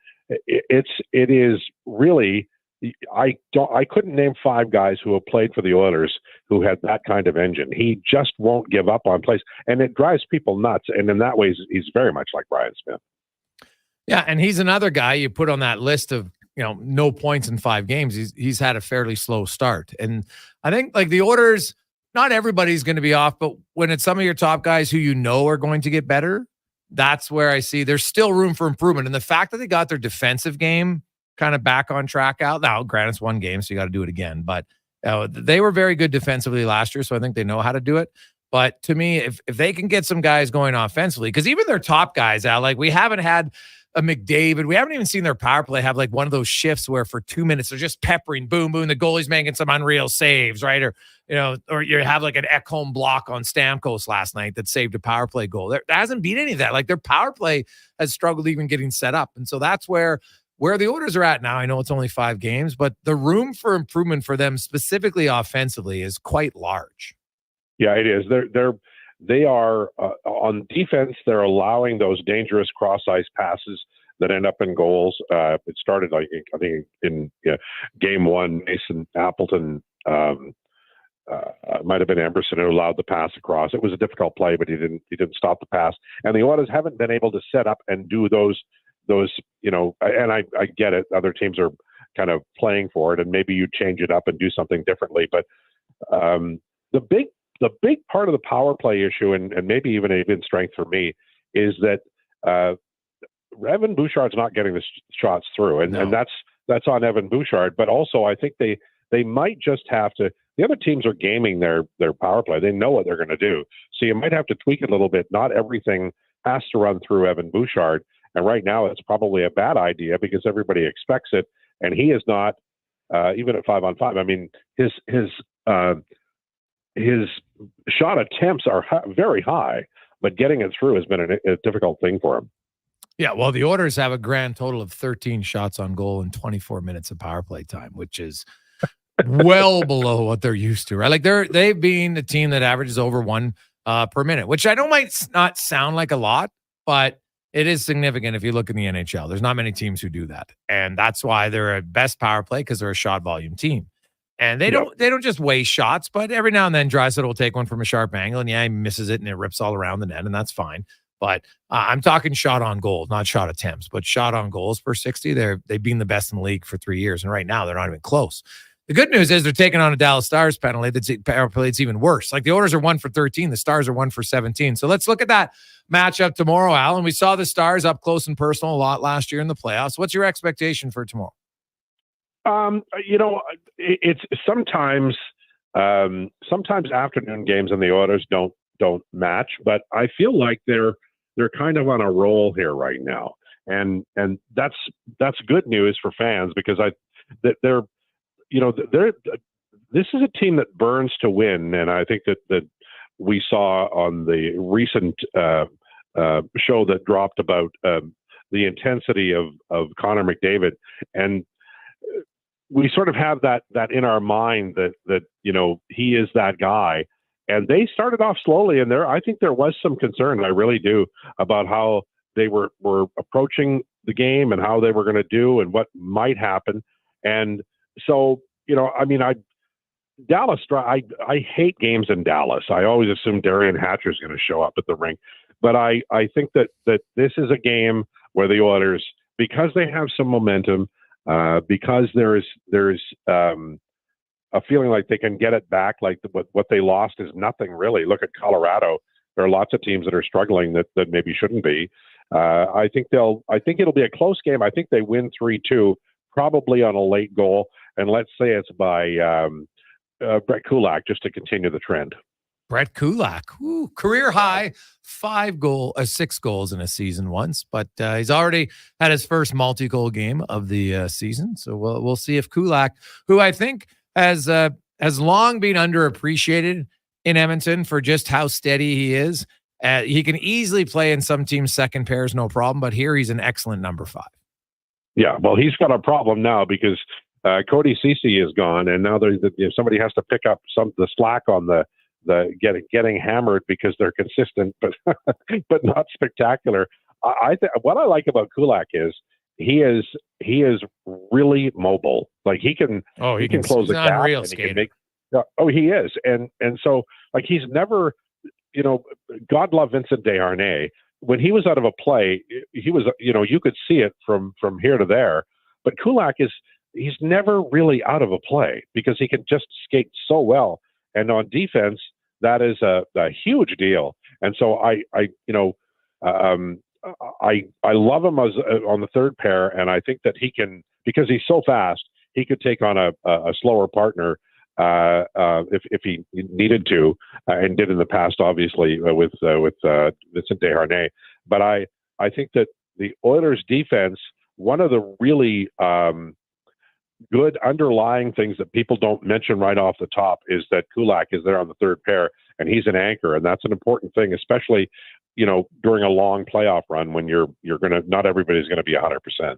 Speaker 15: it is really. I couldn't name 5 guys who have played for the Oilers who had that kind of engine. He just won't give up on plays, and it drives people nuts. And in that way, he's very much like Brian Smith.
Speaker 3: Yeah, and he's another guy you put on that list of, no points in 5 games. He's had a fairly slow start. And I think like the Oilers, not everybody's going to be off, but when it's some of your top guys who are going to get better, that's where I see there's still room for improvement. And the fact that they got their defensive game kind of back on track out. Now, granted, it's 1 game, so you got to do it again. But they were very good defensively last year, so I think they know how to do it. But to me, if they can get some guys going offensively, because even their top guys, Al, like we haven't had a McDavid, we haven't even seen their power play have like one of those shifts where for 2 minutes they're just peppering, boom, boom, the goalie's making some unreal saves, right? Or you have like an Ekholm block on Stamkos last night that saved a power play goal. There hasn't been any of that. Like their power play has struggled even getting set up, and so that's where the Oilers are at now. I know it's only 5 games, but the room for improvement for them specifically offensively is quite large.
Speaker 15: Yeah, it is. They are on defense. They're allowing those dangerous cross-ice passes that end up in goals. It started, I think, in game 1. Mason Appleton might have been Emberson who allowed the pass across. It was a difficult play, but he didn't stop the pass. And the Oilers haven't been able to set up and do those. And I get it. Other teams are kind of playing for it, and maybe you change it up and do something differently. But the big part of the power play issue, and maybe even a big strength for me, is that Evan Bouchard's not getting the shots through, and that's on Evan Bouchard. But also, I think they might just have to. The other teams are gaming their power play. They know what they're going to do, so you might have to tweak it a little bit. Not everything has to run through Evan Bouchard. And right now, it's probably a bad idea because everybody expects it, and he is not even at 5-on-5. I mean, his shot attempts are very high, but getting it through has been a difficult thing for him.
Speaker 3: Yeah, well, the Oilers have a grand total of 13 shots on goal in 24 minutes of power play time, which is well below what they're used to, right? Like they've been a team that averages over 1 per minute, which I know might not sound like a lot, but it is significant if you look in the NHL. There's not many teams who do that. And that's why they're a best power play, because they're a shot volume team. And they don't just waste shots, but every now and then Draisaitl will take one from a sharp angle, and he misses it and it rips all around the net, and that's fine. But I'm talking shot on goal, not shot attempts, but shot on goals per 60. They've been the best in the league for 3 years, and right now they're not even close. The good news is they're taking on a Dallas Stars penalty power play. It's even worse. Like the Oilers are 1 for 13. The Stars are 1 for 17. So let's look at that matchup tomorrow, Alan. We saw the Stars up close and personal a lot last year in the playoffs. What's your expectation for tomorrow?
Speaker 15: It's sometimes afternoon games and the Oilers don't match, but I feel like they're kind of on a roll here right now, and that's good news for fans because they're this is a team that burns to win, and I think that we saw on the recent show that dropped about the intensity of Connor McDavid, and we sort of have that in our mind that he is that guy. And they started off slowly, and I think there was some concern. I really do, about how they were approaching the game and how they were going to do and what might happen. And so, Dallas, I hate games in Dallas. I always assume Darian Hatcher is going to show up at the rink. But I think that this is a game where the Oilers, because they have some momentum, because there's a feeling like they can get it back, like what they lost is nothing really. Look at Colorado. There are lots of teams that are struggling that maybe shouldn't be. I think it'll be a close game. I think they win 3-2, probably on a late goal. And let's say it's by Brett Kulak, just to continue the trend.
Speaker 3: Brett Kulak, career high, 6 goals in a season once, but he's already had his first multi-goal game of the season. So we'll see if Kulak, who I think has long been underappreciated in Edmonton for just how steady he is. He can easily play in some teams' second pairs, no problem. But here he's an excellent number 5.
Speaker 15: Yeah, well, he's got a problem now because Cody Ceci is gone, and now somebody has to pick up the slack on the getting hammered because they're consistent, but not spectacular. What I like about Kulak is he is really mobile. Like he can close the gap.
Speaker 3: Unreal
Speaker 15: And he
Speaker 3: skater.
Speaker 15: can make, he is. And so like he's never, God love Vincent Desharnais. When he was out of a play, he was, you could see it from here to there. But Kulak he's never really out of a play because he can just skate so well. And on defense, that is a huge deal. And so I love him as on the third pair, and I think that he can, because he's so fast, he could take on a slower partner if he needed to, and did in the past, obviously with Vincent Desharnais. But I think that the Oilers' defense, one of the really good underlying things that people don't mention right off the top is that Kulak is there on the third pair, and he's an anchor, and that's an important thing, especially during a long playoff run when not everybody's gonna be 100%.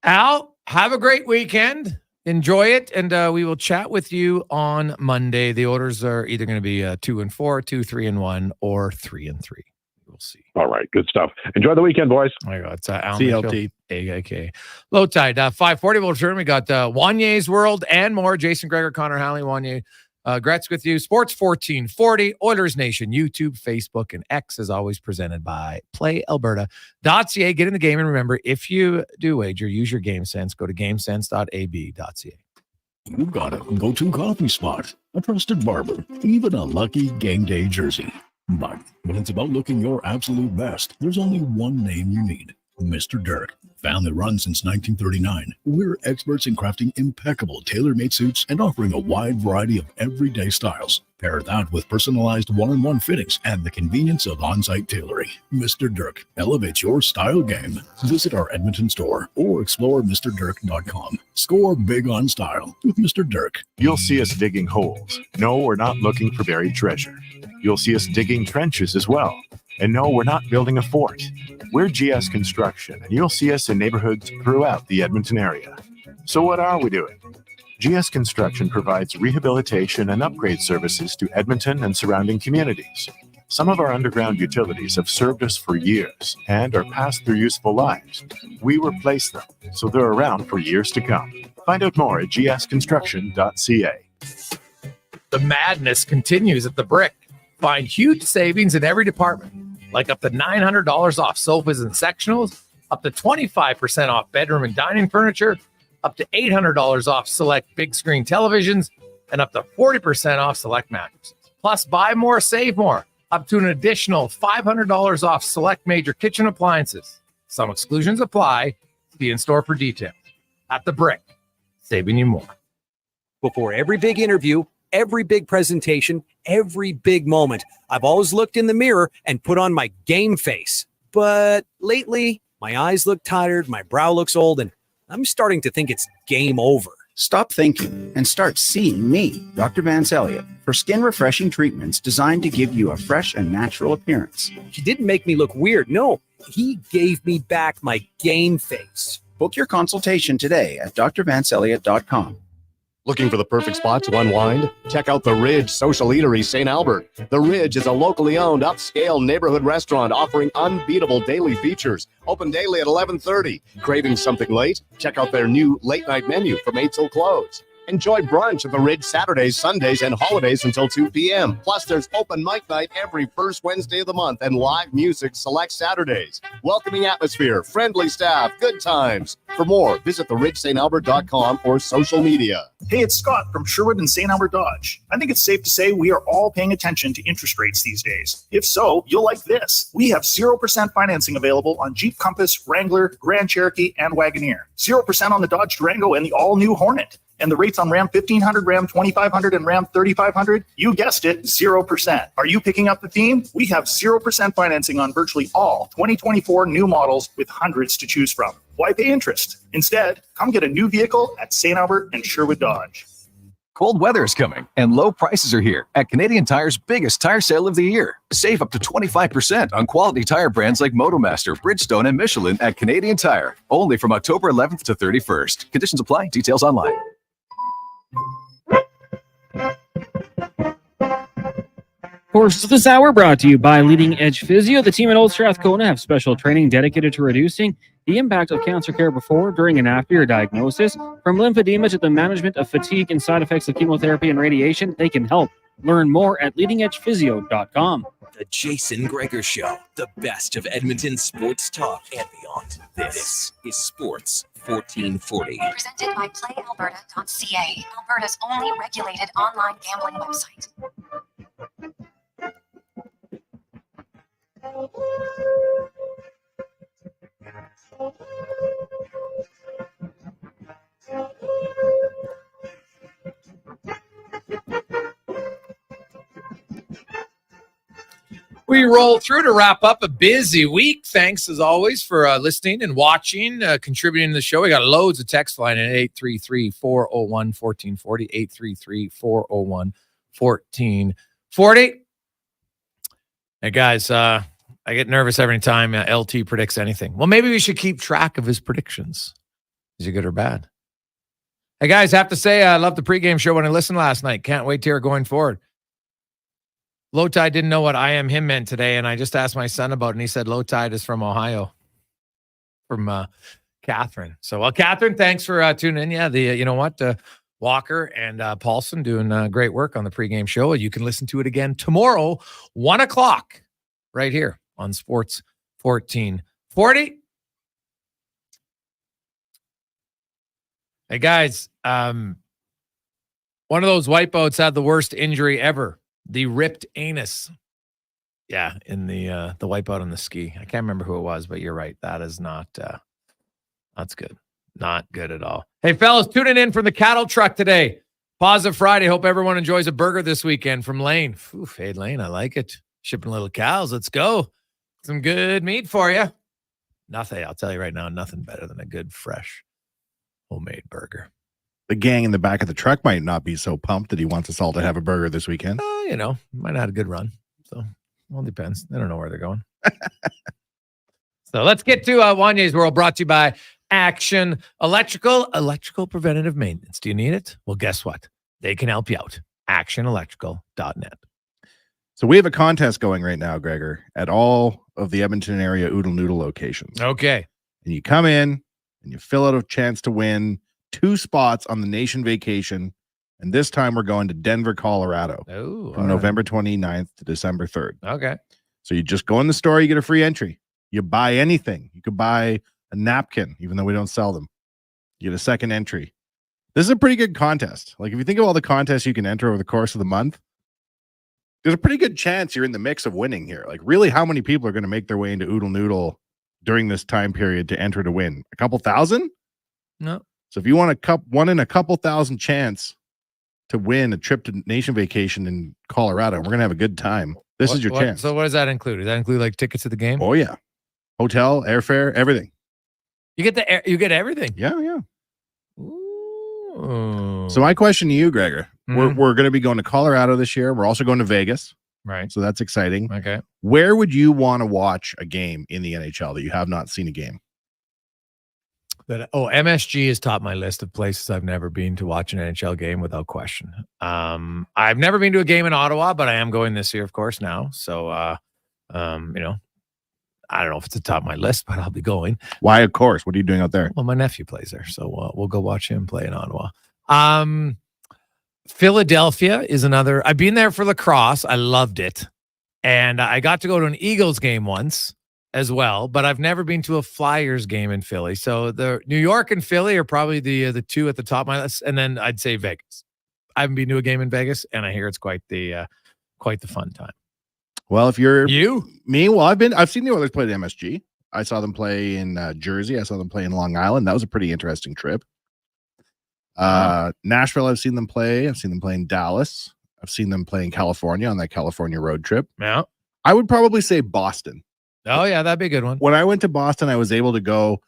Speaker 3: Al, have a great weekend. Enjoy it, and we will chat with you on Monday. The Oilers are either going to be 2-4, 2-3-1, or 3-3. We'll see.
Speaker 15: All right, good stuff. Enjoy the weekend, boys.
Speaker 3: Oh my God, it's Al
Speaker 16: CLT.
Speaker 3: AIK. Low tide. 5:40. We'll return. We got Wanye's World and more. Jason Gregor, Connor Halley, Wanye Gretz with you. Sports 1440, Oilers Nation, YouTube, Facebook, and X, as always, presented by PlayAlberta.ca. Get in the game, and remember, if you do wager, use your game sense. Go to gamesense.ab.ca.
Speaker 18: You got a go-to coffee spot, a trusted barber, even a lucky game day jersey. But when it's about looking your absolute best, there's only one name you need: Mr. Dirk. Family run since 1939, we're experts in crafting impeccable tailor-made suits and offering a wide variety of everyday styles. Pair that with personalized one-on-one fittings and the convenience of on-site tailoring. Mr. Dirk elevates your style game. Visit our Edmonton store or explore MrDirk.com. Score big on style with Mr. Dirk.
Speaker 22: You'll see us digging holes. No, we're not looking for buried treasure. You'll see us digging trenches as well. And no, we're not building a fort. We're GS Construction, and you'll see us in neighborhoods throughout the Edmonton area. So what are we doing? GS Construction provides rehabilitation and upgrade services to Edmonton and surrounding communities. Some of our underground utilities have served us for years and are past their useful lives. We replace them, so they're around for years to come. Find out more at gsconstruction.ca.
Speaker 3: The madness continues at the Brick. Find huge savings in every department, like up to $900 off sofas and sectionals, up to 25% off bedroom and dining furniture, up to $800 off select big screen televisions, and up to 40% off select mattresses. Plus, buy more, save more, up to an additional $500 off select major kitchen appliances. Some exclusions apply. See in store for details. At the Brick, saving you more.
Speaker 5: Before every big interview, every big presentation, every big moment, I've always looked in the mirror and put on my game face. But lately, my eyes look tired, my brow looks old, and I'm starting to think it's game over.
Speaker 23: Stop thinking and start seeing me, Dr. Vance Elliott, for skin refreshing treatments designed to give you a fresh and natural appearance.
Speaker 5: He didn't make me look weird. No, he gave me back my game face.
Speaker 23: Book your consultation today at drvanceelliott.com.
Speaker 11: Looking for the perfect spot to unwind? Check out The Ridge Social Eatery, St. Albert. The Ridge is a locally owned, upscale neighborhood restaurant offering unbeatable daily features. Open daily at 11:30. Craving something late? Check out their new late-night menu from 8 till close. Enjoy brunch at The Ridge Saturdays, Sundays, and holidays until 2 p.m. Plus, there's open mic night every first Wednesday of the month and live music select Saturdays. Welcoming atmosphere, friendly staff, good times. For more, visit theridgestantalbert.com or social media.
Speaker 24: Hey, it's Scott from Sherwood and St. Albert Dodge. I think it's safe to say we are all paying attention to interest rates these days. If so, you'll like this. We have 0% financing available on Jeep Compass, Wrangler, Grand Cherokee, and Wagoneer. 0% on the Dodge Durango and the all-new Hornet. And the rates on Ram 1500, Ram 2500, and Ram 3500, you guessed it, 0%. Are you picking up the theme? We have 0% financing on virtually all 2024 new models with hundreds to choose from. Why pay interest? Instead, come get a new vehicle at St. Albert and Sherwood Dodge.
Speaker 25: Cold weather is coming, and low prices are here at Canadian Tire's biggest tire sale of the year. Save up to 25% on quality tire brands like Motomaster, Bridgestone, and Michelin at Canadian Tire. Only from October 11th to 31st. Conditions apply. Details online.
Speaker 4: Courses of this hour brought to you by Leading Edge Physio. The team at Old Strathcona have special training dedicated to reducing the impact of cancer care before, during, and after your diagnosis. From lymphedema to the management of fatigue and side effects of chemotherapy and radiation, they can help. Learn more at leadingedgephysio.com.
Speaker 13: The Jason Gregor Show, the best of Edmonton sports talk and beyond. This is Sports 1440.
Speaker 6: Presented by PlayAlberta.ca, Alberta's only regulated online gambling website.
Speaker 3: We roll through to wrap up a busy week. Thanks, as always, for listening and watching, contributing to the show. We got loads of text line at 833-401-1440, 833-401-1440. Hey, guys, I get nervous every time LT predicts anything. Well, maybe we should keep track of his predictions. Is he good or bad? Hey, guys, have to say I love the pregame show when I listened last night. Can't wait to hear it going forward. Low Tide didn't know what I am him meant today, and I just asked my son about it, and he said Low Tide is from Ohio, from Catherine. So, well, Catherine, thanks for tuning in. Yeah, you know what? Walker and Paulson doing great work on the pregame show. You can listen to it again tomorrow, 1 o'clock, right here on Sports 1440. Hey, guys, one of those wipeouts had the worst injury ever. The ripped anus. Yeah, in the wipeout on the ski. I can't remember who it was, but you're right. That is not that's good. Not good at all. Hey, fellas, tuning in from the cattle truck today. Positive Friday. Hope everyone enjoys a burger this weekend from Lane. Oof, hey, Lane, I like it. Shipping little cows. Let's go. Some good meat for you. Nothing, I'll tell you right now, nothing better than a good, fresh, homemade burger.
Speaker 16: The gang in the back of the truck might not be so pumped that he wants us all to have a burger this weekend.
Speaker 3: You know, might not have a good run. So, well, it depends. They don't know where they're going. So let's get to Wanye's World, brought to you by Action Electrical Preventative Maintenance. Do you need it? Well, guess what? They can help you out. ActionElectrical.net.
Speaker 16: So we have a contest going right now, Gregor, at all of the Edmonton area Oodle Noodle locations.
Speaker 3: Okay.
Speaker 16: And you come in and you fill out a chance to win 2 spots on the nation vacation. And this time we're going to Denver, Colorado from November 29th to December 3rd.
Speaker 3: Okay.
Speaker 16: So you just go in the store, you get a free entry. You buy anything. You could buy a napkin, even though we don't sell them. You get a second entry. This is a pretty good contest. Like, if you think of all the contests you can enter over the course of the month, there's a pretty good chance you're in the mix of winning here. Like, really, how many people are going to make their way into Oodle Noodle during this time period to enter to win? A couple thousand?
Speaker 3: No.
Speaker 16: So if you want one in a couple thousand chance to win a trip to nation vacation in Colorado, we're going to have a good time. This is your chance.
Speaker 3: So what does that include? Does that include like tickets to the game?
Speaker 16: Oh, yeah. Hotel, airfare, everything.
Speaker 3: You get everything.
Speaker 16: Yeah, yeah.
Speaker 3: Ooh.
Speaker 16: So my question to you, Gregor, we're going to be going to Colorado this year. We're also going to Vegas.
Speaker 3: Right.
Speaker 16: So that's exciting.
Speaker 3: Okay.
Speaker 16: Where would you want to watch a game in the NHL that you have not seen a game?
Speaker 3: MSG is top my list of places I've never been to watch an NHL game without question. I've never been to a game in Ottawa, but I am going this year, of course, now. So, you know, I don't know if it's at the top of my list, but I'll be going.
Speaker 16: Why, of course? What are you doing out there?
Speaker 3: Well, my nephew plays there, so we'll go watch him play in Ottawa. Philadelphia is another. I've been there for lacrosse. I loved it. And I got to go to an Eagles game once as well, but I've never been to a Flyers game in Philly. So the New York and Philly are probably the two at the top of my list. And then I'd say Vegas. I haven't been to a game in Vegas, and I hear it's quite the fun time.
Speaker 16: Well, if you're
Speaker 3: me,
Speaker 16: well, I've seen the Oilers play the MSG. I saw them play in Jersey. I saw them play in Long Island. That was a pretty interesting trip. Nashville, I've seen them play. I've seen them play in Dallas. I've seen them play in California on that California road trip.
Speaker 3: Yeah.
Speaker 16: I would probably say Boston.
Speaker 3: Oh, yeah, that'd be a good one.
Speaker 16: When I went to Boston, I was able to go.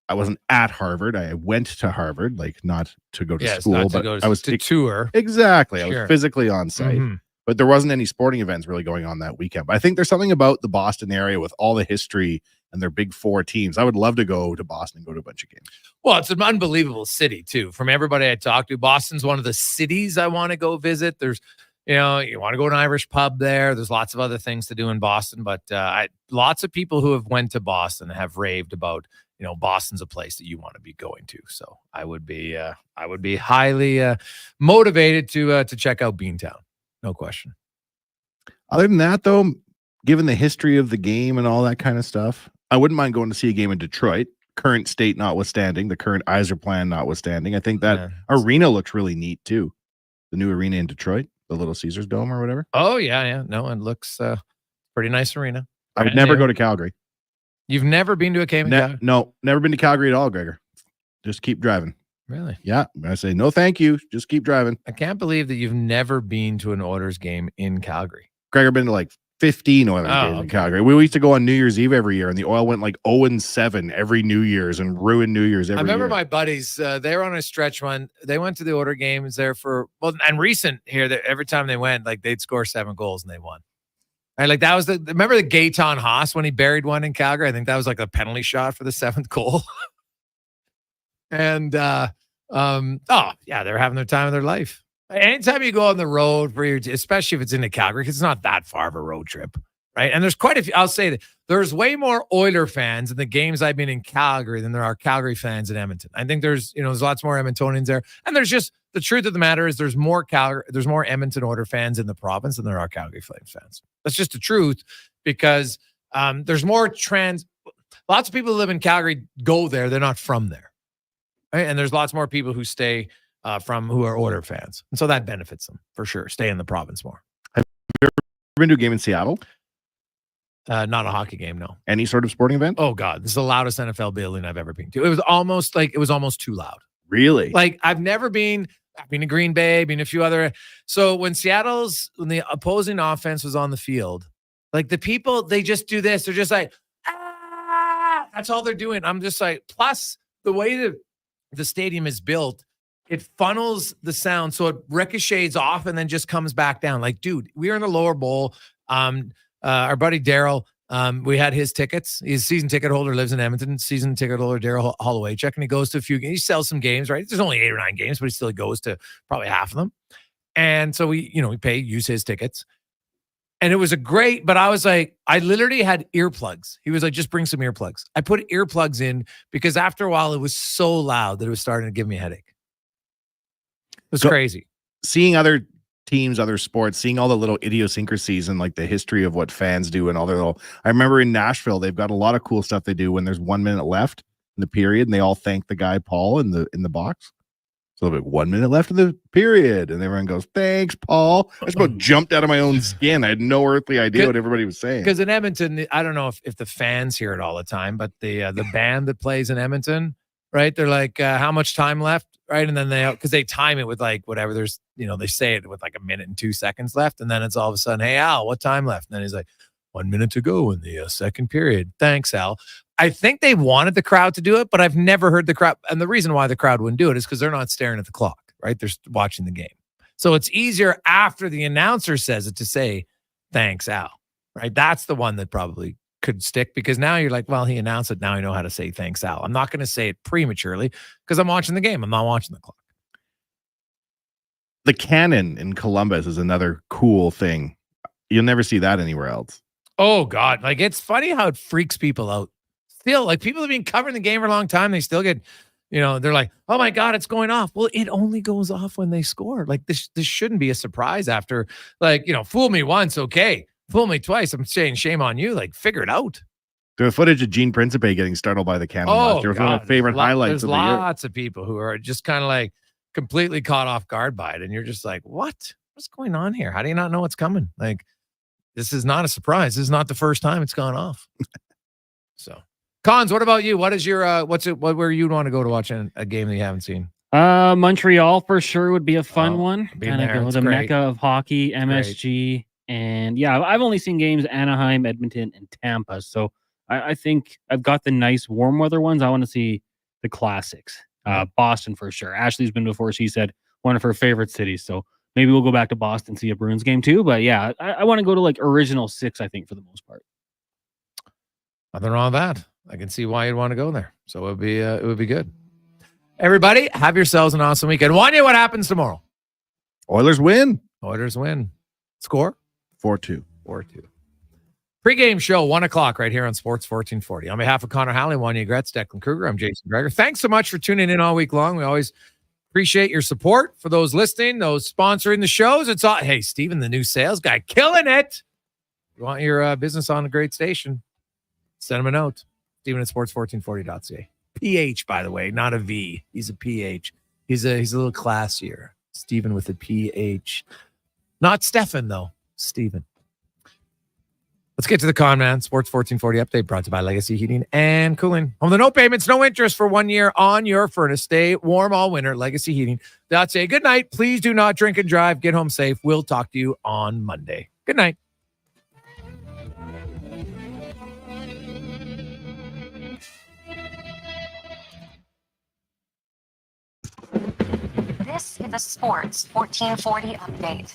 Speaker 16: I wasn't at Harvard. I went to Harvard, like not to go to school, but I was
Speaker 3: to tour.
Speaker 16: Exactly.
Speaker 3: Sure.
Speaker 16: I was physically on site, but there wasn't any sporting events really going on that weekend. But I think there's something about the Boston area with all the history and their big four teams. I would love to go to Boston and go to a bunch of games.
Speaker 3: Well, it's an unbelievable city too. From everybody I talked to, Boston's one of the cities I want to go visit. There's you know, you want to go to an Irish pub there. There's lots of other things to do in Boston, but lots of people who have went to Boston have raved about, you know, Boston's a place that you want to be going to. So I would be highly motivated to check out Beantown. No question.
Speaker 16: Other than that, though, given the history of the game and all that kind of stuff, I wouldn't mind going to see a game in Detroit. Current state notwithstanding, the current Iser plan notwithstanding. I think that arena looks really neat too. The new arena in Detroit, the Little Caesars Dome or whatever.
Speaker 3: Oh yeah. No, it looks pretty nice arena.
Speaker 16: I would never go to Calgary.
Speaker 3: You've never been to a game in Calgary?
Speaker 16: No, never been to Calgary at all, Gregor. Just keep driving.
Speaker 3: Really?
Speaker 16: Yeah. I say no, thank you. Just keep driving.
Speaker 3: I can't believe that you've never been to an Oilers game in Calgary.
Speaker 16: Gregor been to like 15 Oilers games in Calgary. We used to go on New Year's Eve every year, and the Oil went like 0-7 every New Year's and ruined New Year's every year.
Speaker 3: I remember my buddies, they were on a stretch run. They went to the Oilers games there and recent here, that every time they went, like they'd score 7 goals and they won. Right, like that was remember the Gaetan Haas when he buried one in Calgary? I think that was like a penalty shot for the 7th goal. And they're having their time of their life. Anytime you go on the road especially if it's into Calgary, because it's not that far of a road trip, right? And there's quite a few. I'll say that there's way more Oiler fans in the games I've been in Calgary than there are Calgary fans in Edmonton. I think there's lots more Edmontonians there, and there's just the truth of the matter is there's more Edmonton Oiler fans in the province than there are Calgary Flames fans. That's just the truth, because there's more lots of people who live in Calgary go there. They're not from there, right? And there's lots more people who stay who are Oiler fans. And so that benefits them for sure. Stay in the province more.
Speaker 16: Have you ever been to a game in Seattle?
Speaker 3: Not a hockey game, no.
Speaker 16: Any sort of sporting event?
Speaker 3: Oh God, this is the loudest NFL building I've ever been to. It was almost too loud.
Speaker 16: Really?
Speaker 3: Like I've been to Green Bay, been to a few other. So when the opposing offense was on the field, like the people, they just do this. They're just like, that's all they're doing. I'm just like, plus the way that the stadium is built, it funnels the sound so it ricochets off and then just comes back down. Like, dude, we were in the lower bowl. Our buddy Daryl, we had his tickets. He's a season ticket holder, lives in Edmonton. Season ticket holder Daryl Hollowaychuk, and he goes to a few games. He sells some games, right? There's only 8 or 9 games, but he still goes to probably half of them. And so we use his tickets. And it was but I was like, I literally had earplugs. He was like, just bring some earplugs. I put earplugs in because after a while it was so loud that it was starting to give me a headache. It was crazy.
Speaker 16: Seeing other teams, other sports, seeing all the little idiosyncrasies and like the history of what fans do and all their little. I remember in Nashville, they've got a lot of cool stuff they do when there's 1 minute left in the period, and they all thank the guy Paul in the box. So like 1 minute left in the period, and everyone goes, "Thanks, Paul." I just about jumped out of my own skin. I had no earthly idea what everybody was saying.
Speaker 3: Because in Edmonton, I don't know if the fans hear it all the time, but the band that plays in Edmonton, right? They're like, "How much time left?" Right, and then because they time it with like whatever. There's they say it with like 1 minute and 2 seconds left, and then it's all of a sudden, "Hey Al, what time left?" And then he's like, 1 minute to go in the second period. Thanks, Al. I think they wanted the crowd to do it, but I've never heard the crowd. And the reason why the crowd wouldn't do it is because they're not staring at the clock, right? They're watching the game. So it's easier after the announcer says it to say, "Thanks, Al," right? That's the one that probably could stick, because now you're like, well, he announced it. Now I know how to say "Thanks, Al." I'm not going to say it prematurely because I'm watching the game. I'm not watching the clock.
Speaker 16: The cannon in Columbus is another cool thing. You'll never see that anywhere else.
Speaker 3: Oh God. Like, it's funny how it freaks people out. Still, like, people have been covering the game for a long time. They still get, they're like, "Oh my God, it's going off." Well, it only goes off when they score. Like, this shouldn't be a surprise after, like, fool me once. Okay. Fool me twice. I'm saying shame on you. Like, figure it out.
Speaker 16: There's footage of Gene Principe getting startled by the cannon last year. It was one of my favorite highlights
Speaker 3: There's
Speaker 16: of the year.
Speaker 3: lots of people who are just kind of like completely caught off guard by it. And you're just like, what's going on here? How do you not know what's coming? Like, this is not a surprise. This is not the first time it's gone off. So, Cons, what about you? What is your, where you'd want to go to watch a game that you haven't seen?
Speaker 4: Montreal for sure would be a fun one.
Speaker 3: Been
Speaker 4: Kind
Speaker 3: there.
Speaker 4: of
Speaker 3: It's
Speaker 4: the
Speaker 3: great.
Speaker 4: mecca of hockey, MSG. And yeah, I've only seen games Anaheim, Edmonton, and Tampa. So I think I've got the nice warm weather ones. I want to see the classics. Boston for sure. Ashley's been before. She said one of her favorite cities. So maybe we'll go back to Boston, see a Bruins game too. But yeah, I want to go to like original 6, I think, for the most part.
Speaker 3: Nothing wrong with that. I can see why you'd want to go there. So it would be good. Everybody, have yourselves an awesome weekend. Wanye, what happens tomorrow?
Speaker 16: Oilers win.
Speaker 3: Oilers win. Score?
Speaker 16: 4-2.
Speaker 3: 4-2. Pre-game show, 1 o'clock right here on Sports 1440. On behalf of Connor Halley, Wanye Gretz, Declan Kruger, I'm Jason Gregor. Thanks so much for tuning in all week long. We always appreciate your support. For those listening, those sponsoring the shows, it's all, hey, Steven, the new sales guy, killing it. You want your business on a great station, send him a note. Steven at sports1440.ca. PH, by the way, not a V. He's a PH. He's a little classier. Steven with a PH. Not Stefan, though. Steven. Let's get to the con man. Sports 1440 update brought to you by Legacy Heating and Cooling. Home the no payments, no interest for 1 year on your furnace. Stay warm all winter. Legacy Heating.ca. Good night. Please do not drink and drive. Get home safe. We'll talk to you on Monday. Good night.
Speaker 6: This is a Sports 1440 update.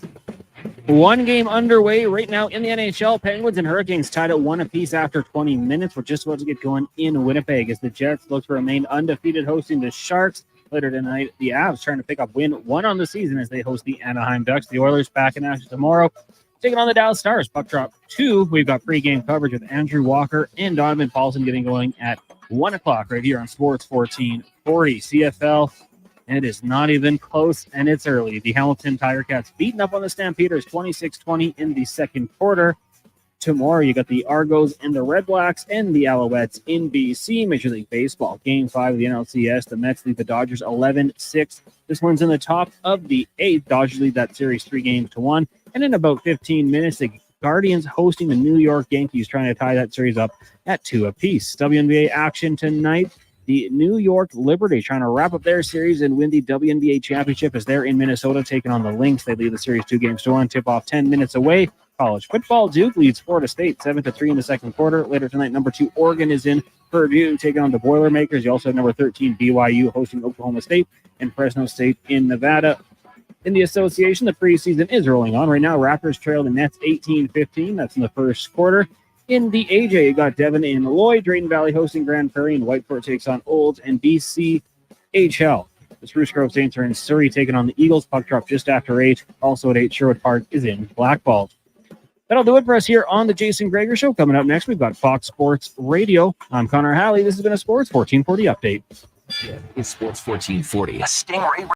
Speaker 4: One game underway right now in the NHL. Penguins and Hurricanes tied at 1 apiece after 20 minutes. We're just about to get going in Winnipeg as the Jets look to remain undefeated, hosting the Sharks. Later tonight, the Avs trying to pick up win 1 on the season as they host the Anaheim Ducks. The Oilers back in action tomorrow, taking on the Dallas Stars. Puck drop 2. We've got pregame coverage with Andrew Walker and Donovan Paulson getting going at 1 o'clock right here on Sports 1440 CFL. And it is not even close, and it's early. The Hamilton Tiger Cats beaten up on the Stampeders 26-20 in the second quarter. Tomorrow, you got the Argos and the Red Blacks and the Alouettes in BC. Major League Baseball, Game 5 of the NLCS. The Mets lead the Dodgers 11-6. This one's in the top of the 8th. Dodgers lead that series 3-1. And in about 15 minutes, the Guardians hosting the New York Yankees, trying to tie that series up at 2 apiece. WNBA action tonight. The New York Liberty trying to wrap up their series and win the WNBA championship as they're in Minnesota taking on the Lynx. They lead the series 2-1. Tip-off 10 minutes away. College football, Duke leads Florida State 7-3 in the second quarter. Later tonight, number 2 Oregon is in Purdue taking on the Boilermakers. You also have number 13 BYU hosting Oklahoma State and Fresno State in Nevada. In the association, the preseason is rolling on. Right now, Raptors trail the Nets 18-15. That's in the first quarter. In the AJ, you got Devon and Lloyd. Drayton Valley hosting Grand Prairie, and Whitefort takes on Olds and BCHL. The Spruce Grove Saints are in Surrey taking on the Eagles. Puck drop just after 8. Also at 8, Sherwood Park is in Blackball. That'll do it for us here on the Jason Gregor Show. Coming up next, we've got Fox Sports Radio. I'm Connor Halley. This has been a Sports 1440 update.
Speaker 13: It's Sports 1440. A Stingray